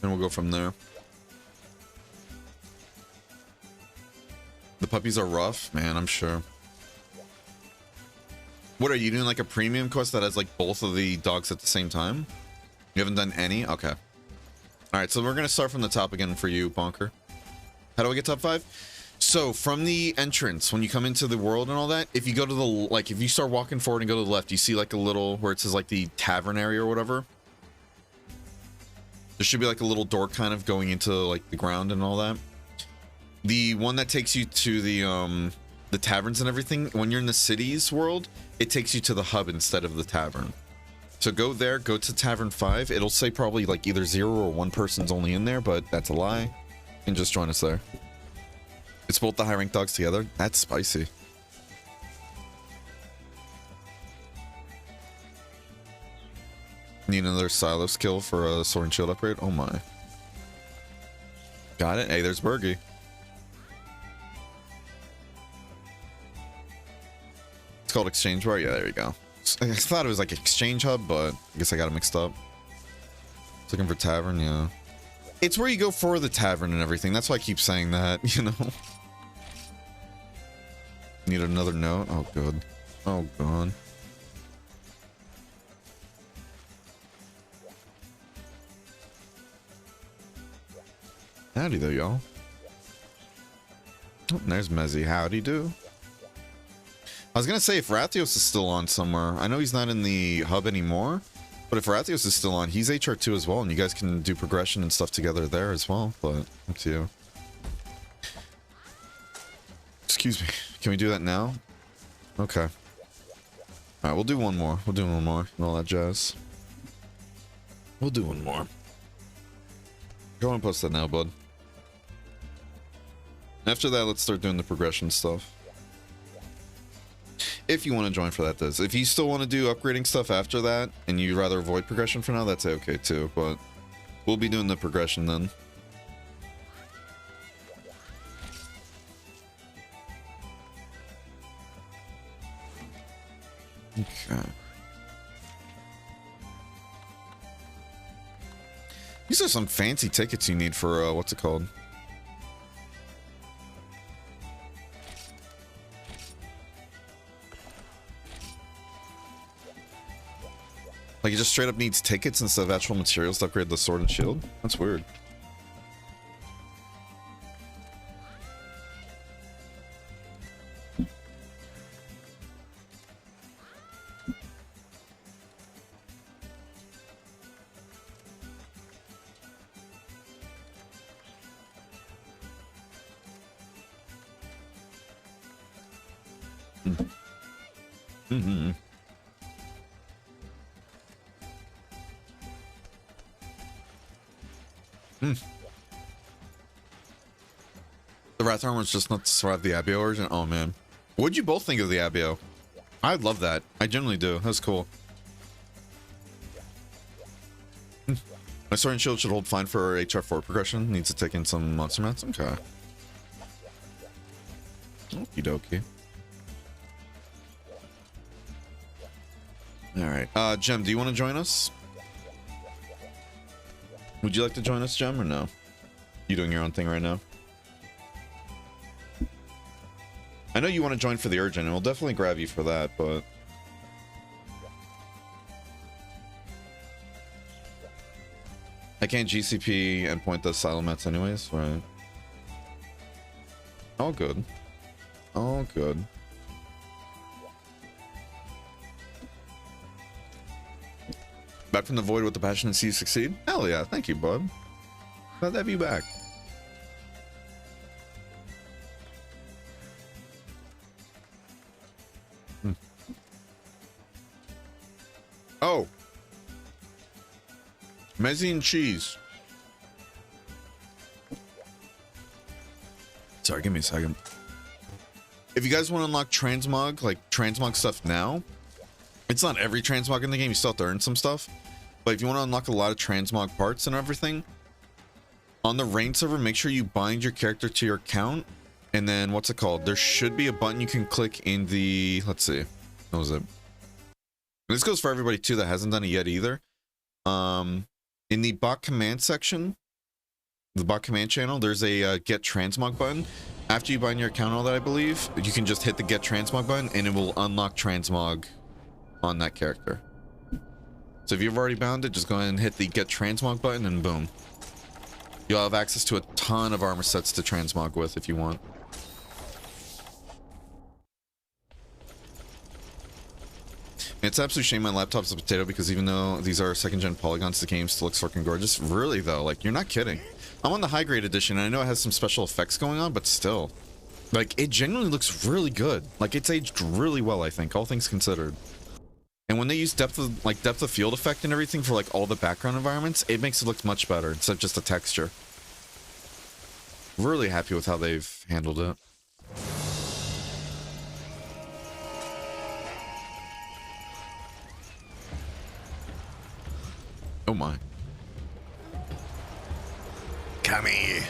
And we'll go from there. The puppies are rough, man, I'm sure. What are you doing, like a premium quest that has like both of the dogs at the same time? You haven't done any? Okay. All right, so we're gonna start from the top again for you, Bonker. How do I get top 5? So from the entrance, when you come into the world and all that, if you go to the, like, if you start walking forward and go to the left, you see like a little, where it says like the tavern area or whatever. There should be like a little door kind of going into like the ground and all that. The one that takes you to the taverns and everything, when you're in the cities world, it takes you to the hub instead of the tavern. So go there, go to Tavern 5. It'll say probably like either 0 or 1 person's only in there, but that's a lie. And just join us there. It's both the high rank dogs together. That's spicy. Need another silo skill for a sword and shield upgrade? Oh my. Got it. Hey, there's Bergie. It's called Exchange Bar. Yeah, there you go. I thought it was like Exchange Hub, but I guess I got it mixed up. Looking for Tavern, yeah. It's where you go for the tavern and everything. That's why I keep saying that, you know. Need another note? Oh, good. Oh, God. Howdy there, y'all. Oh, there's Mezzy. Howdy do. I was gonna say, if Rathios is still on somewhere, I know he's not in the hub anymore, but if Rathios is still on, he's HR2 as well, and you guys can do progression and stuff together there as well, but up to you. Excuse me. Can we do that now? Okay. Alright, we'll do one more. We'll do one more and all that jazz. We'll do one more. Go and post that now, bud. After that, let's start doing the progression stuff. If you want to join for that, does. If you still want to do upgrading stuff after that, and you'd rather avoid progression for now, that's okay too, but we'll be doing the progression then. Okay. These are some fancy tickets you need for, what's it called? Like it just straight up needs tickets instead of actual materials to upgrade the sword and shield? That's weird. Mm-hmm. The Wrath armor was just not to survive the Abio origin. Oh man, what'd you both think of the Abio? I love that. I generally do. That's cool. My sword and shield should hold fine for HR4 progression. Needs to take in some monster mats. Okay. Okie dokie. All right. Gem, do you want to join us? Would you like to join us, Gem, or no? You doing your own thing right now? I know you want to join for the urgent, and we'll definitely grab you for that, but... I can't GCP endpoint the silo mats anyways, right? All good. All good. Back from the void with the passion to see you succeed? Hell yeah, thank you, bud. Glad to have you back. Oh. Mezzine cheese. Sorry, give me a second. If you guys want to unlock transmog, like transmog stuff now, it's not every transmog in the game, you still have to earn some stuff. But if you want to unlock a lot of transmog parts and everything, on the rain server, make sure you bind your character to your account. And then, what's it called? There should be a button you can click in the... Let's see. What was it? This goes for everybody, too, that hasn't done it yet either. In the bot command section, the bot command channel, there's a get transmog button. After you bind your account and all that, I believe, you can just hit the get transmog button, and it will unlock transmog on that character. So if you've already bound it, just go ahead and hit the get transmog button and boom. You'll have access to a ton of armor sets to transmog with if you want. It's an absolute shame my laptop's a potato because even though these are second gen polygons, the game still looks fucking gorgeous. Really though, like you're not kidding. I'm on the high grade edition and I know it has some special effects going on, but still. Like it genuinely looks really good. Like it's aged really well, I think, all things considered. And when they use depth of field effect and everything for like all the background environments, it makes it look much better instead of just a texture. Really happy with how they've handled it. Oh my. Come here.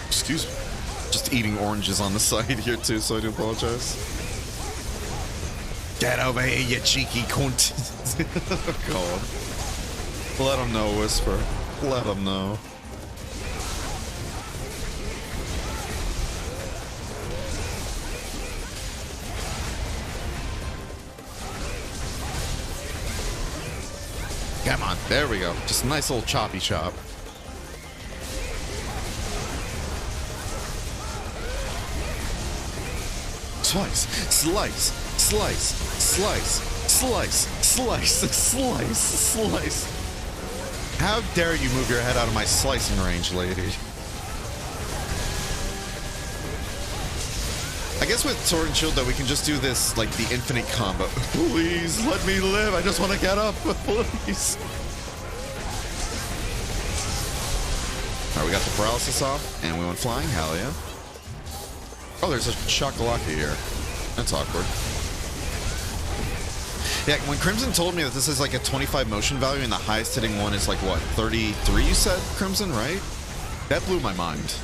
Excuse me. Just eating oranges on the side here too, so I do apologize. Get over here, you cheeky cunt. God. Let him know, Whisper. Let him know. Come on, there we go. Just a nice little choppy chop. Slice, slice, slice, slice, slice, slice, slice, slice. How dare you move your head out of my slicing range, lady? I guess with Sword and Shield, though, we can just do this, like, the infinite combo. Please, let me live. I just want to get up. Please. All right, we got the paralysis off, and we went flying. Hell yeah. Oh, there's a Shakalaka here. That's awkward. Yeah, when Crimson told me that this is like a 25 motion value and the highest hitting one is like, what, 33 you said, Crimson, right? That blew my mind.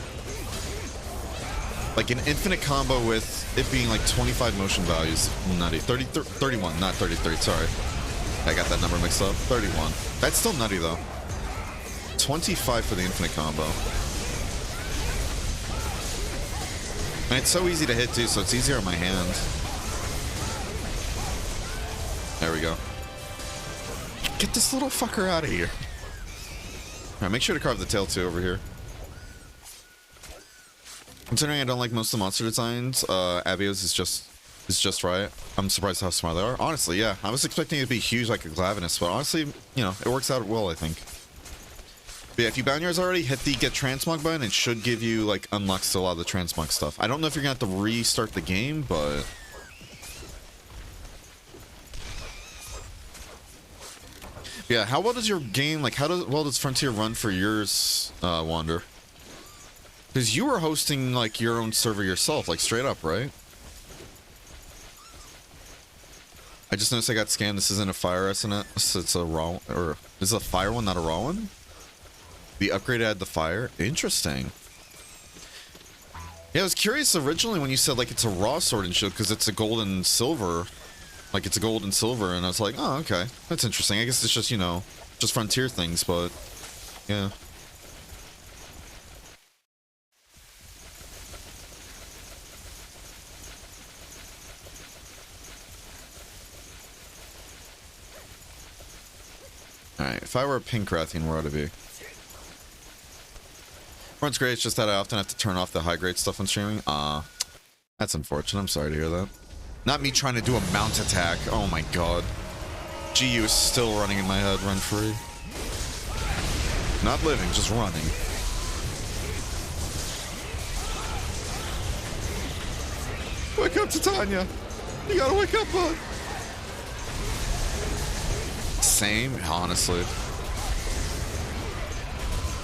Like an infinite combo with it being like 25 motion values. Nutty. 31, not 33, sorry. I got that number mixed up. 31. That's still nutty though. 25 for the infinite combo. And it's so easy to hit too, so it's easier on my hand. There we go. Get this little fucker out of here. Alright, make sure to carve the tail too over here. Considering I don't like most of the monster designs, Abio's is just right. I'm surprised how smart they are. Honestly, yeah. I was expecting it to be huge like a Glavenus, but honestly, you know, it works out well, I think. But yeah, if you bound yours already, hit the get transmog button. It should give you, like, unlocks to a lot of the transmog stuff. I don't know if you're gonna have to restart the game, but... yeah, how well does your game, like, well does Frontier run for yours, Wander? Because you were hosting, like, your own server yourself, like, straight up, right? I just noticed I got scanned. This isn't a fire SNS, it's a raw, or is it a fire one, not a raw one? The upgrade add the fire? Interesting. Yeah, I was curious originally when you said, like, it's a raw sword and shield, because it's a gold and silver. Like, it's a gold and silver, and I was like, oh, okay. That's interesting. I guess it's just, you know, just Frontier things, but, yeah. Alright, if I were a pink Rathian, where would it be? Runs great, it's just that I often have to turn off the high grade stuff when streaming. That's unfortunate. I'm sorry to hear that. Not me trying to do a mount attack. Oh my god. GU is still running in my head. Run free. Not living, just running. Wake up, Titania! You gotta wake up, bud! Same, honestly.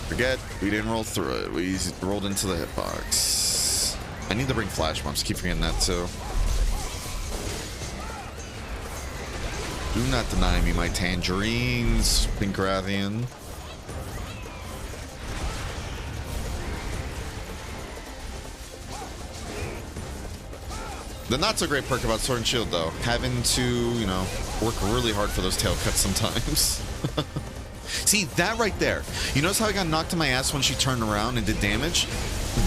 Forget, we didn't roll through it. We rolled into the hitbox. I need to bring flash bombs. Keep forgetting that too. Do not deny me my tangerines, Pink Rathian. The not so great perk about Sword and Shield, though, having to, you know, work really hard for those tail cuts sometimes. See, that right there. You notice how I got knocked in my ass when she turned around and did damage?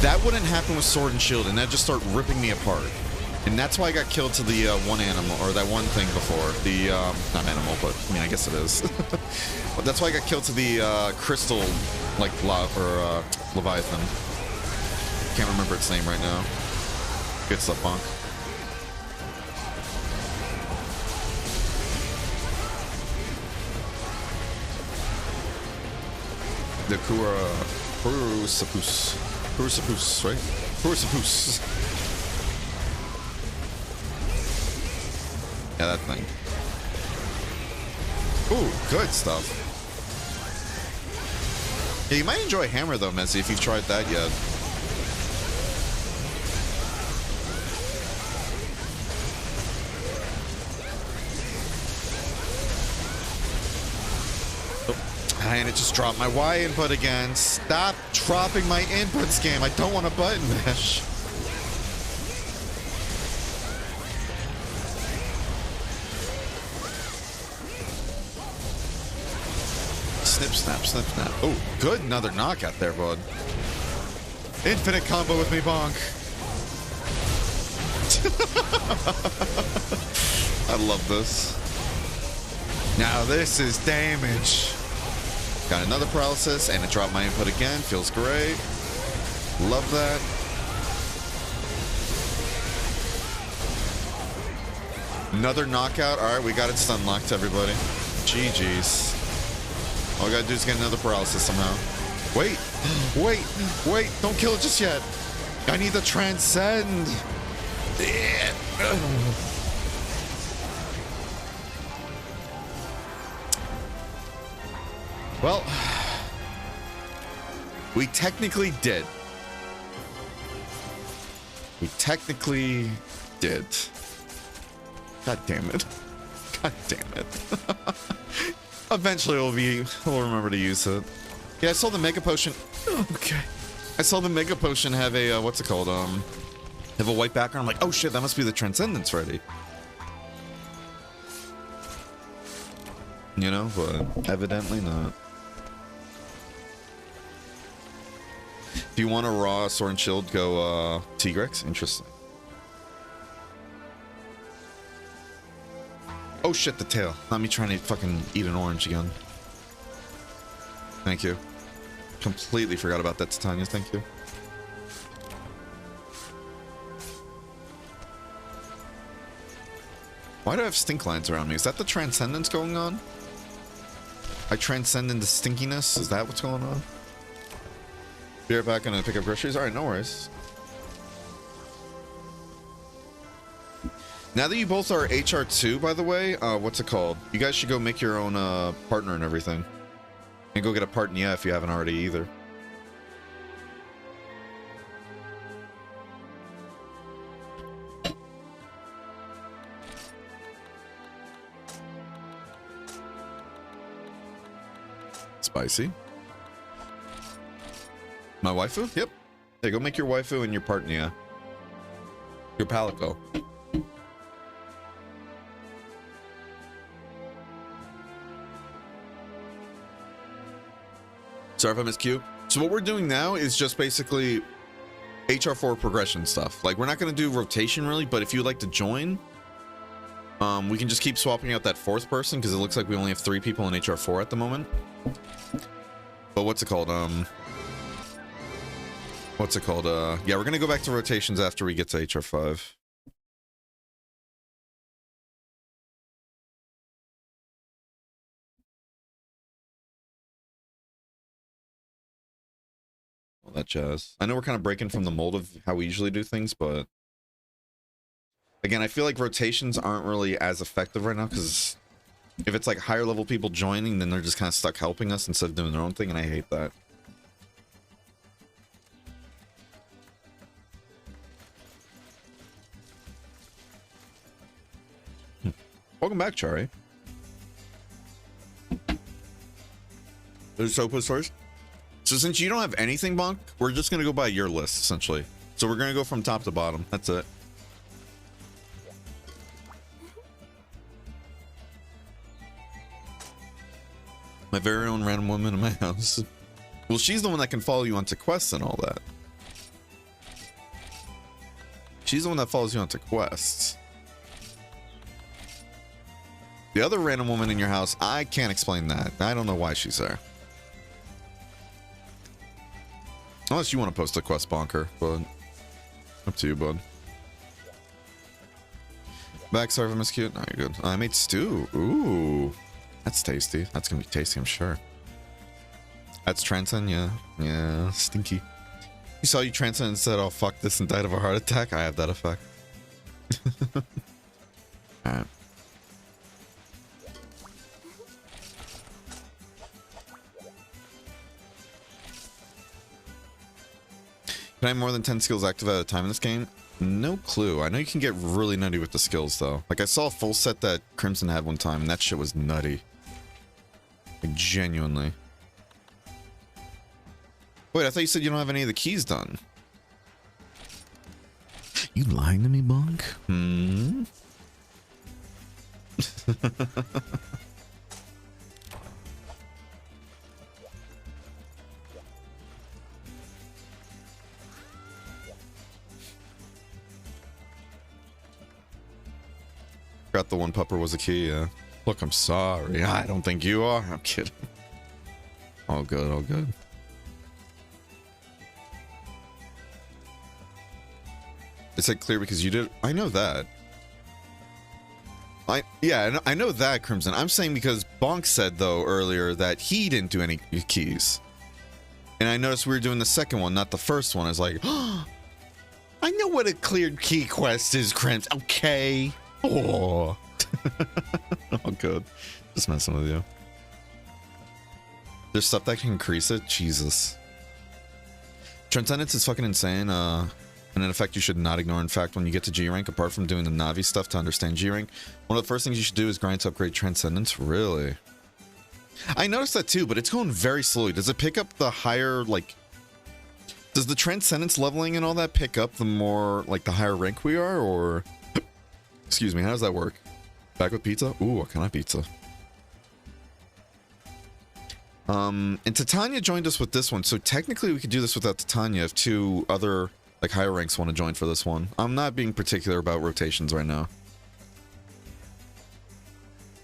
That wouldn't happen with Sword and Shield, and that just started ripping me apart. And that's why I got killed to the one animal, or that one thing before. The, not animal, but, I mean, I guess it is. But that's why I got killed to the crystal, like, Leviathan. Can't remember its name right now. Good stuff, Punk. The Kurusapus, right? Kurusapus. Yeah, that thing. Ooh, good stuff. Yeah, you might enjoy Hammer though, Messi, if you've tried that yet. And it just dropped my Y input again. Stop dropping my inputs, game. I don't want a button mash. Snip, snap, snip, snap. Oh, good. Another knockout there, bud. Infinite combo with me, bonk. I love this. Now this is damage. Got another paralysis, and it dropped my input again. Feels great. Love that. Another knockout. All right, we got it stun locked, everybody. GG's. All we gotta do is get another paralysis somehow. Wait, wait, wait. Don't kill it just yet. I need to transcend. Well, we technically did. We technically did. God damn it. God damn it. Eventually we'll remember to use it. Yeah, I saw the Mega Potion. Okay. I saw the Mega Potion have a, what's it called? Have a white background. I'm like, oh shit, that must be the Transcendence ready. You know, but evidently not. you want a raw sword and shield, go Tigrex. Interesting. Oh shit, the tail. Not me trying to fucking eat an orange again. Thank you. Completely forgot about that, Titania. Thank you. Why do I have stink lines around me? Is that the transcendence going on? I transcend into stinkiness? Is that what's going on? Be right back, gonna pick up groceries. Alright, no worries. Now that you both are HR2, by the way, what's it called? You guys should go make your own partner and everything. And go get a partner if you haven't already either. Spicy. My waifu? Yep. Hey, go make your waifu and your partner. Your palico. Sorry if I missed Q. So what we're doing now is just basically HR4 progression stuff. Like, we're not going to do rotation really, but if you'd like to join, we can just keep swapping out that fourth person because it looks like we only have 3 people in HR4 at the moment. But what's it called? Yeah, we're going to go back to rotations after we get to HR5. All that jazz. I know we're kind of breaking from the mold of how we usually do things, but again, I feel like rotations aren't really as effective right now because if it's like higher level people joining, then they're just kind of stuck helping us instead of doing their own thing, and I hate that. Welcome back, Chari. There's Sopa's first. So since you don't have anything, Bonk, we're just gonna go by your list, essentially. So we're gonna go from top to bottom. That's it. My very own random woman in my house. Well, she's the one that can follow you onto quests and all that. She's the one that follows you onto quests. The other random woman in your house, I can't explain that. I don't know why she's there. Unless you want to post a quest, Bonker, but up to you, bud. Back, sorry if I missed cute. No, you're good. I made stew. Ooh, that's tasty. That's gonna be tasty, I'm sure. That's transcend, yeah. Yeah, stinky. You saw you transcend and said, oh, fuck this, and died of a heart attack? I have that effect. Alright. Can I have more than 10 skills active at a time in this game? No clue. I know you can get really nutty with the skills, though. Like, I saw a full set that Crimson had one time, and that shit was nutty. Like, genuinely. Wait, I thought you said you don't have any of the keys done. You lying to me, Bonk? Hmm? Forgot the one pupper was a key, yeah. Look, I'm sorry. I don't think you are. I'm kidding. All good, all good. It said clear because you did. I know that. Yeah, I know that, Crimson. I'm saying because Bonk said, though, earlier that he didn't do any keys. And I noticed we were doing the second one, not the first one. It's like, oh, I know what a cleared key quest is, Crimson. Okay. Oh. Oh, good. Just messing with you. There's stuff that can increase it? Jesus. Transcendence is fucking insane. And an effect you should not ignore. In fact, when you get to G rank, apart from doing the Navi stuff to understand G rank, one of the first things you should do is grind to upgrade Transcendence. Really? I noticed that too, but it's going very slowly. Does it pick up the higher, like... Does the Transcendence leveling and all that pick up the more, like, the higher rank we are, or... Excuse me, how does that work? Back with pizza? Ooh, what kind of pizza? And Titania joined us with this one, so technically we could do this without Titania if two other, like, higher ranks want to join for this one. I'm not being particular about rotations right now.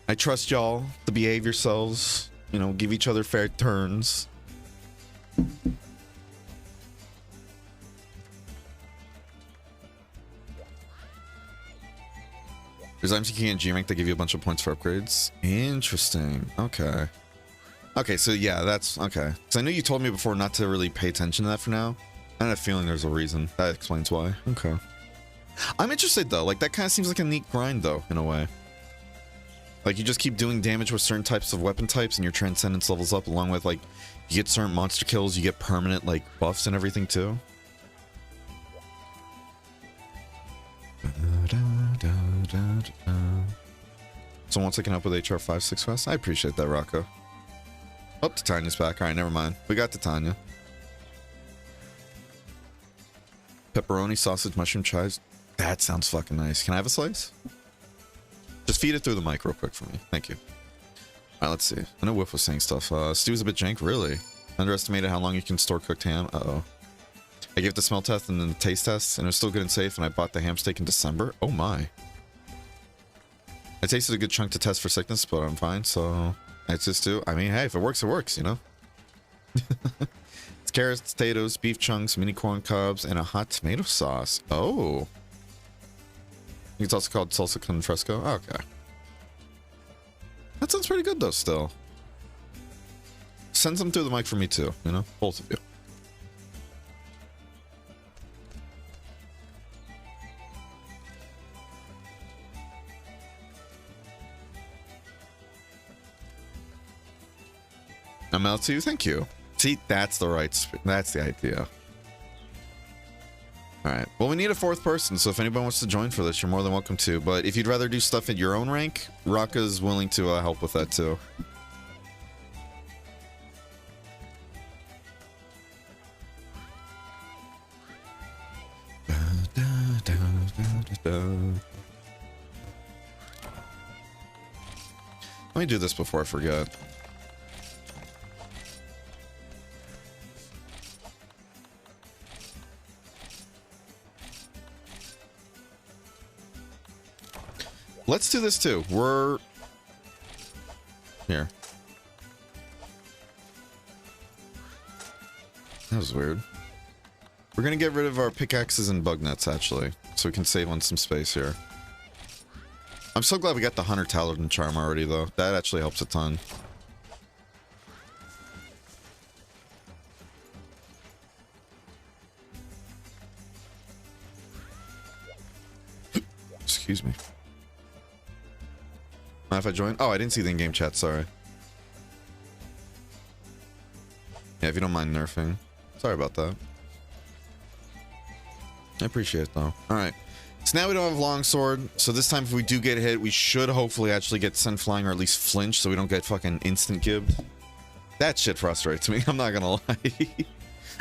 I trust y'all to behave yourselves, you know, give each other fair turns. There's MCK and G rank that give you a bunch of points for upgrades. Interesting. Okay. Okay, so yeah, that's okay. Because I know you told me before not to really pay attention to that for now. I had a feeling there's a reason. That explains why. Okay. I'm interested though. Like that kind of seems like a neat grind though, in a way. Like you just keep doing damage with certain types of weapon types and your transcendence levels up, along with like you get certain monster kills, you get permanent like buffs and everything too. So once I can help with HR56 Quest, I appreciate that, Rocco. Oh, Titania's back. Alright, never mind. We got Titania. Pepperoni, sausage, mushroom, chives. That sounds fucking nice. Can I have a slice? Just feed it through the mic real quick for me. Thank you. Alright, let's see. I know Whiff was saying stuff. Stew's a bit jank, really. Underestimated how long you can store cooked ham. Uh-oh. I gave the smell test and then the taste test, and it was still good and safe, and I bought the ham steak in December. Oh my. I tasted a good chunk to test for sickness, but I'm fine, so I just do. I mean, hey, if it works, you know? It's carrots, potatoes, beef chunks, mini corn cobs, and a hot tomato sauce. Oh. I think it's also called salsa con fresco. Oh, okay. That sounds pretty good, though, still. Send some through the mic for me, too, you know? Both of you. ML2, thank you. See, that's the idea. Alright, well, we need a fourth person, so if anybody wants to join for this, you're more than welcome to. But if you'd rather do stuff at your own rank, Raka's willing to help with that too. Let me do this before I forget. Let's do this too. We're here. That was weird. We're gonna get rid of our pickaxes and bug nets actually, so we can save on some space here. I'm so glad we got the Hunter Taladin charm already though. That actually helps a ton. Excuse me. Mind if I join? Oh, I didn't see the in-game chat, sorry. Yeah, if you don't mind nerfing. Sorry about that. I appreciate it, though. Alright. So now we don't have longsword, so this time if we do get hit, we should hopefully actually get sent flying or at least flinch so we don't get fucking instant gibbed. That shit frustrates me, I'm not gonna lie.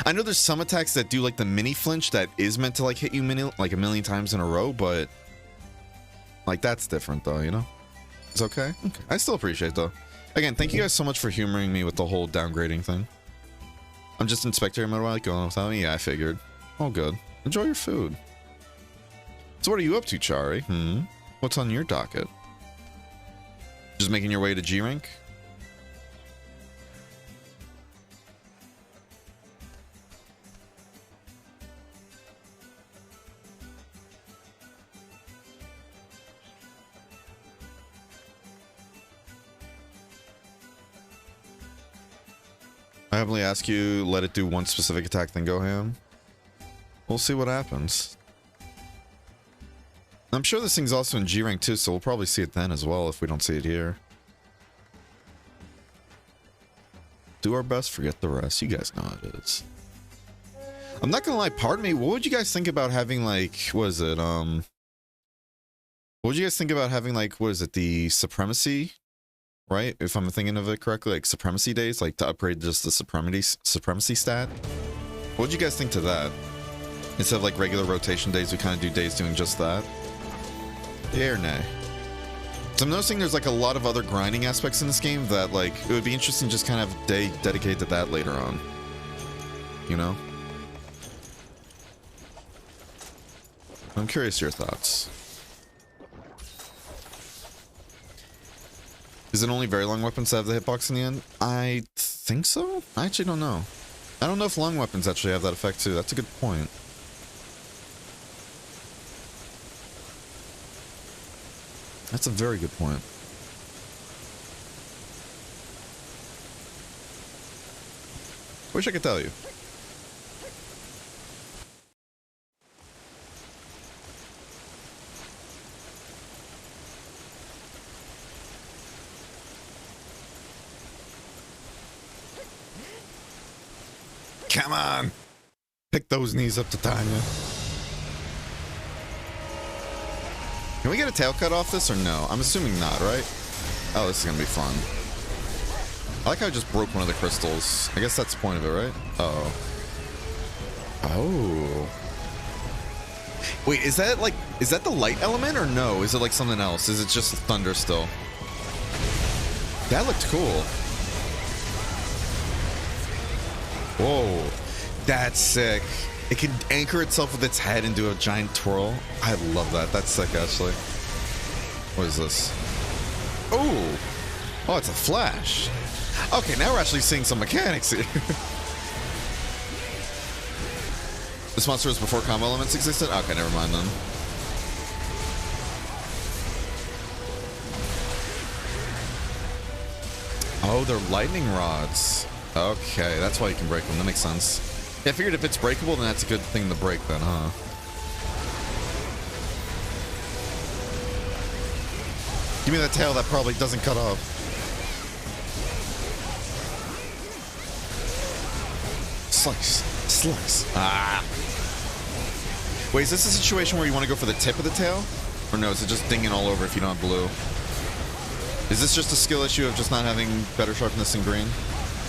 I know there's some attacks that do like the mini flinch that is meant to like hit you like a million times in a row, but like that's different though, you know? It's okay? Okay. I still appreciate it though. Again, thank you guys so much for humoring me with the whole downgrading thing. I'm just in spectator mode while like going without me. Yeah, I figured. All good. Enjoy your food. So what are you up to, Chari? What's on your docket? Just making your way to G rank? I happily ask you, let it do one specific attack, then go ham. We'll see what happens. I'm sure this thing's also in G rank too, so we'll probably see it then as well if we don't see it here. Do our best, forget the rest. You guys know how it is. I'm not gonna lie, pardon me, what would you guys think about having like, what is it, what would you guys think about having like, what is it, the supremacy? Right? If I'm thinking of it correctly, like supremacy days, like to upgrade just the supremacy stat. What would you guys think to that? Instead of like regular rotation days, we kind of do days doing just that. Yeah or nay? So I'm noticing there's like a lot of other grinding aspects in this game that like it would be interesting just kind of dedicate to that later on. You know? I'm curious your thoughts. Is it only very long weapons that have the hitbox in the end? I think so. I actually don't know. I don't know if long weapons actually have that effect too. That's a good point. That's a very good point. Wish I could tell you. Come on. Pick those knees up to Tanya. Can we get a tail cut off this or no? I'm assuming not, right? Oh, this is gonna be fun. I like how I just broke one of the crystals. I guess that's the point of it, right? Uh-oh. Oh. Wait, is that like, is that the light element or no? Is it like something else? Is it just thunder still? That looked cool. Whoa. That's sick. It can anchor itself with its head and do a giant twirl. I love that. That's sick, actually. What is this? Oh! Oh, it's a flash. Okay, now we're actually seeing some mechanics here. This monster was before combo elements existed? Okay, never mind then. Oh, they're lightning rods. Okay, that's why you can break them. That makes sense. Yeah, I figured if it's breakable, then that's a good thing to break then, huh? Give me that tail that probably doesn't cut off. Slice. Slice. Ah. Wait, is this a situation where you want to go for the tip of the tail? Or no, is it just dinging all over if you don't have blue? Is this just a skill issue of just not having better sharpness in green?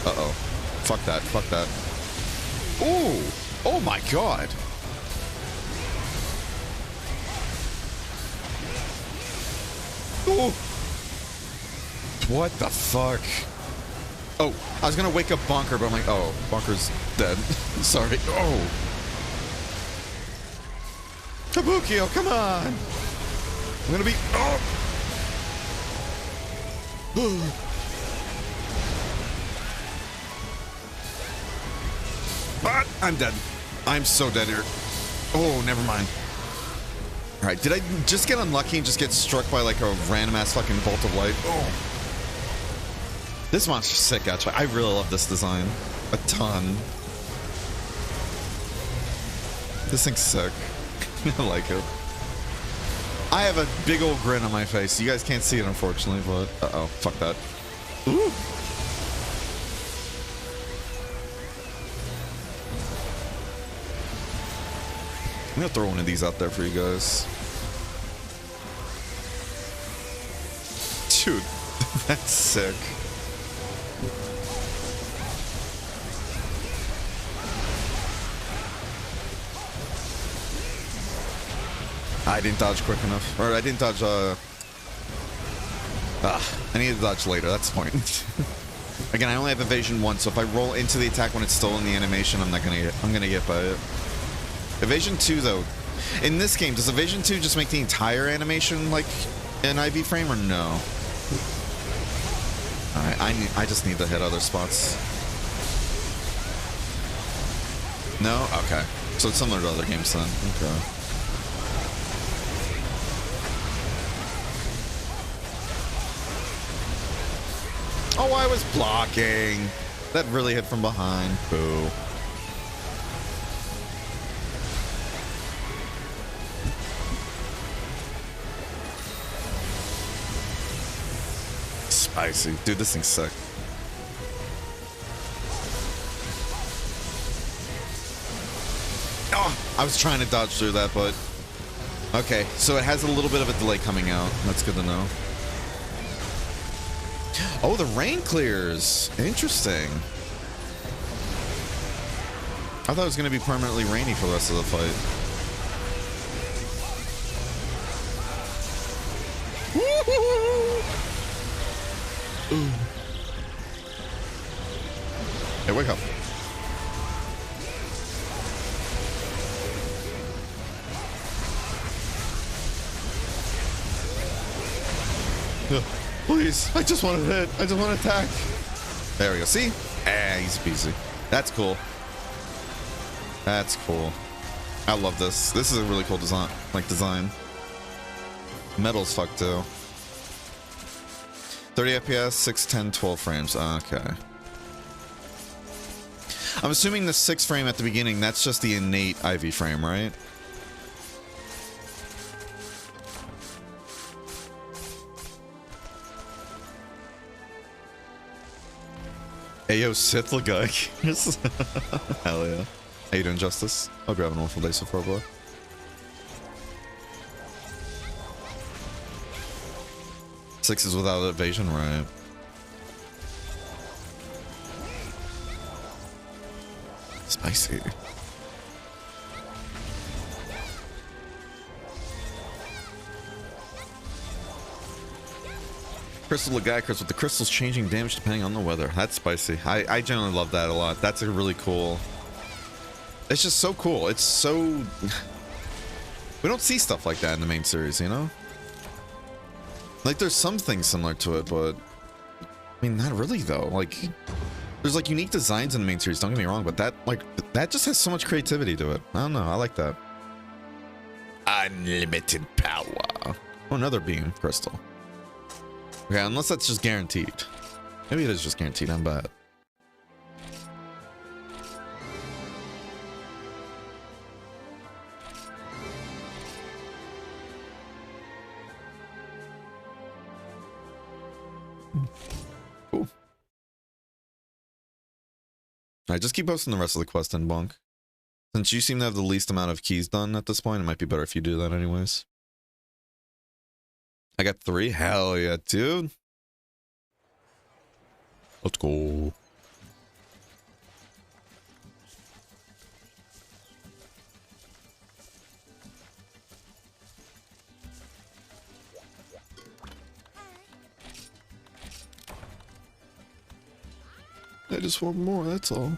Uh-oh. Fuck that. Fuck that. Ooh! Oh my god! Ooh! What the fuck? Oh, I was gonna wake up Bonker, but I'm like, oh, Bonker's dead. Sorry. Oh! Kabukio, come on! I'm gonna be... Oh! But I'm dead. I'm so dead here. Oh, never mind. Alright, did I just get unlucky and just get struck by like a random ass fucking bolt of light? Oh. This monster's sick, actually. I really love this design. A ton. This thing's sick. I like it. I have a big old grin on my face. You guys can't see it, unfortunately, but... Uh-oh. Fuck that. Ooh! I'm gonna throw one of these out there for you guys. Dude, that's sick. I didn't dodge quick enough. Or I didn't dodge, I need to dodge later, that's the point. Again, I only have evasion 1, so if I roll into the attack when it's still in the animation, I'm gonna get by it. Evasion 2, though. In this game, does Evasion 2 just make the entire animation like an IV frame, or no? Alright, I just need to hit other spots. No? Okay. So it's similar to other games then. Okay. Oh, I was blocking. That really hit from behind. Boo. Spicy. Dude, this thing's sick. Oh, I was trying to dodge through that, but... Okay, so it has a little bit of a delay coming out. That's good to know. Oh, the rain clears. Interesting. I thought it was going to be permanently rainy for the rest of the fight. Woo-hoo-hoo! Ooh. Hey, wake up. Ugh. Please, I just want to hit. I just want to attack. There we go. See? Ah, easy peasy. That's cool. That's cool. I love this. This is a really cool design. Design. Metal's fucked too. 30 FPS, 6, 10, 12 frames. Okay. I'm assuming the 6 frame at the beginning, that's just the innate IV frame, right? Ayo, Sith Lagak. Hell yeah. How you doing, Justice? Hope you're having a wonderful day so far, boy. Six is without evasion, right? Spicy. Crystal Lagakris with the crystals changing damage depending on the weather. That's spicy. I generally love that a lot. That's a really cool. It's just so cool. It's so. We don't see stuff like that in the main series, you know? Like, there's some things similar to it, but I mean, not really though. Like, there's like unique designs in the main series. Don't get me wrong, but that just has so much creativity to it. I don't know. I like that. Unlimited power. Oh, another beam crystal. Okay, unless that's just guaranteed. Maybe it is just guaranteed. I'm bad. Cool. Alright, just keep posting the rest of the quest in, Bonk. Since you seem to have the least amount of keys done at this point, it might be better if you do that anyways. I got 3. Hell yeah, dude. Let's go. I just want more, that's all.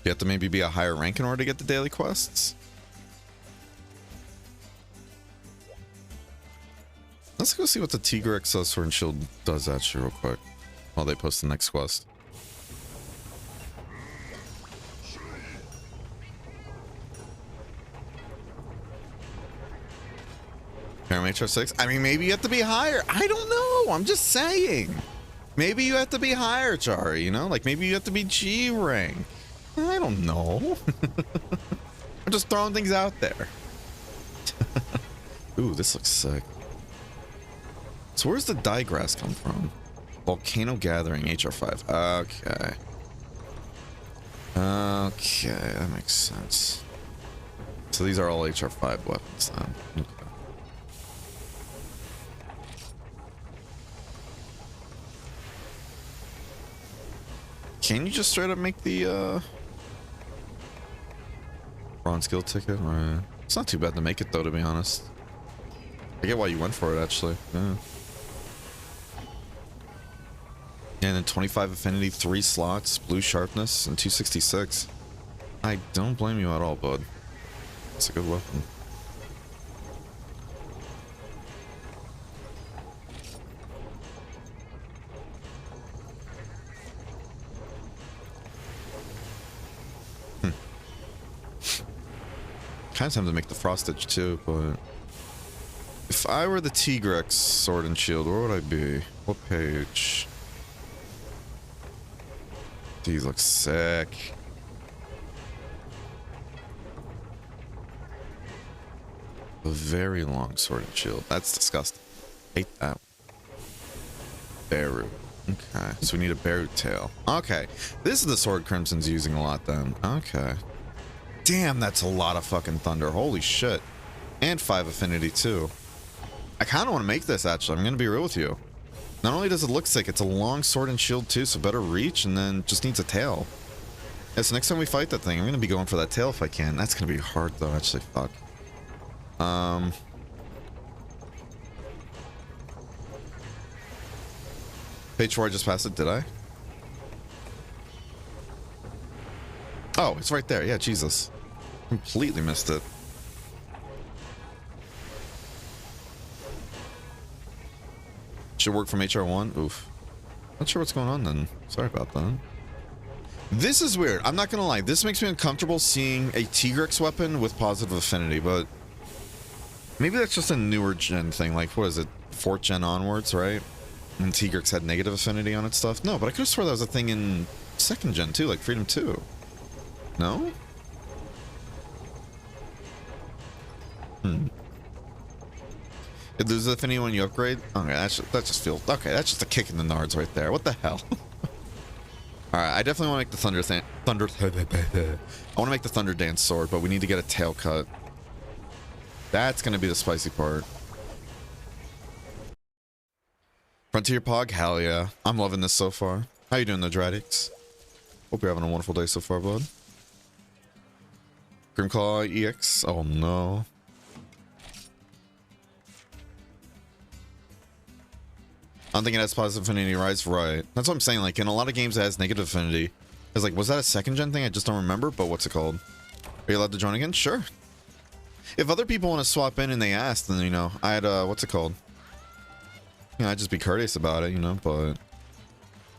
You have to maybe be a higher rank in order to get the daily quests? Let's go see what the Tigrex Sword and Shield does actually real quick while they post the next quest. Parameter 6? I mean, maybe you have to be higher. I don't know. I'm just saying. Maybe you have to be higher, Chari, you know? Like, maybe you have to be G rank. I don't know. I'm just throwing things out there. Ooh, this looks sick. So where's the digrass come from? Volcano Gathering, HR5. Okay. Okay, that makes sense. So these are all HR5 weapons then. Okay. Can you just straight up make the bronze skill ticket? Right. It's not too bad to make it though, to be honest. I get why you went for it actually. Yeah. And then 25 affinity, 3 slots, blue sharpness, and 266. I don't blame you at all, bud. It's a good weapon. Kind of time to make the frost edge too, but if I were the Tigrex Sword and Shield, where would I be? What page? These look sick. A very long Sword and Shield. That's disgusting. Hate that. Beru. Okay, so we need a Beru tail. Okay, this is the sword Crimson's using a lot then. Okay. Damn, that's a lot of fucking thunder. Holy shit. And 5 affinity too. I kind of want to make this actually. I'm going to be real with you. Not only does it look sick, it's a long sword and shield too, so better reach, and then just needs a tail. Yeah, so next time we fight that thing, I'm going to be going for that tail if I can. That's going to be hard though, actually. Fuck. Page 4, I just passed it, did I? Oh, it's right there. Yeah, Jesus. Completely missed it. Should work from HR1? Oof. Not sure what's going on then. Sorry about that. This is weird. I'm not gonna lie. This makes me uncomfortable seeing a Tigrex weapon with positive affinity, but maybe that's just a newer gen thing. Like, what is it? 4th gen onwards, right? And Tigrex had negative affinity on its stuff. No, but I could have swore that was a thing in 2nd gen too, like Freedom 2. No? It loses affinity when you upgrade? Okay, that just feels... Okay, that's just a kick in the nards right there. What the hell? Alright, I definitely want to make the Thunder... I want to make the Thunder Dance sword, but we need to get a tail cut. That's going to be the spicy part. Frontier Pog? Hell yeah. I'm loving this so far. How you doing, the Dradix? Hope you're having a wonderful day so far, bud. Grimclaw EX? Oh no. I don't think it has positive affinity rise, right? That's what I'm saying. Like in a lot of games, it has negative affinity. It's like, was that a 2nd gen thing? I just don't remember. But what's it called? Are you allowed to join again? Sure. If other people want to swap in and they ask, then you know, I'd what's it called? You know, I'd just be courteous about it, you know. But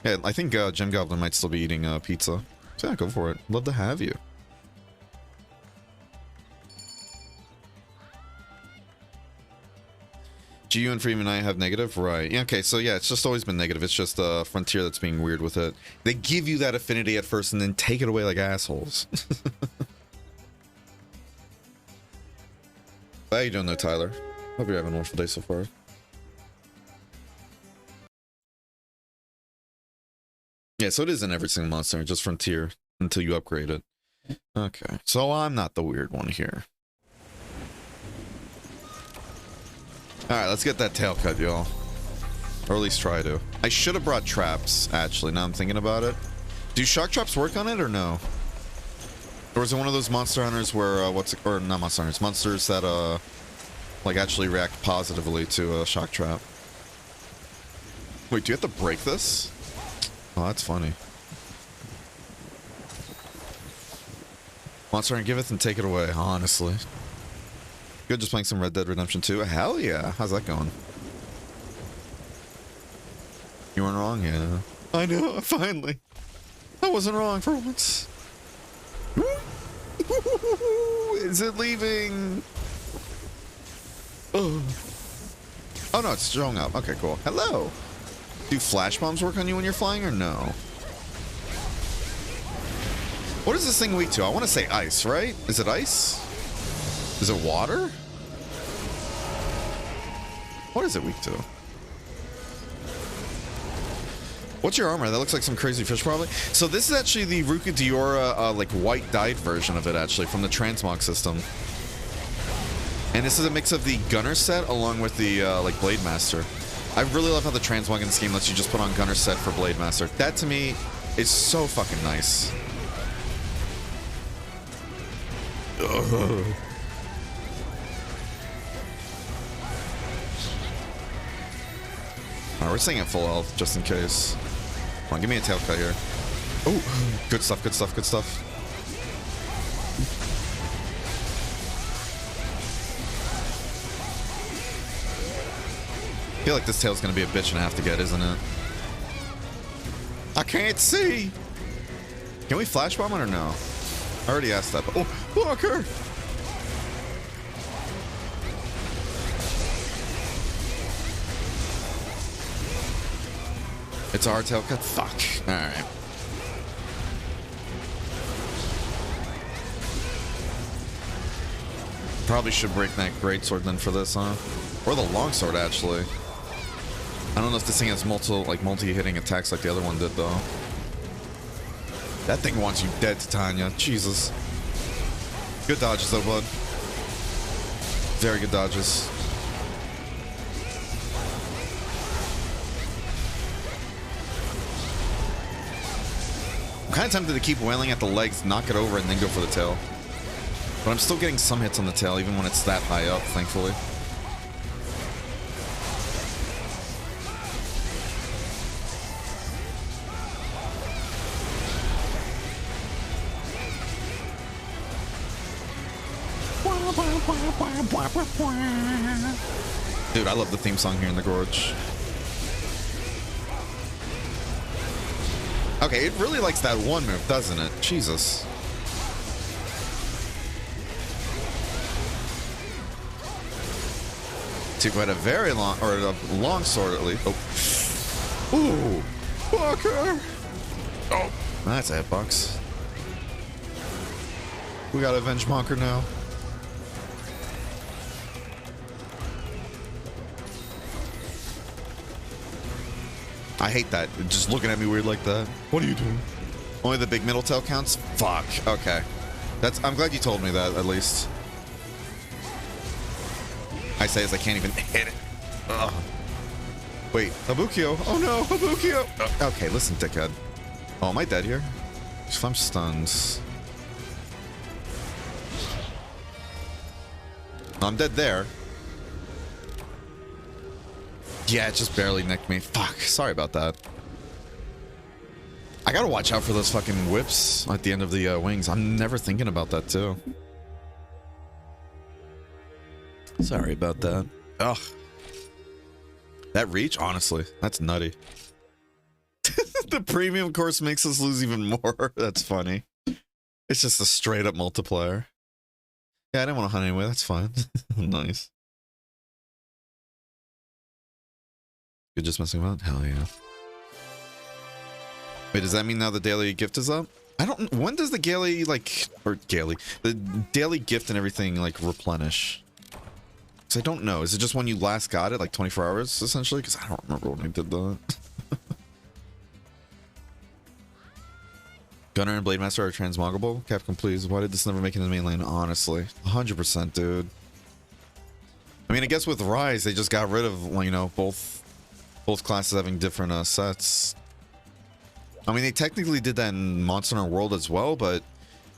yeah, I think Gem Goblin might still be eating pizza. So yeah, go for it. Love to have you. GU and Freeman and I have negative? Right. Yeah, okay, so yeah, it's just always been negative. It's just Frontier that's being weird with it. They give you that affinity at first and then take it away like assholes. How you doing though, Tyler? Hope you're having a wonderful day so far. Yeah, so it is in every single monster, just Frontier until you upgrade it. Okay, so I'm not the weird one here. Alright, let's get that tail cut, y'all. Or at least try to. I should have brought traps, actually, now I'm thinking about it. Do shock traps work on it, or no? Or is it one of those monster hunters where, or not monster hunters, monsters that, like, actually react positively to a shock trap? Wait, do you have to break this? Oh, that's funny. Monster Hunter giveth and take it away, honestly. Good, just playing some Red Dead Redemption 2. Hell yeah. How's that going? You weren't wrong? Yeah. I know, finally. I wasn't wrong for once. Is it leaving? Oh. Oh no, it's showing up. Okay, cool. Hello. Do flash bombs work on you when you're flying or no? What is this thing weak to? I want to say ice, right? Is it ice? Is it water? What is it weak to? What's your armor? That looks like some crazy fish, probably. So this is actually the Ruka Diora, like white dyed version of it, actually, from the Transmog system. And this is a mix of the Gunner set along with the like Blade Master. I really love how the Transmog in this game lets you just put on Gunner set for Blade Master. That to me is so fucking nice. Ugh. Alright, we're staying at full health, just in case. Come on, give me a tail cut here. Oh, good stuff, good stuff, good stuff. I feel like this tail's gonna be a bitch and a half to get, isn't it? I can't see! Can we flash bomb it or no? I already asked that, but... Oh, Walker! It's our tail cut? Fuck. Alright. Probably should break that greatsword then for this, huh? Or the longsword, actually. I don't know if this thing has multi-hitting attacks like the other one did, though. That thing wants you dead, Titania. Jesus. Good dodges, though, bud. Very good dodges. I'm kind of tempted to keep wailing at the legs, knock it over, and then go for the tail. But I'm still getting some hits on the tail, even when it's that high up, thankfully. Dude, I love the theme song here in the gorge. Okay, it really likes that one move, doesn't it? Jesus. Took quite a very long, or a long sword at least. Oh. Ooh. Fucker. Oh. That's a hitbox. We got Avenge Monker now. I hate that. Just looking at me weird like that. What are you doing? Only the big middle tail counts? Fuck. Okay. I'm glad you told me that, at least. I say as I can't even hit it. Ugh. Wait, Habukio. Oh no, Habukio. Okay, listen, dickhead. Oh, am I dead here? If I'm stunned. I'm dead there. Yeah, it just barely nicked me. Fuck, sorry about that. I gotta watch out for those fucking whips at the end of the wings. I'm never thinking about that too. Sorry about that. Ugh. That reach, honestly, that's nutty. The premium course makes us lose even more. That's funny. It's just a straight up multiplier. Yeah, I didn't want to hunt anyway. That's fine. Nice. You're just messing about? Hell yeah. Wait, does that mean now the daily gift is up? I don't... When does the daily, like... Or daily... The daily gift and everything, like, replenish? Because I don't know. Is it just when you last got it? Like, 24 hours, essentially? Because I don't remember when I did that. Gunner and Blade Master are transmoggable? Capcom, please. Why did this never make it in the main lane? Honestly. 100%, dude. I mean, I guess with Rise, they just got rid of, you know, both classes having different sets. I mean, they technically did that in Monster Hunter World as well, but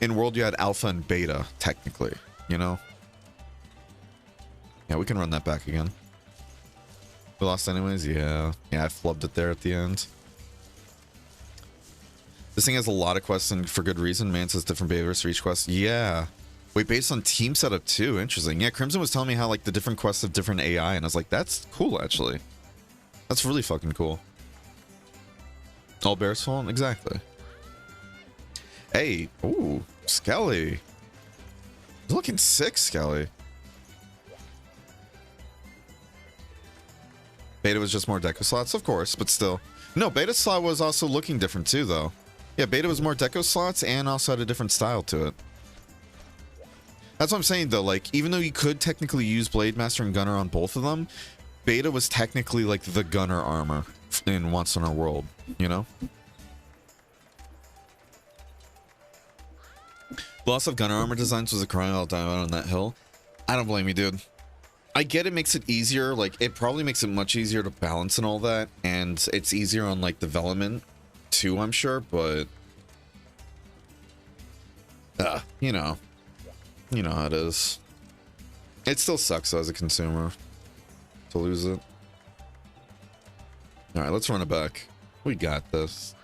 in World you had Alpha and Beta, technically, you know? Yeah, we can run that back again. We lost anyways? Yeah. Yeah, I flubbed it there at the end. This thing has a lot of quests and for good reason. Man says different behaviors for each quest. Yeah. Wait, based on team setup too. Interesting. Yeah, Crimson was telling me how like the different quests have different AI, and I was like, that's cool actually. That's really fucking cool. All Bear's fault? Exactly. Hey, ooh, Skelly. You're looking sick, Skelly. Beta was just more deco slots, of course, but still. No, Beta slot was also looking different too, though. Yeah, Beta was more deco slots and also had a different style to it. That's what I'm saying, though. Like, even though you could technically use Blade Master and Gunner on both of them, Beta was technically like the Gunner armor in Monster Hunter World, you know? Loss of Gunner armor designs was a crime. I'll die out on that hill. I don't blame you, dude. I get it makes it easier. Like, it probably makes it much easier to balance and all that, and it's easier on like development too, I'm sure. But you know how it is. It still sucks though, as a consumer to lose it. All right, let's run it back. We got this.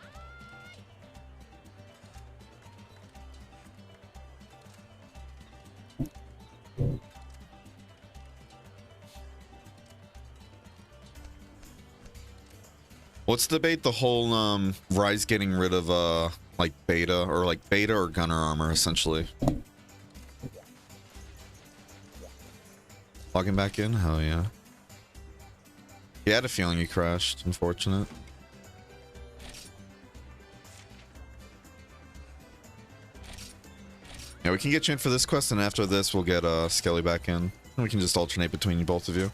Let's debate the whole Rise getting rid of like Beta or Gunner armor essentially. Logging back in? Hell yeah. Yeah, I had a feeling you crashed. Unfortunate. Yeah, we can get you in for this quest, and after this, we'll get Skelly back in. And we can just alternate between both of you.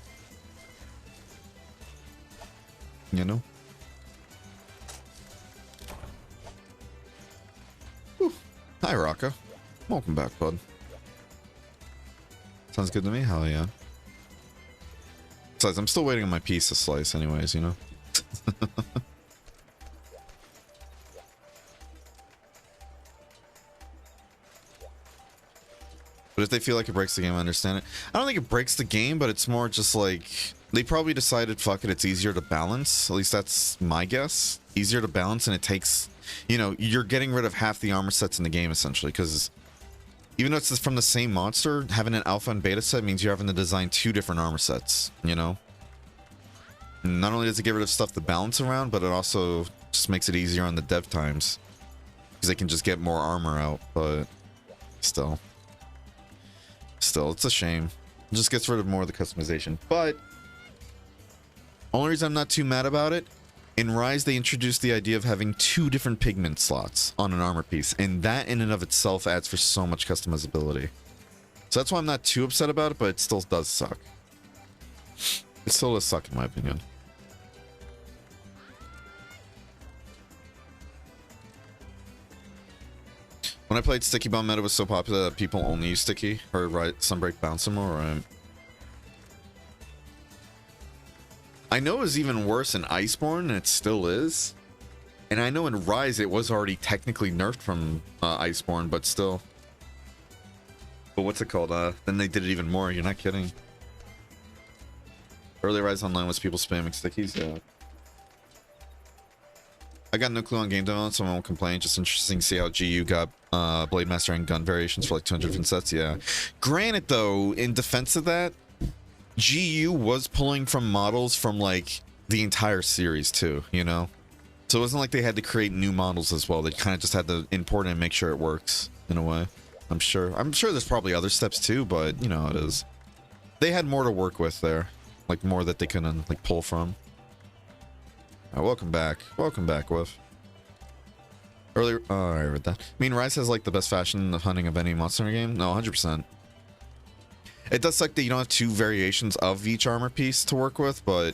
You know? Whew. Hi, Rocco. Welcome back, bud. Sounds good to me? Hell yeah. Besides, I'm still waiting on my piece to slice anyways, you know? But if they feel like it breaks the game, I understand it. I don't think it breaks the game, but it's more just like... They probably decided, fuck it, it's easier to balance. At least that's my guess. Easier to balance, and it takes... You know, you're getting rid of half the armor sets in the game, essentially, because... Even though it's from the same monster, having an alpha and beta set means you're having to design 2 different armor sets, you know? Not only does it get rid of stuff to balance around, but it also just makes it easier on the dev times. Because they can just get more armor out, but still, it's a shame. It just gets rid of more of the customization. But only reason I'm not too mad about it, in Rise they introduced the idea of having 2 different pigment slots on an armor piece, and that in and of itself adds for so much customizability. So that's why I'm not too upset about it, but it still does suck. It still does suck in my opinion. When I played Sticky Bomb meta was so popular that people only use Sticky, or right, Sunbreak Bouncer more, right? I know it was even worse in Iceborne, and it still is. And I know in Rise it was already technically nerfed from Iceborne, but still. But what's it called? Then they did it even more, you're not kidding. Early Rise Online was people spamming stickies, yeah. I got no clue on game development, so I won't complain. Just interesting to see how GU got Blade Master and gun variations for like 200 different sets, yeah. Granted though, in defense of that, GU was pulling from models from like the entire series too, you know? So it wasn't like they had to create new models as well. They kind of just had to import it and make sure it works in a way. I'm sure there's probably other steps too, but you know how it is. They had more to work with there. Like more that they couldn't like pull from. Welcome back. Welcome back, Wolf. Earlier, I read that. I mean, Rise has like the best fashion of hunting of any monster game. No, 100%. It does suck that you don't have 2 variations of each armor piece to work with, but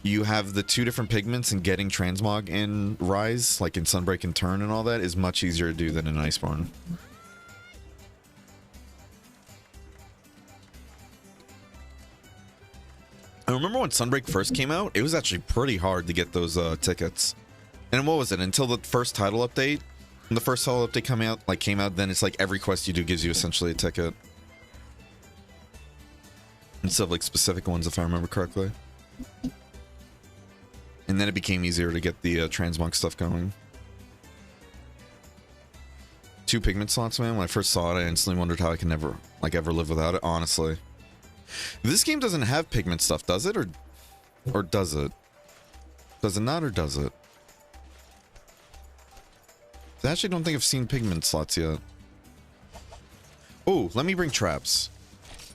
you have the 2 different pigments, and getting transmog in Rise, like in Sunbreak and Turn and all that, is much easier to do than in Iceborne. I remember when Sunbreak first came out, it was actually pretty hard to get those tickets. And what was it? Until the first title update? When the first title update came out, then it's like every quest you do gives you essentially a ticket. Instead of like specific ones, if I remember correctly. And then it became easier to get the transmog stuff going. 2 pigment slots, man. When I first saw it, I instantly wondered how I can never, like, ever live without it, honestly. This game doesn't have pigment stuff, does it? Or does it? Does it not, or does it? I actually don't think I've seen pigment slots yet. Oh, let me bring traps.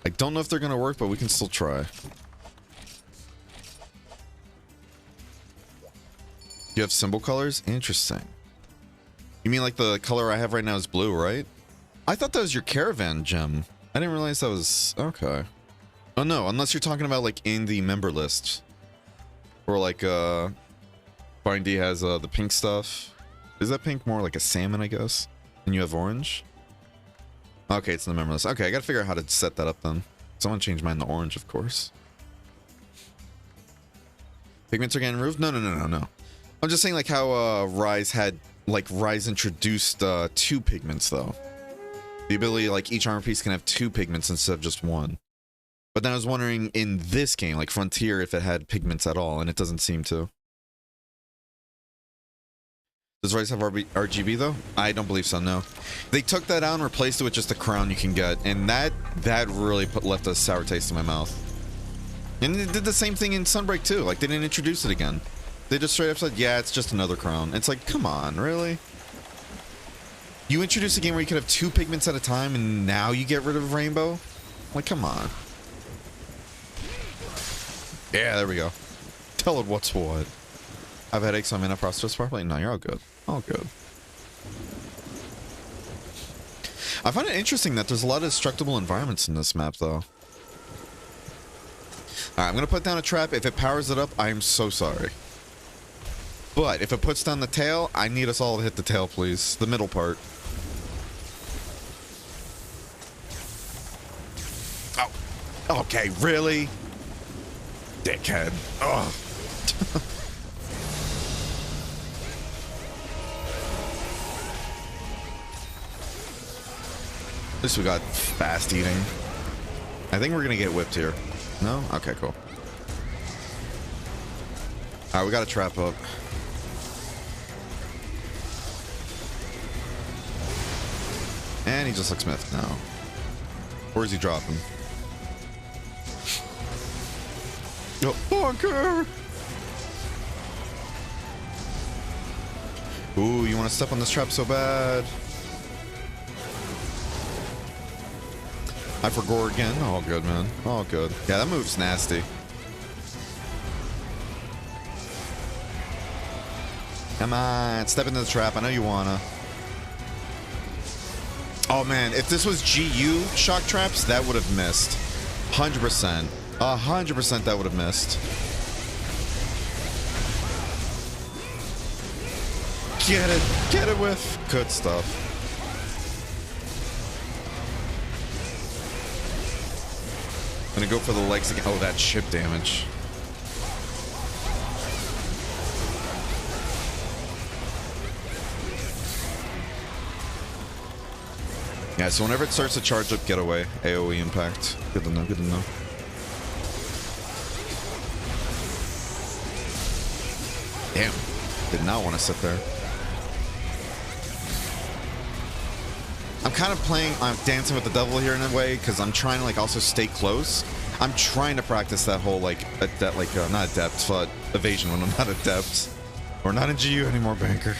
I don't know if they're gonna work, but we can still try. You have symbol colors? Interesting. You mean like the color I have right now is blue, right? I thought that was your caravan gem. I didn't realize that was... Okay. Oh no, unless you're talking about like in the member list. Or like Bind D has the pink stuff. Is that pink more like a salmon, I guess? And you have orange? Okay, it's in the member list. Okay, I gotta figure out how to set that up then. Someone changed mine to orange, of course. Pigments are getting removed? No. I'm just saying like how Rise had, like Rise introduced 2 pigments though. The ability like each armor piece can have 2 pigments instead of just 1. But then I was wondering in this game, like Frontier, if it had pigments at all, and it doesn't seem to. Does Rise have RGB though? I don't believe so, no. They took that out and replaced it with just a crown you can get, and that really left a sour taste in my mouth. And they did the same thing in Sunbreak too, like they didn't introduce it again. They just straight up said, yeah, it's just another crown. It's like, come on, really? You introduce a game where you could have 2 pigments at a time, and now you get rid of rainbow? Like, come on. Yeah, there we go. Tell it what's what. I've had headaches, so I'm in a process properly. No, you're all good. All good. I find it interesting that there's a lot of destructible environments in this map, though. Alright, I'm gonna put down a trap. If it powers it up, I am so sorry. But if it puts down the tail, I need us all to hit the tail, please. The middle part. Oh. Okay, really? Dickhead. Ugh. At least we got fast eating. I think we're gonna get whipped here. No? Okay, cool. Alright, we got a trap up. And he just looks myth now. Where is he dropping? Oh, bonker! Ooh, you want to step on this trap so bad. I forgot again. All good, man. All good. Yeah, that move's nasty. Come on, step into the trap. I know you wanna. Oh man, if this was GU shock traps, that would have missed. 100%. 100% that would have missed. Get it. Get it with good stuff. Gonna go for the legs again. Oh, that chip damage. Yeah, so whenever it starts to charge up, get away. AoE impact. Good to know, good to know. Damn. Did not want to sit there. I'm kind of playing, I'm dancing with the devil here in a way, because I'm trying to like also stay close. I'm trying to practice that whole like, not adept, but evasion when I'm not adept. We're not in GU anymore, banker.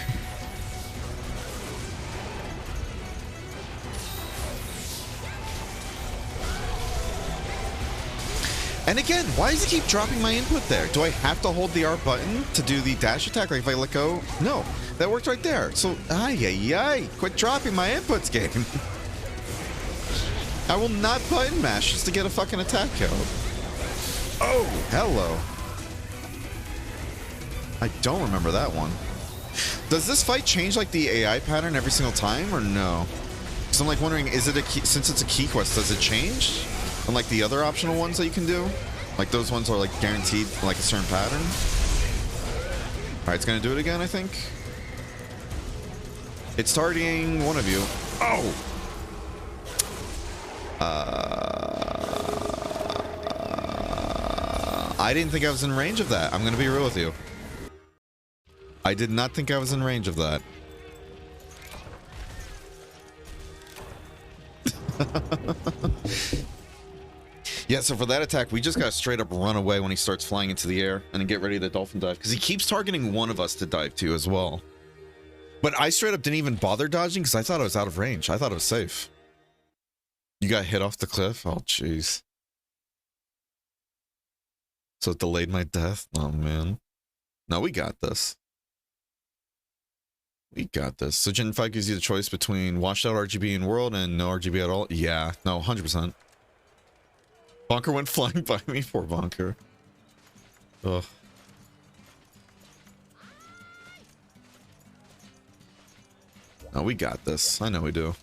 And again, why does it keep dropping my input there? Do I have to hold the R button to do the dash attack? Like if I let go? No, that worked right there. So, quit dropping my inputs, game. I will not button mash just to get a fucking attack kill. Oh, hello. I don't remember that one. Does this fight change like the AI pattern every single time or no? So I'm like wondering, is it a key, since it's a key quest, does it change? Unlike the other optional ones that you can do? Like those ones are like guaranteed like a certain pattern. Alright, it's gonna do it again, I think. It's targeting one of you. Oh! I didn't think I was in range of that. I'm gonna be real with you. I did not think I was in range of that. Yeah, so for that attack, we just gotta straight up run away when he starts flying into the air and then get ready to dolphin dive, because he keeps targeting one of us to dive to as well. But I straight up didn't even bother dodging because I thought I was out of range. I thought it was safe. You got hit off the cliff? Oh, jeez. So it delayed my death? Oh, man. No, we got this. We got this. So Gen 5 gives you the choice between washed out RGB in world and no RGB at all? Yeah, no, 100%. Bonker went flying by me. Poor Bonker. Ugh. No, we got this. I know we do.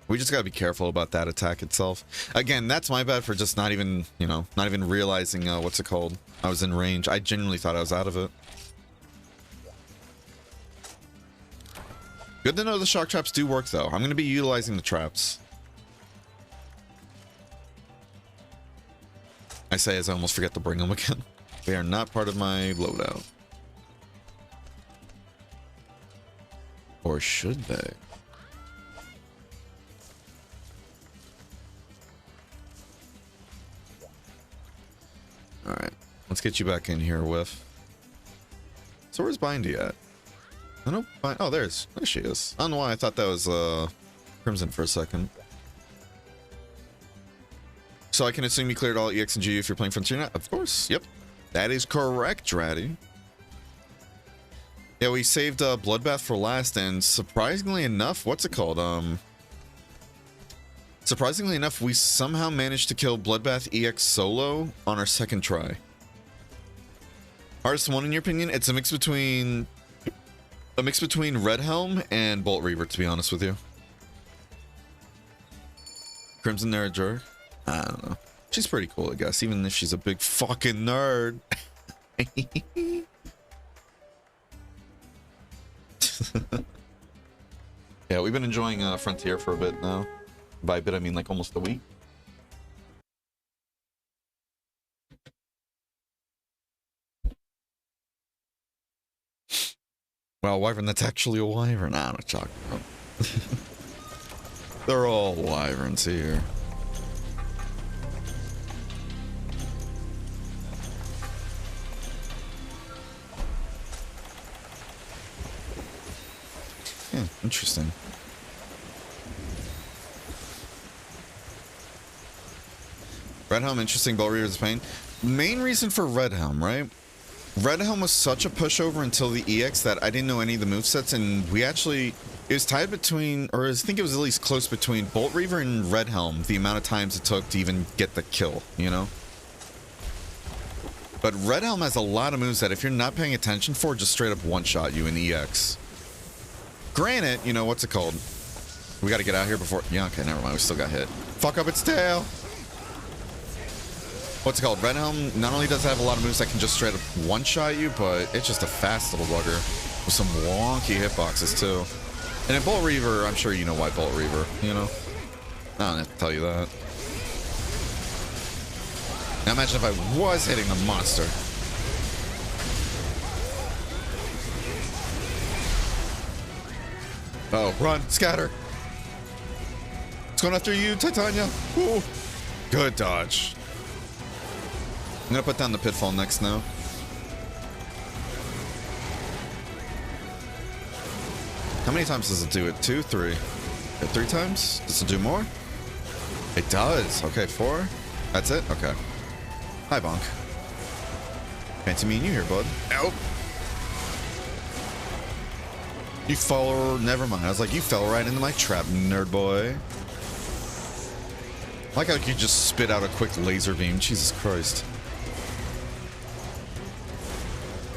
We just gotta be careful about that attack itself. Again, that's my bad for just not even, you know, not even realizing, what's it called? I was in range. I genuinely thought I was out of it. Good to know the shock traps do work, though. I'm gonna be utilizing the traps. I say as I almost forget to bring them again. They are not part of my loadout. Or should they? Alright, let's get you back in here, Whiff. So where's Bindy at? I don't find. Oh, there she is. I don't know why I thought that was Crimson for a second. So I can assume you cleared all EX and GU if you're playing Frontier now? Of course. Yep. That is correct, Dratty. Yeah, we saved Bloodbath for last, and surprisingly enough, what's it called? Surprisingly enough, we somehow managed to kill Bloodbath EX solo on our second try. Hardest one in your opinion? It's a mix between Red Helm and Bolt Reaver, to be honest with you. Crimson Nerd jerk. I don't know. She's pretty cool, I guess, even if she's a big fucking nerd. Yeah, we've been enjoying Frontier for a bit now. By a bit, I mean like almost a week. Well, Wyvern, that's actually a Wyvern. I don't know, talk about. They're all wyverns here. Interesting. Red Helm, interesting. Bolt Reaver's pain. Main reason for Red Helm, right? Red Helm was such a pushover until the EX that I didn't know any of the movesets, and we actually... It was tied between, or I think it was at least close between Bolt Reaver and Red Helm, the amount of times it took to even get the kill, you know? But Red Helm has a lot of moves that if you're not paying attention for, just straight up one-shot you in EX. Granted, you know, what's it called? We gotta get out here before... Yeah, okay, never mind. We still got hit. Fuck up its tail! What's it called? Red Helm not only does it have a lot of moves that can just straight up one-shot you, but it's just a fast little bugger. With some wonky hitboxes, too. And in Bolt Reaver, I'm sure you know why Bolt Reaver, you know? I don't have to tell you that. Now imagine if I was hitting the monster. Oh, run, scatter. It's going after you, Titania. Ooh. Good dodge. I'm gonna put down the pitfall next now. How many times does it do it? 2, 3? 3 times? Does it do more? It does. Okay, 4. That's it? Okay. Hi, Bonk. Fancy meeting you here, bud. Nope. You fell... Never mind. I was like, you fell right into my trap, nerd boy. I like how you just spit out a quick laser beam. Jesus Christ.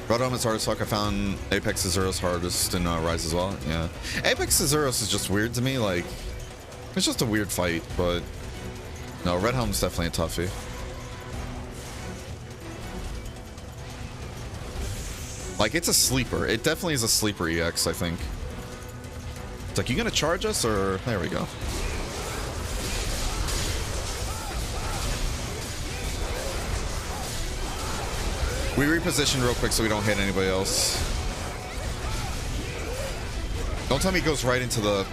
Red Helm is hard as fuck. I found Apex Azuros hardest in Rise as well. Yeah. Apex Azuros is just weird to me. Like, it's just a weird fight, but... No, Red Helm's definitely a toughie. Like, it's a sleeper. It definitely is a sleeper EX, I think. It's like, you gonna charge us, or... There we go. We reposition real quick so we don't hit anybody else. Don't tell me he goes right into the...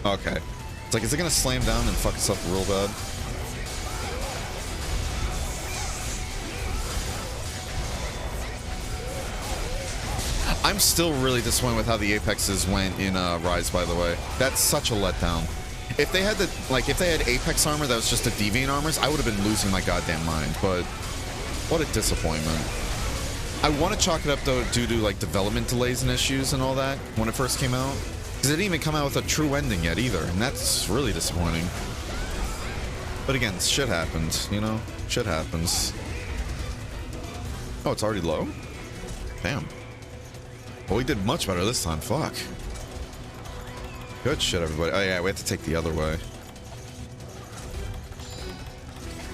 Okay. It's like, is it gonna slam down and fuck us up real bad? I'm still really disappointed with how the Apexes went in Rise, by the way. That's such a letdown. If they had if they had Apex armor that was just a Deviant armors, I would have been losing my goddamn mind, but what a disappointment. I want to chalk it up, though, due to, like, development delays and issues and all that when it first came out. Because it didn't even come out with a true ending yet, either, and that's really disappointing. But again, shit happens, you know? Shit happens. Oh, it's already low? Damn. Well, we did much better this time, fuck. Good shit, everybody. Oh, yeah, we have to take the other way.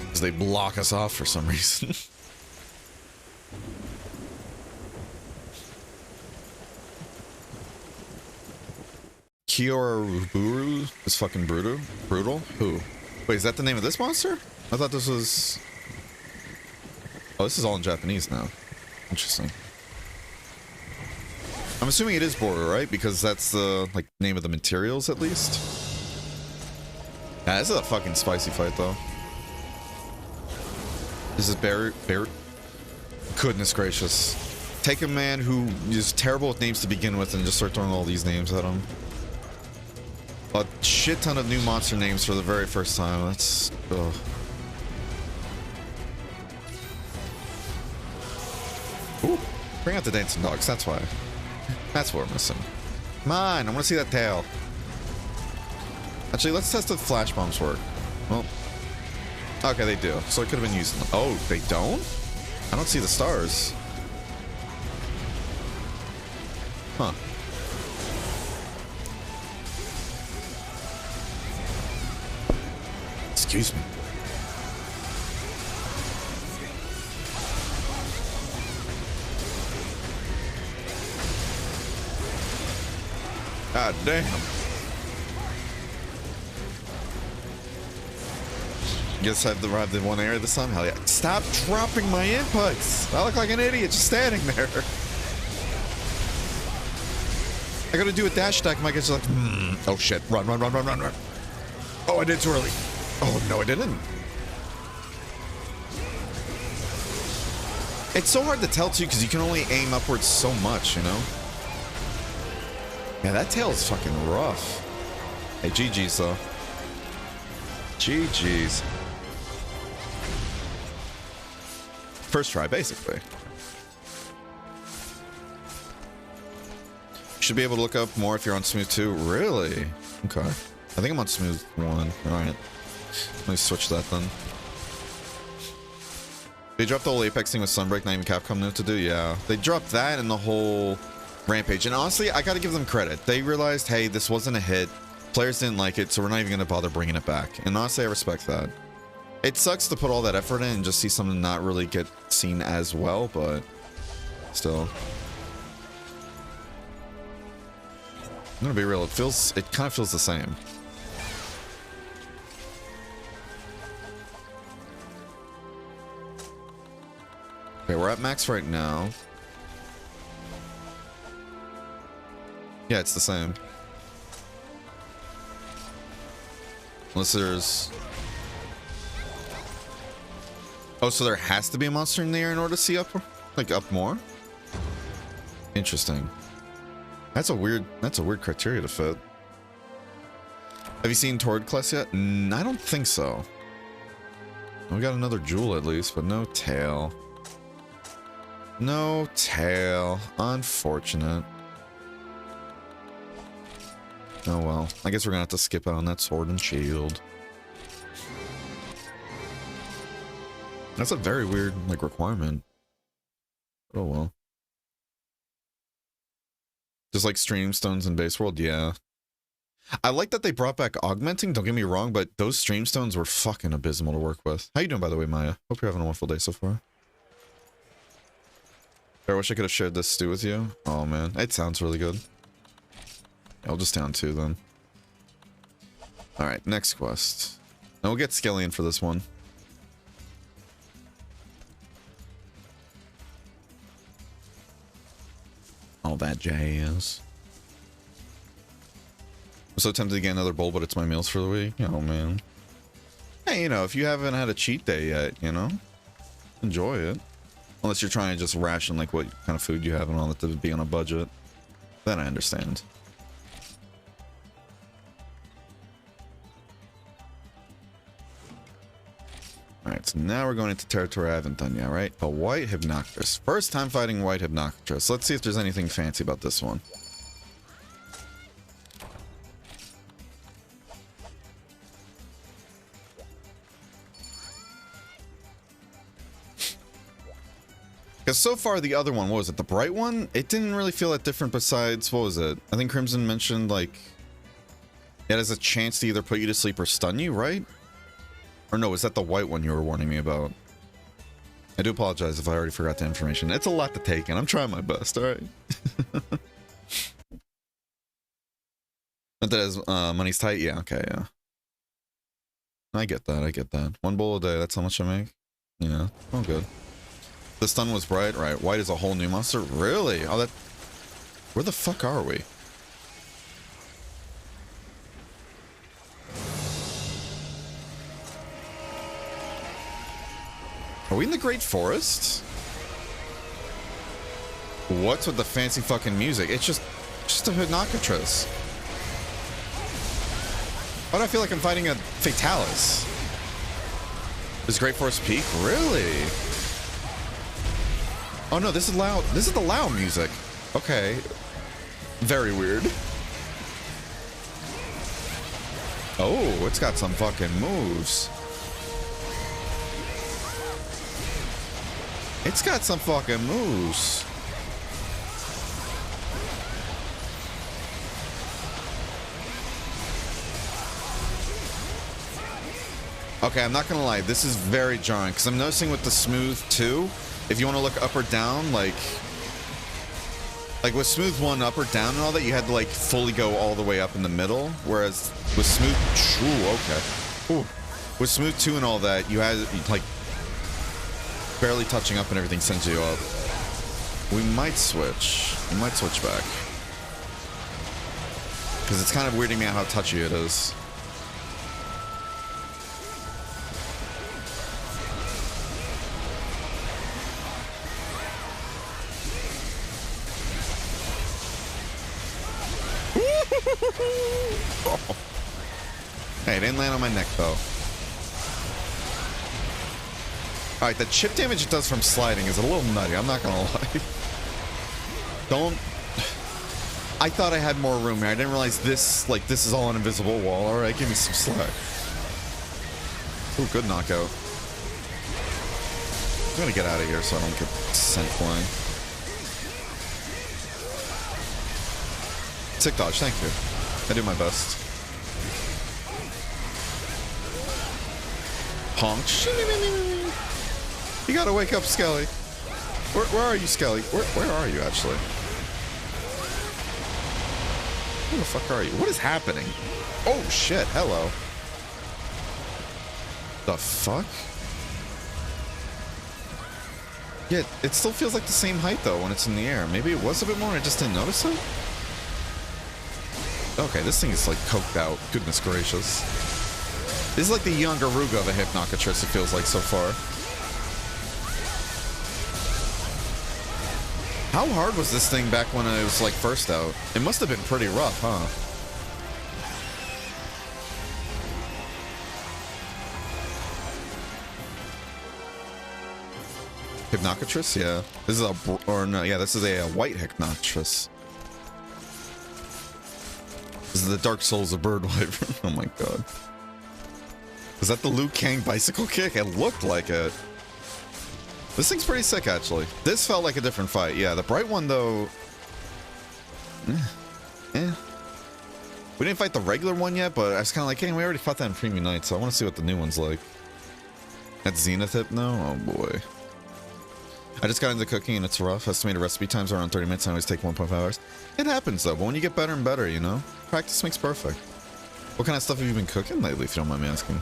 Because they block us off for some reason. Kioruburu is fucking brutal. Brutal? Who? Wait, is that the name of this monster? I thought this was... Oh, this is all in Japanese now. Interesting. I'm assuming it is border, right? Because that's the, like, name of the materials, at least. Yeah, this is a fucking spicy fight, though. This is Barry... Goodness gracious. Take a man who is terrible with names to begin with and just start throwing all these names at him. A shit ton of new monster names for the very first time. That's... Ugh. Ooh, bring out the dancing dogs, that's why. That's what we're missing. Come on, I want to see that tail. Actually, let's test if flash bombs work. Well, okay, they do. So I could have been using them. Oh, they don't? I don't see the stars. Huh. Excuse me. God damn. Guess I've arrived in one area this time? Hell yeah. Stop dropping my inputs! I look like an idiot just standing there. I gotta do a dash attack. My guy's like, oh shit. Run, run, run, run, run, run. Oh, I did too early. Oh, no, I didn't. It's so hard to tell, too, because you can only aim upwards so much, you know? Yeah, that tail is fucking rough. Hey, GG's, though. GG's. First try, basically. Should be able to look up more if you're on smooth 2. Really? Okay. I think I'm on smooth 1. Alright. Let me switch that then. They dropped the whole Apex thing with Sunbreak, not even Capcom knew what to do? Yeah. They dropped that and the whole Rampage. And honestly, I gotta give them credit. They realized, hey, this wasn't a hit. Players didn't like it, so we're not even gonna bother bringing it back. And honestly, I respect that. It sucks to put all that effort in and just see something not really get seen as well, but still. I'm gonna be real, it kind of feels the same. Okay, we're at max right now. Yeah, it's the same. Unless there's... Oh, so there has to be a monster in the air in order to see up, like, up more? Interesting. That's a weird criteria to fit. Have you seen Tord class yet? I don't think so. We got another jewel at least, but no tail. No tail. Unfortunate. Oh well. I guess we're gonna have to skip out on that sword and shield. That's a very weird, like, requirement. Oh well. Just like stream stones in base world, yeah. I like that they brought back augmenting, don't get me wrong, but those stream stones were fucking abysmal to work with. How you doing, by the way, Maya? Hope you're having a wonderful day so far. I wish I could have shared this stew with you. Oh man, it sounds really good. I'll just down 2 then. Alright, next quest. Now we'll get Skellion for this one. All that jazz. I'm so tempted to get another bowl, but it's my meals for the week. Oh man. Hey, you know, if you haven't had a cheat day yet, you know, enjoy it. Unless you're trying to just ration like what kind of food you have and all that to be on a budget. Then I understand. Alright, so now we're going into territory I haven't done yet, right? A White Hypnocris. First time fighting White Hypnocris. Let's see if there's anything fancy about this one. Because so far the other one, what was it? The bright one? It didn't really feel that different besides, what was it? I think Crimson mentioned, like, it has a chance to either put you to sleep or stun you, right? Or no, is that the white one you were warning me about? I do apologize if I already forgot the information. It's a lot to take in. I'm trying my best, alright? Not that as money's tight? Yeah, okay, yeah. I get that, I get that. 1 bowl a day, that's how much I make? Yeah, all good. The stun was bright, right? White is a whole new monster? Really? Oh, that... Where the fuck are we? Are we in the Great Forest? What's with the fancy fucking music? It's just a Hypnocris. Why do I feel like I'm fighting a Fatalis? Is Great Forest Peak? Really? Oh no, this is loud. This is the loud music. Okay. Very weird. Oh, it's got some fucking moves. It's got some fucking moves. Okay, I'm not gonna lie, this is very jarring because I'm noticing with the smooth 2, if you want to look up or down, like with smooth 1 up or down and all that, you had to like fully go all the way up in the middle, whereas with smooth, ooh, okay, ooh, with smooth 2 and all that, you had like barely touching up and everything sends you up. We might switch. We might switch back. Because it's kind of weirding me out how touchy it is. Oh. Hey, it didn't land on my neck though. Alright, the chip damage it does from sliding is a little nutty, I'm not gonna lie. Don't... I thought I had more room here. I didn't realize this, like, this is all an invisible wall. Alright, give me some slack. Ooh, good knockout. I'm gonna get out of here so I don't get sent flying. Sick dodge, thank you. I do my best. Honk. You gotta wake up, Skelly. Where are you, Skelly? Where are you, actually? Where the fuck are you? What is happening? Oh, shit. Hello. The fuck? Yeah, it still feels like the same height, though, when it's in the air. Maybe it was a bit more and I just didn't notice it? Okay, this thing is, like, coked out. Goodness gracious. This is like the young Aruga of a Hypnocatrix, it feels like, so far. How hard was this thing back when it was, like, first out? It must have been pretty rough, huh? Hypnocatrix? Yeah. This is a... Or no, yeah, this is a white Hypnocatrix. This is the Dark Souls of Bird Wyvern. Oh my god. Was that the Liu Kang bicycle kick? It looked like it. This thing's pretty sick, actually. This felt like a different fight. Yeah, the bright one, though... We didn't fight the regular one yet, but I was kind of like, hey, we already fought that in Premium Night, so I want to see what the new one's like. That's Zenith Hip now? Oh, boy. I just got into cooking, and it's rough. Estimated recipe times are around 30 minutes. I always take 1.5 hours. It happens, though, but when you get better and better, you know? Practice makes perfect. What kind of stuff have you been cooking lately, if you don't mind me asking?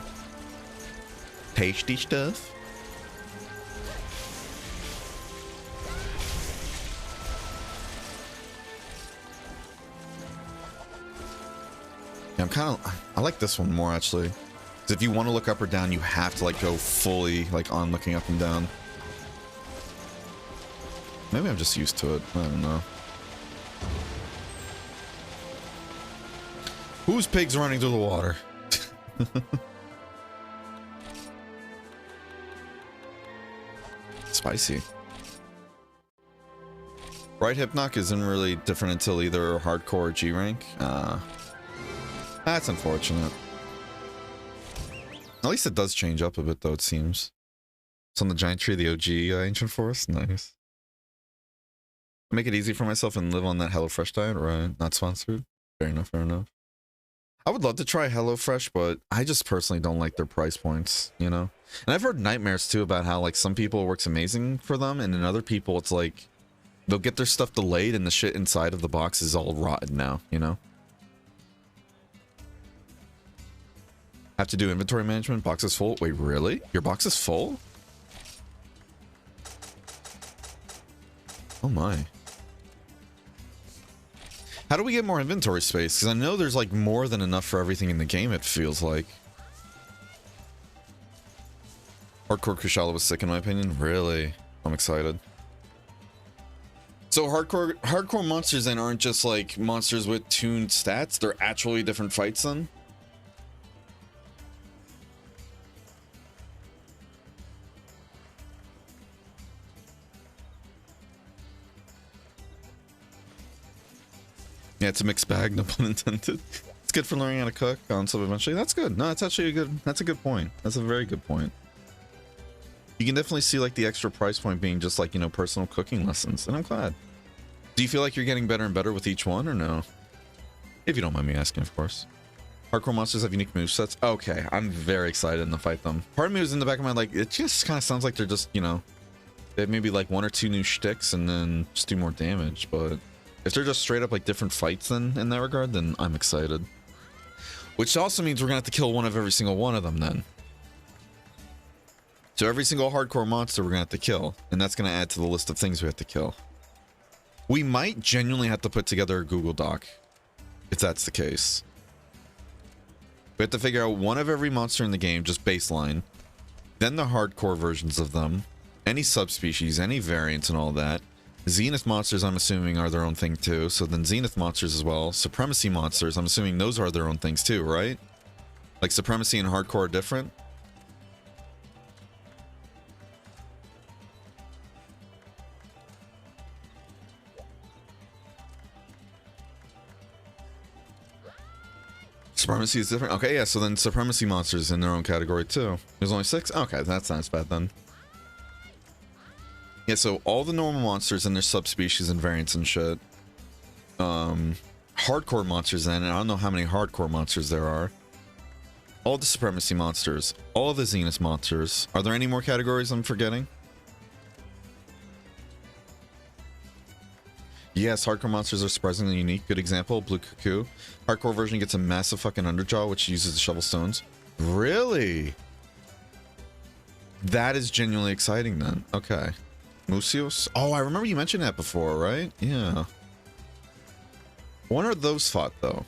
Tasty stuff? Yeah, I like this one more, actually. Because if you want to look up or down, you have to, like, go fully, like, on looking up and down. Maybe I'm just used to it. I don't know. Whose pig's running through the water? Spicy. Right hip knock isn't really different until either hardcore or G rank. That's unfortunate. At least it does change up a bit, though, it seems. It's on the giant tree, the OG ancient forest. Nice. Make it easy for myself and live on that HelloFresh diet, right? Not sponsored. Fair enough, fair enough. I would love to try HelloFresh, but I just personally don't like their price points, you know? And I've heard nightmares, too, about how, like, some people it works amazing for them, and in other people, it's like, they'll get their stuff delayed and the shit inside of the box is all rotten now, you know? Have to do inventory management, box is full. Wait, really? Your box is full? Oh my. How do we get more inventory space? Because I know there's like more than enough for everything in the game, it feels like. Hardcore Kushala was sick in my opinion. Really? I'm excited. So hardcore monsters then aren't just like monsters with tuned stats, they're actually different fights then? Yeah, it's a mixed bag, no pun intended. It's good for learning how to cook on sub eventually. That's good. No, that's actually that's a good point. That's a very good point. You can definitely see like the extra price point being just like, you know, personal cooking lessons, and I'm glad. Do you feel like you're getting better and better with each one or no? If you don't mind me asking, of course. Hardcore monsters have unique movesets. Okay, I'm very excited to fight them. Part of me was in the back of my mind, like, it just kind of sounds like they're just, you know, they have maybe like 1 or 2 new shticks and then just do more damage, but if they're just straight up like different fights then in that regard, then I'm excited. Which also means we're gonna have to kill one of every single one of them then. So every single hardcore monster we're gonna have to kill, and that's gonna add to the list of things we have to kill. We might genuinely have to put together a Google Doc, if that's the case. We have to figure out one of every monster in the game, just baseline, then the hardcore versions of them, any subspecies, any variants and all that, Zenith monsters, I'm assuming, are their own thing too. So then Zenith monsters as well. Supremacy monsters, I'm assuming those are their own things too, right? Like Supremacy and Hardcore are different? Supremacy is different. Okay, yeah, so then Supremacy monsters in their own category too. There's only 6? Okay, that's not as bad then. Yeah, so all the normal monsters and their subspecies and variants and shit. Hardcore monsters then, and I don't know how many hardcore monsters there are. All the Supremacy monsters, all the Zenith monsters. Are there any more categories I'm forgetting? Yes, hardcore monsters are surprisingly unique. Good example, Blue Cuckoo. Hardcore version gets a massive fucking underjaw, which uses the shovel stones. Really? That is genuinely exciting then. Okay. Musios? Oh, I remember you mentioned that before, right? Yeah. When are those fought, though?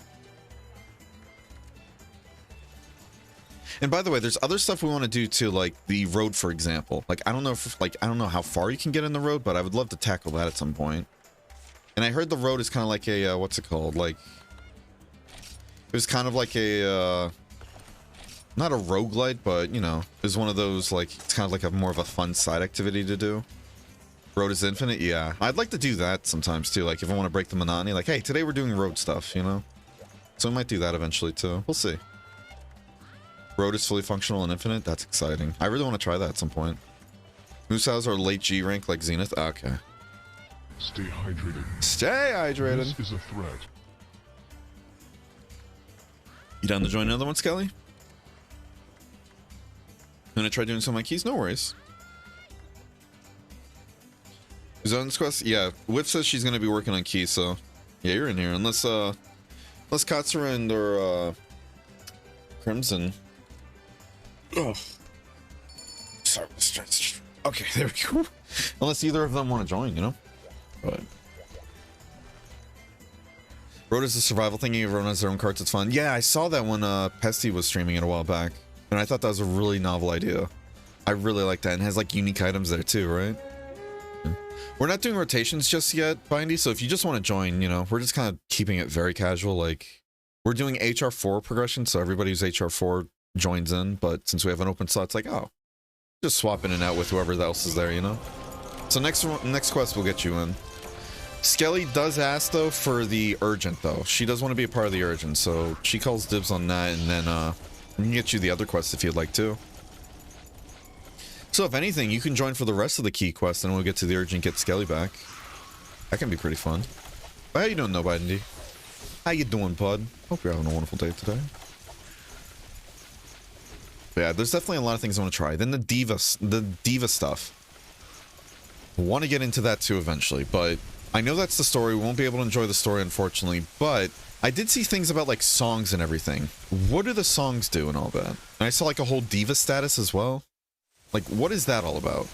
And by the way, there's other stuff we want to do too, like the road, for example. Like, I don't know if, like, I don't know how far you can get in the road, but I would love to tackle that at some point. And I heard the road is kind of like a, what's it called? Like, it was kind of like a, not a roguelite, but, you know, it was one of those, like, it's kind of like a more of a fun side activity to do. Road is infinite, yeah. I'd like to do that sometimes too, like if I want to break the monotony, like, hey, today we're doing road stuff, you know? So I might do that eventually too. We'll see. Road is fully functional and infinite? That's exciting. I really want to try that at some point. Moose are late G rank like Zenith? Okay. Stay hydrated. Stay hydrated. This is a threat. You down to join another one, Skelly? You gonna try doing some of my keys? No worries. Zone's quest? Yeah, Whip says she's gonna be working on keys, so yeah, you're in here. Unless Katsura or Crimson. Oh, sorry. Okay, there we go. Unless either of them want to join, you know. But Road is a survival thingy. Everyone has their own carts. It's fun. Yeah, I saw that when Pesty was streaming it a while back, and I thought that was a really novel idea. I really like that, and it has like unique items there too, right? We're not doing rotations just yet, Bindy, so if you just want to join, you know, we're just kind of keeping it very casual. Like, we're doing HR4 progression, so everybody who's HR4 joins in, but since we have an open slot, it's like, oh, just swap in and out with whoever else is there, you know? So next quest will get you in. Skelly does ask, though, for the urgent, though. She does want to be a part of the urgent, so she calls dibs on that, and then we can get you the other quest if you'd like to. So if anything, you can join for the rest of the key quest, and we'll get to the urgent, get Skelly back. That can be pretty fun. But how you doing, Nobody? How you doing, bud? Hope you're having a wonderful day today. But yeah, there's definitely a lot of things I want to try. Then the diva stuff. Want to get into that too eventually, but I know that's the story. We won't be able to enjoy the story, unfortunately, but I did see things about like songs and everything. What do the songs do and all that? And I saw like a whole diva status as well. Like, what is that all about?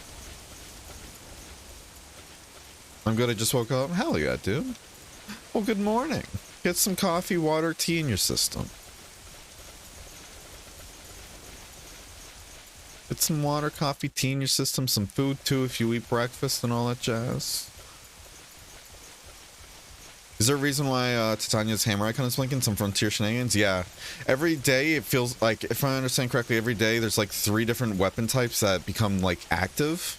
I'm good, I just woke up. Hell yeah, dude. Well, good morning. Get some coffee, water, tea in your system. Get some water, coffee, tea in your system, some food too if you eat breakfast and all that jazz. Is there a reason why Titania's hammer icon is blinking? Some Frontier shenanigans? Yeah. Every day, it feels like, if I understand correctly, every day there's like 3 different weapon types that become like active.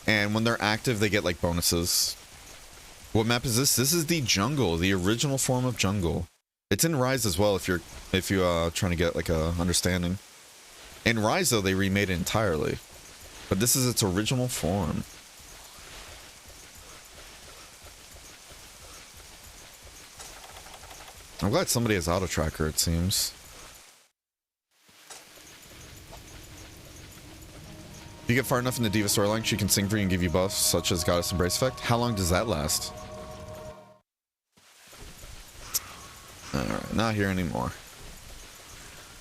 And when they're active, they get like bonuses. What map is this? This is the jungle, the original form of jungle. It's in Rise as well if you're trying to get like a understanding. In Rise though, they remade it entirely. But this is its original form. I'm glad somebody has auto tracker, it seems. If you get far enough in the Diva storyline, she can sing for you and give you buffs, such as Goddess Embrace effect. How long does that last? Alright, not here anymore.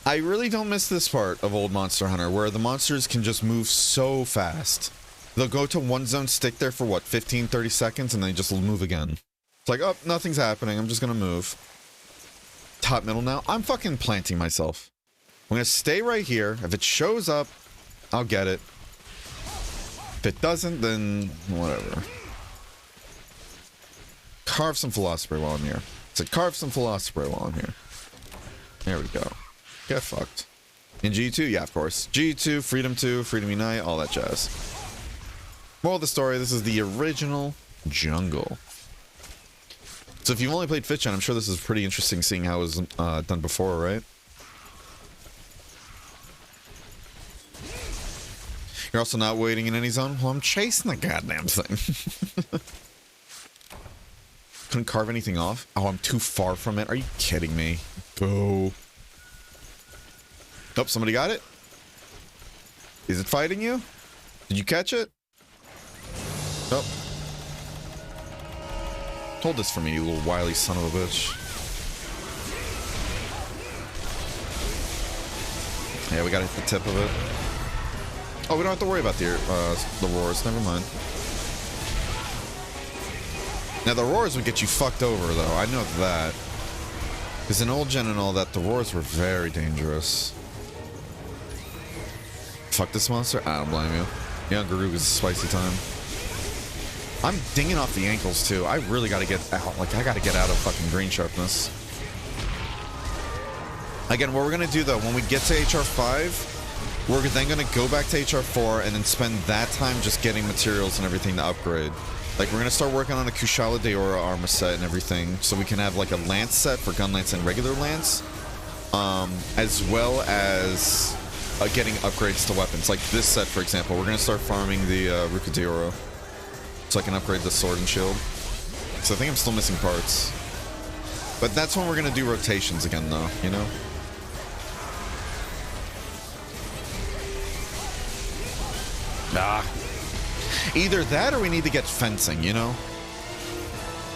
I really don't miss this part of old Monster Hunter, where the monsters can just move so fast. They'll go to one zone, stick there for what, 15, 30 seconds, and then just move again. It's like, oh, nothing's happening, I'm just gonna move. Top middle now. I'm fucking planting myself. I'm gonna stay right here. If it shows up, I'll get it. If it doesn't, then whatever. carve some philosopher while I'm here. Said carve some philosopher while I'm here. There we go. Get fucked. In G2, yeah, of course. G2, Freedom 2, Freedom Unite, all that jazz. Moral of the story, this is the original jungle. So if you've only played 5th gen, I'm sure this is pretty interesting seeing how it was done before, right? You're also not waiting in any zone? Well, I'm chasing the goddamn thing. Couldn't carve anything off? Oh, I'm too far from it. Are you kidding me? Boo. Oh, somebody got it? Is it fighting you? Did you catch it? Oh. Hold this for me, you little wily son of a bitch. Yeah, we gotta hit the tip of it. Oh, we don't have to worry about the roars. Never mind. Now, the roars would get you fucked over, though. I know that. Because in old gen and all that, the roars were very dangerous. Fuck this monster? I don't blame you. Young Garug is a spicy time. I'm dinging off the ankles, too. I really gotta get out. Like, I gotta get out of fucking green sharpness. Again, what we're gonna do, though, when we get to HR5... we're then going to go back to HR4 and then spend that time just getting materials and everything to upgrade. Like, we're going to start working on a Kushala Deora armor set and everything, so we can have, like, a lance set for gun lance and regular lance, as well as getting upgrades to weapons. Like this set, for example, we're going to start farming the Ruka Deora, so I can upgrade the sword and shield. So I think I'm still missing parts. But that's when we're going to do rotations again, though, you know? Nah. Either that or we need to get fencing, you know?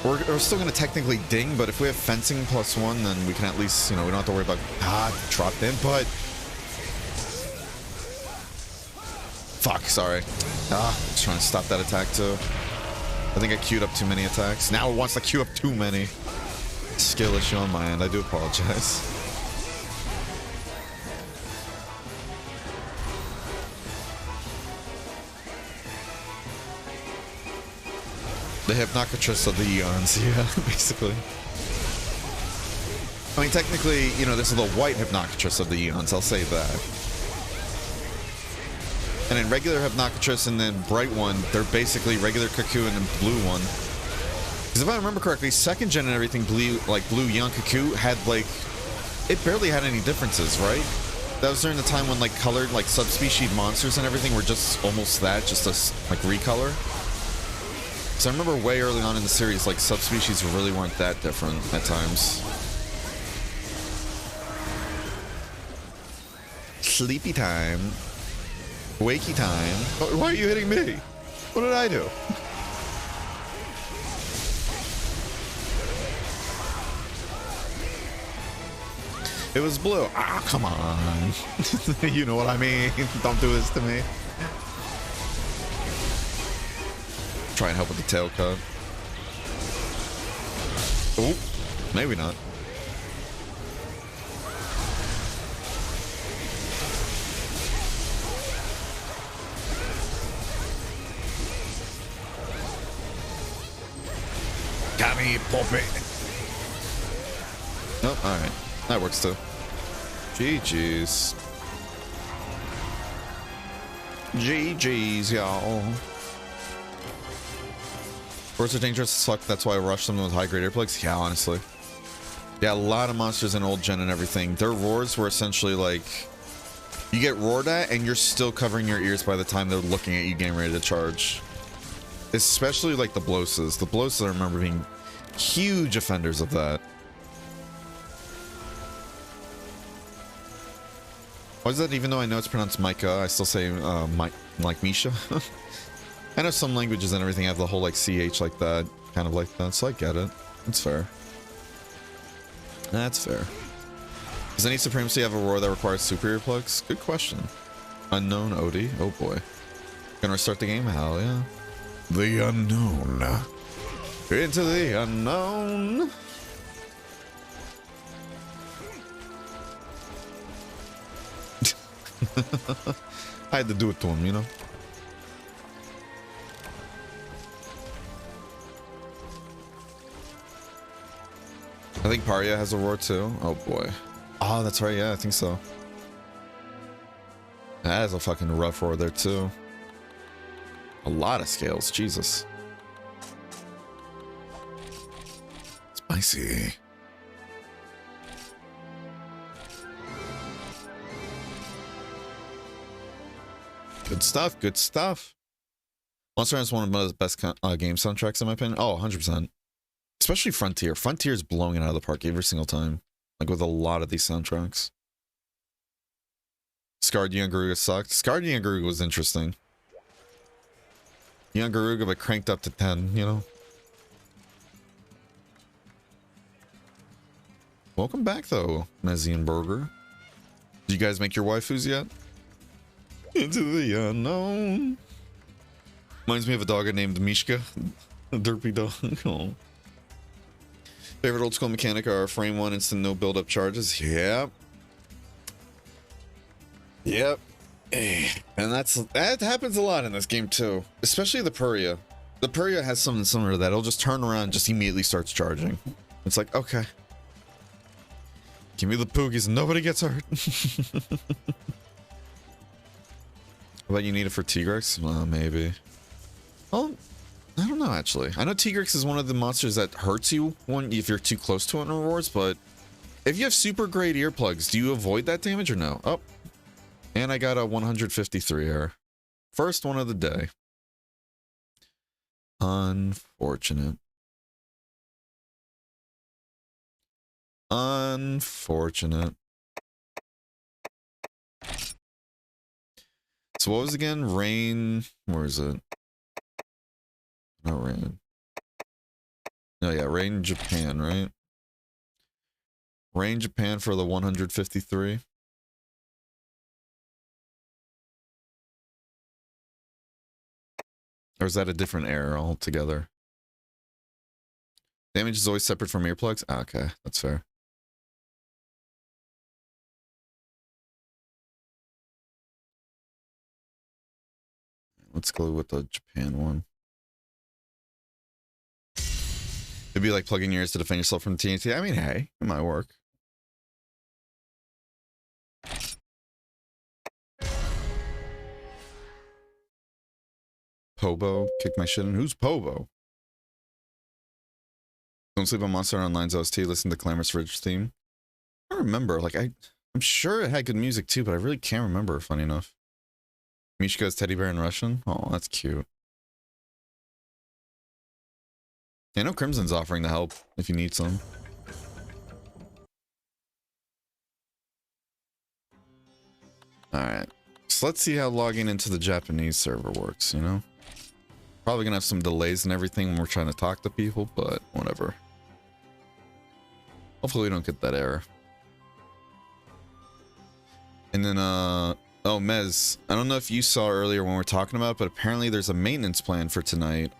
We're still going to technically ding, but if we have fencing +1, then we can at least, you know, we don't have to worry about dropped input. Fuck, sorry. Just trying to stop that attack too. I think I queued up too many attacks. Now it wants to queue up too many. Skill issue on my end. I do apologize. The Hypnocatress of the Eons, yeah, basically. I mean, technically, you know, this is the white Hypnocatress of the Eons, I'll say that. And in regular Hypnocatress and then bright one, they're basically regular Cuckoo and then blue one. Because if I remember correctly, 2nd gen and everything, blue young Cuckoo had, like, it barely had any differences, right? That was during the time when, like, colored, like, subspecies monsters and everything were just almost that, just a, like, recolor. So I remember way early on in the series, like, subspecies really weren't that different at times. Sleepy time. Wakey time. Why are you hitting me? What did I do? It was blue. Ah, come on. You know what I mean. Don't do this to me. Try and help with the tail cut. Oh, maybe not. Got me, puppet. Oh, all right. That works too. GG's. GG's, y'all. Roars are dangerous as fuck, that's why I rushed them with high-grade earplugs. Yeah, honestly. Yeah, a lot of monsters in old gen and everything. Their roars were essentially like... you get roared at, and you're still covering your ears by the time they're looking at you getting ready to charge. Especially like the bloses. The bloses I remember being huge offenders of that. Why is that, even though I know it's pronounced Micah, I still say like Misha? I know some languages and everything have the whole like CH like that, kind of like that, so I get it. It's fair. That's fair. Does any Supremacy have a roar that requires superior plugs? Good question. Unknown OD? Oh boy. Gonna restart the game? Hell yeah. The unknown. Into the unknown. I had to do it to him, you know? I think Paria has a roar too. Oh boy. Oh, that's right. Yeah, I think so. That has a fucking rough roar there too. A lot of scales. Jesus. Spicy. Good stuff. Good stuff. Monster Hunter is one of the best game soundtracks in my opinion. Oh, 100%. Especially Frontier. Frontier is blowing it out of the park every single time. Like with a lot of these soundtracks. Scarred Young Garuga sucked. Scarred Young Garuga was interesting. Young Garuga but cranked up to 10, you know? Welcome back though, Mezian Burger. Did you guys make your waifus yet? Into the unknown. Reminds me of a dog named Mishka. A derpy dog. Oh. Favorite old school mechanic are frame one instant no build up charges. Yep. Yep. And that happens a lot in this game too. Especially the Puria. The Puria has something similar to that. It'll just turn around and just immediately starts charging. It's like, okay. Give me the poogies and nobody gets hurt. But you need it for Tigrex? Well, maybe. Well, I don't know actually. I know Tigrex is one of the monsters that hurts you if you're too close to it in rewards, but if you have super great earplugs, do you avoid that damage or no? Oh. And I got a 153 error. First one of the day. Unfortunate. Unfortunate. So what was it again? Rain. Where is it? Not Rain. No, yeah, Rain Japan, right? Rain Japan for the 153. Or is that a different error altogether? Damage is always separate from earplugs? Ah, okay, that's fair. Let's go with the Japan one. It'd be like plugging your ears to defend yourself from TNT. I mean, hey, it might work. Pobo, kick my shit in. Who's Pobo? Don't sleep on Monster Online's OST. Listen to Clamorous Ridge theme. I don't remember. Like I'm sure it had good music too, but I really can't remember. Funny enough. Mishka's teddy bear in Russian. Oh, that's cute. I know Crimson's offering to help if you need some. Alright. So let's see how logging into the Japanese server works, you know? Probably gonna have some delays and everything when we're trying to talk to people, but whatever. Hopefully we don't get that error. And then, oh, Mez, I don't know if you saw earlier when we were talking about it, but apparently there's a maintenance plan for tonight.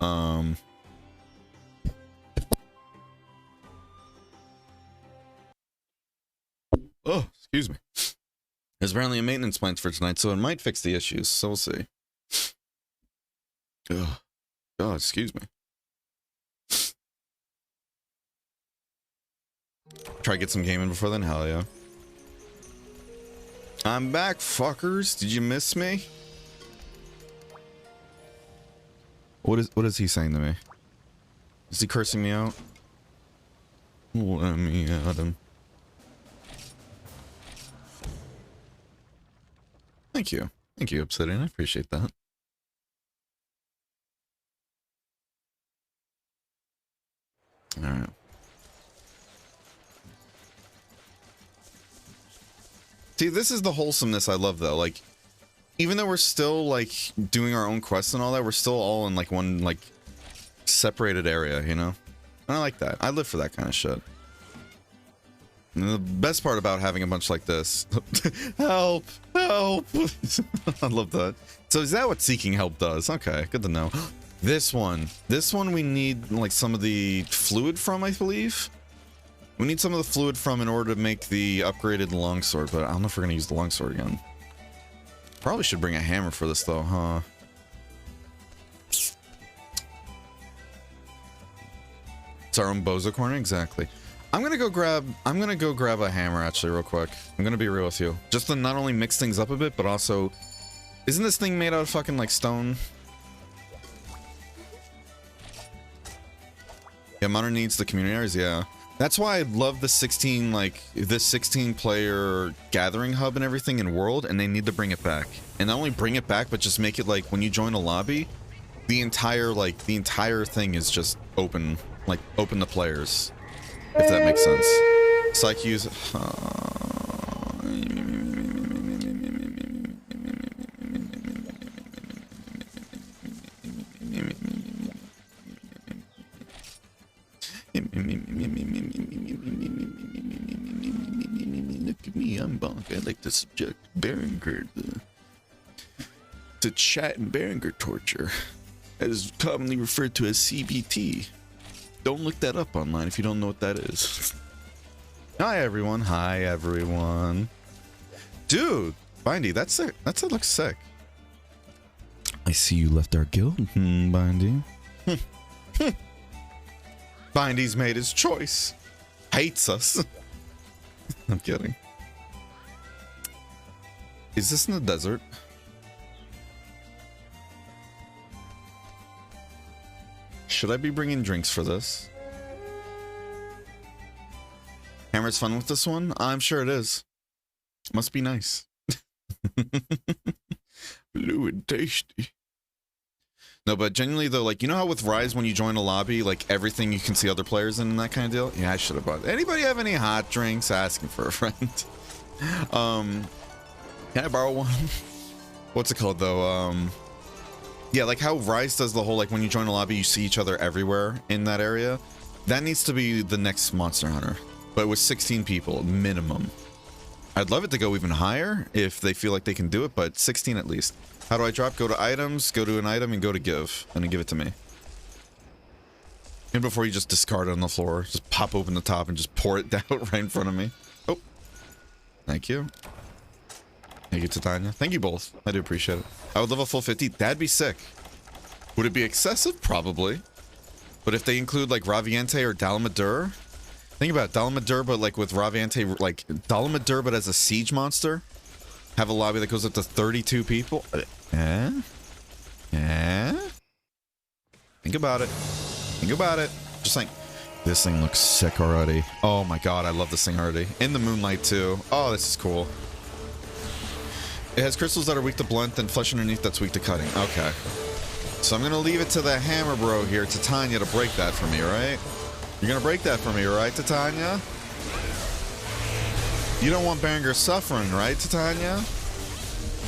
Oh, excuse me. There's apparently a maintenance plan for tonight, so it might fix the issues, so we'll see. Ugh. God, excuse me. Try to get some gaming before then? Hell yeah. I'm back, fuckers. Did you miss me? What is he saying to me? Is he cursing me out? Let me at him. Thank you. Thank you, Obsidian. I appreciate that. Alright. See, this is the wholesomeness I love, though. Like, even though we're still, like, doing our own quests and all that, we're still all in, like, one, like, separated area, you know? And I like that. I live for that kind of shit. And the best part about having a bunch like this... Help! Help! I love that. So is that what seeking help does? Okay, good to know. This one we need, like, some of the fluid from, I believe? We need some of the fluid from in order to make the upgraded longsword, but I don't know if we're gonna use the longsword again. Probably should bring a hammer for this, though, huh? It's our own Bozo corner? Exactly. I'm gonna go grab a hammer actually real quick. I'm gonna be real with you. Just to not only mix things up a bit, but also, isn't this thing made out of fucking like stone? Yeah, Modern needs the community areas, yeah. That's why I love the 16, like, this 16 player gathering hub and everything in World, and they need to bring it back. And not only bring it back, but just make it like when you join a lobby, the entire thing is just open, like open to players. If that makes sense. Psych use. Look at me, I'm Bonk. I like to subject Berenger to chat and Berenger torture, as commonly referred to as CBT. Don't look that up online if you don't know what that is. Hi everyone. Hi everyone. Dude, Bindy, that's sick. That looks sick. I see you left our guild, Bindy. Bindy's made his choice. Hates us. I'm kidding. Is this in the desert? Should I be bringing drinks for this? Hammer's fun with this one? I'm sure it is. Must be nice. Blue and tasty. No, but genuinely though, like, you know how with Rise when you join a lobby, like everything you can see other players in and that kind of deal? Yeah, I should have bought it. Anybody have any hot drinks? Asking for a friend. Can I borrow one? What's it called though? Yeah, like how Rise does the whole, like when you join a lobby, you see each other everywhere in that area. That needs to be the next Monster Hunter, but with 16 people minimum. I'd love it to go even higher if they feel like they can do it, but 16 at least. How do I drop? Go to items, go to an item, and go to give, and then give it to me. And before you just discard it on the floor, just pop open the top and just pour it down right in front of me. Oh, thank you. Thank you, Titania. Thank you both. I do appreciate it. I would love a full 50. That'd be sick. Would it be excessive? Probably. But if they include like Raviente or Dalamadur, think about it, Dalamadur, but like with Raviente, like Dalamadur, but as a siege monster, have a lobby that goes up to 32 people. Yeah. Think about it. Think about it. Just like, this thing looks sick already. Oh my god, I love this thing already. In the moonlight too. Oh, this is cool. It has crystals that are weak to blunt and flesh underneath that's weak to cutting. Okay. So I'm going to leave it to the hammer bro here, Titania, to break that for me, right? You're going to break that for me, right, Titania? You don't want Berenger suffering, right, Titania?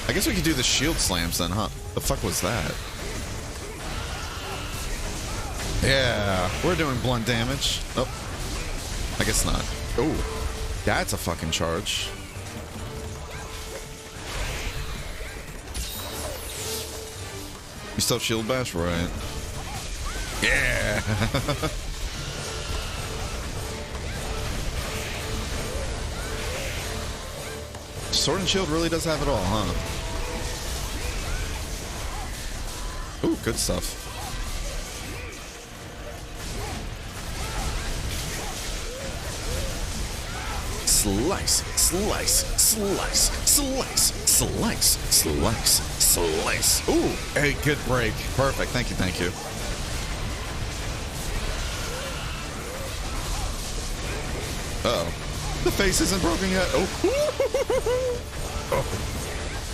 I guess we could do the shield slams then, huh? The fuck was that? Yeah, we're doing blunt damage. Oh, I guess not. Oh, that's a fucking charge. You still have shield bash? Right. Yeah. Sword and shield really does have it all, huh? Ooh, good stuff. Slice, slice, slice, slice, slice, slice, slice. Ooh, hey, good break. Perfect. Thank you, thank you. Uh-oh. The face isn't broken yet. Oh.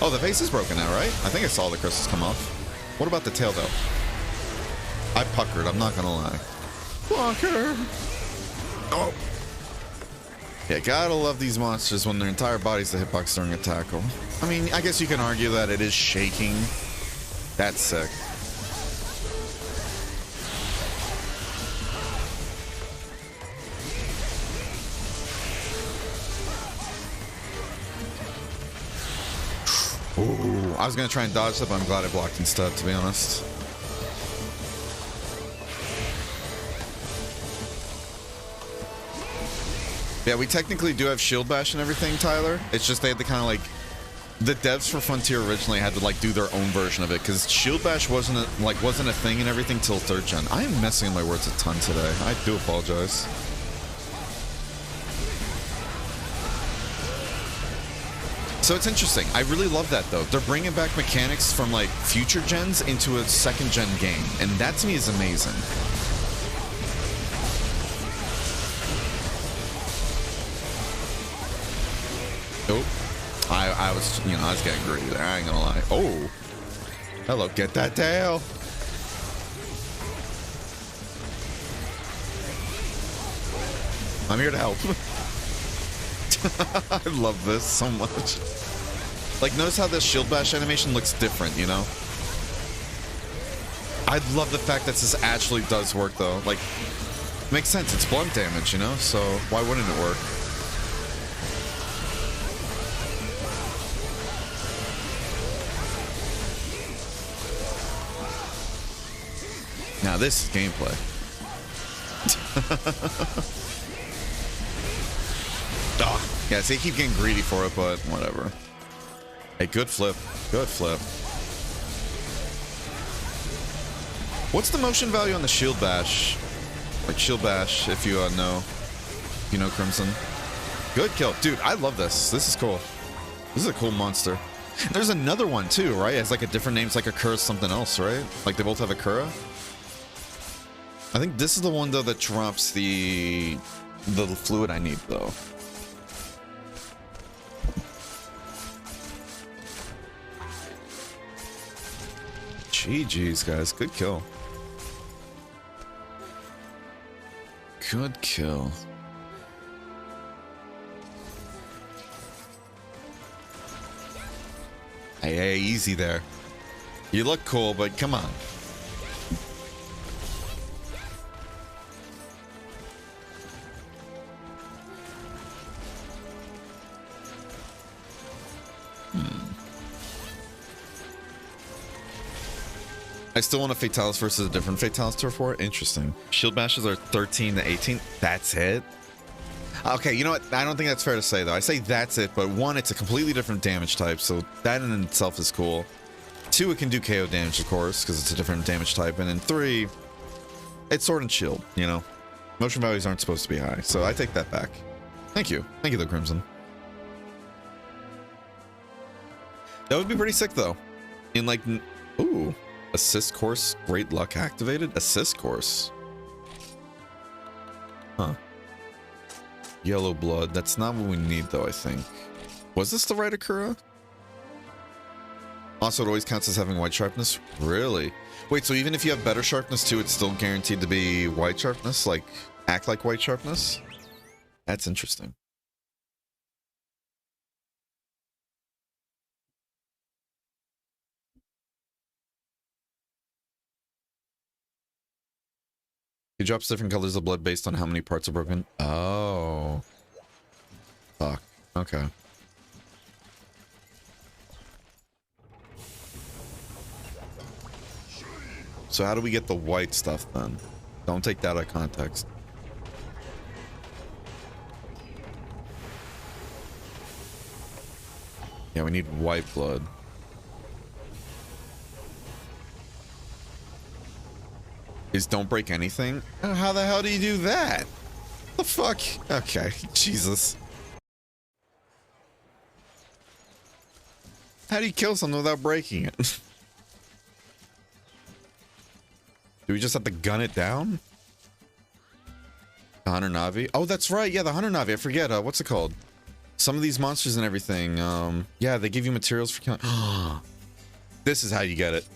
Oh, the face is broken now, right? I think I saw the crystals come off. What about the tail, though? I puckered, I'm not gonna lie. Pucker. Oh. Yeah, gotta love these monsters when their entire body's the hitbox during a tackle. I mean, I guess you can argue that it is shaking. That's sick. Ooh, I was gonna try and dodge that, but I'm glad I blocked instead, to be honest. Yeah, we technically do have shield bash and everything, Tyler. It's just they had to kind of like, the devs for Frontier originally had to like do their own version of it because shield bash wasn't a thing and everything till 3rd gen. I am messing in my words a ton today. I do apologize. So it's interesting. I really love that, though. They're bringing back mechanics from, like, future gens into a second-gen game. And that, to me, is amazing. Oh. I was, you know, I was getting greedy there. I ain't gonna lie. Oh. Hello. Get that tail. I'm here to help. I love this so much. Like, notice how this shield bash animation looks different, you know? I love the fact that this actually does work, though. Like, makes sense. It's blunt damage, you know? So why wouldn't it work? Now this is gameplay. Oh, yeah, see, I keep getting greedy for it, but whatever. Hey, good flip. Good flip. What's the motion value on the shield bash? Like shield bash, if you know. You know, Crimson. Good kill. Dude, I love this. This is cool. This is a cool monster. There's another one too, right? It's like a different name. It's like Akura something else, right? Like they both have Akura. I think this is the one, though, that drops the fluid I need, though. GG's, guys. Good kill. Good kill. Hey, easy there. You look cool, but come on. I still want a Fatalis versus a different Fatalis Turf War. Interesting. Shield bashes are 13 to 18. That's it? Okay, you know what? I don't think that's fair to say, though. I say that's it, but one, it's a completely different damage type, so that in itself is cool. Two, it can do KO damage, of course, because it's a different damage type. And then three, it's Sword and Shield, you know? Motion values aren't supposed to be high, so I take that back. Thank you. Thank you, the Crimson. That would be pretty sick, though. In, like, ooh. Assist course, great luck activated. Assist course. Huh. Yellow blood. That's not what we need, though, I think. Was this the right Akura? Also, it always counts as having white sharpness? Really? Wait, so even if you have better sharpness, too, it's still guaranteed to be white sharpness? Like, act like white sharpness? That's interesting. He drops different colors of blood based on how many parts are broken. Oh. Fuck. Okay. So how do we get the white stuff then? Don't take that out of context. Yeah, we need white blood. Is don't break anything? How the hell do you do that? The fuck? Okay, Jesus. How do you kill something without breaking it? Do we just have to gun it down? The Hunter Navi? Oh, that's right. Yeah, the Hunter Navi. I forget. What's it called? Some of these monsters and everything. Yeah, they give you materials for killing. This is how you get it.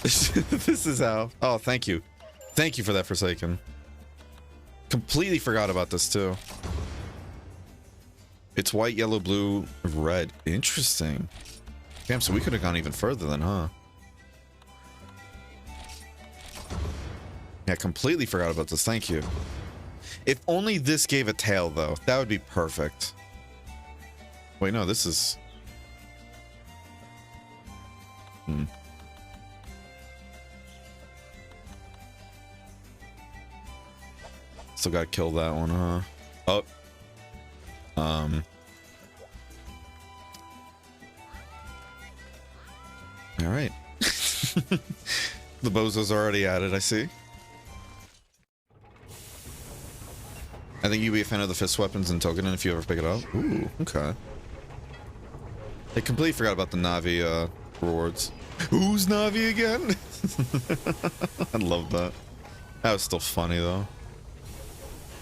This is how. Oh, thank you. Thank you for that, Forsaken. Completely forgot about this, too. It's white, yellow, blue, red. Interesting. Damn, so we could have gone even further then, huh? Yeah, completely forgot about this. Thank you. If only this gave a tail, though. That would be perfect. Wait, no, this is... Still gotta kill that one, huh? Oh. Alright. The bozos are already at it, I see. I think you'd be a fan of the fist weapons and token if you ever pick it up. Ooh, okay. I completely forgot about the Navi rewards. Who's Navi again? I love that. That was still funny though.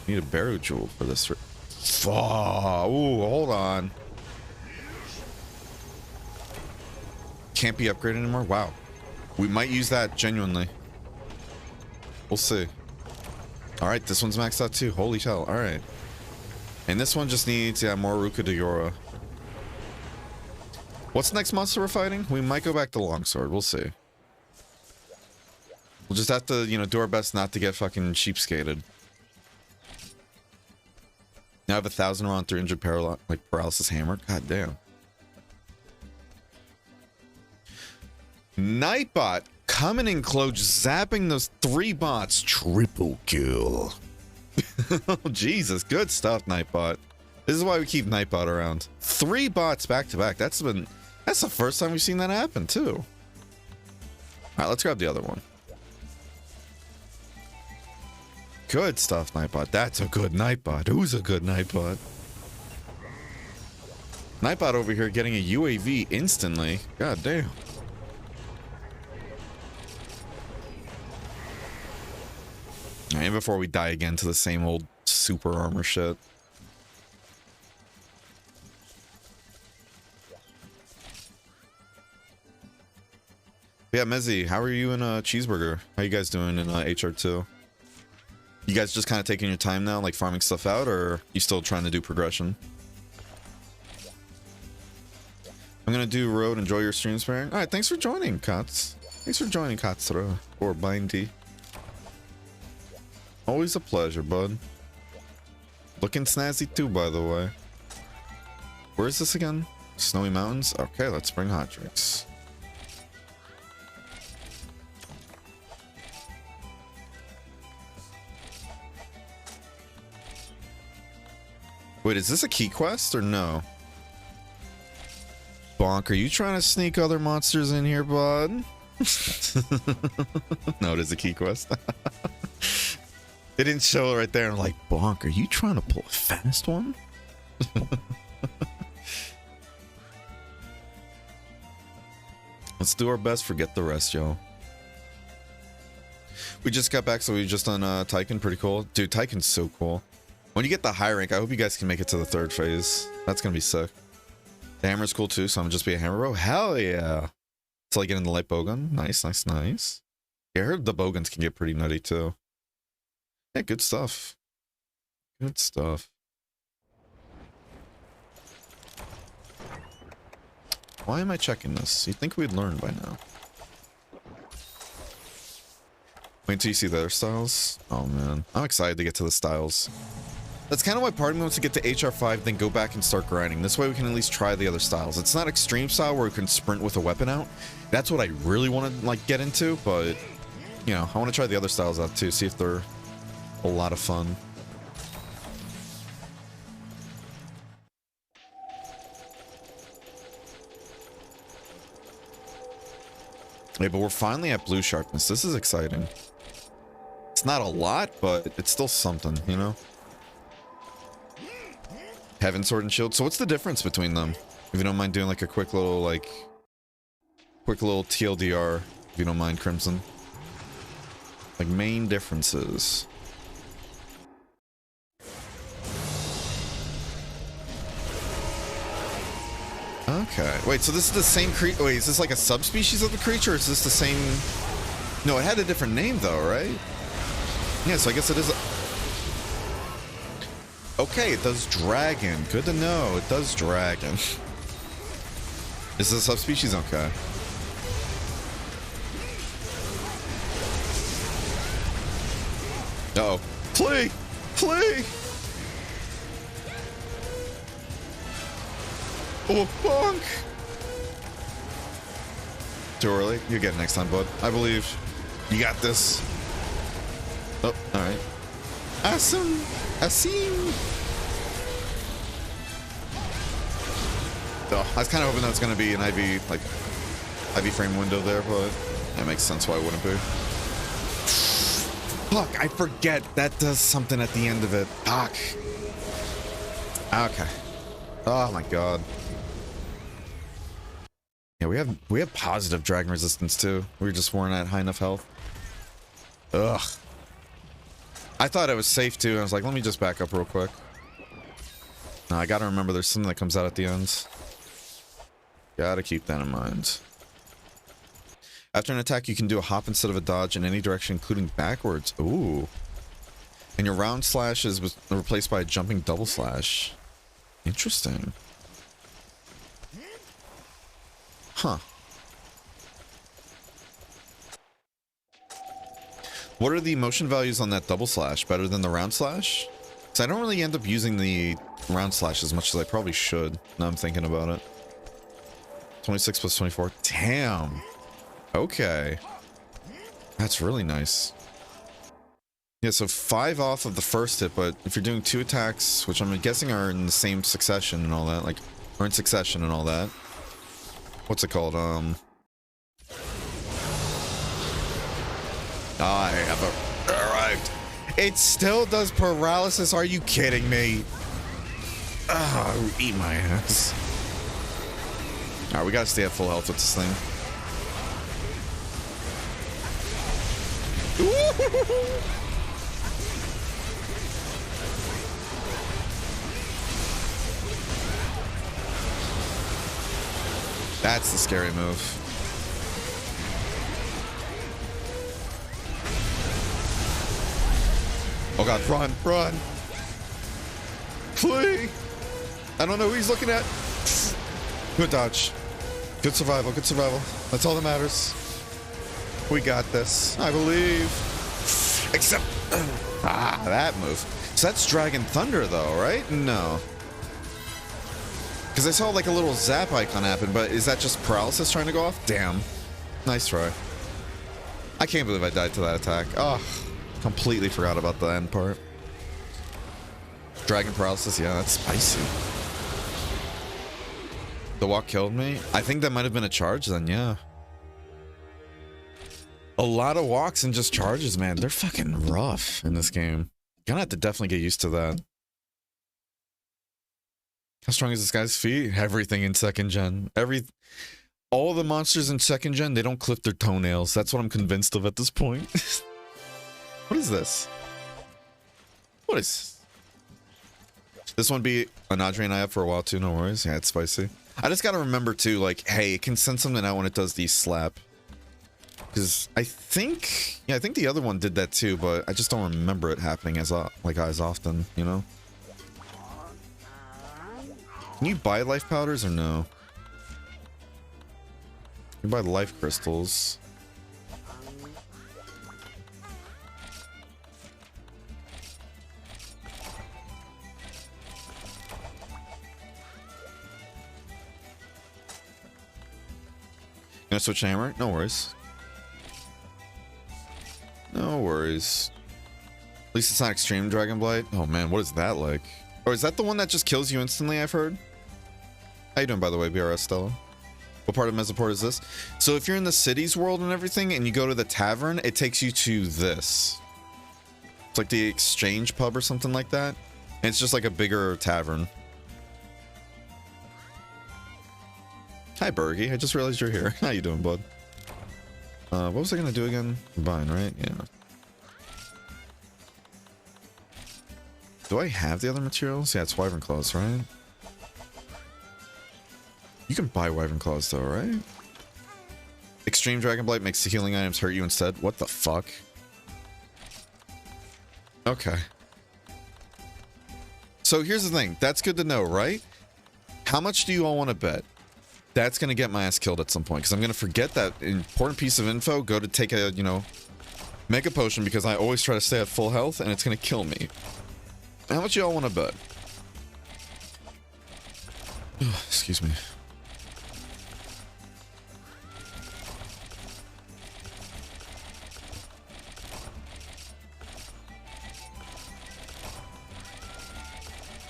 Need a Baru jewel for this. Ooh, hold on. Can't be upgraded anymore? Wow. We might use that genuinely. We'll see. Alright, this one's maxed out too. Holy hell. Alright. And this one just needs, yeah, more Ruka de Yora. What's the next monster we're fighting? We might go back to Longsword. We'll see. We'll just have to, you know, do our best not to get fucking cheapskated. Now I have 1,000 around 300 paralysis hammer. God damn. Nightbot coming in close, zapping those 3 bots. Triple kill. Oh, Jesus, good stuff, Nightbot. This is why we keep Nightbot around. 3 bots back to back. That's the first time we've seen that happen too. All right, let's grab the other one. Good stuff, Nightbot. That's a good Nightbot. Who's a good Nightbot? Nightbot over here getting a UAV instantly. God damn. And before we die again to the same old super armor shit. Yeah, Mezzy, how are you in Cheeseburger? How you guys doing in HR2? You guys just kind of taking your time now, like farming stuff out, or are you still trying to do progression? I'm gonna do road. Enjoy your stream, Sparing. All right, thanks for joining, Katz. Thanks for joining, Katsura or Bindy. Always a pleasure, bud. Looking snazzy too, by the way. Where is this again? Snowy Mountains? Okay, let's bring hot drinks. Wait, is this a key quest or no? Bonk, are you trying to sneak other monsters in here, bud? No, it is a key quest. They didn't show it right there. I'm like, Bonk, are you trying to pull a fast one? Let's do our best, forget the rest, y'all. We just got back, so we just done Tycoon, pretty cool. Dude, Tycoon's so cool. When you get the high rank, I hope you guys can make it to the 3rd phase. That's gonna be sick. The hammer's cool too, so I'm gonna just be a hammer bro. Hell yeah. Until I get in the light bowgun. Nice, nice, nice. Yeah, I heard the bowguns can get pretty nutty too. Yeah, good stuff. Good stuff. Why am I checking this? You'd think we'd learn by now. Wait until you see the other styles. Oh man, I'm excited to get to the styles. That's kind of why part of me wants to get to HR5, then go back and start grinding. This way we can at least try the other styles. It's not extreme style where we can sprint with a weapon out. That's what I really want to like get into, but you know, I want to try the other styles out too, see if they're a lot of fun. Yeah, but we're finally at blue sharpness. This is exciting. It's not a lot, but it's still something, you know? Heaven Sword and Shield. So what's the difference between them? If you don't mind doing like a quick little TLDR, if you don't mind, Crimson. Like main differences. Okay. Wait, so this is the same creature. Wait, is this like a subspecies of the creature, or is this the same? No, it had a different name though, right? Yeah, so I guess it is. Okay, it does dragon. Good to know. It does dragon. Is this a subspecies? Okay. Uh-oh. Flee! Flee! Oh, bonk! Too early? You get it next time, bud. I believe. You got this. Oh, alright. Awesome! Asim! Oh, I was kind of hoping that was going to be an IV, like, IV frame window there, but that makes sense why it wouldn't be. Fuck, I forget. That does something at the end of it. Fuck. Okay. Oh my god. Yeah, we have positive dragon resistance too. We just weren't at high enough health. Ugh. I thought I was safe too. I was like, let me just back up real quick. No, I gotta remember there's something that comes out at the ends. Gotta keep that in mind. After an attack, you can do a hop instead of a dodge in any direction, including backwards. Ooh. And your round slash is replaced by a jumping double slash. Interesting. Huh. What are the motion values on that double slash? Better than the round slash? So I don't really end up using the round slash as much as I probably should. Now I'm thinking about it. 26 plus 24. Damn. Okay. That's really nice. Yeah, so 5 off of the first hit, but if you're doing 2 attacks, which I'm guessing are in the same succession and all that, like, or in succession and all that. What's it called? I have arrived. It still does paralysis. Are you kidding me? Oh, eat my ass. Alright, we gotta stay at full health with this thing. That's the scary move. Oh god, run, run. Flee. I don't know who he's looking at. Good dodge. Good survival, good survival. That's all that matters. We got this, I believe. Except, that move. So that's Dragon Thunder though, right? No. Because I saw like a little zap icon happen, but is that just paralysis trying to go off? Damn. Nice try. I can't believe I died to that attack. Oh, completely forgot about the end part. Dragon paralysis, yeah, that's spicy. The walk killed me? I think that might have been a charge then, yeah. A lot of walks and just charges, man. They're fucking rough in this game. Gonna have to definitely get used to that. How strong is this guy's feet? Everything in second gen. All the monsters in second gen, they don't clip their toenails. That's what I'm convinced of at this point. What is this? What is this one? Be an Audrey I have for a while too, no worries. Yeah, it's spicy. I just gotta remember too, like, hey, it can send something out when it does the slap. Because I think, yeah, I think the other one did that too, but I just don't remember it happening as often, you know? Can you buy life powders or no? You buy life crystals. Gonna switch hammer? No worries. No worries. At least it's not extreme Dragon Blight. Oh man, what is that like? Or is that the one that just kills you instantly, I've heard? How you doing, by the way, BRS Stella? What part of Mesoport is this? So if you're in the city's world and everything, and you go to the tavern, it takes you to this. It's like the exchange pub or something like that. And it's just like a bigger tavern. Hi, Bergie. I just realized you're here. How you doing, bud? What was I gonna do again? Combine, right? Yeah. Do I have the other materials? Yeah, it's Wyvern Claws, right? You can buy Wyvern Claws though, right? Extreme Dragon Blight makes the healing items hurt you instead. What the fuck? Okay. So here's the thing. That's good to know, right? How much do you all want to bet? That's going to get my ass killed at some point, because I'm going to forget that important piece of info, go to take a, you know, mega potion, because I always try to stay at full health, and it's going to kill me. How much y'all want to bet? Excuse me.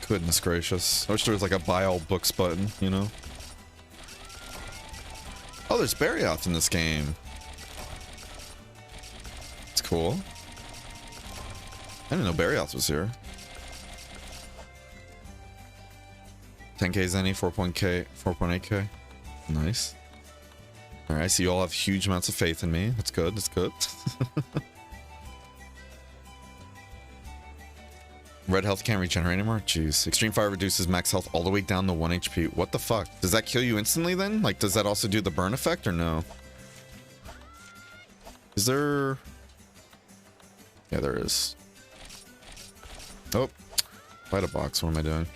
Goodness gracious. I wish there was like a buy all books button, you know? Oh, there's Barioth in this game. It's cool. I didn't know Barioth was here. 10k Zenny, 4.8k. Nice. All right, I see you all have huge amounts of faith in me. That's good. That's good. Red health can't regenerate anymore? Jeez. Extreme fire reduces max health all the way down to 1 HP. What the fuck? Does that kill you instantly then? Like, does that also do the burn effect or no? Is there... Yeah, there is. Oh. Fight a box. What am I doing?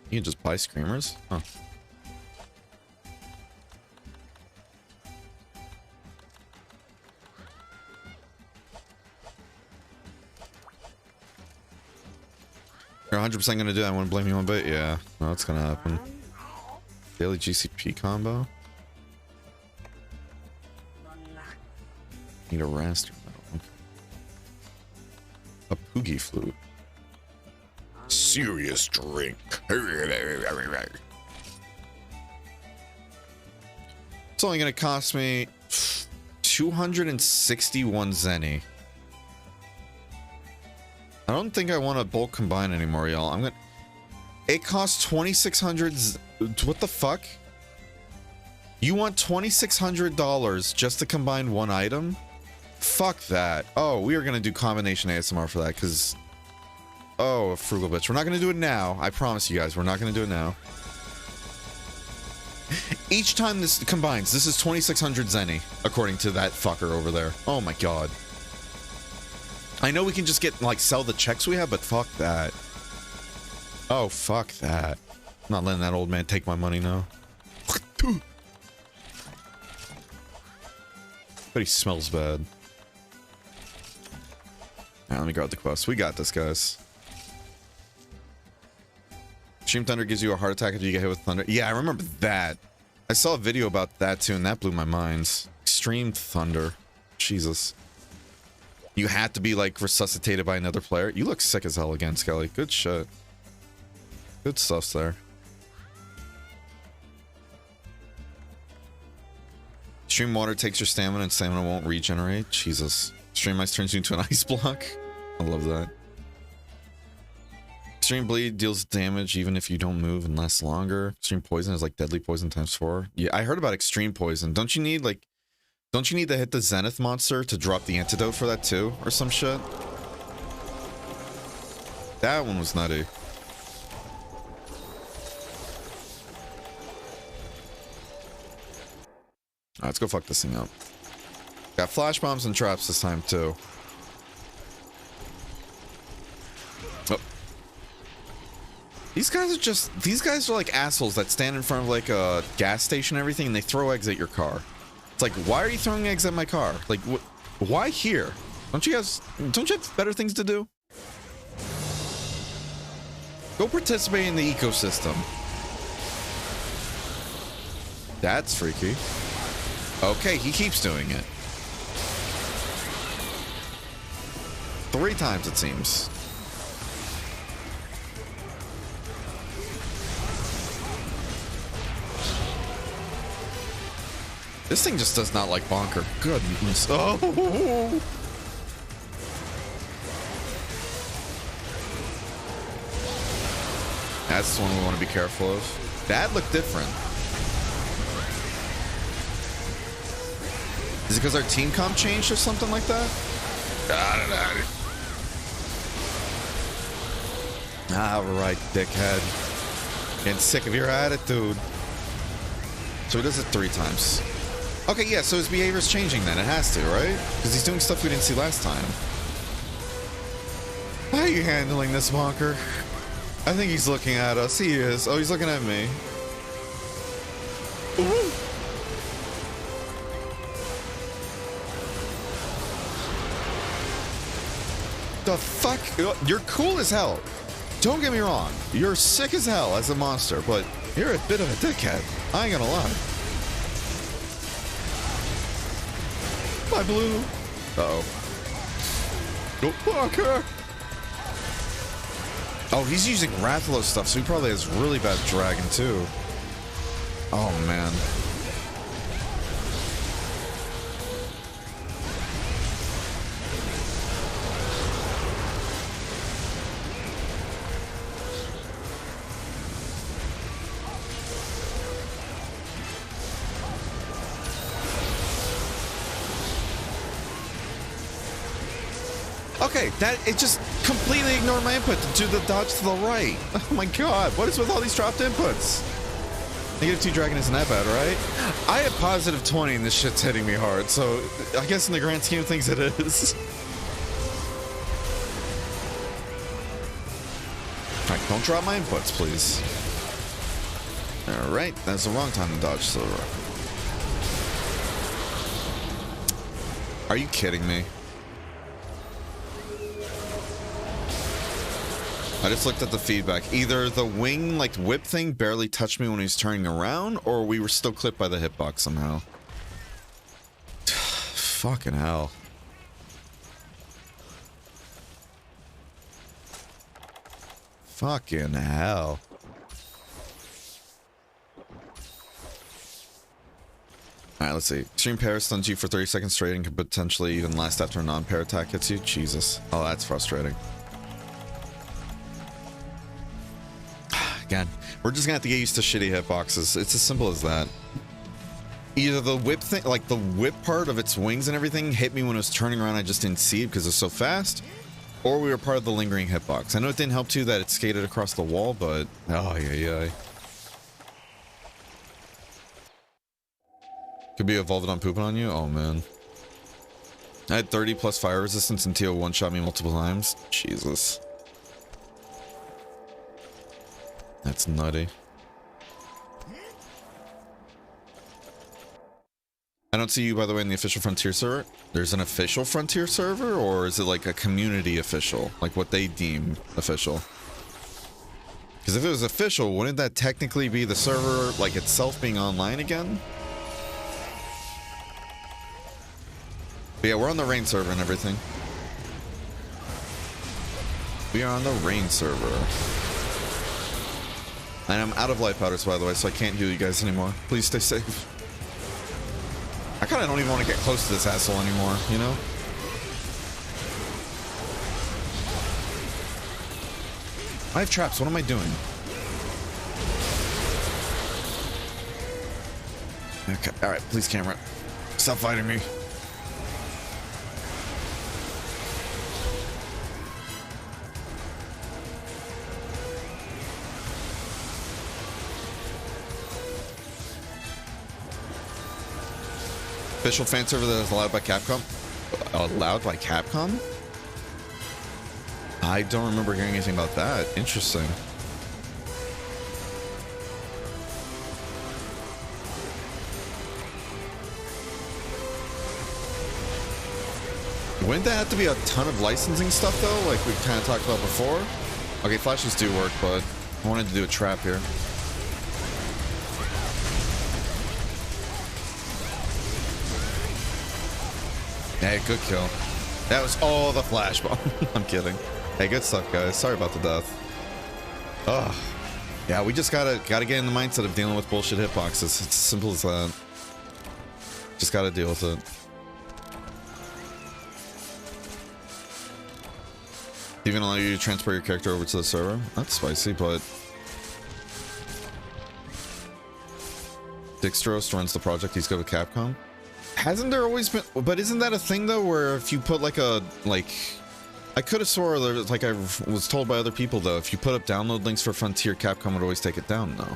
You can just buy screamers? Huh. You're 100% gonna do that. I wouldn't blame you one bit. Yeah, no, it's gonna happen. Daily GCP combo. Need a raster metal. Okay. A Poogie flute. Serious drink. It's only gonna cost me 261 zenny. I don't think I want to bulk combine anymore, y'all. I'm gonna... It costs 2,600... What the fuck? You want $2,600 just to combine one item? Fuck that. Oh, we are gonna do combination ASMR for that, because... Oh, a frugal bitch. We're not gonna do it now. I promise you guys, we're not gonna do it now. Each time this combines, this is 2,600 zenny, according to that fucker over there. Oh my god. I know we can just get, like, sell the checks we have, but fuck that. Oh, fuck that. I'm not letting that old man take my money now. But he smells bad. Alright, let me grab the quest. We got this, guys. Extreme Thunder gives you a heart attack if you get hit with thunder. Yeah, I remember that. I saw a video about that, too, and that blew my mind. Extreme Thunder. Jesus. You had to be, like, resuscitated by another player. You look sick as hell again, Skelly. Good shit. Good stuff there. Extreme Water takes your stamina and stamina won't regenerate. Jesus. Extreme Ice turns you into an ice block. I love that. Extreme Bleed deals damage even if you don't move and lasts longer. Extreme Poison is like deadly poison times 4. Yeah, I heard about Extreme Poison. Don't you need, like... Don't you need to hit the Zenith monster to drop the antidote for that too? Or some shit? That one was nutty. Alright, let's go fuck this thing up. Got flash bombs and traps this time too. Oh. These guys are like assholes that stand in front of like a gas station and everything and they throw eggs at your car. It's like, why are you throwing eggs at my car? Like, why here? Don't you have better things to do? Go participate in the ecosystem. That's freaky. Okay, he keeps doing it. 3 times, it seems. This thing just does not like bonker. Goodness. Oh! That's the one we want to be careful of. That looked different. Is it because our team comp changed or something like that? Alright, dickhead. Getting sick of your attitude. So he does it 3 times. Okay, yeah, so his behavior's changing then. It has to, right? Because he's doing stuff we didn't see last time. How are you handling this, bonker? I think he's looking at us. He is. Oh, he's looking at me. Ooh. The fuck? You're cool as hell. Don't get me wrong. You're sick as hell as a monster, but you're a bit of a dickhead. I ain't gonna lie. Bye, Blue. Uh-oh. Go Parker! Oh, he's using Rathalos stuff, so he probably has really bad dragon, too. Oh, man. Okay, that it just completely ignored my input to do the dodge to the right. Oh my god, what is with all these dropped inputs? -2 dragon isn't that bad, right? I had positive 20 and this shit's hitting me hard, so I guess in the grand scheme of things it is. Alright, don't drop my inputs, please. Alright, that's the wrong time to dodge to the right. Are you kidding me? I just looked at the feedback. Either the wing, like, whip thing barely touched me when he was turning around, or we were still clipped by the hitbox somehow. Fucking hell. Fucking hell. Alright, let's see. Extreme Pair stuns you for 30 seconds straight and can potentially even last after a non-pair attack hits you. Jesus. Oh, that's frustrating. Again, we're just gonna have to get used to shitty hitboxes. It's as simple as that. Either the whip thing, like the whip part of its wings and everything, hit me when it was turning around. I just didn't see it because it's so fast, or we were part of the lingering hitbox. I know it didn't help too that it skated across the wall, but oh yeah. Could be evolved on pooping on you. Oh man, I had 30 plus fire resistance and TO one-shot me multiple times. Jesus. That's nutty. I don't see you, by the way, in the official Frontier server. There's an official Frontier server, or is it like a community official? Like what they deem official? Because if it was official, wouldn't that technically be the server, like itself being online again? But yeah, we're on the rain server and everything. We are on the rain server. And I'm out of life powders, by the way, so I can't heal you guys anymore. Please stay safe. I kind of don't even want to get close to this asshole anymore, you know? I have traps. What am I doing? Okay. All right. Please, camera. Stop fighting me. Official fan server that is allowed by Capcom? Allowed by Capcom? I don't remember hearing anything about that. Interesting. Wouldn't that have to be a ton of licensing stuff though, like we kind of talked about before? Okay, flashes do work, but I wanted to do a trap here. Hey, good kill. That was all the flash bomb. I'm kidding. Hey, good stuff, guys. Sorry about the death. Ugh. Yeah, we just gotta get in the mindset of dealing with bullshit hitboxes. It's as simple as that. Just gotta deal with it. Even allow you to transfer your character over to the server? That's spicy, but Dixtros runs the project. He's good with Capcom. Hasn't there always been, but isn't that a thing though, where if you put like a, I could have swore there's, like I was told by other people though, if you put up download links for Frontier, Capcom would always take it down though.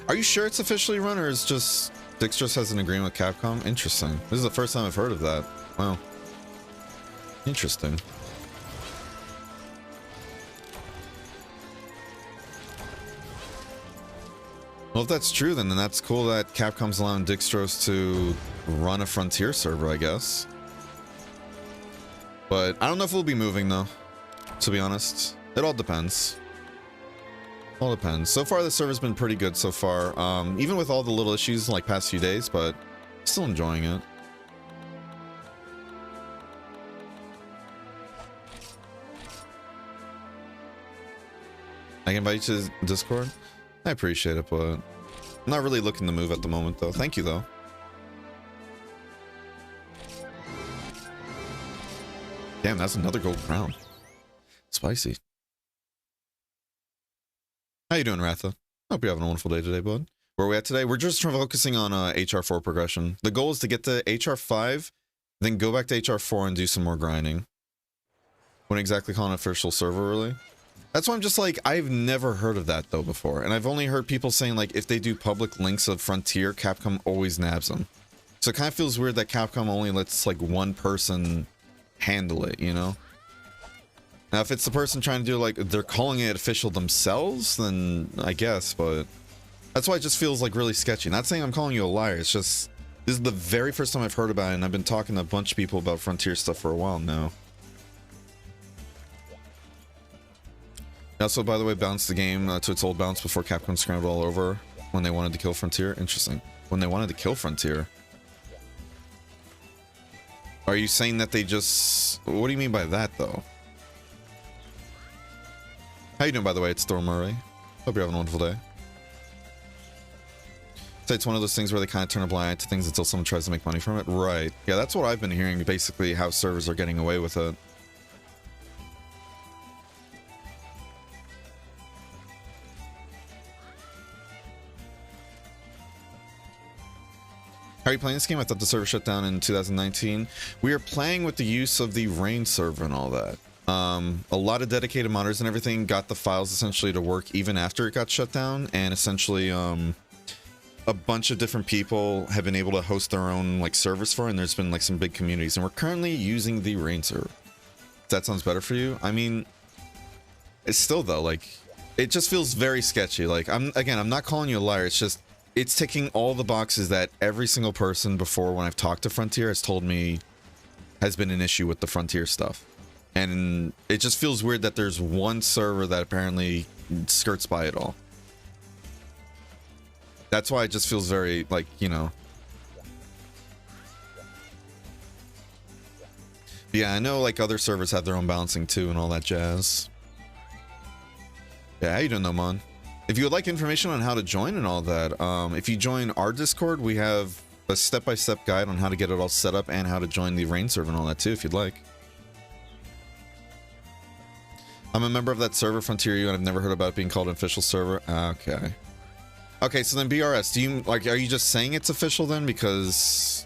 Are you sure it's officially run, or is just Dixtros has an agreement with Capcom? Interesting. This is the first time I've heard of that. Wow. Interesting. Well, if that's true, then that's cool that Capcom's allowing Dixtros to run a Frontier server, I guess. But I don't know if we'll be moving, though, to be honest. It all depends. All depends. So far, the server's been pretty good so far, even with all the little issues like past few days, but still enjoying it. I can invite you to Discord? I appreciate it, but I'm not really looking to move at the moment, though. Thank you, though. Damn, that's another gold crown. Spicy. How you doing, Ratha? Hope you're having a wonderful day today, bud. Where are we at today? We're just focusing on HR4 progression. The goal is to get to HR5, then go back to HR4 and do some more grinding. Wouldn't exactly call an official server, really. That's why I'm just like, I've never heard of that, though, before. And I've only heard people saying, like, if they do public links of Frontier, Capcom always nabs them. So it kind of feels weird that Capcom only lets, like, one person handle it, you know? Now, if it's the person trying to do, like, they're calling it official themselves, then I guess, but that's why it just feels, like, really sketchy. Not saying I'm calling you a liar, it's just, this is the very first time I've heard about it, and I've been talking to a bunch of people about Frontier stuff for a while now. Also, by the way, bounced the game to its old bounce before Capcom scrambled all over when they wanted to kill Frontier. Interesting. When they wanted to kill Frontier. Are you saying that they just... What do you mean by that, though? How you doing, by the way? It's Storm Murray. Hope you're having a wonderful day. So it's one of those things where they kind of turn a blind eye to things until someone tries to make money from it. Right. Yeah, that's what I've been hearing, basically, how servers are getting away with it. How are you playing this game? I thought the server shut down in 2019. We are playing with the use of the rain server and all that. A lot of dedicated modders and everything got the files essentially to work even after it got shut down, and essentially a bunch of different people have been able to host their own like servers for it, and there's been like some big communities, and we're currently using the rain server. If that sounds better for you. I mean, it's still though, like, it just feels very sketchy. Like, I'm not calling you a liar, it's just it's ticking all the boxes that every single person before when I've talked to Frontier has told me has been an issue with the Frontier stuff. And it just feels weird that there's one server that apparently skirts by it all. That's why it just feels very, like, you know. Yeah, I know, like, other servers have their own balancing too and all that jazz. Yeah, how you doing though, Mon? If you would like information on how to join and all that, if you join our Discord, we have a step-by-step guide on how to get it all set up and how to join the rain server and all that too, if you'd like. I'm a member of that server, Frontier U, and I've never heard about it being called an official server. Okay. Okay, so then BRS, do you, like, are you just saying it's official then because,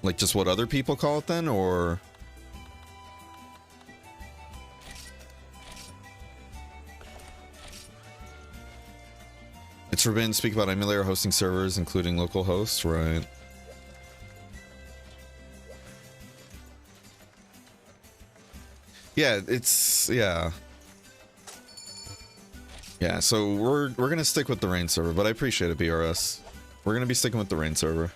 like, just what other people call it then, or... It's forbidden to speak about emulator hosting servers, including local hosts, right? Yeah, it's, yeah. Yeah, so we're gonna stick with the rain server, but I appreciate it, BRS. We're gonna be sticking with the rain server.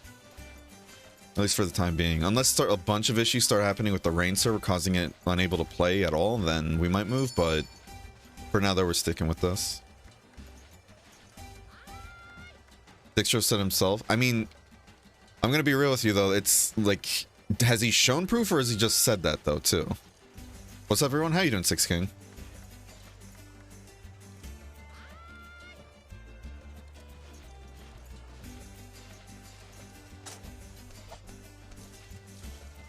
At least for the time being. Unless a bunch of issues start happening with the rain server, causing it unable to play at all, then we might move, but for now, though, we're sticking with this. Dixtro said himself. I mean, I'm gonna be real with you though. It's like, has he shown proof or has he just said that though too? What's up, everyone? How you doing, Six King?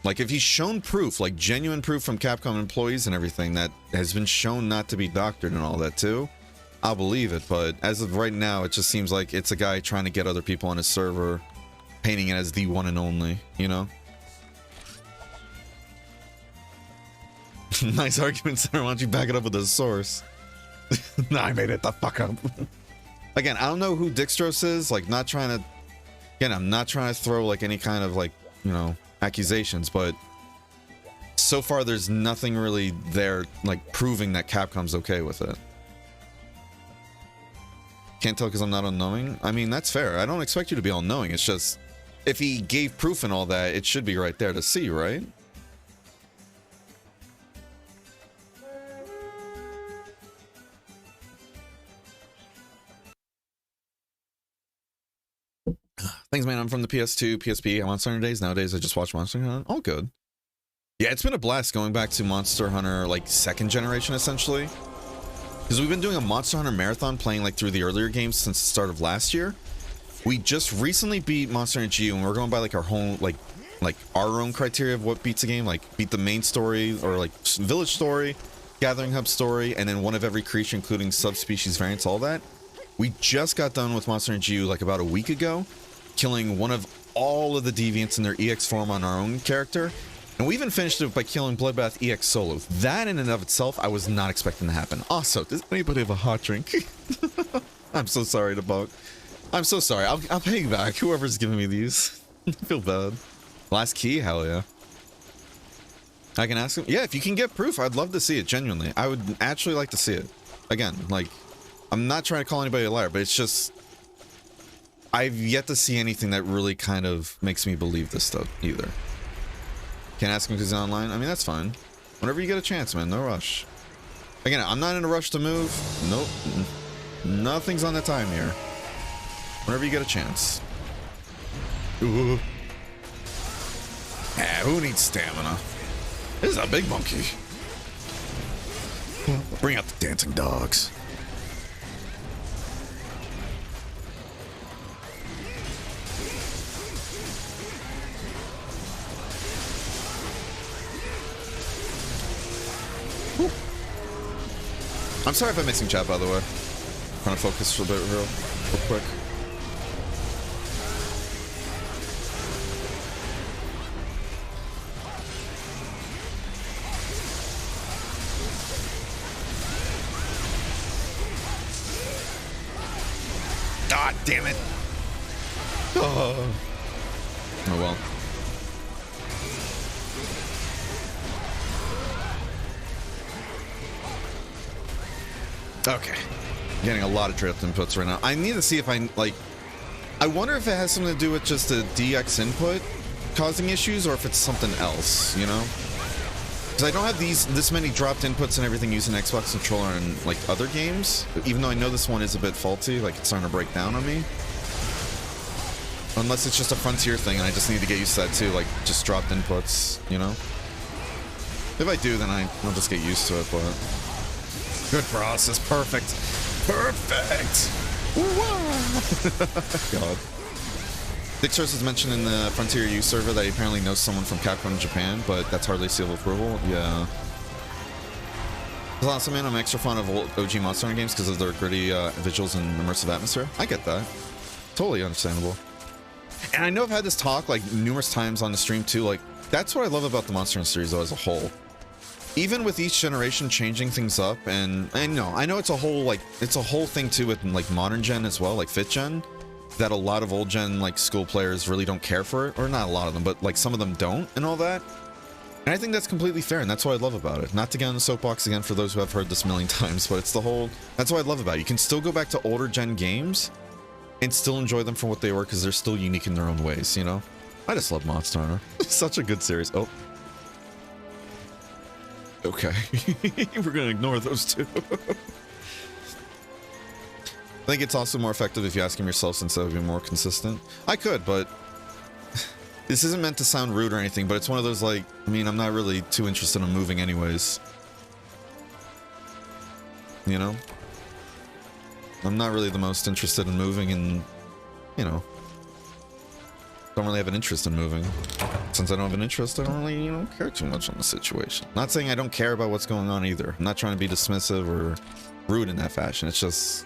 Like, if he's shown proof, like genuine proof from Capcom employees and everything that has been shown not to be doctored and all that too, I'll believe it, but as of right now, it just seems like it's a guy trying to get other people on his server, painting it as the one and only, you know? Nice argument, Center. Why don't you back it up with a source? No, I made it the fuck up. Again, I don't know who Dixtros is, like, not trying to... Again, I'm not trying to throw, like, any kind of, like, you know, accusations, but so far there's nothing really there, like, proving that Capcom's okay with it. Can't tell because I'm not all-knowing. I mean, that's fair. I don't expect you to be all-knowing. It's just, if he gave proof and all that, it should be right there to see, right? Thanks, man. I'm from the PS2, PSP. I'm Monster Hunter days. Nowadays, I just watch Monster Hunter. All good. Yeah, it's been a blast going back to Monster Hunter, like, second generation, essentially. Because we've been doing a Monster Hunter marathon playing like through the earlier games since the start of last year. We just recently beat Monster Hunter G, and we're going by like our whole, like, like our own criteria of what beats a game, like beat the main story or like village story, gathering hub story, and then one of every creature, including subspecies variants, all that. We just got done with Monster Hunter GU like about a week ago, killing one of all of the deviants in their EX form on our own character. And we even finished it by killing Bloodbath EX solo. That in and of itself, I was not expecting to happen. Also, does anybody have a hot drink? I'm so sorry to bug. I'm so sorry. I'll pay you back. Whoever's giving me these. I feel bad. Last key? Hell yeah. I can ask him. Yeah, if you can get proof, I'd love to see it, genuinely. I would actually like to see it. Again, like, I'm not trying to call anybody a liar, but it's just... I've yet to see anything that really kind of makes me believe this stuff, either. Can't ask him because he's online? I mean, that's fine. Whenever you get a chance, man, no rush. Again, I'm not in a rush to move. Nope. Nothing's on the time here. Whenever you get a chance. Ooh. Ah, who needs stamina? This is a big monkey. Bring out the dancing dogs. Whew. I'm sorry if I'm missing chat, by the way. Trying to focus a bit real quick. God damn it. Oh well. Okay. I'm getting a lot of drift inputs right now. I need to see if I, like... I wonder if it has something to do with just the DX input causing issues, or if it's something else, you know? Because I don't have this many dropped inputs and everything using Xbox controller in, like, other games. Even though I know this one is a bit faulty, like, it's starting to break down on me. Unless it's just a Frontier thing, and I just need to get used to that, too. Like, just dropped inputs, you know? If I do, then I'll just get used to it, but... Good process. Perfect. Perfect! God. Dick Source is mentioned in the Frontier U server that he apparently knows someone from Capcom in Japan, but that's hardly seal of approval. Yeah. Awesome, man. I'm extra fond of old OG Monster Hunter games because of their gritty visuals and immersive atmosphere. I get that. Totally understandable. And I know I've had this talk like numerous times on the stream too. Like, that's what I love about the Monster Hunter series though as a whole. Even with each generation changing things up, and I know it's a whole thing too with like modern gen as well, like 5th gen, that a lot of old gen like school players really don't care for it, or not a lot of them, but like some of them don't and all that. And I think that's completely fair, and that's what I love about it. Not to get on the soapbox again for those who have heard this a million times, but it's that's what I love about it. You can still go back to older gen games and still enjoy them for what they were, because they're still unique in their own ways, you know? I just love Monster Hunter. Such a good series. Oh. Okay. We're gonna ignore those two. I think it's also more effective if you ask him yourself instead of being more consistent. I could, but this isn't meant to sound rude or anything, but it's one of those, like, I mean, I'm not really too interested in moving anyways. You know? I'm not really the most interested in moving, and, you know, don't really have an interest in moving. Since I don't have an interest, I don't really, you know, care too much on the situation. Not saying I don't care about what's going on either. I'm not trying to be dismissive or rude in that fashion. It's just...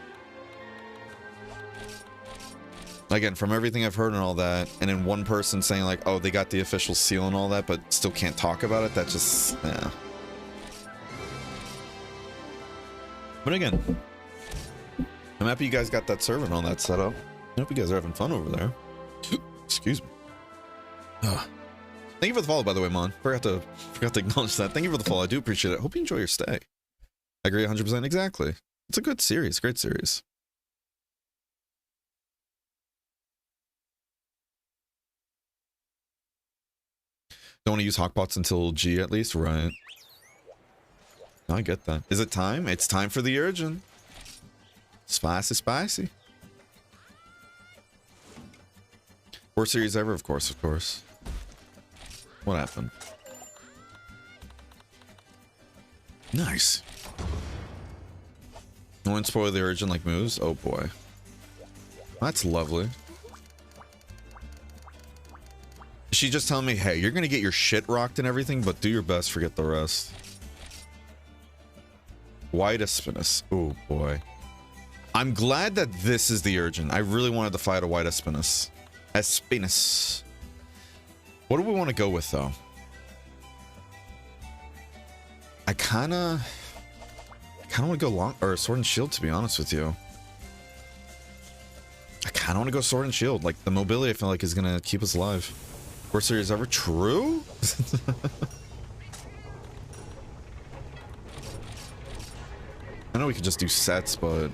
Again, from everything I've heard and all that, and in one person saying like, oh, they got the official seal and all that, but still can't talk about it, that just, yeah. But again, I'm happy you guys got that server and all that set up. I hope you guys are having fun over there. Excuse me. Thank you for the follow, by the way, Mon. Forgot to acknowledge that. Thank you for the follow. I do appreciate it. Hope you enjoy your stay. I agree 100% exactly. It's a good series. Great series. Don't want to use Hawkbots until G at least? Right. I get that. Is it time? It's time for the Urgent. Spicy, spicy. Worst series ever, of course, of course. What happened? Nice. No one spoil the Urgent like moves? Oh boy. That's lovely. Is she just telling me, hey, you're gonna get your shit rocked and everything, but do your best, forget the rest. White Espinus. Oh boy. I'm glad that this is the urgent. I really wanted to fight a White Espinus. Espinus. What do we want to go with though? I kind of want to go long or Sword and Shield, to be honest with you. I kind of want to go Sword and Shield. Like the mobility, I feel like is gonna keep us alive. Worst series ever. True. I know we could just do sets, but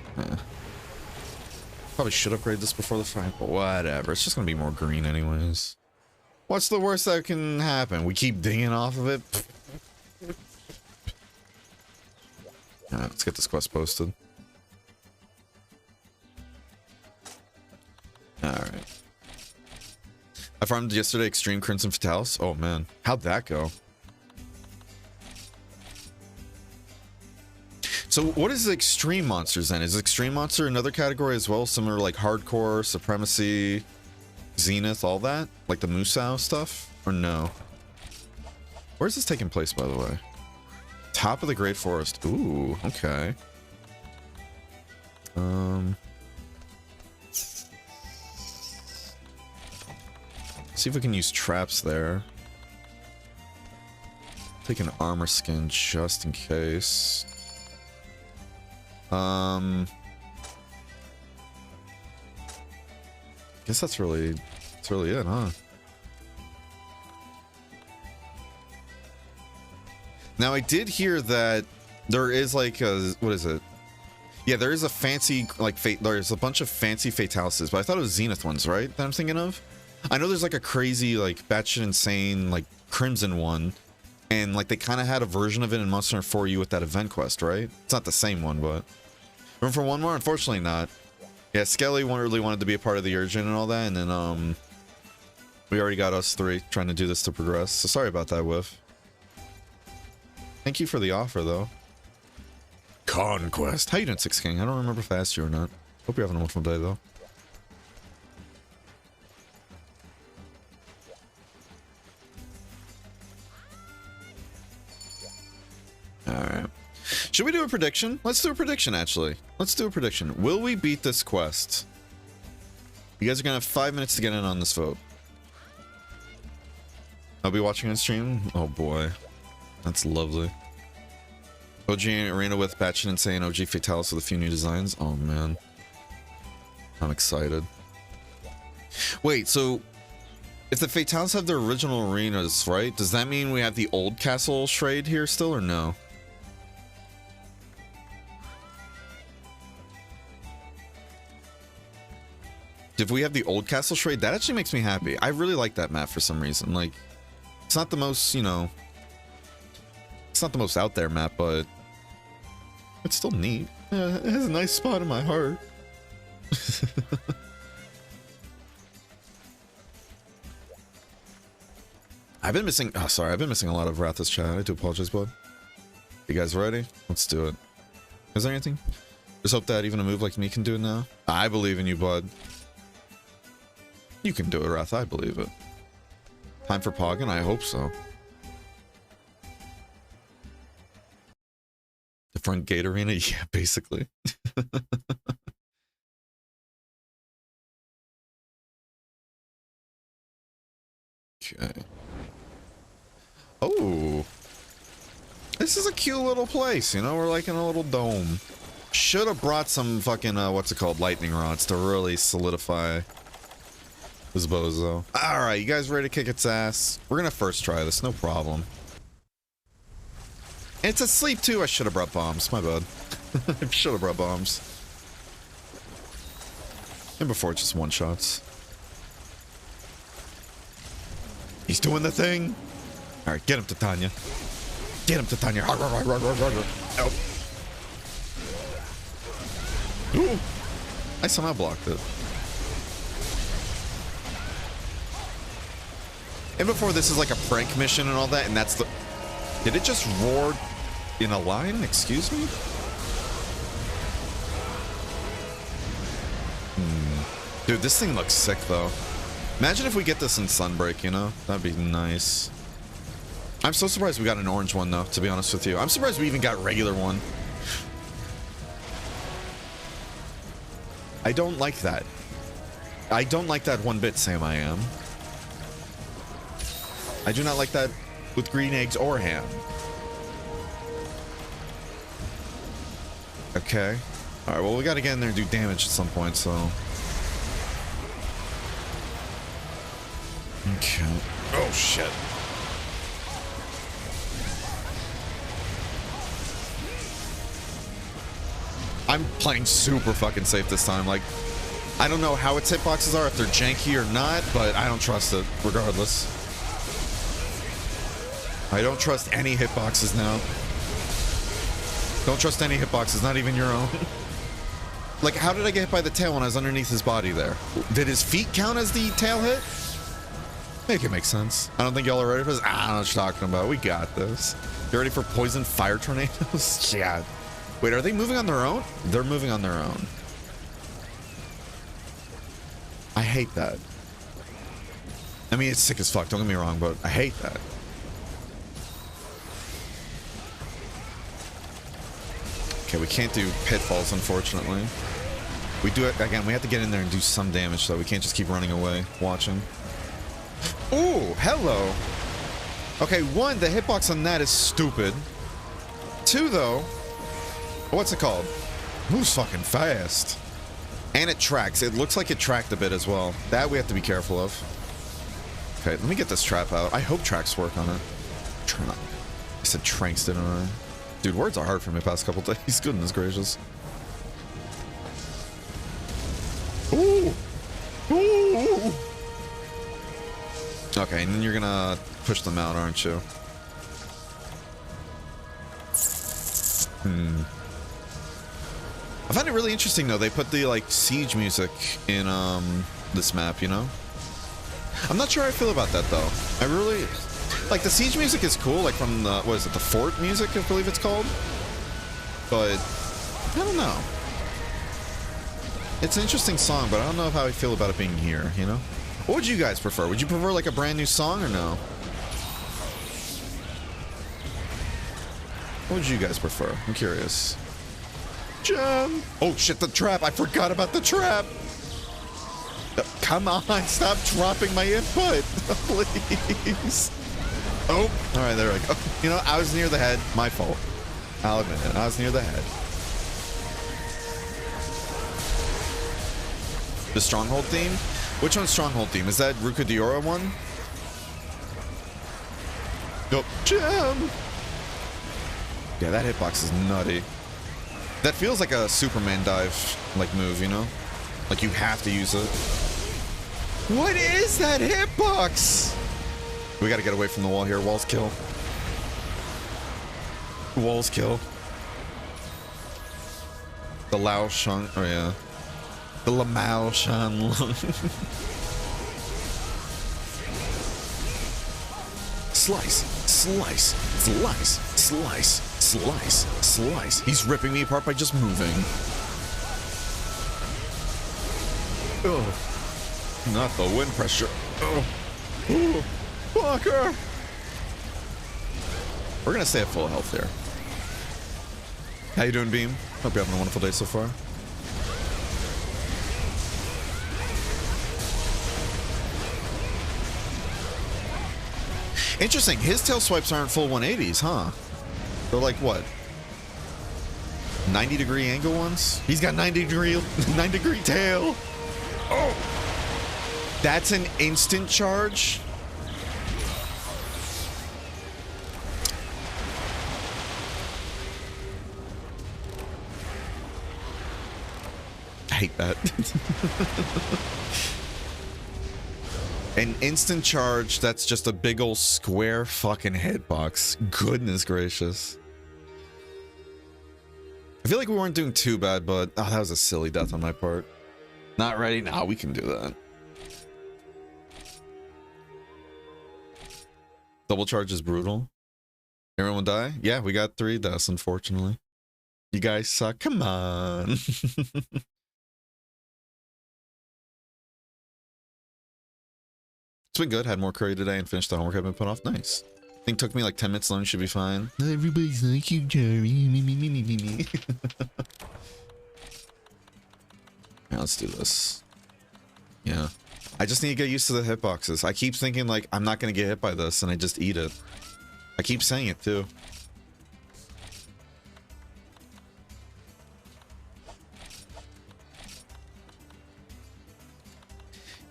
probably should upgrade this before the fight. But whatever. It's just gonna be more green, anyways. What's the worst that can happen? We keep dinging off of it. Alright, let's get this quest posted. Alright. I farmed yesterday Extreme Crimson Fatalis. Oh man, how'd that go? So what is the Extreme Monsters then? Is Extreme Monster another category as well? Similar like Hardcore, Supremacy, Zenith, all that? Like the Musou stuff? Or no? Where's this taking place, by the way? Top of the Great Forest. Ooh, okay. See if we can use traps there. Take an armor skin just in case. Guess that's really it, huh? Now I did hear that there is like a, what is it? Yeah, there is a fancy like there's a bunch of fancy fatalities, but I thought it was Zenith ones, right? That I'm thinking of. I know there's like a crazy like batshit insane like Crimson one, and like they kind of had a version of it in Monster Hunter 4U with that event quest, right? It's not the same one, but room for one more? Unfortunately not. Yeah, Skelly really wanted to be a part of the urgent and all that, and then we already got us three trying to do this to progress. So sorry about that, Whiff. Thank you for the offer, though. Conquest. How you doing, Six King? I don't remember if I asked you or not. Hope you're having a wonderful day, though. Alright. Should we do a prediction? Let's do a prediction, actually. Let's do a prediction. Will we beat this quest? You guys are going to have 5 minutes to get in on this vote. I'll be watching on stream. Oh, boy. That's lovely. OG Arena with Batchin Insane, OG Fatalis with a few new designs. Oh, man. I'm excited. Wait, so if the Fatalis have their original arenas, right? Does that mean we have the old castle Shrade here still, or no? If we have the old castle Shrade, that actually makes me happy. I really like that map for some reason. Like, it's not the most, you know, it's not the most out there map, but it's still neat. Yeah, it has a nice spot in my heart. I've been missing, oh, sorry, I've been missing a lot of Wrath's chat. I do apologize, bud. You guys ready? Let's do it. Is there anything? Just hope that even a move like me can do it now. I believe in you, bud. You can do it, Wrath. I believe it. Time for Poggin? I hope so. The front gate arena? Yeah, basically. Okay. Oh. This is a cute little place, you know? We're like in a little dome. Should have brought some fucking, what's it called? Lightning rods to really solidify this bozo. Alright, you guys ready to kick its ass? We're gonna first try this, no problem. It's asleep too. I should have brought bombs. My bad. I should have brought bombs. And before, just one shots. He's doing the thing. All right, get him, Titania. Get him, Titania. Oh. Ooh. I somehow blocked it. And before, this is like a prank mission and all that, and that's the... Did it just roar in a line? Excuse me? Dude, this thing looks sick, though. Imagine if we get this in Sunbreak, you know? That'd be nice. I'm so surprised we got an orange one, though, to be honest with you. I'm surprised we even got regular one. I don't like that. I don't like that one bit, Sam I am. I do not like that with green eggs or ham. Okay. Alright, well, we gotta get in there and do damage at some point, so... Okay. Oh, shit. I'm playing super fucking safe this time. Like, I don't know how its hitboxes are, if they're janky or not, but I don't trust it, regardless. I don't trust any hitboxes now. Don't trust any hitboxes, not even your own. Like, how did I get hit by the tail when I was underneath his body there? Did his feet count as the tail hit? Make it make sense. I don't think y'all are ready for this. I don't know what you're talking about. We got this. You ready for poison fire tornadoes? Yeah. Wait, are they moving on their own? They're moving on their own. I hate that. I mean, it's sick as fuck, don't get me wrong, but I hate that. Okay, we can't do pitfalls, unfortunately. We do it again. We have to get in there and do some damage, though. We can't just keep running away, watching. Ooh, hello. Okay, one, the hitbox on that is stupid. Two, though, what's it called? Moves fucking fast. And it tracks. It looks like it tracked a bit as well. That we have to be careful of. Okay, let me get this trap out. I hope tracks work on it. I said tranks, didn't I? Dude, words are hard for me the past couple days. Goodness gracious. Ooh! Ooh! Okay, and then you're gonna push them out, aren't you? I find it really interesting, though. They put the, like, siege music in, this map, you know? I'm not sure how I feel about that, though. I really... Like, the siege music is cool, like, from the... What is it? The fort music, I believe it's called? But... I don't know. It's an interesting song, but I don't know how I feel about it being here, you know? What would you guys prefer? Would you prefer, like, a brand new song, or no? What would you guys prefer? I'm curious. Jump! Oh, shit, the trap! I forgot about the trap! Come on, stop dropping my input! Please! Oh, alright, there we go. You know, I was near the head. My fault. I'll admit it. I was near the head. The Stronghold theme? Which one's Stronghold theme? Is that Ruka Diora one? Nope. Jam! Yeah, that hitbox is nutty. That feels like a Superman dive, like, move, you know? Like, you have to use it. What is that hitbox? We gotta get away from the wall here. Walls kill. Walls kill. The Lao Shan... Oh, yeah. The Lamau Shan Lung. Slice. Slice. Slice. Slice. Slice. Slice. He's ripping me apart by just moving. Oh. Not the wind pressure. Oh. Ooh. Fucker. We're gonna stay at full health here. How you doing, Beam? Hope you're having a wonderful day so far. Interesting. His tail swipes aren't full 180s, huh? They're like what? 90-degree angle ones? He's got 9-degree tail. Oh! That's an instant charge? I hate that. An instant charge, that's just a big old square fucking hitbox. Goodness gracious. I feel like we weren't doing too bad, but... Oh, that was a silly death on my part. Not ready? Nah, we can do that. Double charge is brutal. Everyone die? Yeah, we got 3 deaths, unfortunately. You guys suck. Come on. been good. Had more curry today and finished the homework I've been put off. Nice. I think it took me like 10 minutes alone. Should be fine. Everybody's like you, Jerry. Me. Yeah, let's do this. Yeah. I just need to get used to the hitboxes. I keep thinking like I'm not going to get hit by this and I just eat it. I keep saying it too.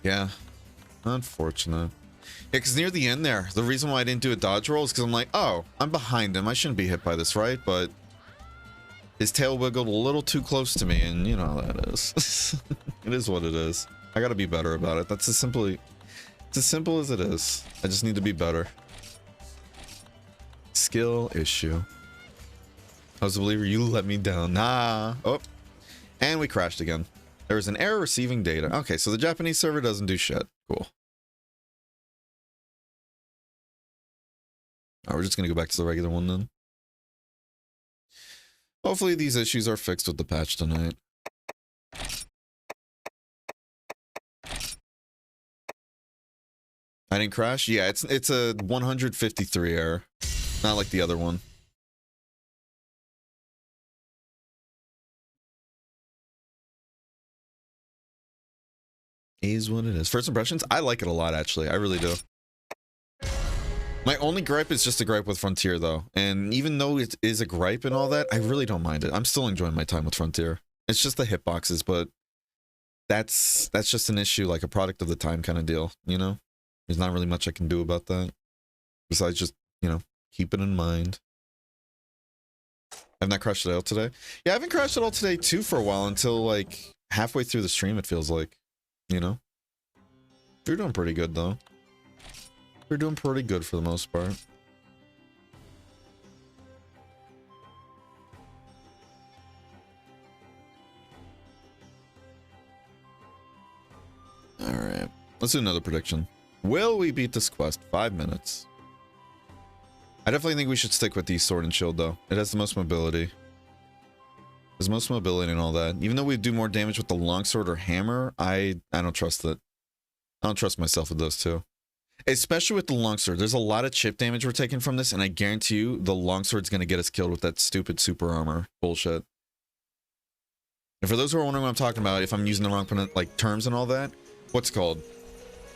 Yeah. Unfortunate. Yeah, because near the end there, the reason why I didn't do a dodge roll is because I'm like, oh, I'm behind him. I shouldn't be hit by this, right? But his tail wiggled a little too close to me, and you know how that is. It is what it is. I gotta be better about it. That's it's as simple as it is. I just need to be better. Skill issue. I was a believer, you let me down. Nah. Oh. And we crashed again. There was an error receiving data. Okay, so the Japanese server doesn't do shit. Cool. Alright, we're just gonna go back to the regular one then. Hopefully these issues are fixed with the patch tonight. I didn't crash? Yeah, it's a 153 error. Not like the other one. Is what it is. First impressions? I like it a lot, actually. I really do. My only gripe is just a gripe with Frontier, though. And even though it is a gripe and all that, I really don't mind it. I'm still enjoying my time with Frontier. It's just the hitboxes, but that's just an issue, like a product of the time kind of deal, you know? There's not really much I can do about that. Besides just, you know, keep it in mind. I've not crashed at all today. Yeah, I haven't crashed at all today, too, for a while, until, like, halfway through the stream, it feels like. You know? You're doing pretty good, though. We're doing pretty good for the most part. Alright. Let's do another prediction. Will we beat this quest? 5 minutes. I definitely think we should stick with the sword and shield, though. It has the most mobility. There's most mobility and all that. Even though we do more damage with the longsword or hammer, I don't trust it. I don't trust myself with those two. Especially with the longsword. There's a lot of chip damage we're taking from this, and I guarantee you the longsword's going to get us killed with that stupid super armor bullshit. And for those who are wondering what I'm talking about, if I'm using the wrong like terms and all that, what's it called?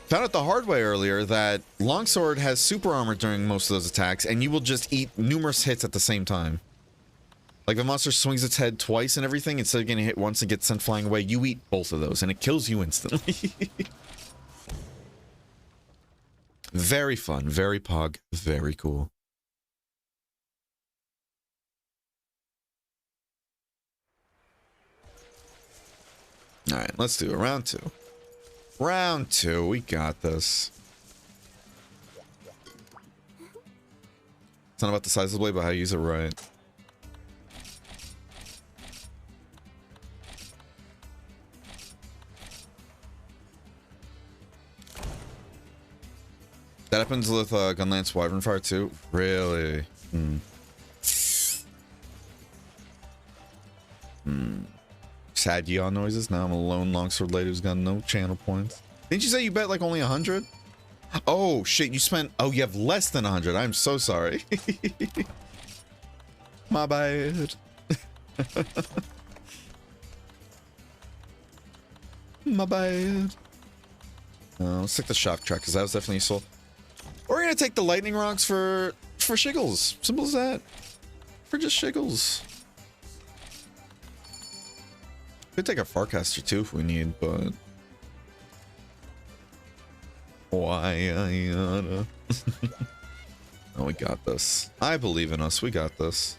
Found out the hard way earlier that longsword has super armor during most of those attacks, and you will just eat numerous hits at the same time. Like, the monster swings its head twice and everything, instead of getting hit once and gets sent flying away, you eat both of those, and it kills you instantly. Very fun, very pog, very cool. Alright, let's do it. Round two. Round two, we got this. It's not about the size of the blade, but how you use it right. That happens with Gunlance Wyvern Fire too? Really? Sad yawn noises. Now I'm a lone longsword lady who's got no channel points. Didn't you say you bet like only 100? Oh shit, you spent... Oh, you have less than 100. I'm so sorry. My bad. My bad. Let's take the shock track because that was definitely useful. We're gonna take the lightning rocks for shiggles. Simple as that. For just shiggles. Could take a Farcaster too if we need, but why? Oh, we got this. I believe in us. We got this.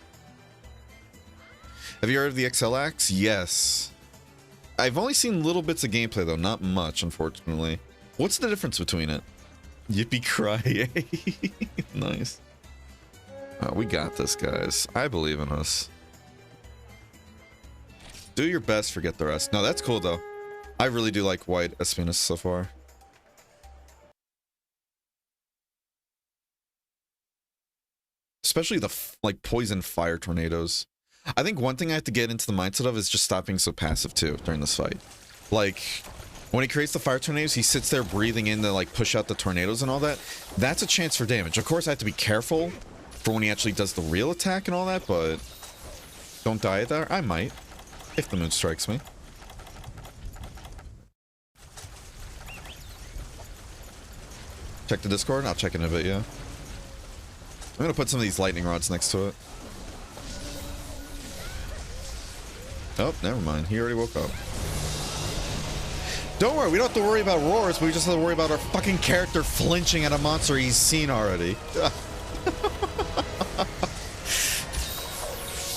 Have you heard of the XL Axe? Yes. I've only seen little bits of gameplay though, not much, unfortunately. What's the difference between it? Yippee cry. Nice. We got this, guys. I believe in us. Do your best, forget the rest. No, that's cool though. I really do like White Espinas so far. Especially the like poison fire tornadoes. I think one thing I have to get into the mindset of is just stop being so passive too during this fight. Like When he creates the fire tornadoes, he sits there breathing in to like push out the tornadoes and all that. That's a chance for damage. Of course, I have to be careful for when he actually does the real attack and all that, but don't die there. I might, if the moon strikes me. Check the Discord? I'll check in a bit, yeah. I'm gonna put some of these lightning rods next to it. Oh, never mind. He already woke up. Don't worry, we don't have to worry about roars, we just have to worry about our fucking character flinching at a monster he's seen already.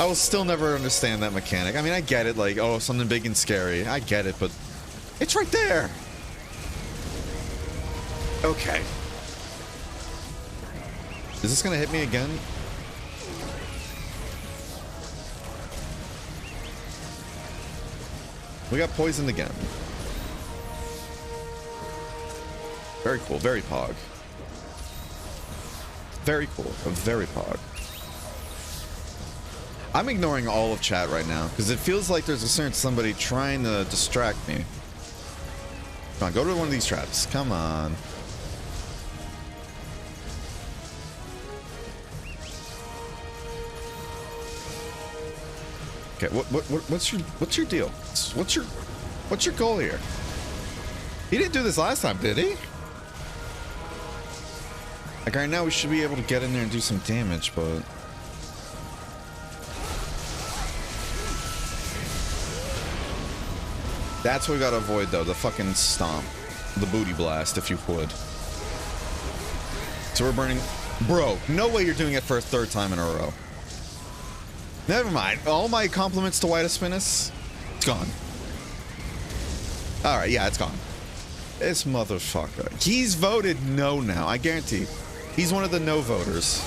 I will still never understand that mechanic. I mean, I get it, like, oh, something big and scary. I get it, but it's right there. Okay. Is this gonna hit me again? We got poisoned again. Very cool, very pog. Very cool, very pog. I'm ignoring all of chat right now because it feels like there's a certain somebody trying to distract me. Come on, go to one of these traps. Come on. Okay, what's your deal? What's your goal here? He didn't do this last time, did he? Like right now we should be able to get in there and do some damage, but that's what we gotta avoid though, the fucking stomp. The booty blast, if you would. So we're burning. Bro, no way you're doing it for a third time in a row. Never mind. All my compliments to White Aspinus, it's gone. Alright, yeah, it's gone. This motherfucker. He's voted no now, I guarantee. He's one of the no voters.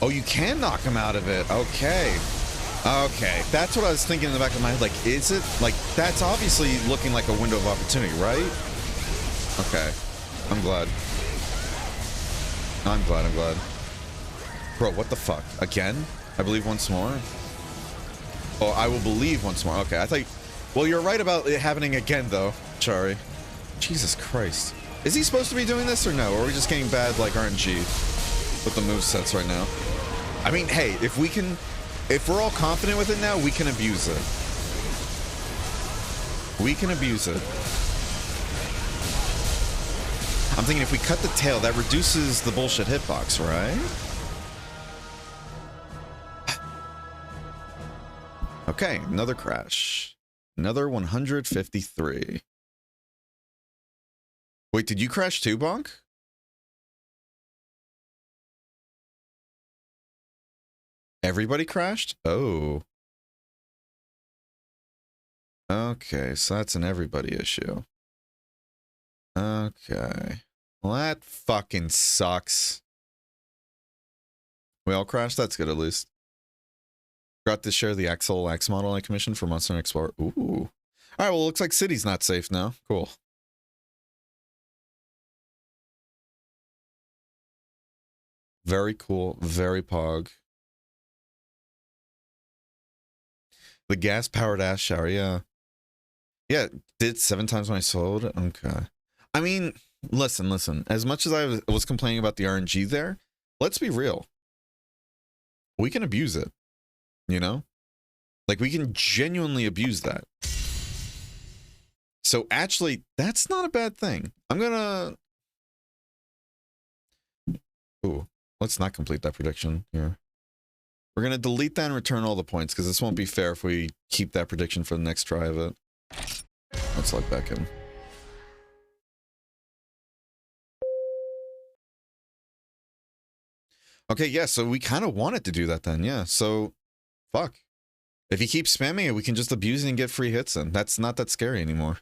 Oh, you can knock him out of it. Okay. Okay. That's what I was thinking in the back of my head. Like, is it? Like, that's obviously looking like a window of opportunity, right? Okay. I'm glad. I'm glad. Bro, what the fuck? Again? I believe once more? Oh, I will believe once more. Okay, I thought... Well, you're right about it happening again, though, Chari. Jesus Christ. Is he supposed to be doing this or no? Or are we just getting bad, like, RNG with the movesets right now? I mean, hey, if we can... If we're all confident with it now, we can abuse it. We can abuse it. I'm thinking if we cut the tail, that reduces the bullshit hitbox, right? Okay, another crash. Another 153. Wait, did you crash too, Bonk? Everybody crashed? Oh. Okay, so that's an everybody issue. Okay. Well, that fucking sucks. We all crashed? That's good, at least. Got to share the Axel X model I commissioned for Monster Hunter Explorer. Ooh. Alright, well, it looks like City's not safe now. Cool. Very cool. Very pog. The gas-powered ass shower, yeah. Yeah, did 7 times my sold. Okay. I mean, listen. As much as I was complaining about the RNG there, let's be real. We can abuse it. You know? Like, we can genuinely abuse that. So, actually, that's not a bad thing. I'm gonna... Ooh, let's not complete that prediction here. We're gonna delete that and return all the points, because this won't be fair if we keep that prediction for the next try of it. Let's log back in. Okay, yeah, so we kind of wanted to do that then, yeah. So, fuck. If he keeps spamming it, we can just abuse it and get free hits in. That's not that scary anymore.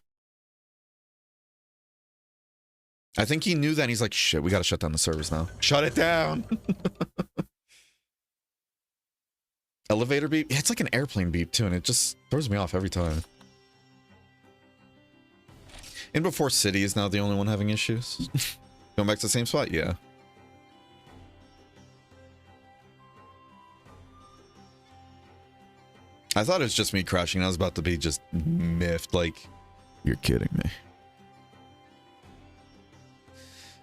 I think he knew that and he's like, shit, we gotta shut down the servers now. Shut it down! Elevator beep? Yeah, it's like an airplane beep too, and it just throws me off every time. And before City is now the only one having issues. Going back to the same spot? Yeah. I thought it was just me crashing. I was about to be just miffed. Like, you're kidding me.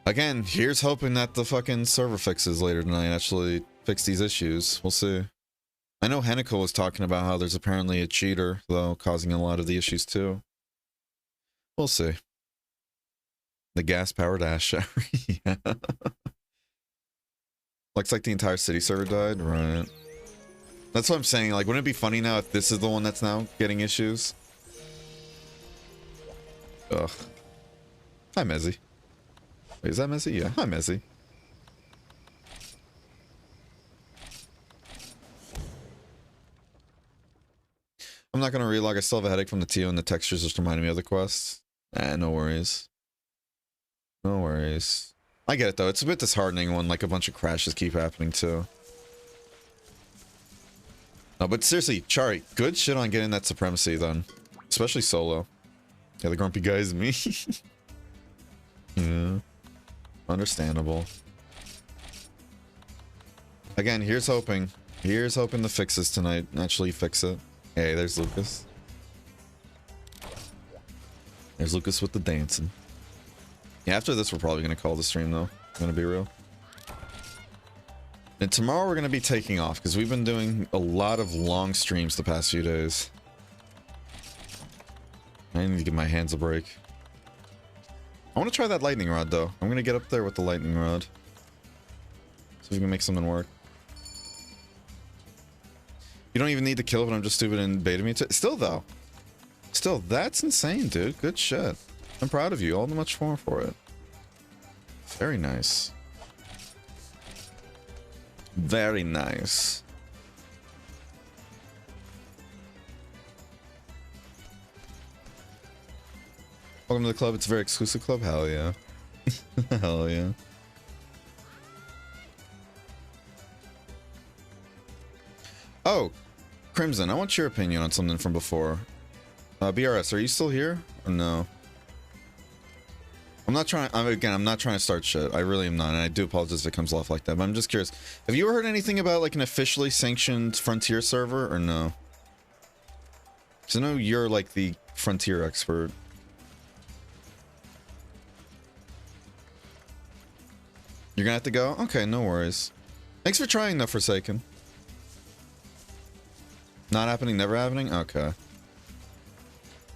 Again, here's hoping that the fucking server fixes later tonight actually fix these issues. We'll see. I know Hennikel was talking about how there's apparently a cheater, though, causing a lot of the issues too. We'll see. The gas-powered ash shower. Yeah. Looks like the entire city server died. Right. That's what I'm saying. Like, wouldn't it be funny now if this is the one that's now getting issues? Ugh. Hi, Mezzy. Wait, is that Mezzy? Yeah. Hi, Mezzy. I'm not going to relog. I still have a headache from the TO and the textures just reminding me of the quests. No worries. No worries. I get it, though. It's a bit disheartening when, like, a bunch of crashes keep happening, too. No, but seriously, Chari, good shit on getting that supremacy, then. Especially solo. Yeah, the grumpy guy is me. Yeah. Understandable. Again, here's hoping. Here's hoping the fixes tonight actually fix it. Hey, there's Lucas. There's Lucas with the dancing. Yeah, after this, we're probably going to call the stream, though. I'm going to be real. And tomorrow, we're going to be taking off, because we've been doing a lot of long streams the past few days. I need to give my hands a break. I want to try that lightning rod, though. I'm going to get up there with the lightning rod. See if we can make something work. You don't even need to kill it, but I'm just stupid and baited me to... Still, though. Still, that's insane, dude. Good shit. I'm proud of you. All the much more for it. Very nice. Very nice. Welcome to the club. It's a very exclusive club. Hell yeah. Hell yeah. Oh, Crimson, I want your opinion on something from before. BRS, are you still here or no? I'm not trying. I'm not trying to start shit. I really am not, and I do apologize if it comes off like that. But I'm just curious. Have you ever heard anything about like an officially sanctioned Frontier server or no? Because I know you're like the Frontier expert. You're gonna have to go? Okay, no worries. Thanks for trying though, Forsaken. Not happening, never happening? Okay.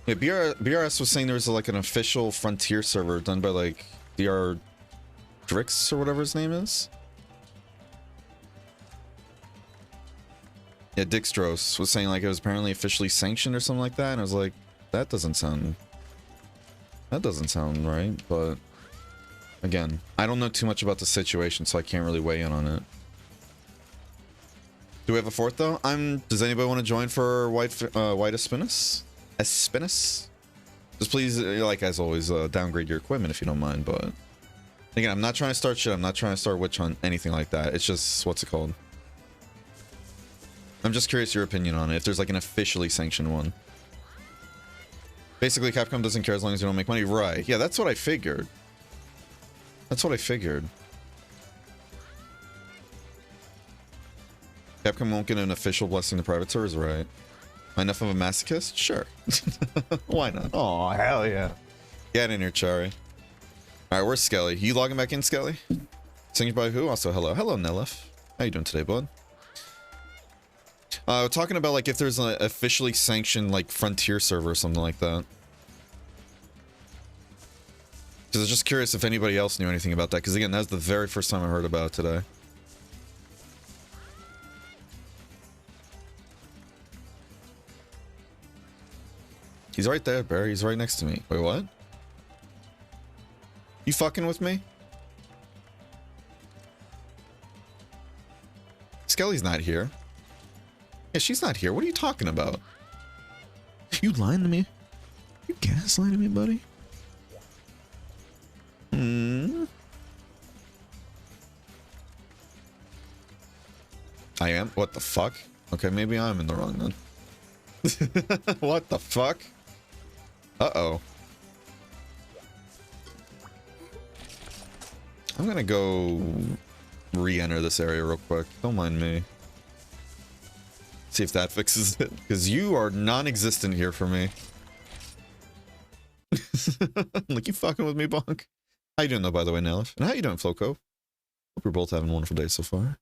Yeah, BRS was saying there was like an official Frontier server done by like DR Drix or whatever his name is. Yeah, Dixtros was saying like it was apparently officially sanctioned or something like that, and I was like, that doesn't sound right, but again, I don't know too much about the situation, so I can't really weigh in on it. Do we have a fourth though? Does anybody want to join for White Espinus? Espinus? Just please, like as always, downgrade your equipment if you don't mind, but again, I'm not trying to start shit. I'm not trying to start witch hunt, anything like that. It's just, what's it called? I'm just curious your opinion on it, if there's like an officially sanctioned one. Basically, Capcom doesn't care as long as you don't make money. Right. Yeah, that's what I figured. That's what I figured. Capcom won't get an official blessing to private servers, right? Enough of a masochist? Sure. Why not? Oh, hell yeah. Get in here, Chari. Alright, where's Skelly? You logging back in, Skelly? Singed by who? Also, hello. Hello, Nelef. How you doing today, bud? Talking about, like, if there's an officially sanctioned, like, Frontier server or something like that. Because I was just curious if anybody else knew anything about that. Because, again, that was the very first time I heard about it today. He's right there, Barry. He's right next to me. Wait, what? You fucking with me? Skelly's not here. Yeah, she's not here. What are you talking about? You lying to me? You gaslighting me, buddy? I am? What the fuck? Okay, maybe I'm in the wrong then. What the fuck? Uh-oh. I'm gonna go re-enter this area real quick. Don't mind me. See if that fixes it, because you are non-existent here for me. Like, you fucking with me, Bonk? How you doing, though, by the way, Nelif? And how you doing, Floco? Hope we're both having a wonderful day so far.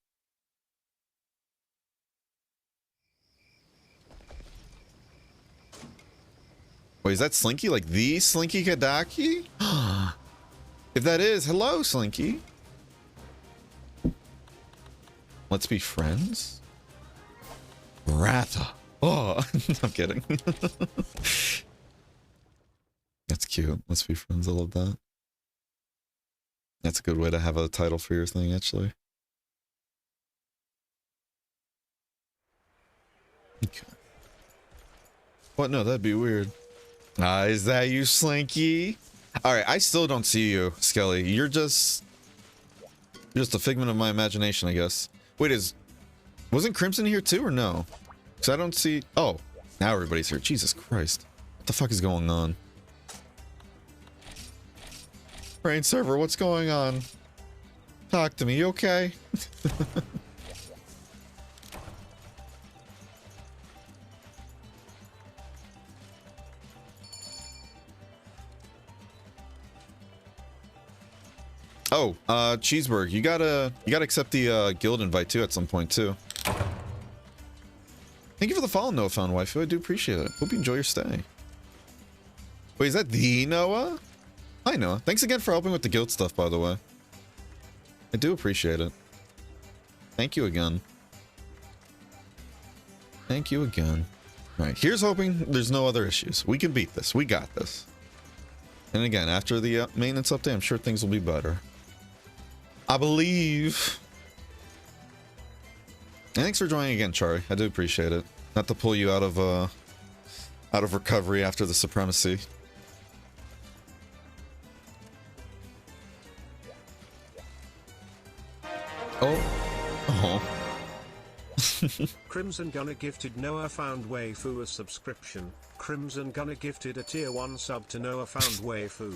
Wait, is that Slinky? Like, the Slinky Kadaki? If that is, hello, Slinky. Let's be friends? Ratha. Oh, I'm kidding. That's cute. Let's be friends. I love that. That's a good way to have a title for your thing, actually. Okay. What? No, that'd be weird. Is that you, Slinky? Alright, I still don't see you, Skelly. You're just a figment of my imagination, I guess. Wait, wasn't Crimson here too, or no? Because I don't see... Oh, now everybody's here. Jesus Christ. What the fuck is going on? Rain server, what's going on? Talk to me, you okay? Oh, Cheeseburg, you gotta accept the guild invite too at some point too. Thank you for the follow, Noah Found Waifu. I do appreciate it. Hope you enjoy your stay. Wait, is that the Noah? Hi, Noah. Thanks again for helping with the guild stuff, by the way. I do appreciate it. Thank you again. Thank you again. All right, here's hoping there's no other issues. We can beat this. We got this. And again, after the maintenance update, I'm sure things will be better. I believe. And thanks for joining again, Chari. I do appreciate it. Not to pull you out of recovery after the supremacy. Oh. Crimson Gunner gifted Noah Found Waifu a subscription. Crimson Gunner gifted a tier 1 sub to Noah Found Waifu.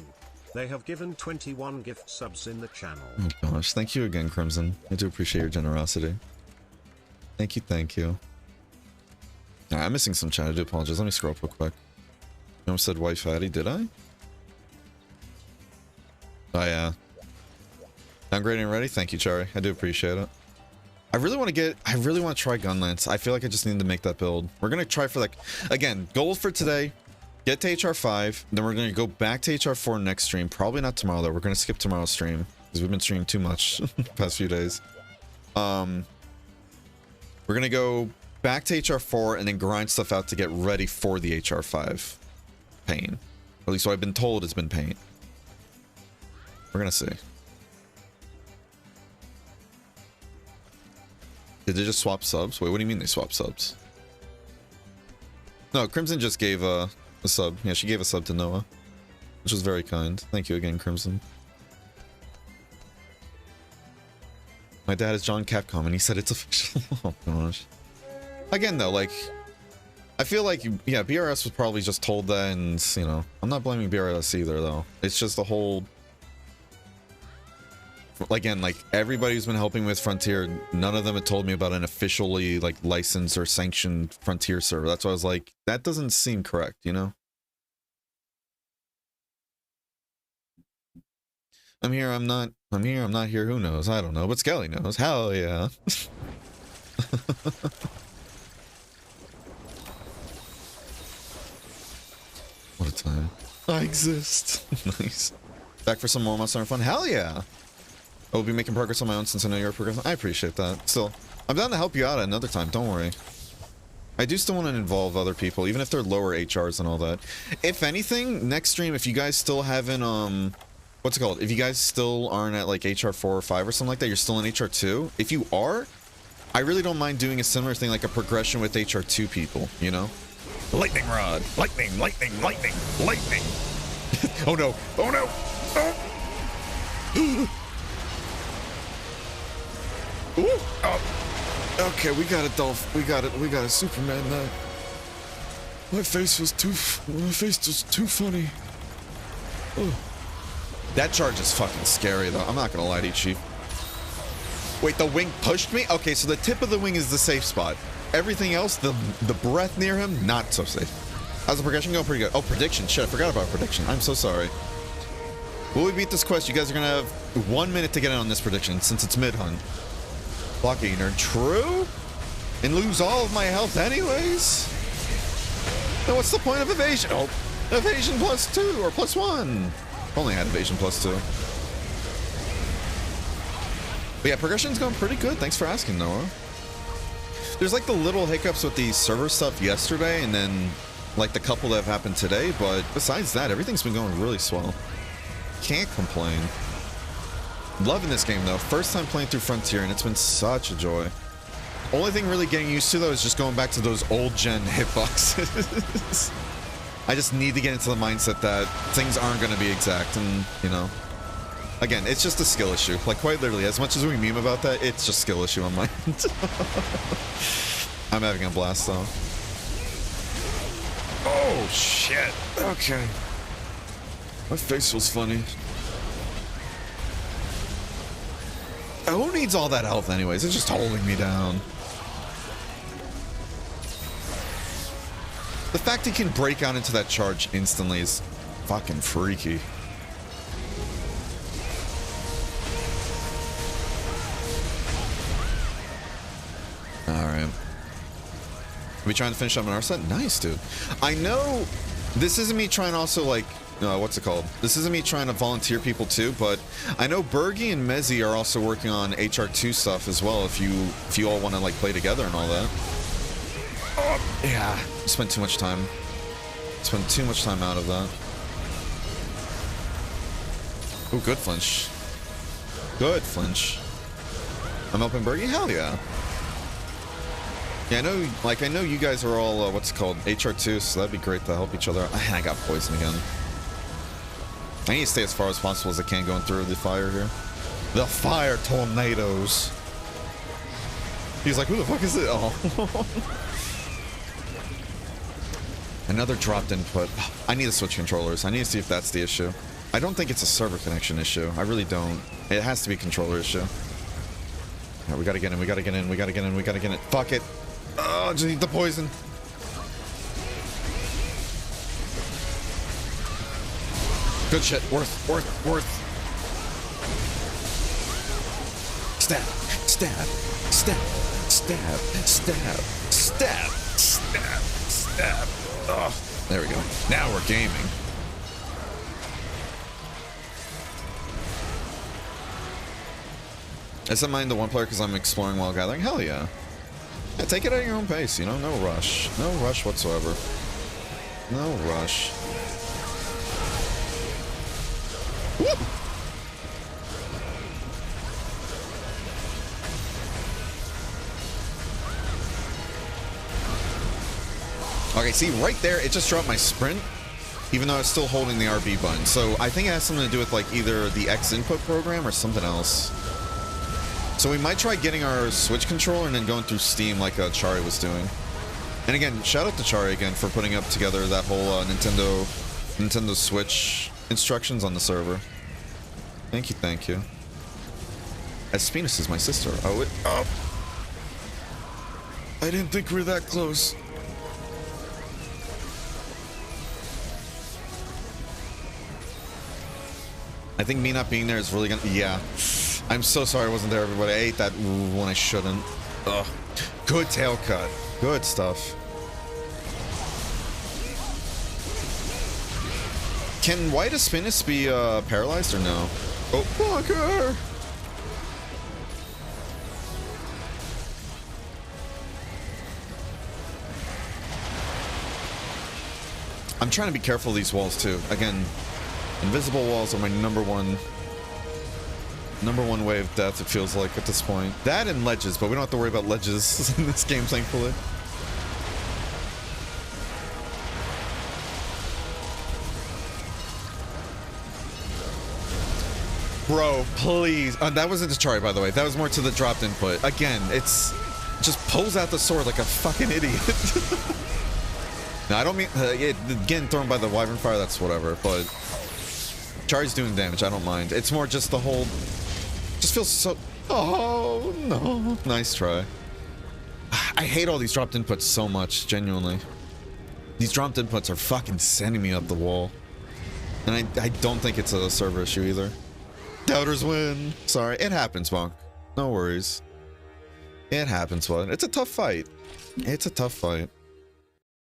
They have given 21 gift subs in the channel. Oh gosh, thank you again, Crimson. I do appreciate your generosity. Thank you, thank you. Right, I'm missing some chat. I do apologize. Let me scroll up real quick. You almost said wife fatty, did I? Oh yeah. Downgrading ready? Thank you, Chari. I do appreciate it. I really want to try Gunlance. I feel like I just need to make that build. We're going to try for like, again, goal for today, get to HR5, then we're going to go back to HR4 next stream. Probably not tomorrow though. We're going to skip tomorrow's stream because we've been streaming too much the past few days. We're going to go back to HR4 and then grind stuff out to get ready for the HR5 pain. At least what I've been told has been pain. We're going to see. Did they just swap subs? Wait, what do you mean they swap subs? No, Crimson just gave a sub. Yeah, she gave a sub to Noah, which was very kind. Thank you again, Crimson. My dad is John Capcom, and he said it's official. Oh gosh. Again, though, like, I feel like, yeah, BRS was probably just told that, and, you know, I'm not blaming BRS either, though. It's just the whole... Again, like, everybody who's been helping with Frontier, none of them had told me about an officially, like, licensed or sanctioned Frontier server. That's why I was like, that doesn't seem correct, you know? I'm here, I'm not here, who knows? I don't know, but Skelly knows. Hell yeah. What a time. I exist. Nice. Back for some more Monster Hunter fun? Hell yeah. I will be making progress on my own since I know you're progressing. I appreciate that. Still, I'm down to help you out at another time. Don't worry. I do still want to involve other people, even if they're lower HRs and all that. If anything, next stream, if you guys still haven't, what's it called? If you guys still aren't at like HR 4 or 5 or something like that, you're still in HR 2. If you are, I really don't mind doing a similar thing, like a progression with HR 2 people, you know? Lightning rod. Lightning, lightning, lightning, lightning. Oh no. Oh no. Oh. Ooh. Oh. Okay, we got it, Dolph. We got it. We got a Superman now. My face was too funny. Oh. That charge is fucking scary, though. I'm not gonna lie to you, Chief. Wait, the wing pushed me? Okay, so the tip of the wing is the safe spot. Everything else, the breath near him, not so safe. How's the progression going? Pretty good. Oh, prediction. Shit, I forgot about prediction. I'm so sorry. Will we beat this quest? You guys are going to have 1 minute to get in on this prediction since it's mid-hunt. Block Eater. True? And lose all of my health anyways? Then what's the point of evasion? Oh, evasion +2 or +1. Only had evasion +2. But yeah, progression's going pretty good. Thanks for asking, Noah. There's like the little hiccups with the server stuff yesterday and then like the couple that have happened today, but besides that, everything's been going really swell. Can't complain. Loving this game though. First time playing through Frontier and it's been such a joy. Only thing really getting used to though is just going back to those old gen hitboxes. I just need to get into the mindset that things aren't going to be exact and, you know, again, it's just a skill issue. Like quite literally, as much as we meme about that, it's just a skill issue on my end. I'm having a blast though. Oh shit. Okay. My face feels funny. Who needs all that health anyways? It's just holding me down. The fact he can break out into that charge instantly is fucking freaky. Alright. Are we trying to finish up on our set? Nice, dude. I know this isn't me trying to also like what's it called? This isn't me trying to volunteer people too, but I know Bergie and Mezzy are also working on HR2 stuff as well. If you all want to like play together and all that. Oh, yeah, spent too much time. Spent too much time out of that. Oh, good flinch. Good flinch. I'm helping Bergie. Hell yeah. Yeah, I know you guys are all what's it called? HR2, so that'd be great to help each other. I got poison again. I need to stay as far as possible as I can going through the fire here. The fire tornadoes. He's like, who the fuck is it? Oh. Another dropped input. I need to switch controllers. I need to see if that's the issue. I don't think it's a server connection issue. I really don't. It has to be a controller issue. Yeah, we gotta get in. We gotta get in. We gotta get in. We gotta get in. Fuck it. Oh, just eat the poison. Good shit. Worth. Stab. Stab. Stab. Stab. Stab. Stab. Stab. Stab. Oh, there we go. Now we're gaming. I said mind the one player because I'm exploring while gathering. Hell yeah. Yeah, take it at your own pace, you know? No rush. No rush whatsoever. No rush. Whoop! Okay, see, right there, it just dropped my sprint, even though I was still holding the RB button. So I think it has something to do with, like, either the X input program or something else. So we might try getting our Switch controller and then going through Steam like Chari was doing. And again, shout out to Chari again for putting up together that whole Nintendo Switch instructions on the server. Thank you, thank you. Espinus is my sister. Oh, I didn't think we were that close. I think me not being there is really gonna... Yeah. I'm so sorry I wasn't there, everybody. I ate that when I shouldn't. Ugh. Good tail cut. Good stuff. Can White Espinus be paralyzed or no? Oh, fucker! I'm trying to be careful of these walls too. Again, invisible walls are my number one way of death, it feels like at this point. That and ledges, but we don't have to worry about ledges in this game, thankfully. Bro, please. That wasn't to Chari, by the way. That was more to the dropped input. Again, it's just pulls out the sword like a fucking idiot. No, I don't mean getting thrown by the wyvern fire. That's whatever. But Chari's doing damage. I don't mind. It's more just the whole. Just feels so. Oh no! Nice try. I hate all these dropped inputs so much, genuinely. These dropped inputs are fucking sending me up the wall. And I don't think it's a server issue either. Doubters win. Sorry, it happens, Monk. No worries. It happens, bud. It's a tough fight. It's a tough fight.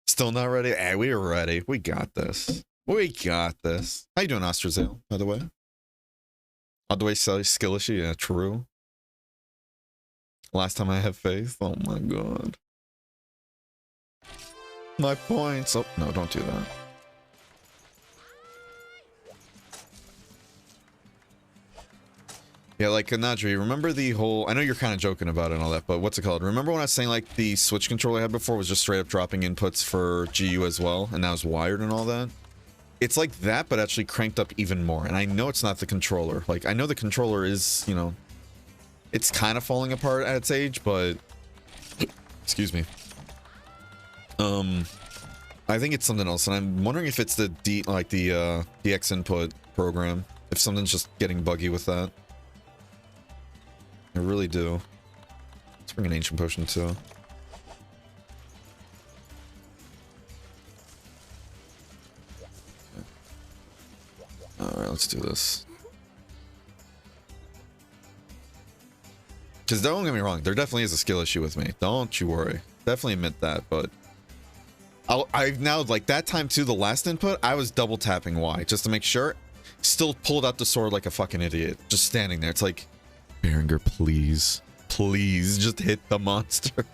Still not ready? Hey, we're ready. We got this. We got this. How you doing, Ostrazel, by the way? All the way skill issue? Yeah, true. Last time I have faith? Oh my god. My points. Oh, no, don't do that. Yeah, like, Nadri, remember the whole... I know you're kind of joking about it and all that, but what's it called? Remember when I was saying, like, the Switch controller I had before was just straight up dropping inputs for GU as well, and now it's wired and all that? It's like that, but actually cranked up even more. And I know it's not the controller. Like, I know the controller is, you know... It's kind of falling apart at its age, but... Excuse me. I think it's something else, and I'm wondering if it's the DX input program. If something's just getting buggy with that. I really do. Let's bring an ancient potion too. Alright, let's do this. Because don't get me wrong, there definitely is a skill issue with me. Don't you worry. Definitely admit that, but... I've now, like, that time too, the last input, I was double tapping Y, just to make sure. Still pulled out the sword like a fucking idiot. Just standing there. It's like... Berenger, please. Please, just hit the monster.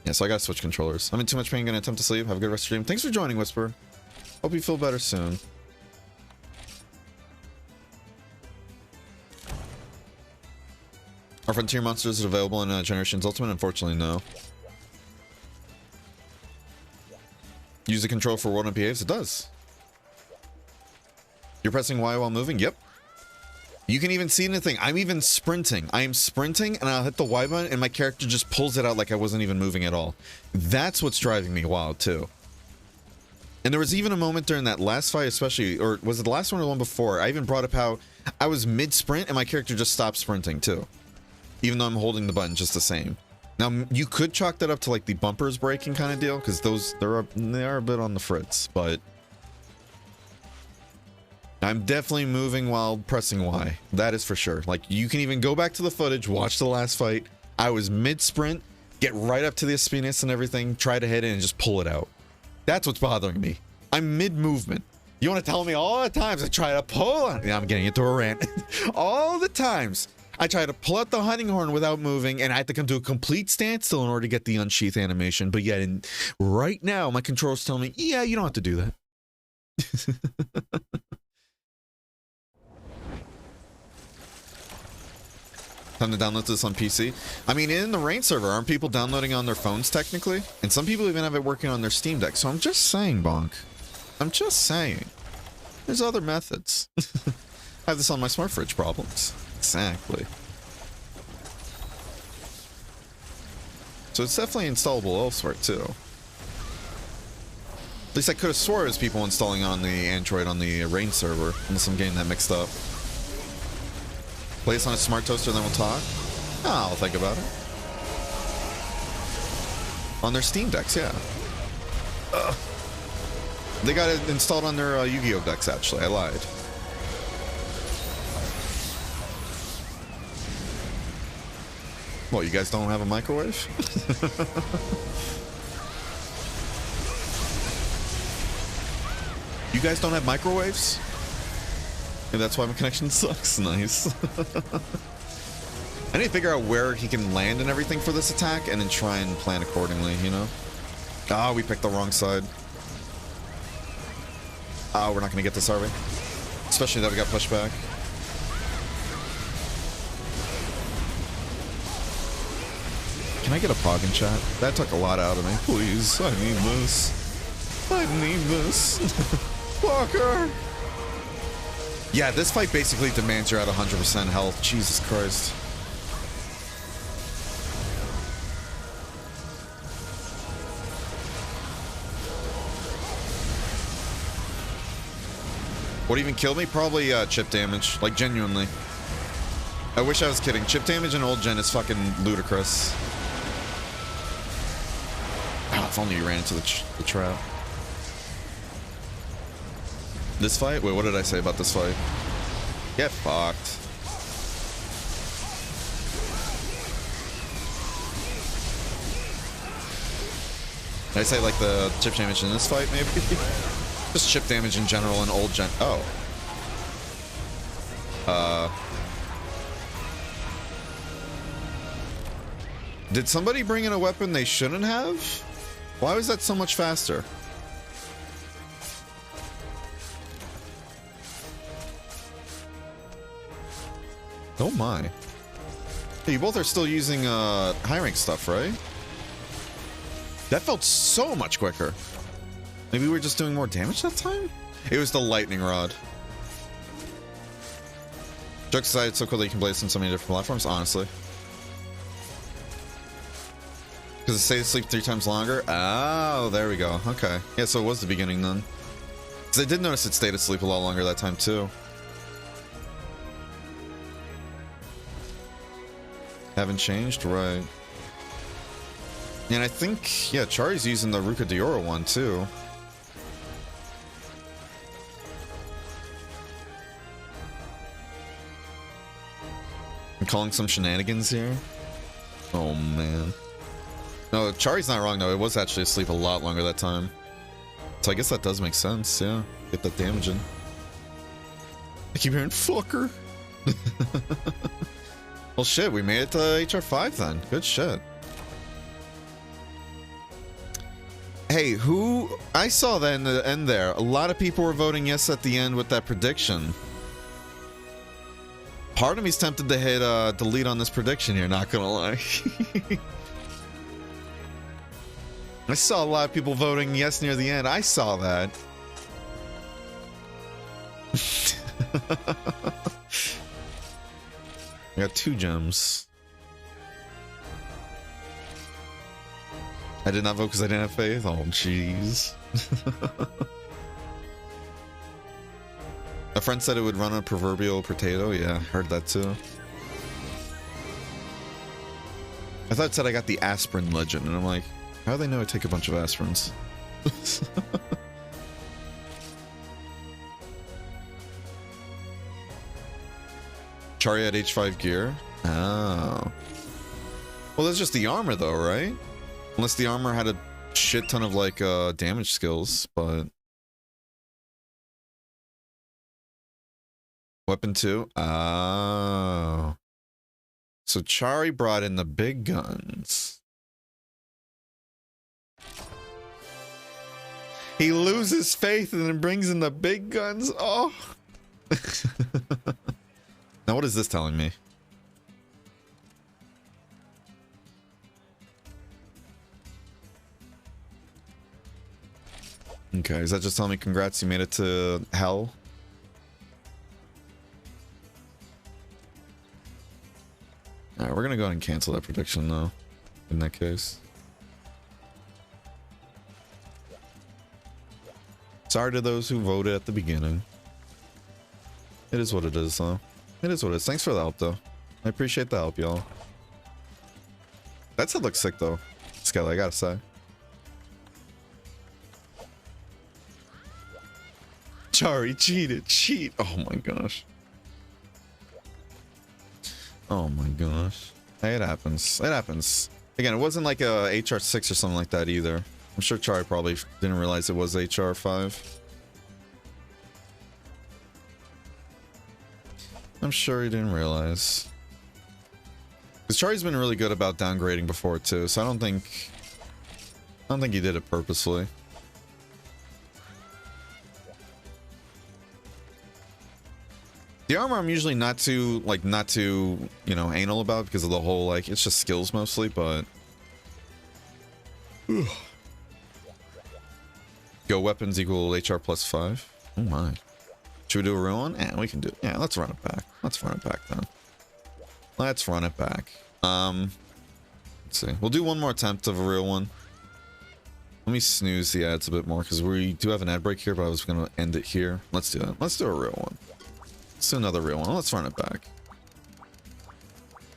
Yeah, so I gotta switch controllers. I'm in too much pain, gonna attempt to sleep. Have a good rest of your stream. Thanks for joining, Whisper. Hope you feel better soon. Are Frontier monsters available in Generations Ultimate? Unfortunately, no. Use the control for World behaves? It does. You're pressing Y while moving? Yep. You can even see anything. I'm even sprinting. I am sprinting and I'll hit the Y button and my character just pulls it out like I wasn't even moving at all. That's what's driving me wild too. And there was even a moment during that last fight especially, or was it the last one or the one before? I even brought up how I was mid-sprint and my character just stopped sprinting too. Even though I'm holding the button just the same. Now, you could chalk that up to like the bumpers breaking kind of deal, because those, they are a bit on the fritz, but... I'm definitely moving while pressing Y. That is for sure. Like, you can even go back to the footage, watch the last fight. I was mid-sprint, get right up to the Espinus and everything, try to hit it and just pull it out. That's what's bothering me. I'm mid-movement. You want to tell me all the times I try to pull on... Yeah, I'm getting into a rant. All the times I try to pull out the hunting horn without moving, and I have to come to a complete standstill in order to get the unsheath animation. But yet, right now, my controller's telling me, yeah, you don't have to do that. Time to download this on PC. I mean, in the rain server, aren't people downloading on their phones technically? And some people even have it working on their Steam Deck. So I'm just saying, Bonk. I'm just saying. There's other methods. I have this on my smart fridge problems. Exactly. So it's definitely installable elsewhere too. At least I could have swore it was people installing on the Android on the rain server, unless I'm getting that mixed up. Play this on a smart toaster, then we'll talk. Oh, I'll think about it. On their Steam decks, yeah. Ugh. They got it installed on their Yu-Gi-Oh decks, actually. I lied. What, you guys don't have a microwave? You guys don't have microwaves? And that's why my connection sucks. Nice. I need to figure out where he can land and everything for this attack and then try and plan accordingly, you know? Ah, we picked the wrong side. Ah, we're not going to get this, are we? Especially that we got pushed back. Can I get a pog in chat? That took a lot out of me. Please, I need this. I need this. Walker! Yeah, this fight basically demands you're at 100% health. Jesus Christ. What even killed me? Probably chip damage. Like, genuinely. I wish I was kidding. Chip damage in old gen is fucking ludicrous. if only you ran into the trap. This fight? Wait, what did I say about this fight? Get fucked. Did I say like the chip damage in this fight, maybe? Just chip damage in general in old gen. Oh. Did somebody bring in a weapon they shouldn't have? Why was that so much faster? Oh my. Hey, you both are still using high rank stuff, right? That felt so much quicker. Maybe we were just doing more damage that time? It was the lightning rod. Jokes aside, it's so cool that you can play this on so many different platforms, honestly. Because it stays asleep 3 times longer? Oh, there we go. Okay. Yeah, so it was the beginning then. Because I did notice it stayed asleep a lot longer that time too. Haven't changed? Right. And I think, yeah, Chari's using the Ruka Diora one too. I'm calling some shenanigans here. Oh man. No, Chari's not wrong though. It was actually asleep a lot longer that time. So I guess that does make sense, yeah. Get that damage in. I keep hearing fucker. Well shit, we made it to HR5 then. Good shit. Hey, who... I saw that in the end there. A lot of people were voting yes at the end with that prediction. Part of me's tempted to hit delete on this prediction here, not gonna lie. I saw a lot of people voting yes near the end. I saw that. I got 2 gems. I did not vote because I didn't have faith. Oh, jeez. A friend said it would run a proverbial potato. Yeah, heard that too. I thought it said I got the aspirin legend, and I'm like, how do they know I take a bunch of aspirins? Chari had H5 gear? Oh. Well, that's just the armor though, right? Unless the armor had a shit ton of like damage skills, but... Weapon 2? Oh. So Chari brought in the big guns. He loses faith and then brings in the big guns? Oh. Now what is this telling me? Okay, is that just telling me congrats, you made it to hell? Alright, we're gonna go ahead and cancel that prediction though, in that case. Sorry to those who voted at the beginning. It is what it is though. It is what it is. Thanks for the help though. I appreciate the help, y'all. That set looks sick though, Skelly, I gotta say. Chari cheated. Cheat. Oh my gosh. Oh my gosh. Hey, it happens. It happens. Again, it wasn't like a HR6 or something like that either. I'm sure Chari probably didn't realize it was HR5. I'm sure he didn't realize. Because Chari's been really good about downgrading before too, so I don't think he did it purposefully. The armor I'm usually not too, you know, anal about because of the whole, like, it's just skills mostly, but... Go weapons equal HR plus 5. Oh my. Should we do a real one? Yeah, we can do it. Yeah, let's run it back. Let's run it back then. Let's run it back. Let's see. We'll do one more attempt of a real one. Let me snooze the ads a bit more because we do have an ad break here, but I was going to end it here. Let's do that. Let's do a real one. Let's do another real one. Let's run it back.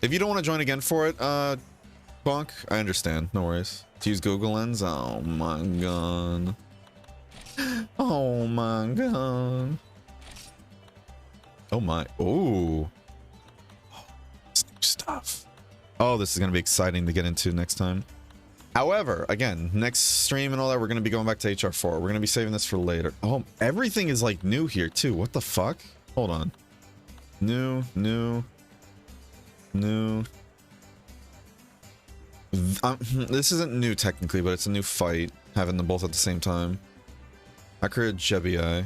If you don't want to join again for it, Bonk, I understand. No worries. It's To use Google Lens? Oh my god. Oh my god. Oh my. Oh. Stuff. Oh, this is going to be exciting to get into next time. However, again, next stream and all that, we're going to be going back to HR4. We're going to be saving this for later. Oh, everything is like new here too. What the fuck? Hold on. New. This isn't new technically, but it's a new fight. Having them both at the same time. Akira Jebi.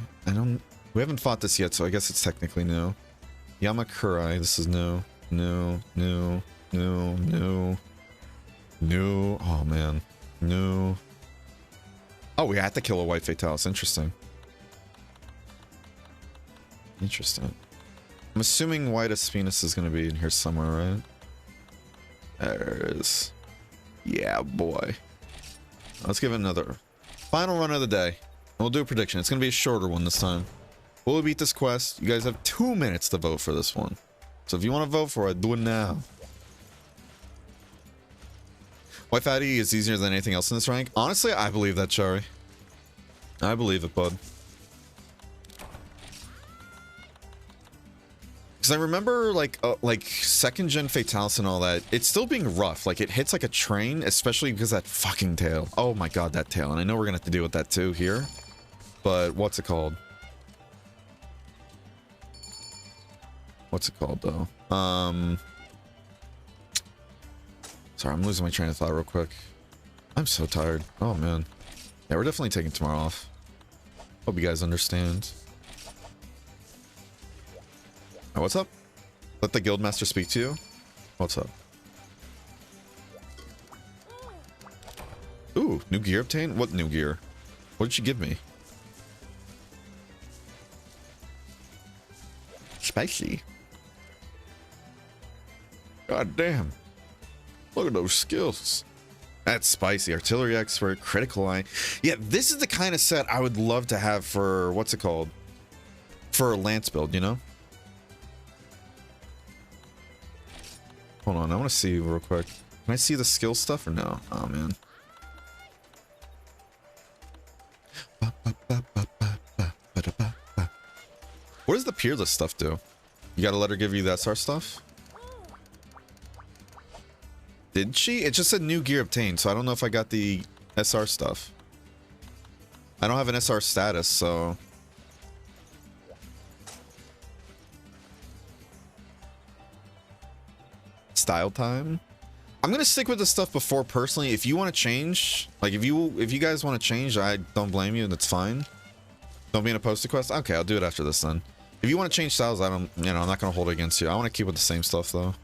We haven't fought this yet, so I guess it's technically new. Yamakurai. This is new. New. Oh man. New. Oh, we had to kill a white Fatalis. Interesting. I'm assuming White Espinus is going to be in here somewhere, right? There it is. Yeah, boy. Let's give it another final run of the day. We'll do a prediction. It's going to be a shorter one this time. Will we beat this quest? You guys have 2 minutes to vote for this one. So if you want to vote for it, do it now. White Fatty is easier than anything else in this rank. Honestly, I believe that, Chari. I believe it, bud. Because I remember, like second gen Fatalis and all that, it's still being rough. Like, it hits like a train, especially because of that fucking tail. Oh my god, that tail. And I know we're going to have to deal with that too here. But what's it called? What's it called, though? Sorry, I'm losing my train of thought real quick. I'm so tired. Oh, man. Yeah, we're definitely taking tomorrow off. Hope you guys understand. Oh, what's up? Let the Guildmaster speak to you? What's up? Ooh, new gear obtained? What new gear? What did you give me? Spicy. God damn. Look at those skills. That's spicy. Artillery expert, critical eye. Yeah, this is the kind of set I would love to have for, what's it called? For a Lance build, you know? Hold on, I want to see real quick. Can I see the skill stuff or no? Oh, man. What does the peerless stuff do? You gotta let her give you the SR stuff? Did she? It just said new gear obtained, so I don't know if I got the SR stuff. I don't have an SR status, so... Style time? I'm gonna stick with the stuff before personally. If you want to change, like if you guys want to change, I don't blame you, and that's fine. Don't be in a posted quest. Okay, I'll do it after this then. If you want to change styles, I'm not gonna hold it against you. I want to keep with the same stuff though.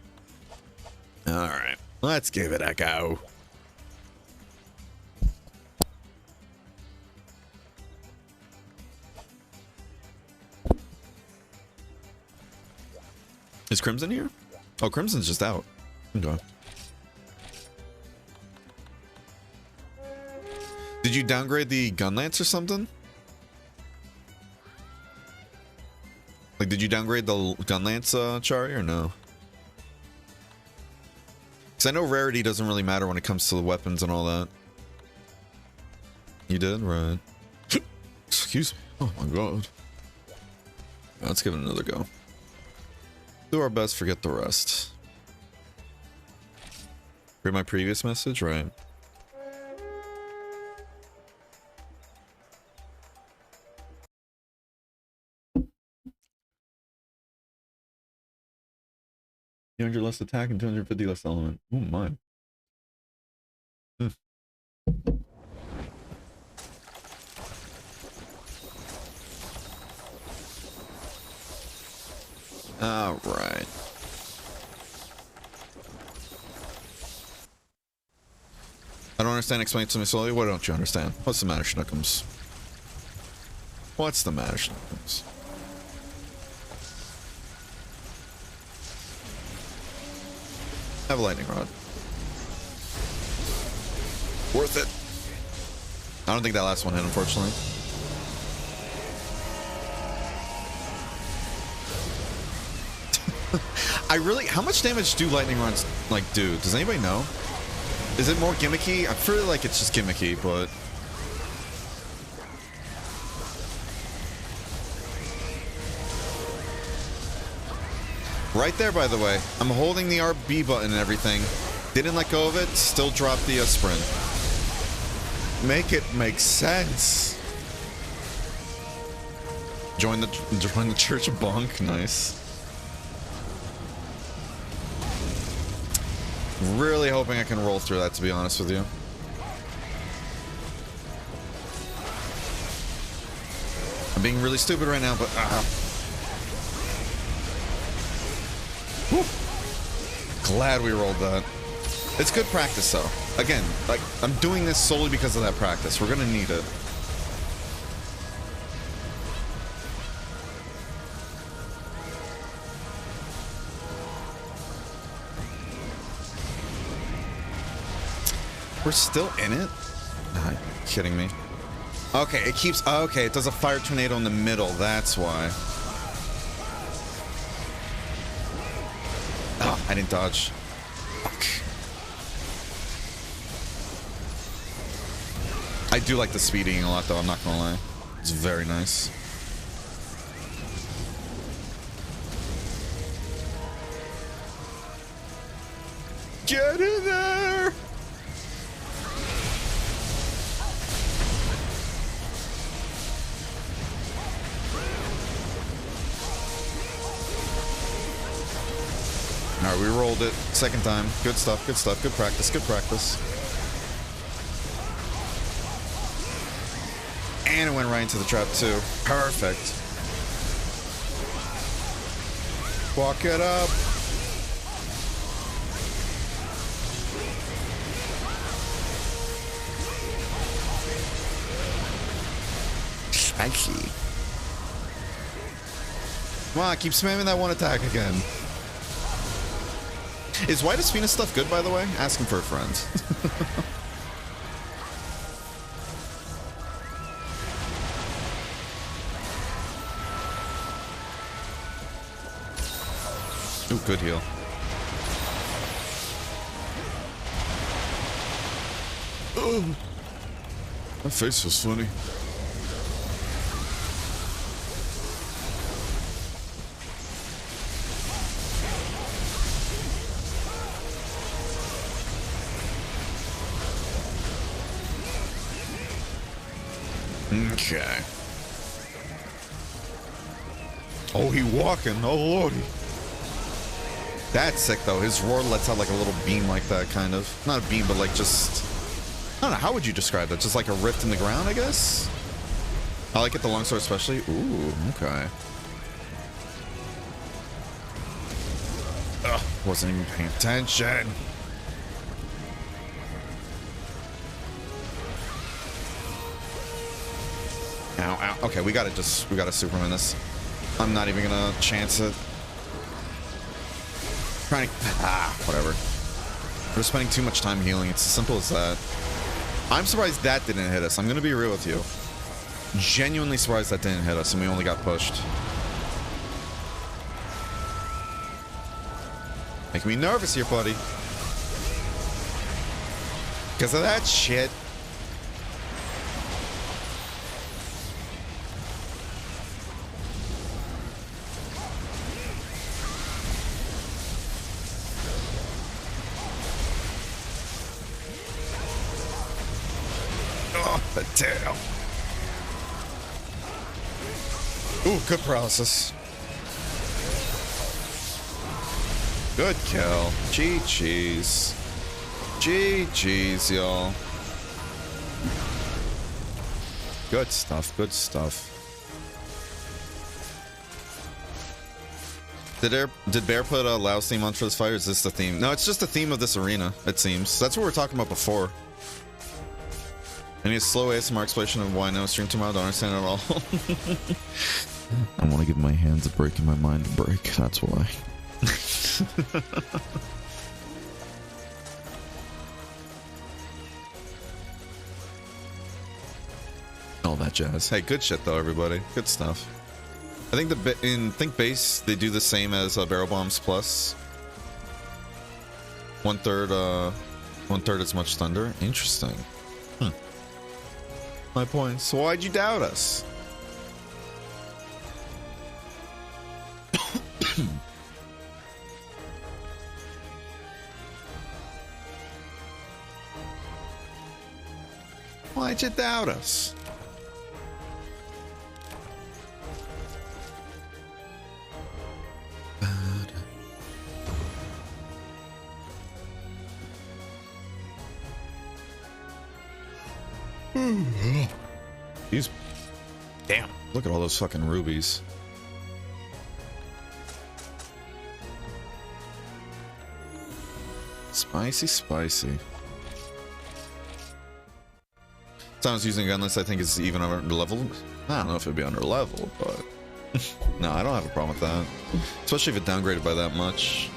All right, let's give it a go. Is Crimson here? Oh, Crimson's just out. Okay. Did you downgrade the gun lance or something? Like, did you downgrade the gun lance, Chari, or no? Because I know rarity doesn't really matter when it comes to the weapons and all that. You did? Right. Excuse me. Oh my god. Let's give it another go. Do our best, forget the rest. Read my previous message? Right. $200 less attack and 250 less element. Oh my. All right. I don't understand. Explain it to me slowly. What don't you understand? What's the matter, Schnookums? What's the matter, Schnookums? Have a lightning rod. Worth it. I don't think that last one hit, unfortunately. I really... How much damage do lightning rods, like, do? Does anybody know? Is it more gimmicky? I feel like it's just gimmicky, but... Right there, by the way. I'm holding the RB button and everything. Didn't let go of it, still dropped the sprint. Make it make sense. Join the Church of Bunk, nice. Really hoping I can roll through that, to be honest with you. I'm being really stupid right now, but glad we rolled that. It's good practice, though. Again, like, I'm doing this solely because of that practice. We're gonna need it. We're still in it? Are you kidding me? Okay, it keeps... Okay, it does a fire tornado in the middle. That's why. Oh, I didn't dodge. Fuck. I do like the speeding a lot, though. I'm not gonna lie. It's very nice. Get in there! All right, we rolled it. Second time. Good stuff, good stuff. Good practice, good practice. And it went right into the trap, too. Perfect. Walk it up. Spicy. Come on, keep spamming that one attack again. Is White Espina stuff good, by the way? Asking for a friend. Ooh, good heal. Oh, my face was funny. Okay. Oh, he walking. Oh, lordy. That's sick, though. His roar lets out like a little beam like that, kind of. Not a beam, but like just... I don't know. How would you describe that? Just like a rift in the ground, I guess? I like it, the longsword especially. Ooh, okay. Ugh, wasn't even paying attention. Ow, ow. Okay, we gotta Superman this. I'm not even gonna chance it. Trying to... whatever. We're spending too much time healing. It's as simple as that. I'm surprised that didn't hit us. I'm gonna be real with you. Genuinely surprised that didn't hit us and we only got pushed. Making me nervous here, buddy. Because of that shit. The tail. Ooh, good paralysis. Good kill. GG's. GG's, y'all. Good stuff, good stuff. Did Bear put a Laos theme on for this fight, or is this the theme? No, it's just the theme of this arena, it seems. That's what we were talking about before. I need a slow ASMR explanation of why no stream tomorrow. Don't understand it at all. I want to give my hands a break and my mind a break. That's why. All that jazz. Hey, good shit though, everybody. Good stuff. I think in Think Base they do the same as Barrel Bombs Plus. 1/3 1/3 as much thunder. Interesting. My point. So why'd you doubt us? Why'd you doubt us? These, damn, look at all those fucking rubies. Spicy, spicy. Someone's using gunless, I think it's even under leveled. I don't know if it'd be under leveled, but no, I don't have a problem with that. Especially if it downgraded by that much.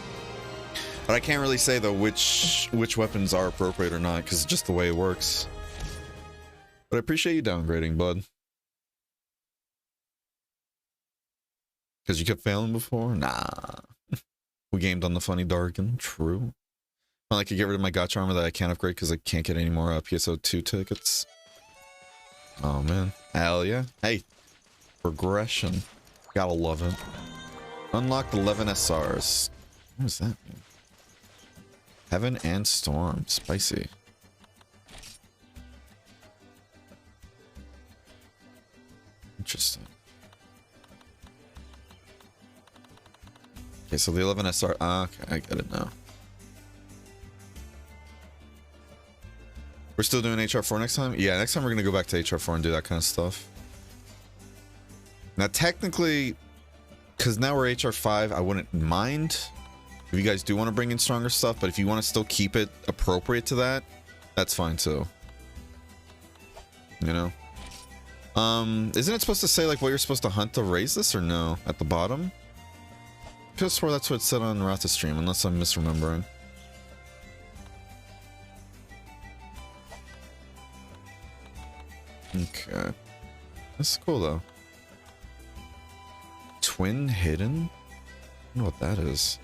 But I can't really say though which weapons are appropriate or not, because it's just the way it works. But I appreciate you downgrading, bud. Because you kept failing before? Nah. We gamed on the funny Darkin. True. Well, I could get rid of my gotcha armor that I can't upgrade because I can't get any more PSO2 tickets. Oh, man. Hell yeah. Hey. Progression. Gotta love it. Unlocked 11 SRs. What does that mean? Heaven and Storm. Spicy. Interesting. Okay, so the 11 SR. Okay, I get it now. We're still doing HR4 next time? Yeah, next time we're going to go back to HR4 and do that kind of stuff. Now, technically, because now we're HR5, I wouldn't mind if you guys do want to bring in stronger stuff, but if you want to still keep it appropriate to that, that's fine too. You know? Isn't it supposed to say like what you're supposed to hunt to raise this or no? At the bottom? I could have swore that's what it said on Ratha stream, unless I'm misremembering. Okay. That's cool though. Twin hidden? I don't know what that is.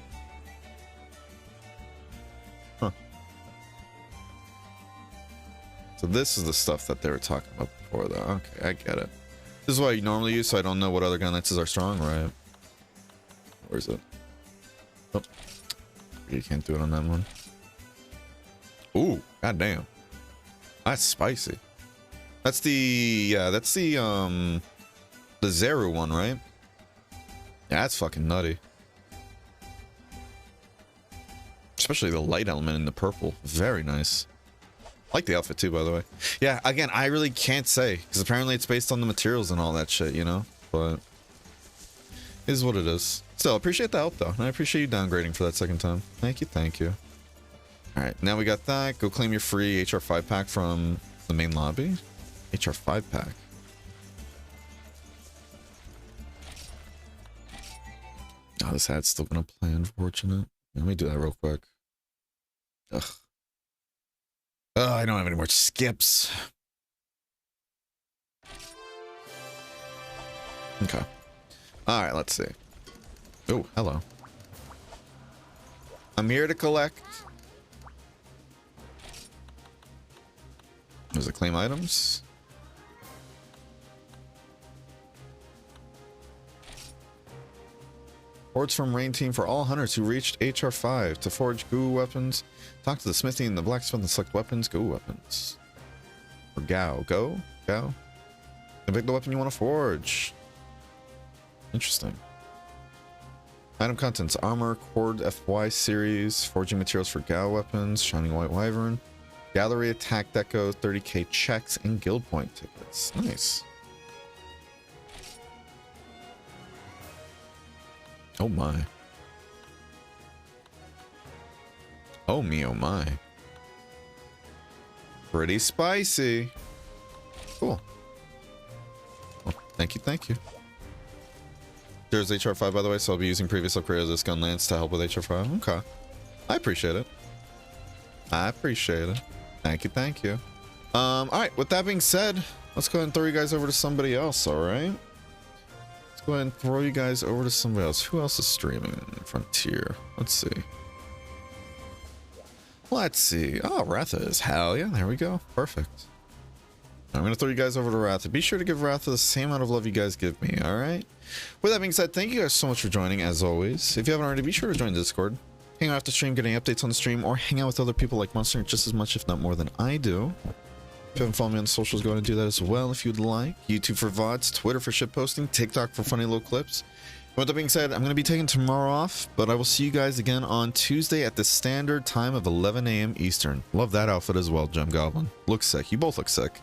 Huh. So this is the stuff that they were talking about before though. Okay, I get it. This is what I normally use, so I don't know what other gun lances are strong, right? Where is it? Oh. You can't do it on that one. Ooh, goddamn. That's spicy. That's the, yeah, that's the Zeru one, right? Yeah, that's fucking nutty. Especially the light element in the purple. Very nice. I like the outfit too, by the way. Yeah, again, I really can't say, because apparently it's based on the materials and all that shit, you know? But it is what it is. Still, appreciate the help, though. And I appreciate you downgrading for that second time. Thank you, thank you. Alright, now we got that. Go claim your free HR5 pack from the main lobby. HR5 pack. Oh, this ad's still gonna play, unfortunate. Let me do that real quick. Ugh. Oh, I don't have any more skips. Okay. Alright, let's see. Oh, hello. I'm here to collect. There's a claim items. Hordes from Rain Team for all hunters who reached HR5 to forge goo weapons. Talk to the smithy and the blacksmith and select weapons, goo weapons. Or Gao. Go? Gao? And pick the weapon you want to forge. Interesting. Item contents: armor, cord FY series, forging materials for Gao weapons, shining white wyvern, gallery attack deco, 30k checks, and guild point tickets. Nice. Oh my. Oh me, oh my. Pretty spicy. Cool. Well, thank you, thank you. There's HR5, by the way, so I'll be using previous upgrade of this gun lance to help with HR5. Okay. I appreciate it. I appreciate it. Thank you, thank you. Alright, with that being said, let's go ahead and throw you guys over to somebody else, alright? Go ahead and throw you guys over to somebody else. Who else is streaming Frontier? Let's see. Let's see. Oh, Ratha is hell yeah. There we go. Perfect. I'm going to throw you guys over to Ratha. Be sure to give Ratha the same amount of love you guys give me, all right? With that being said, thank you guys so much for joining, as always. If you haven't already, be sure to join the Discord. Hang out after stream, getting updates on the stream, or hang out with other people like Monster just as much, if not more than I do. If you haven't followed me on socials, go ahead and do that as well if you'd like. YouTube for VODs, Twitter for shitposting, TikTok for funny little clips. With that being said, I'm going to be taking tomorrow off, but I will see you guys again on Tuesday at the standard time of 11 a.m. Eastern. Love that outfit as well, Gem Goblin. Looks sick. You both look sick.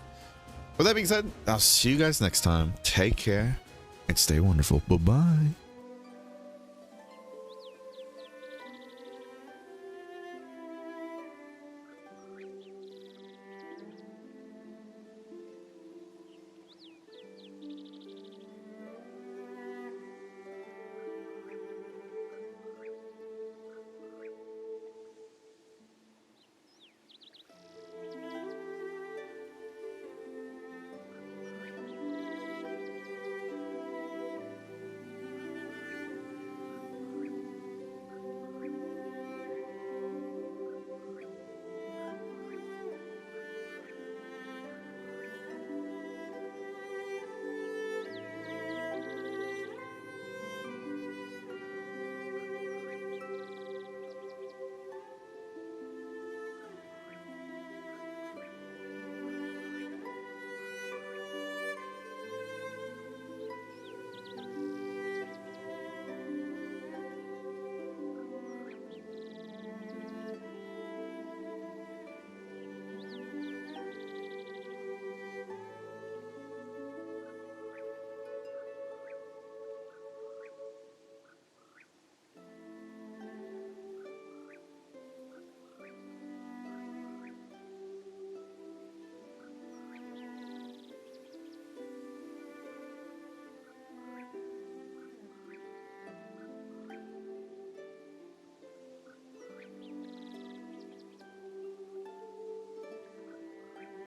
With that being said, I'll see you guys next time. Take care and stay wonderful. Bye-bye.